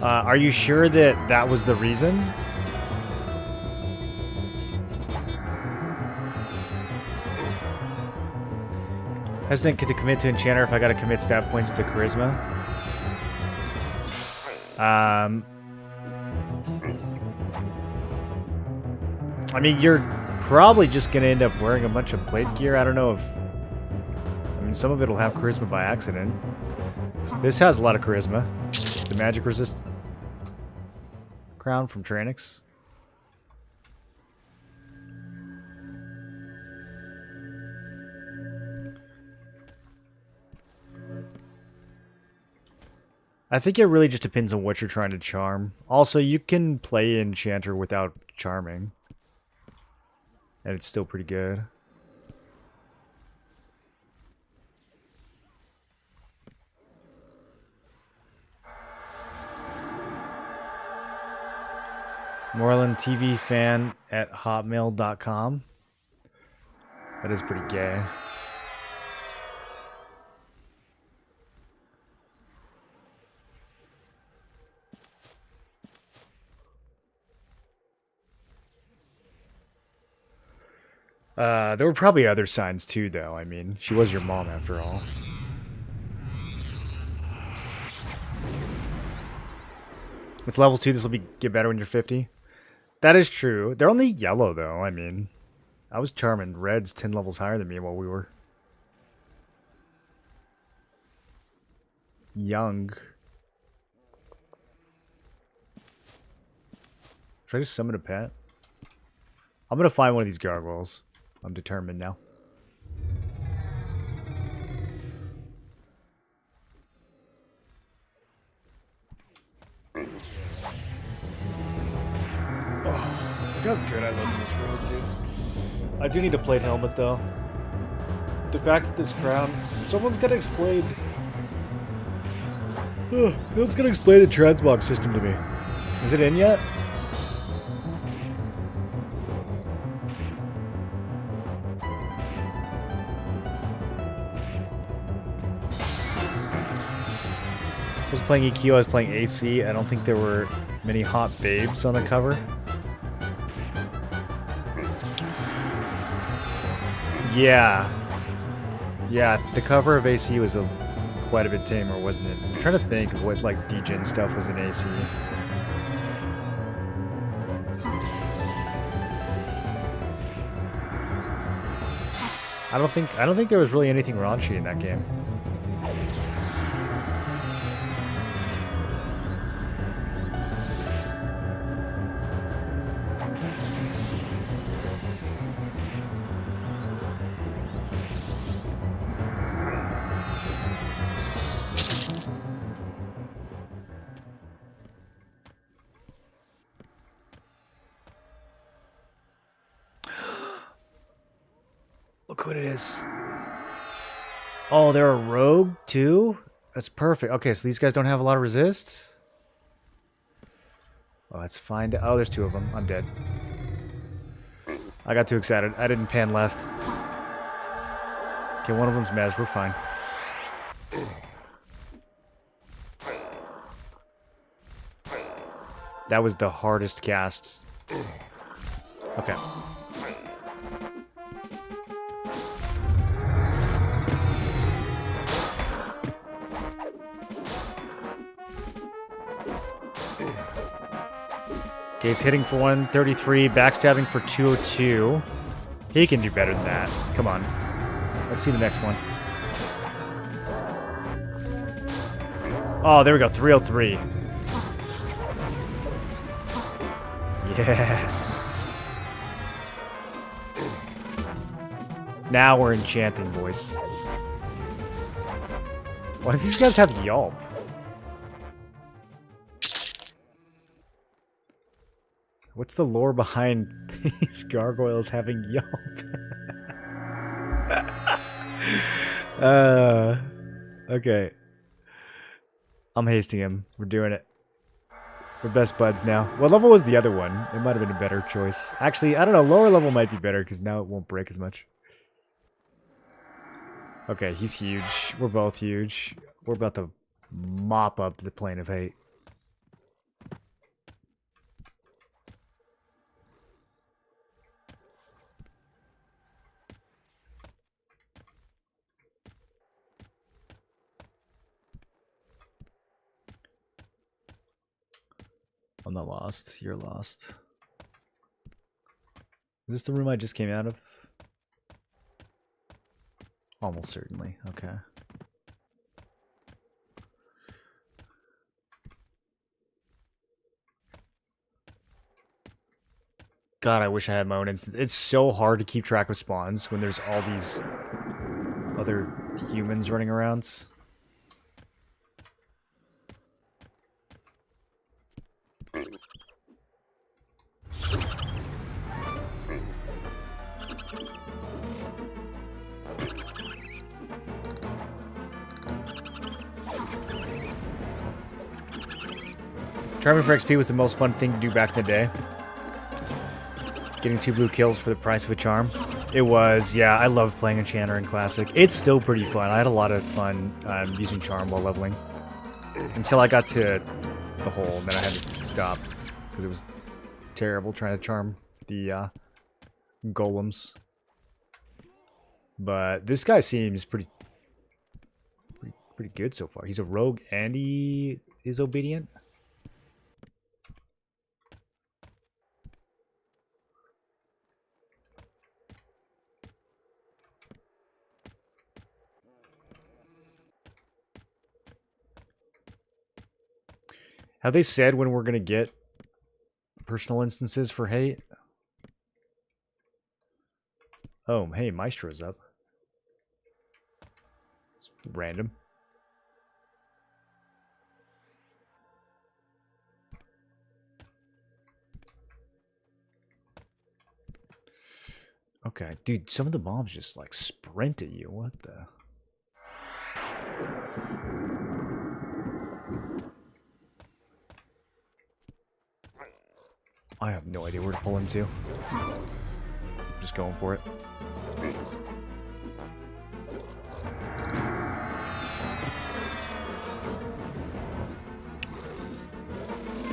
Are you sure that that was the reason? Hesitant to commit to Enchanter if I gotta commit stat points to Charisma. I mean, you're probably just gonna end up wearing a bunch of plate gear. I don't know if... I mean, some of it will have Charisma by accident. This has a lot of Charisma. The Magic Resist crown from Tranix. I think it really just depends on what you're trying to charm. Also, you can play Enchanter without charming. And it's still pretty good. Moreland TV fan at hotmail.com. That is pretty gay. There were probably other signs too, though. I mean, she was your mom after all. It's level 2. This will get better when you're 50. That is true. They're only yellow, though. I mean, I was charming. Red's 10 levels higher than me while we were young. Should I just summon a pet? I'm gonna find one of these gargoyles. I'm determined now. Oh, look how good I look in this robe, dude. I do need a plate helmet, though. The fact that this crown... Someone's gotta explain... Someone's gotta explain the transmog system to me. Is it in yet? I was playing EQ, I was playing AC. I don't think there were many hot babes on the cover. Yeah. Yeah, the cover of AC was quite a bit tamer, wasn't it? I'm trying to think of what, like, degen stuff was in AC. I don't think there was really anything raunchy in that game. Look what it is. Oh, they're a rogue too? That's perfect. Okay, so these guys don't have a lot of resist? Oh, let's find... Oh, there's 2 of them. I'm dead. I got too excited. I didn't pan left. Okay, one of them's Mez. We're fine. That was the hardest cast. Okay. Okay, he's hitting for 133, backstabbing for 202. He can do better than that. Come on. Let's see the next one. Oh, there we go. 303. Yes. Now we're enchanting, boys. Why do these guys have Yelp? What's the lore behind these gargoyles having Yelp? Okay. I'm hasting him. We're doing it. We're best buds now. What level was the other one? It might have been a better choice. Actually, I don't know. Lower level might be better because now it won't break as much. Okay, he's huge. We're both huge. We're about to mop up the plane of hate. I'm not lost. You're lost. Is this the room I just came out of? Almost certainly. Okay. God, I wish I had my own instance. It's so hard to keep track of spawns when there's all these other humans running around. Charming for XP was the most fun thing to do back in the day. Getting 2 blue kills for the price of a charm. It was, yeah, I loved playing Enchanter in Classic. It's still pretty fun. I had a lot of fun using charm while leveling. Until I got to the hole, and then I had to stop. Because it was terrible trying to charm the golems. But this guy seems pretty good so far. He's a rogue and he is obedient. Have they said when we're going to get personal instances for hate? Oh, hey, Maestro's up. It's random. Okay, dude, some of the mobs just like sprint at you. What the? I have no idea where to pull him to. Just going for it.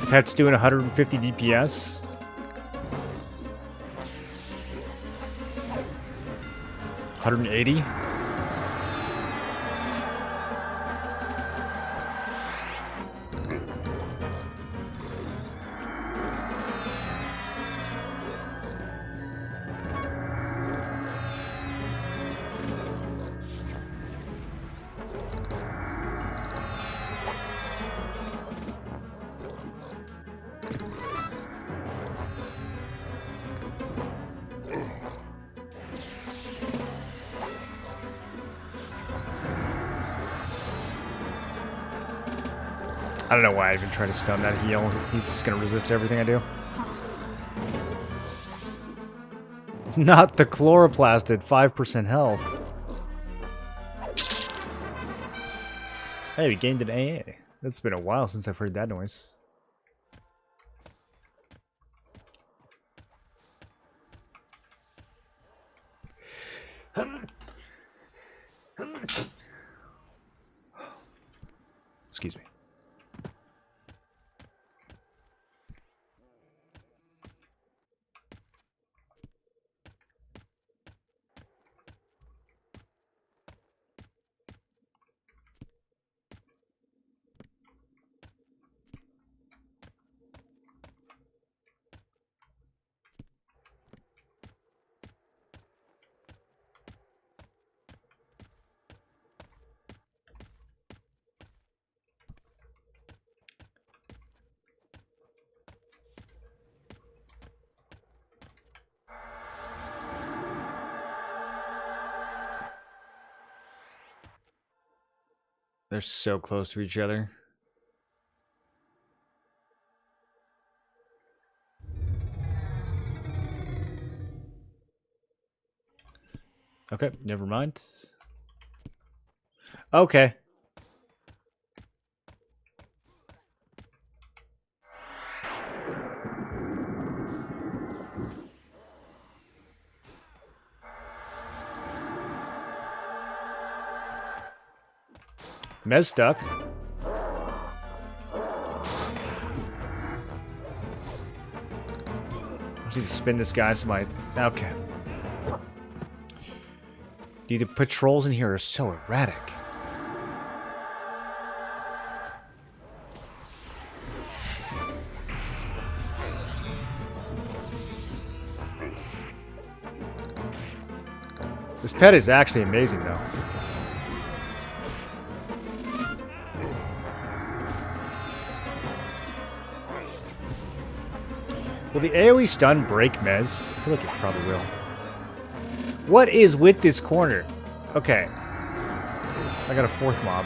Pet's doing 150 DPS. 180. I don't know why I even try to stun that heal. He's just going to resist everything I do. Not the chloroplast at 5% health. Hey, we gained an AA. That's been a while since I've heard that noise. Excuse me. They're so close to each other. Okay, never mind. Okay. Mez stuck. I just need to spin this guy so my... Okay. Dude, the patrols in here are so erratic. This pet is actually amazing, though. Will the AoE stun break Mez? I feel like it probably will. What is with this corner? Okay. I got a fourth mob.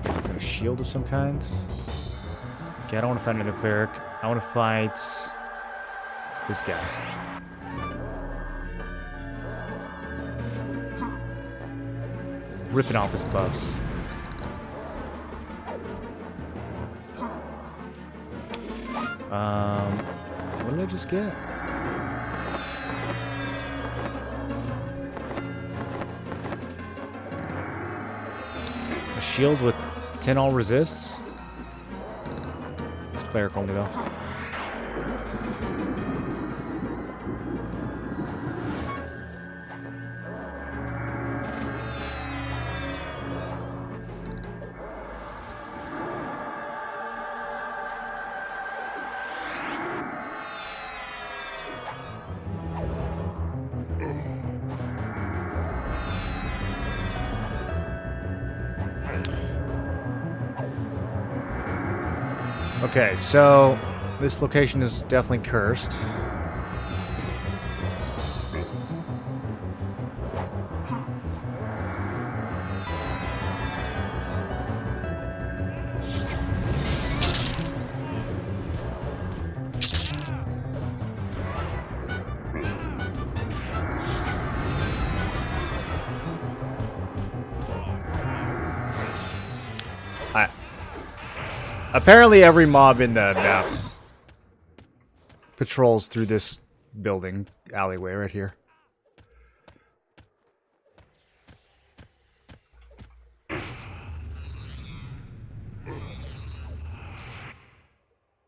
Got a shield of some kind. Okay, I don't want to fight another cleric. I want to fight this guy. Ripping off his buffs. What did I just get? A shield with 10 all resists. It's cleric only though. Okay, so this location is definitely cursed. Apparently every mob in the map patrols through this building alleyway right here.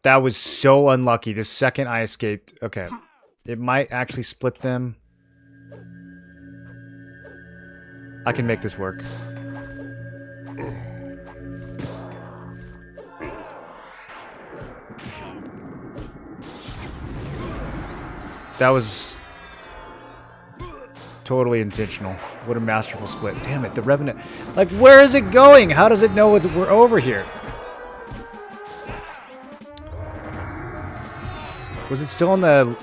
That was so unlucky. The second I escaped. Okay. It might actually split them. I can make this work. That was totally intentional. What a masterful split. Damn it, the Revenant. Like, where is it going? How does it know we're over here? Was it still on the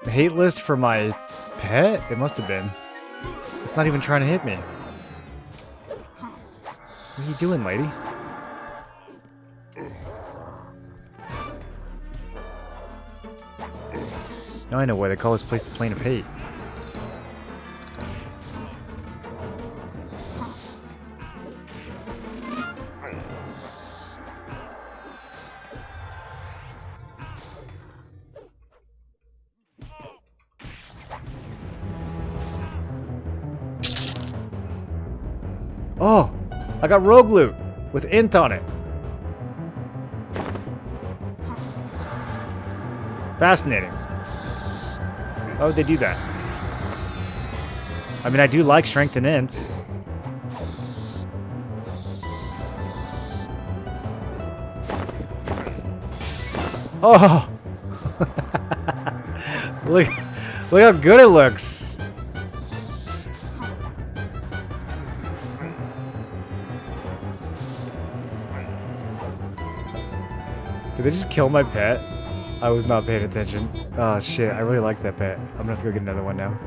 hate list for my pet? It must have been. It's not even trying to hit me. What are you doing, lady? Now I know why they call this place the Plane of Hate. Oh! I got rogue loot with int on it. Fascinating. How would they do that? I mean, I do like strength and int. Oh! look how good it looks. Did they just kill my pet? I was not paying attention. Oh shit, I really like that pet. I'm gonna have to go get another one now.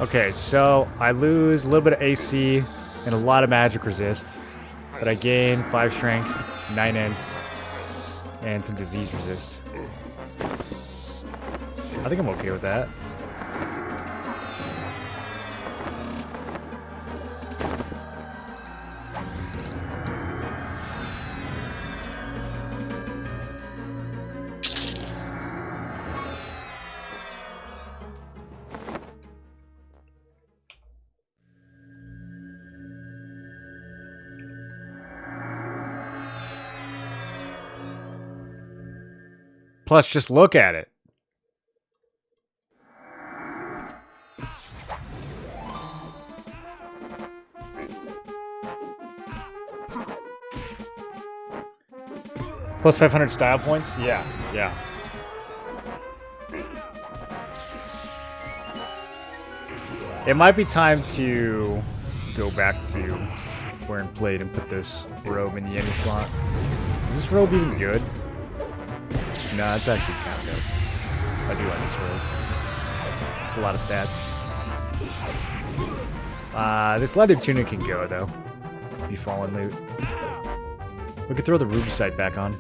Okay, so I lose a little bit of AC and a lot of magic resist, but I gain 5 strength, 9 int, and some disease resist. I think I'm okay with that. Plus, just look at it. Plus 500 style points? Yeah, yeah. It might be time to go back to wearing plate and put this robe in the Yemi slot. Is this robe even good? No, it's actually kind of good. I do like this robe. It's a lot of stats. This leather tunic can go, though. Be fallen loot. We could throw the ruby sight back on.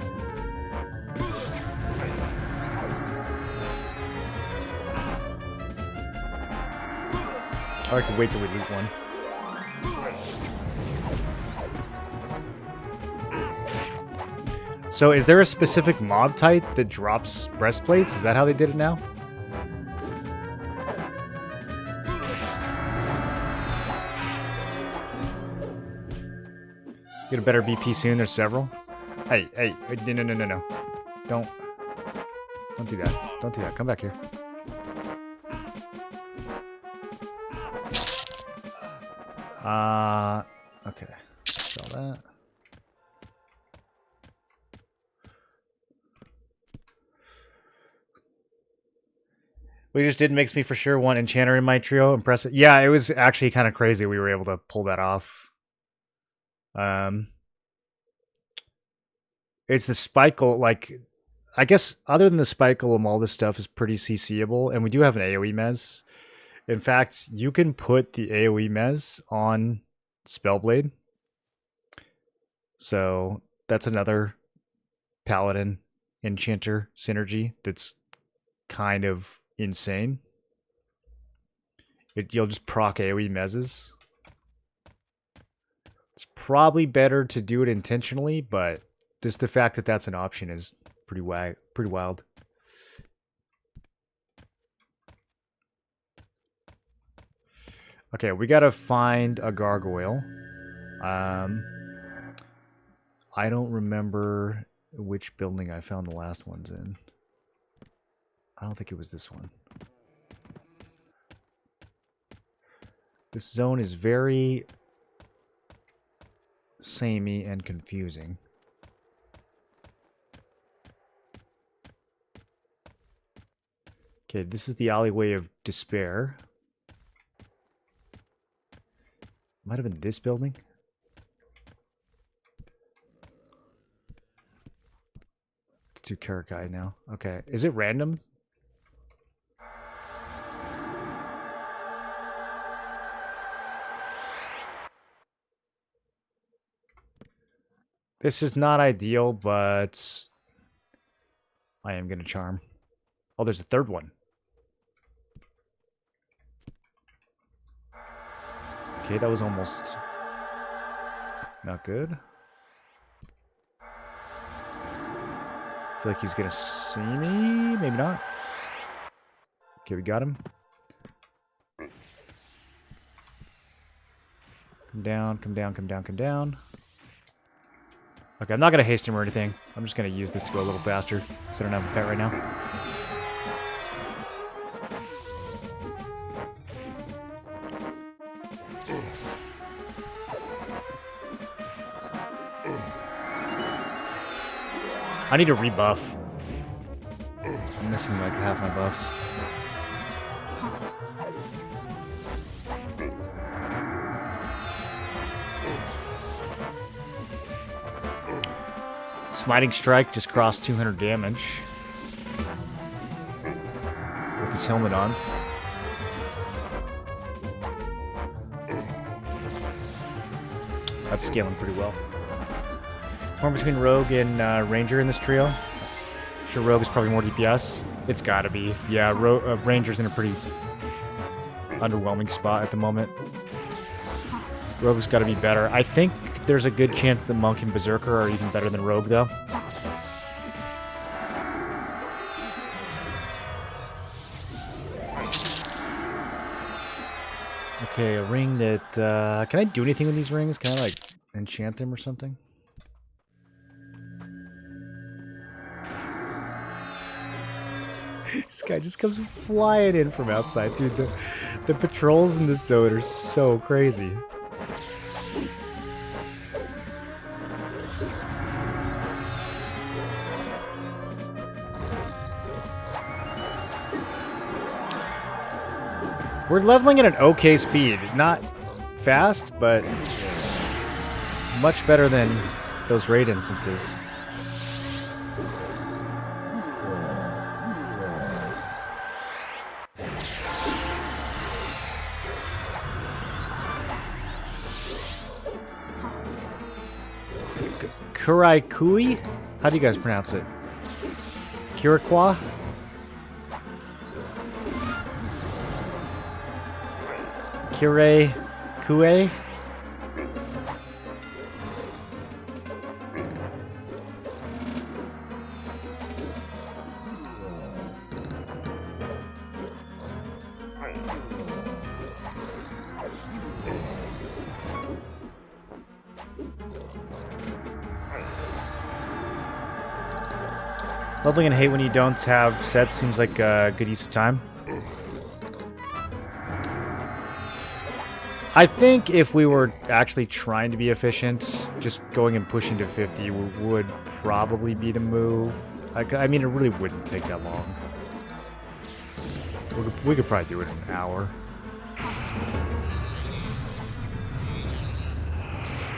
Or I could wait till we loot one. So is there a specific mob type that drops breastplates? Is that how they did it now? Get a better BP soon. There's several. Hey, no. Don't do that. Don't do that. Come back here. Okay. Sell that. What you just did makes me for sure want Enchanter in my trio. Impressive. Yeah, it was actually kind of crazy we were able to pull that off. It's the Spike-ul, like, I guess other than the Spike-ul, all this stuff is pretty CCable, and we do have an AoE mez. In fact, you can put the AoE mez on Spellblade. So that's another Paladin Enchanter synergy that's kind of insane. You'll just proc AoE mezes. It's probably better to do it intentionally, but just the fact that that's an option is pretty wild. Okay, we gotta find a gargoyle. I don't remember which building I found the last ones in. I don't think it was this one. This zone is very samey and confusing. Okay, this is the alleyway of despair. Might have been this building. Let's do Karakai now. Okay, is it random? This is not ideal, but I am going to charm. Oh, there's a third one. Okay, that was almost not good. I feel like he's going to see me. Maybe not. Okay, we got him. Come down, come down, come down, come down. Okay, I'm not going to haste him or anything. I'm just going to use this to go a little faster, because I don't have a pet right now. I need to rebuff. I'm missing like half my buffs. Smiting Strike just crossed 200 damage. With his helmet on. That's scaling pretty well. Torn between Rogue and Ranger in this trio. Sure, Rogue is probably more DPS. It's gotta be. Yeah, Ranger's in a pretty underwhelming spot at the moment. Rogue's gotta be better. I think there's a good chance that Monk and Berserker are even better than Rogue, though. Okay, a ring that... can I do anything with these rings? Can I, like, enchant them or something? This guy just comes flying in from outside. Dude, the patrols in this zone are so crazy. We're leveling at an okay speed. Not fast, but much better than those raid instances. Kuraikui? How do you guys pronounce it? Kirikwa? Kue? Leveling and hate when you don't have sets seems like a good use of time. I think if we were actually trying to be efficient, just going and pushing to 50 would probably be the move. I mean, it really wouldn't take that long. We could probably do it in an hour.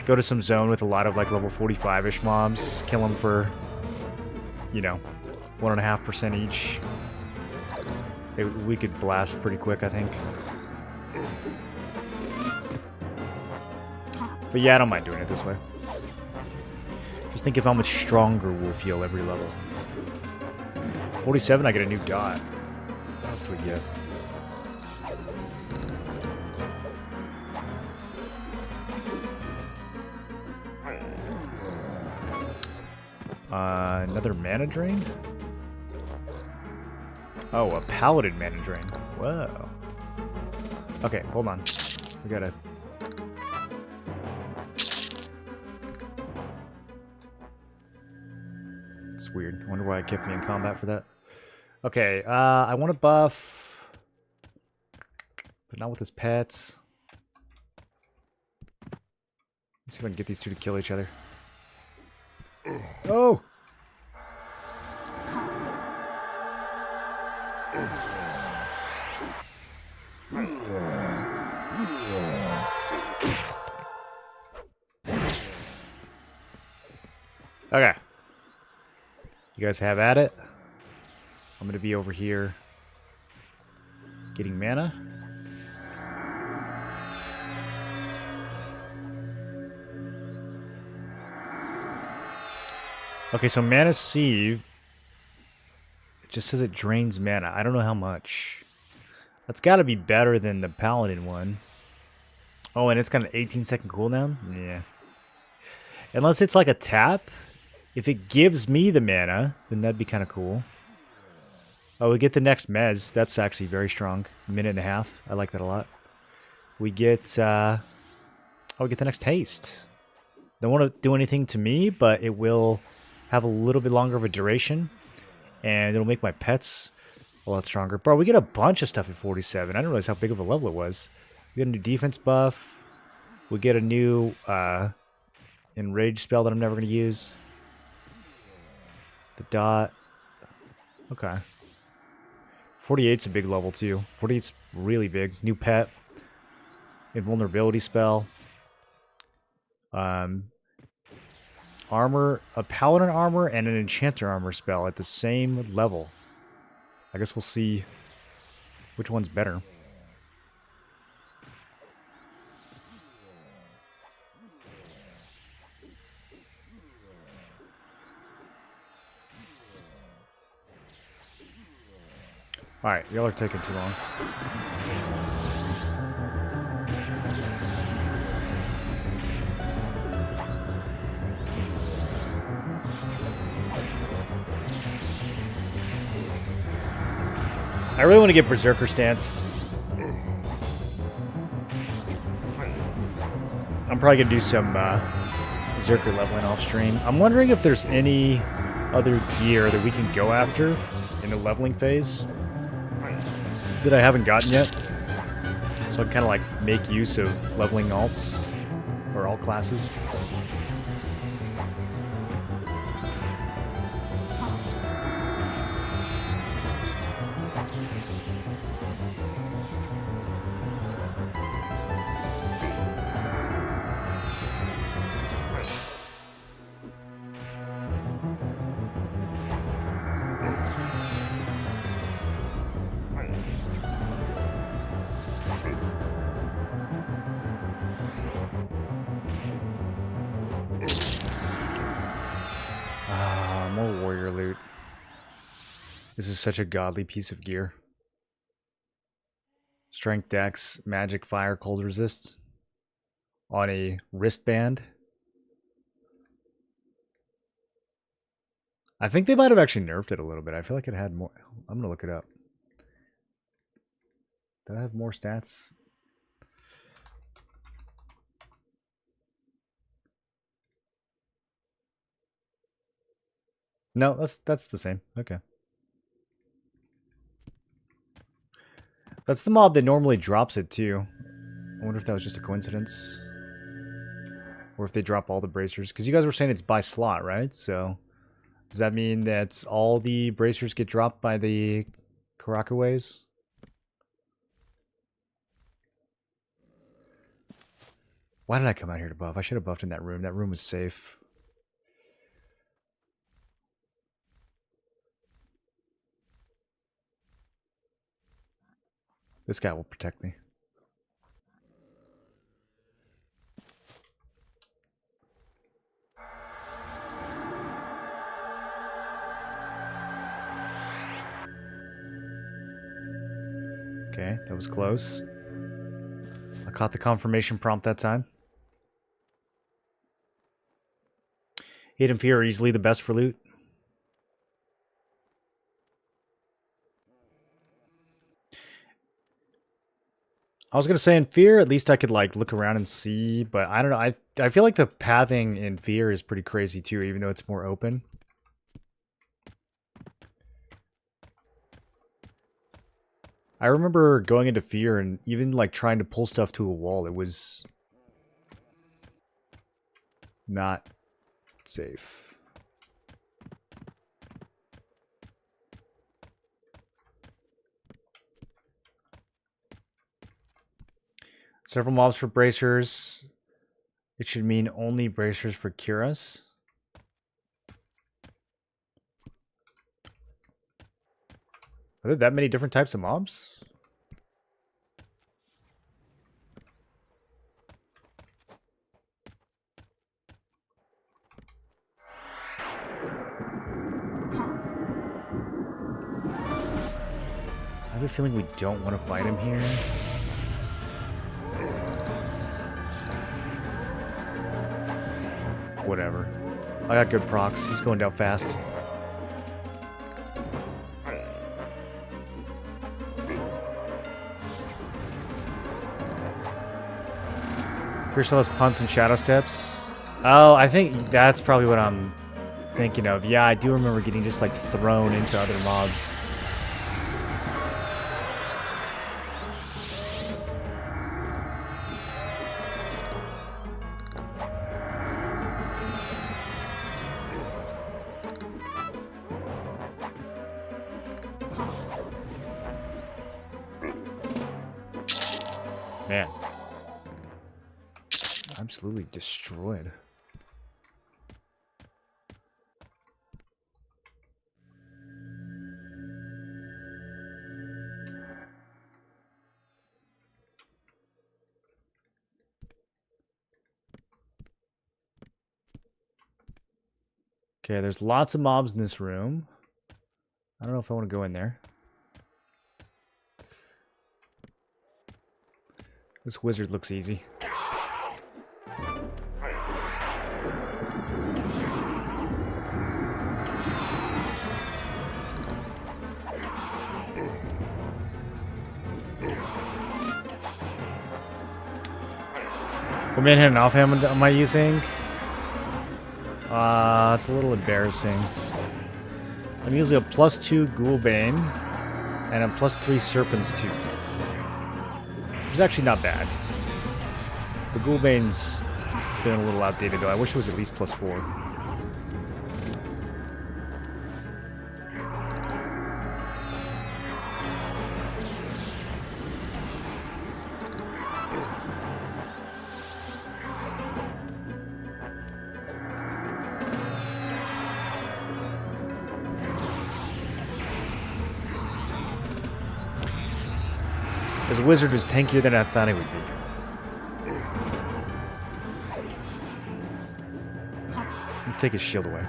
Go to some zone with a lot of like level 45-ish mobs, kill them for, you know, 1.5% each. We could blast pretty quick, I think. But yeah, I don't mind doing it this way. Just think of how much stronger we'll feel every level. 47, I get a new dot. What else do we get? Another mana drain? Oh, a paladin mana drain. Whoa. Okay, hold on. We gotta... It's weird. I wonder why it kept me in combat for that. Okay, I want to buff... But not with his pets. Let's see if I can get these two to kill each other. Oh! Okay. You guys have at it. I'm gonna be over here getting mana. Okay, so Mana Sieve, it just says it drains mana. I don't know how much. That's got to be better than the Paladin one. Oh, and it's got an 18-second cooldown? Yeah. Unless it's like a tap. If it gives me the mana, then that'd be kind of cool. Oh, we get the next Mez. That's actually very strong. 1.5 minutes. I like that a lot. We get... oh, we get the next Haste. Don't want to do anything to me, but it will have a little bit longer of a duration. And it'll make my pets a lot stronger. Bro, we get a bunch of stuff at 47. I didn't realize how big of a level it was. We get a new defense buff. We get a new enrage spell that I'm never going to use. The dot. Okay. 48's a big level too. 48's really big. New pet. Invulnerability spell. Armor, a paladin armor and an enchanter armor spell at the same level. I guess we'll see which one's better. Alright, y'all are taking too long. I really want to get Berserker stance. I'm probably going to do some Berserker leveling off stream. I'm wondering if there's any other gear that we can go after in the leveling phase that I haven't gotten yet. So I can kind of like make use of leveling alts or alt classes. more warrior loot. This is such a godly piece of gear. Strength dex, magic, fire, cold resist. On a wristband. I think they might have actually nerfed it a little bit. I feel like it had more. I'm going to look it up. Did I have more stats? No, that's the same. Okay. That's the mob that normally drops it too. I wonder if that was just a coincidence. Or if they drop all the bracers. Because you guys were saying it's by slot, right? So does that mean that all the bracers get dropped by the Karakaways? Why did I come out here to buff? I should have buffed in that room. That room was safe. This guy will protect me. Okay, that was close. I caught the confirmation prompt that time. Hate and Fear are easily the best for loot. I was gonna say in Fear, at least I could like look around and see, but I don't know. I feel like the pathing in Fear is pretty crazy too, even though it's more open. I remember going into Fear and even like trying to pull stuff to a wall. It was not safe. Several mobs for bracers. It should mean only bracers for Curas. Are there that many different types of mobs? I have a feeling we don't want to fight him here. Whatever. I got good procs. He's going down fast. Pierce all those punts and shadow steps. Oh, I think that's probably what I'm thinking of. Yeah, I do remember getting just like thrown into other mobs. Man. Absolutely destroyed. Okay, there's lots of mobs in this room. I don't know if I want to go in there. This wizard looks easy. What manhand and offhand am I using? It's a little embarrassing. I'm using a +2 Ghoulbane and a +3 Serpent's Tooth. Which is actually not bad. The Ghoulbane's feeling a little outdated though. I wish it was at least +4. This wizard is tankier than I thought he would be. Take his shield away.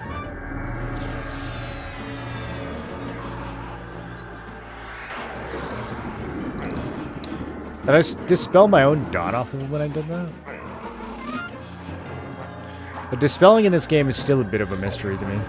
Did I dispel my own dot off of it when I did that? But dispelling in this game is still a bit of a mystery to me.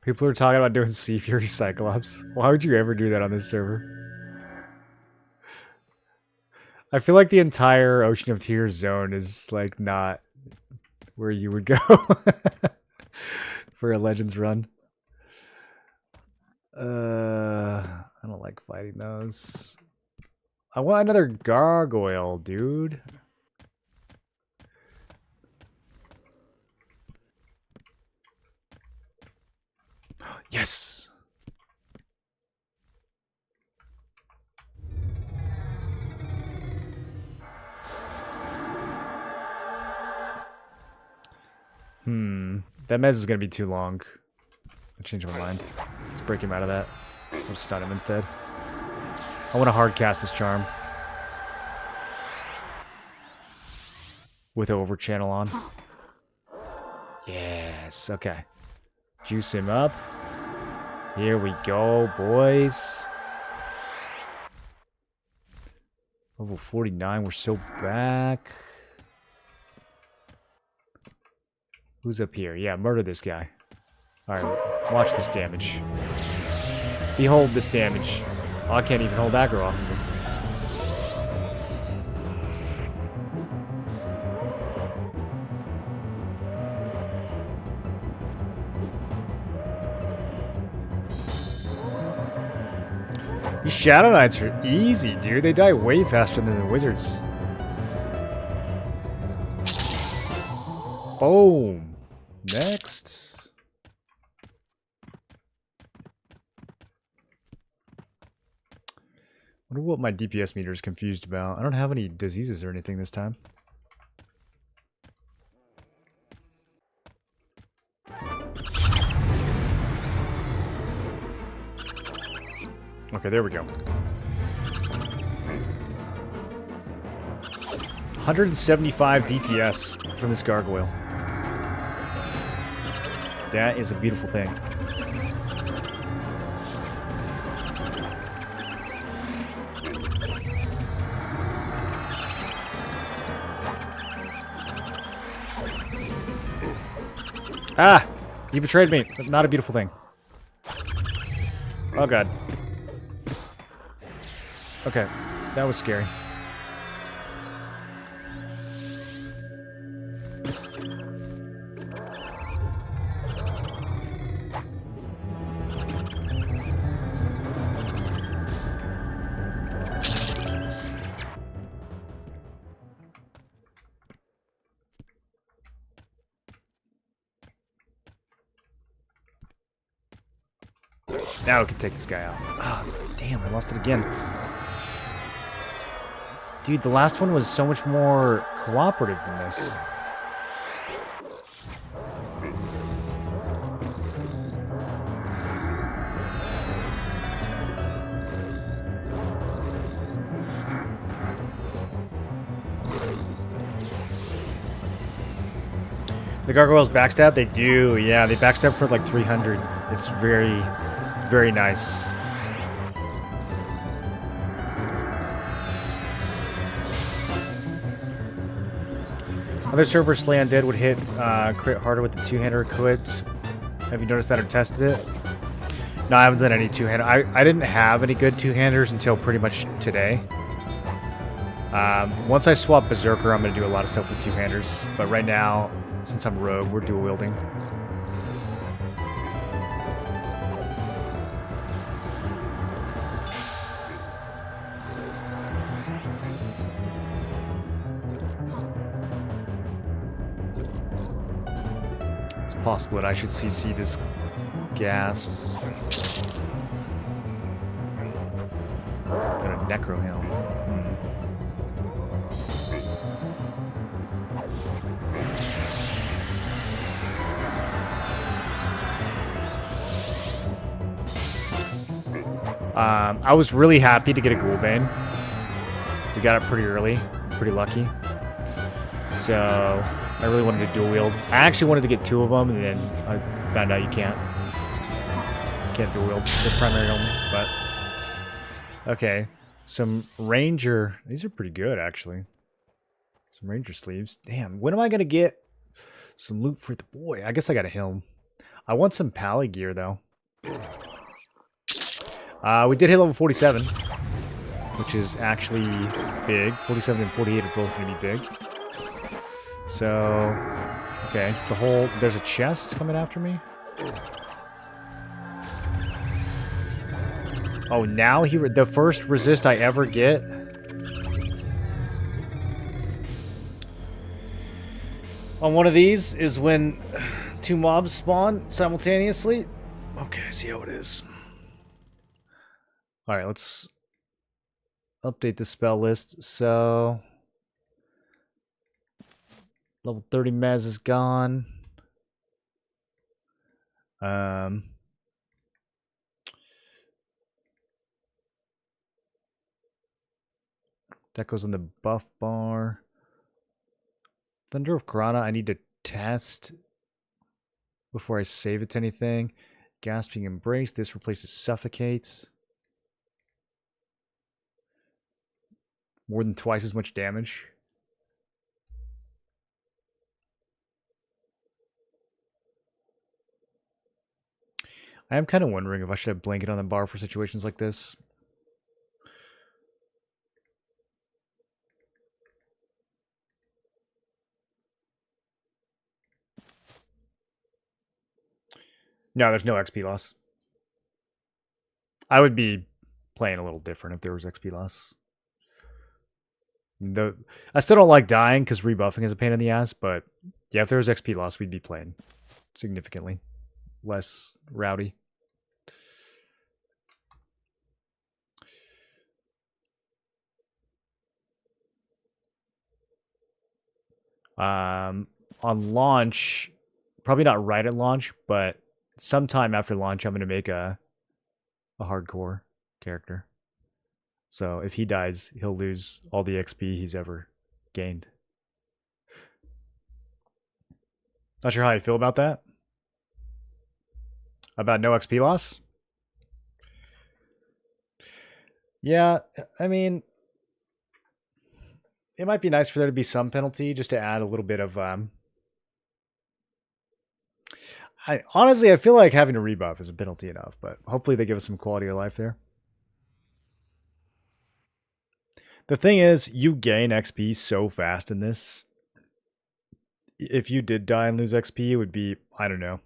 People are talking about doing Sea Fury Cyclops. Why would you ever do that on this server? I feel like the entire Ocean of Tears zone is like not where you would go for a Legends run. I don't like fighting those. I want another gargoyle, dude. Yes. That mez is gonna be too long. I changed my mind. Let's break him out of that. We'll stun him instead. I want to hard cast this charm with over channel on. Yes. Okay. Juice him up. Here we go, boys. Level 49, we're so back. Who's up here? Yeah, murder this guy. Alright, watch this damage. Behold this damage. Oh, I can't even hold aggro off of him. These Shadow Knights are easy, dude. They die way faster than the wizards. Boom. Next. I wonder what my DPS meter is confused about. I don't have any diseases or anything this time. Okay, there we go. 175 DPS from this gargoyle. That is a beautiful thing. Ah! You betrayed me. Not a beautiful thing. Oh god. Okay, that was scary. Now we can take this guy out. Ah, oh, damn, I lost it again. Dude, the last one was so much more cooperative than this. The gargoyles backstab? They do, yeah. They backstab for like 300. It's very, very nice. Other servers, Slay Undead would hit crit harder with the two-hander equipped. Have you noticed that or tested it? No, I haven't done any two-hander. I didn't have any good two-handers until pretty much today. Once I swap Berserker, I'm going to do a lot of stuff with two-handers. But right now, since I'm rogue, we're dual-wielding. It's possible that I should CC this gas. Got a Necro Helm. I was really happy to get a Ghoulbane. We got it pretty early. Pretty lucky. So, I really wanted to dual wield. I actually wanted to get 2 of them, and then I found out you can't. You can't dual wield the primary only, but... Okay. Some Ranger... These are pretty good, actually. Some Ranger sleeves. Damn, when am I going to get some loot for the boy? I guess I got a Helm. I want some Pally gear, though. We did hit level 47, which is actually big. 47 and 48 are both going to be big. So, okay. There's a chest coming after me. Oh, now the first resist I ever get. On one of these is when 2 mobs spawn simultaneously. Okay, see how it is. Alright, let's update the spell list. So, level 30 Mez is gone. That goes on the buff bar. Thunder of Karana, I need to test before I save it to anything. Gasping Embrace, this replaces Suffocate. More than twice as much damage. I am kind of wondering if I should have Blanket on the bar for situations like this. No, there's no XP loss. I would be playing a little different if there was XP loss. I still don't like dying because rebuffing is a pain in the ass, but yeah, if there was XP loss, we'd be playing significantly less rowdy. On launch, probably not right at launch, but sometime after launch, I'm going to make a hardcore character. So if he dies, he'll lose all the XP he's ever gained. Not sure how you feel about that. About no XP loss? Yeah, I mean, it might be nice for there to be some penalty just to add a little bit of... honestly, I feel like having a rebuff is a penalty enough, but hopefully they give us some quality of life there. The thing is, you gain XP so fast in this. If you did die and lose XP, it would be, I don't know.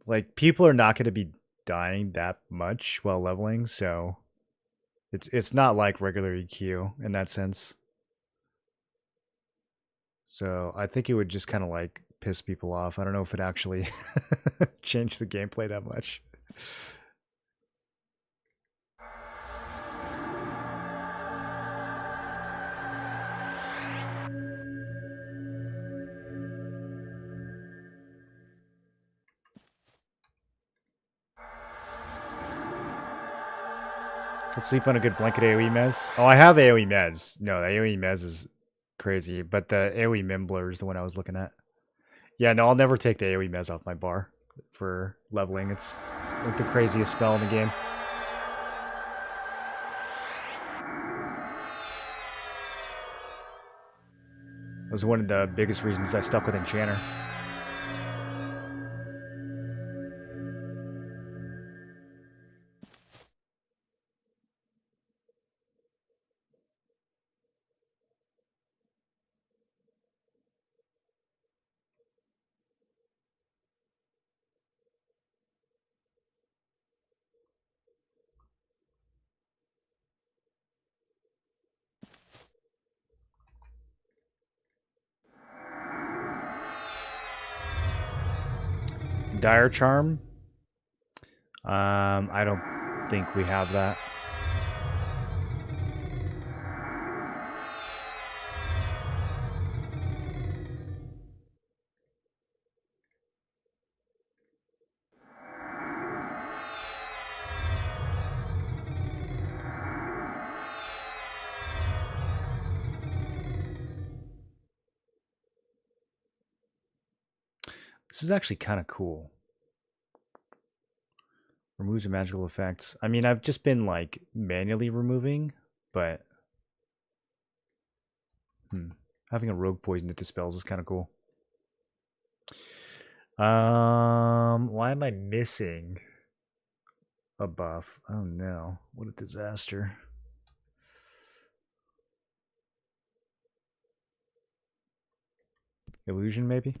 Like, people are not going to be dying that much while leveling, so it's not like regular EQ in that sense. So I think it would just kind of like piss people off. I don't know if it actually changed the gameplay that much. Let's sleep on a good blanket AoE mez. Oh, I have AoE mez. No, the AoE mez is crazy, but the AoE Mimbler is the one I was looking at. Yeah, no, I'll never take the AoE mez off my bar for leveling. It's like the craziest spell in the game. It was one of the biggest reasons I stuck with Enchanter. Dire Charm. I don't think we have that. This is actually kind of cool. Removes magical effects. I mean, I've just been like manually removing, but having a rogue poison that dispels is kind of cool. Why am I missing a buff? Oh no, what a disaster. Illusion, maybe?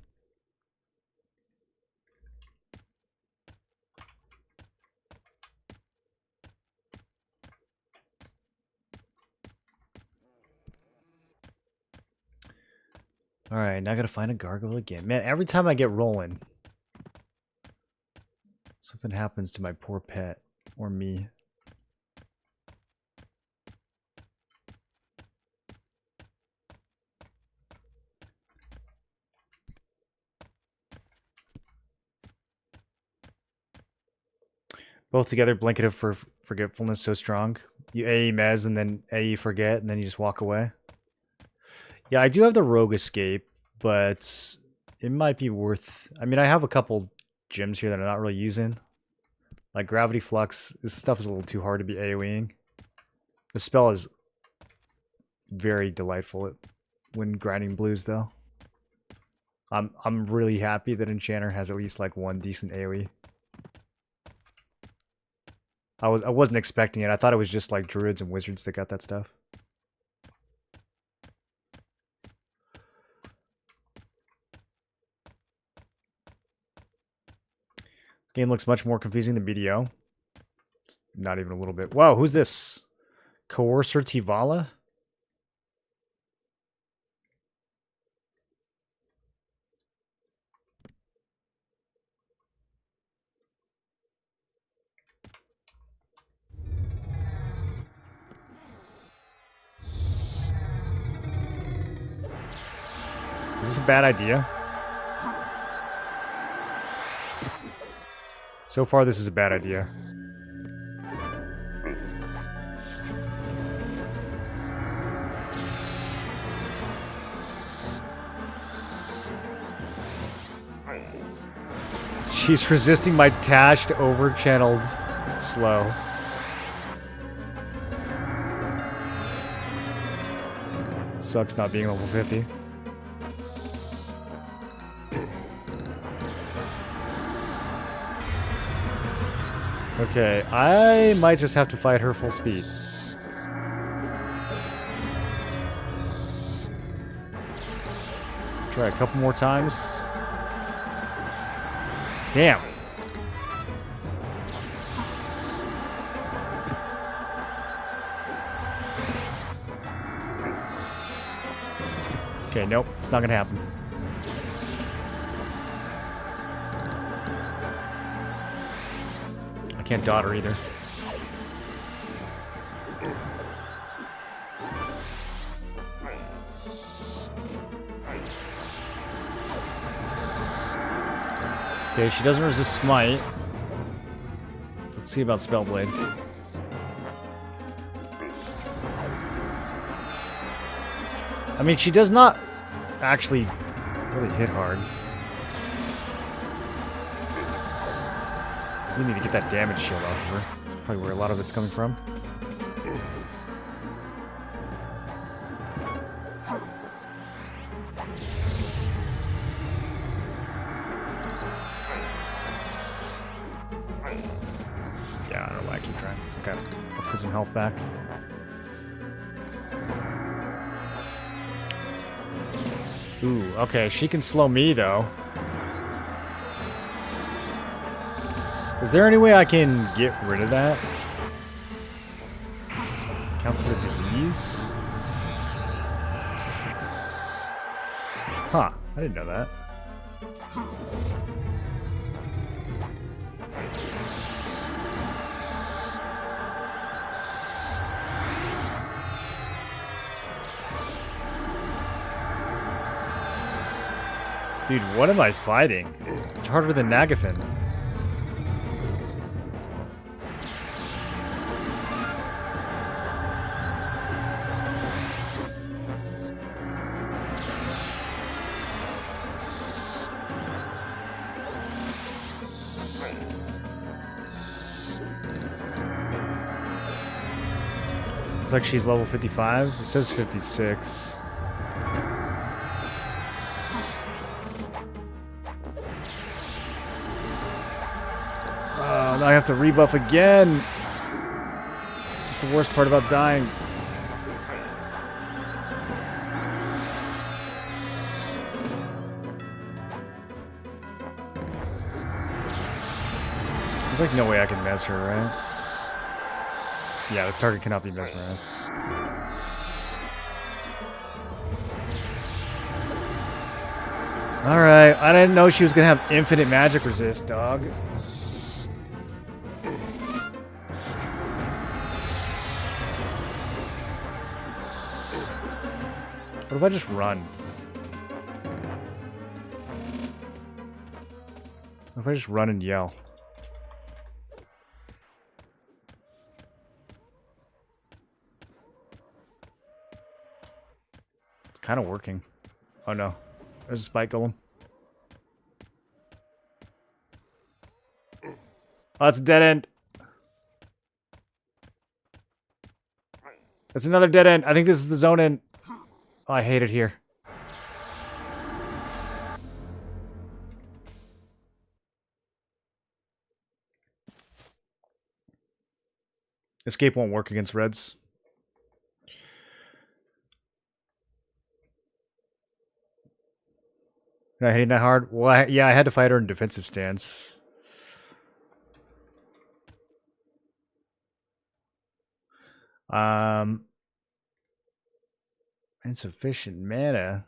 Alright, now I gotta find a gargoyle again. Man, every time I get rolling, something happens to my poor pet. Or me. Both together, Blanket of Forgetfulness so strong. You AE Mez and then AE Forget, and then you just walk away. Yeah, I do have the Rogue Escape, but it might be worth... I mean, I have a couple gems here that I'm not really using. Like Gravity Flux. This stuff is a little too hard to be AoEing. The spell is very delightful when grinding blues, though. I'm really happy that Enchanter has at least like one decent AoE. I wasn't expecting it. I thought it was just like druids and wizards that got that stuff. Game looks much more confusing than BDO. It's not even a little bit. Whoa, who's this? Coercer Tivala? Is this a bad idea? So far, this is a bad idea. She's resisting my tashed, over-channeled slow. Sucks not being level 50. Okay, I might just have to fight her full speed. Try a couple more times. Damn. Okay, nope, it's not gonna happen. I can't dot her either. Okay, she doesn't resist smite. Let's see about Spellblade. I mean, she does not actually really hit hard. We need to get that damage shield off of her. That's probably where a lot of it's coming from. Yeah, I don't know why I keep trying. Okay, let's get some health back. Ooh, okay, she can slow me, though. Is there any way I can get rid of that? Counts as a disease? Huh, I didn't know that. Dude, what am I fighting? It's harder than Nagafin. Looks like she's level 55. It says 56. Now I have to rebuff again. That's the worst part about dying. There's like no way I can mess her, right? Yeah, this target cannot be mesmerized. Alright, I didn't know she was gonna have infinite magic resist, dog. What if I just run? What if I just run and yell? It's kind of working. Oh no. There's a spike golem. Oh, that's a dead end. That's another dead end. I think this is the zone end. Oh, I hate it here. Escape won't work against reds. Am I hitting that hard? Well, yeah, I had to fight her in defensive stance. Insufficient mana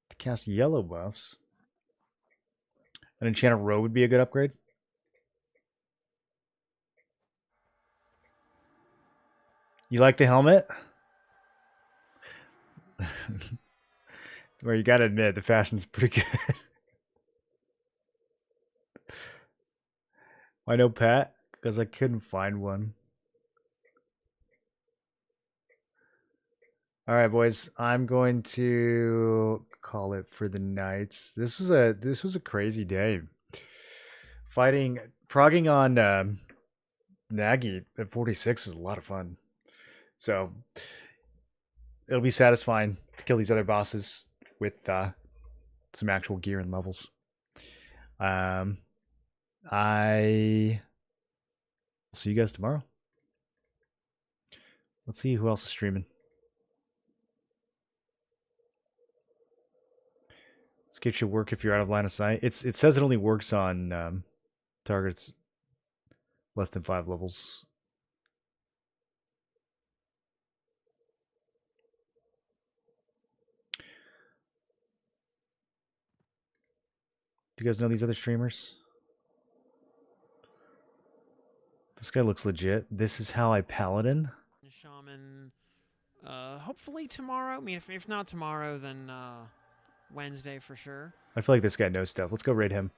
to cast yellow buffs. An enchanted robe would be a good upgrade. You like the helmet? Well, you gotta admit, the fashion's pretty good. I know Pat, because I couldn't find one. Alright, boys. I'm going to call it for the night. This was a crazy day. Fighting, progging on Nagy at 46 is a lot of fun. So it'll be satisfying to kill these other bosses with some actual gear and levels. I will see you guys tomorrow. Let's see who else is streaming. Escape should work if you're out of line of sight. It says it only works on targets less than 5 levels. Do you guys know these other streamers? This guy looks legit. This is how I paladin. Shaman, hopefully tomorrow. I mean, if not tomorrow, then Wednesday for sure. I feel like this guy knows stuff. Let's go raid him.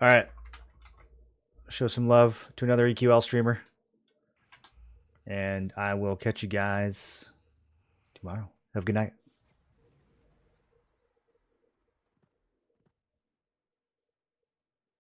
All right. Show some love to another EQL streamer. And I will catch you guys tomorrow. Have a good night.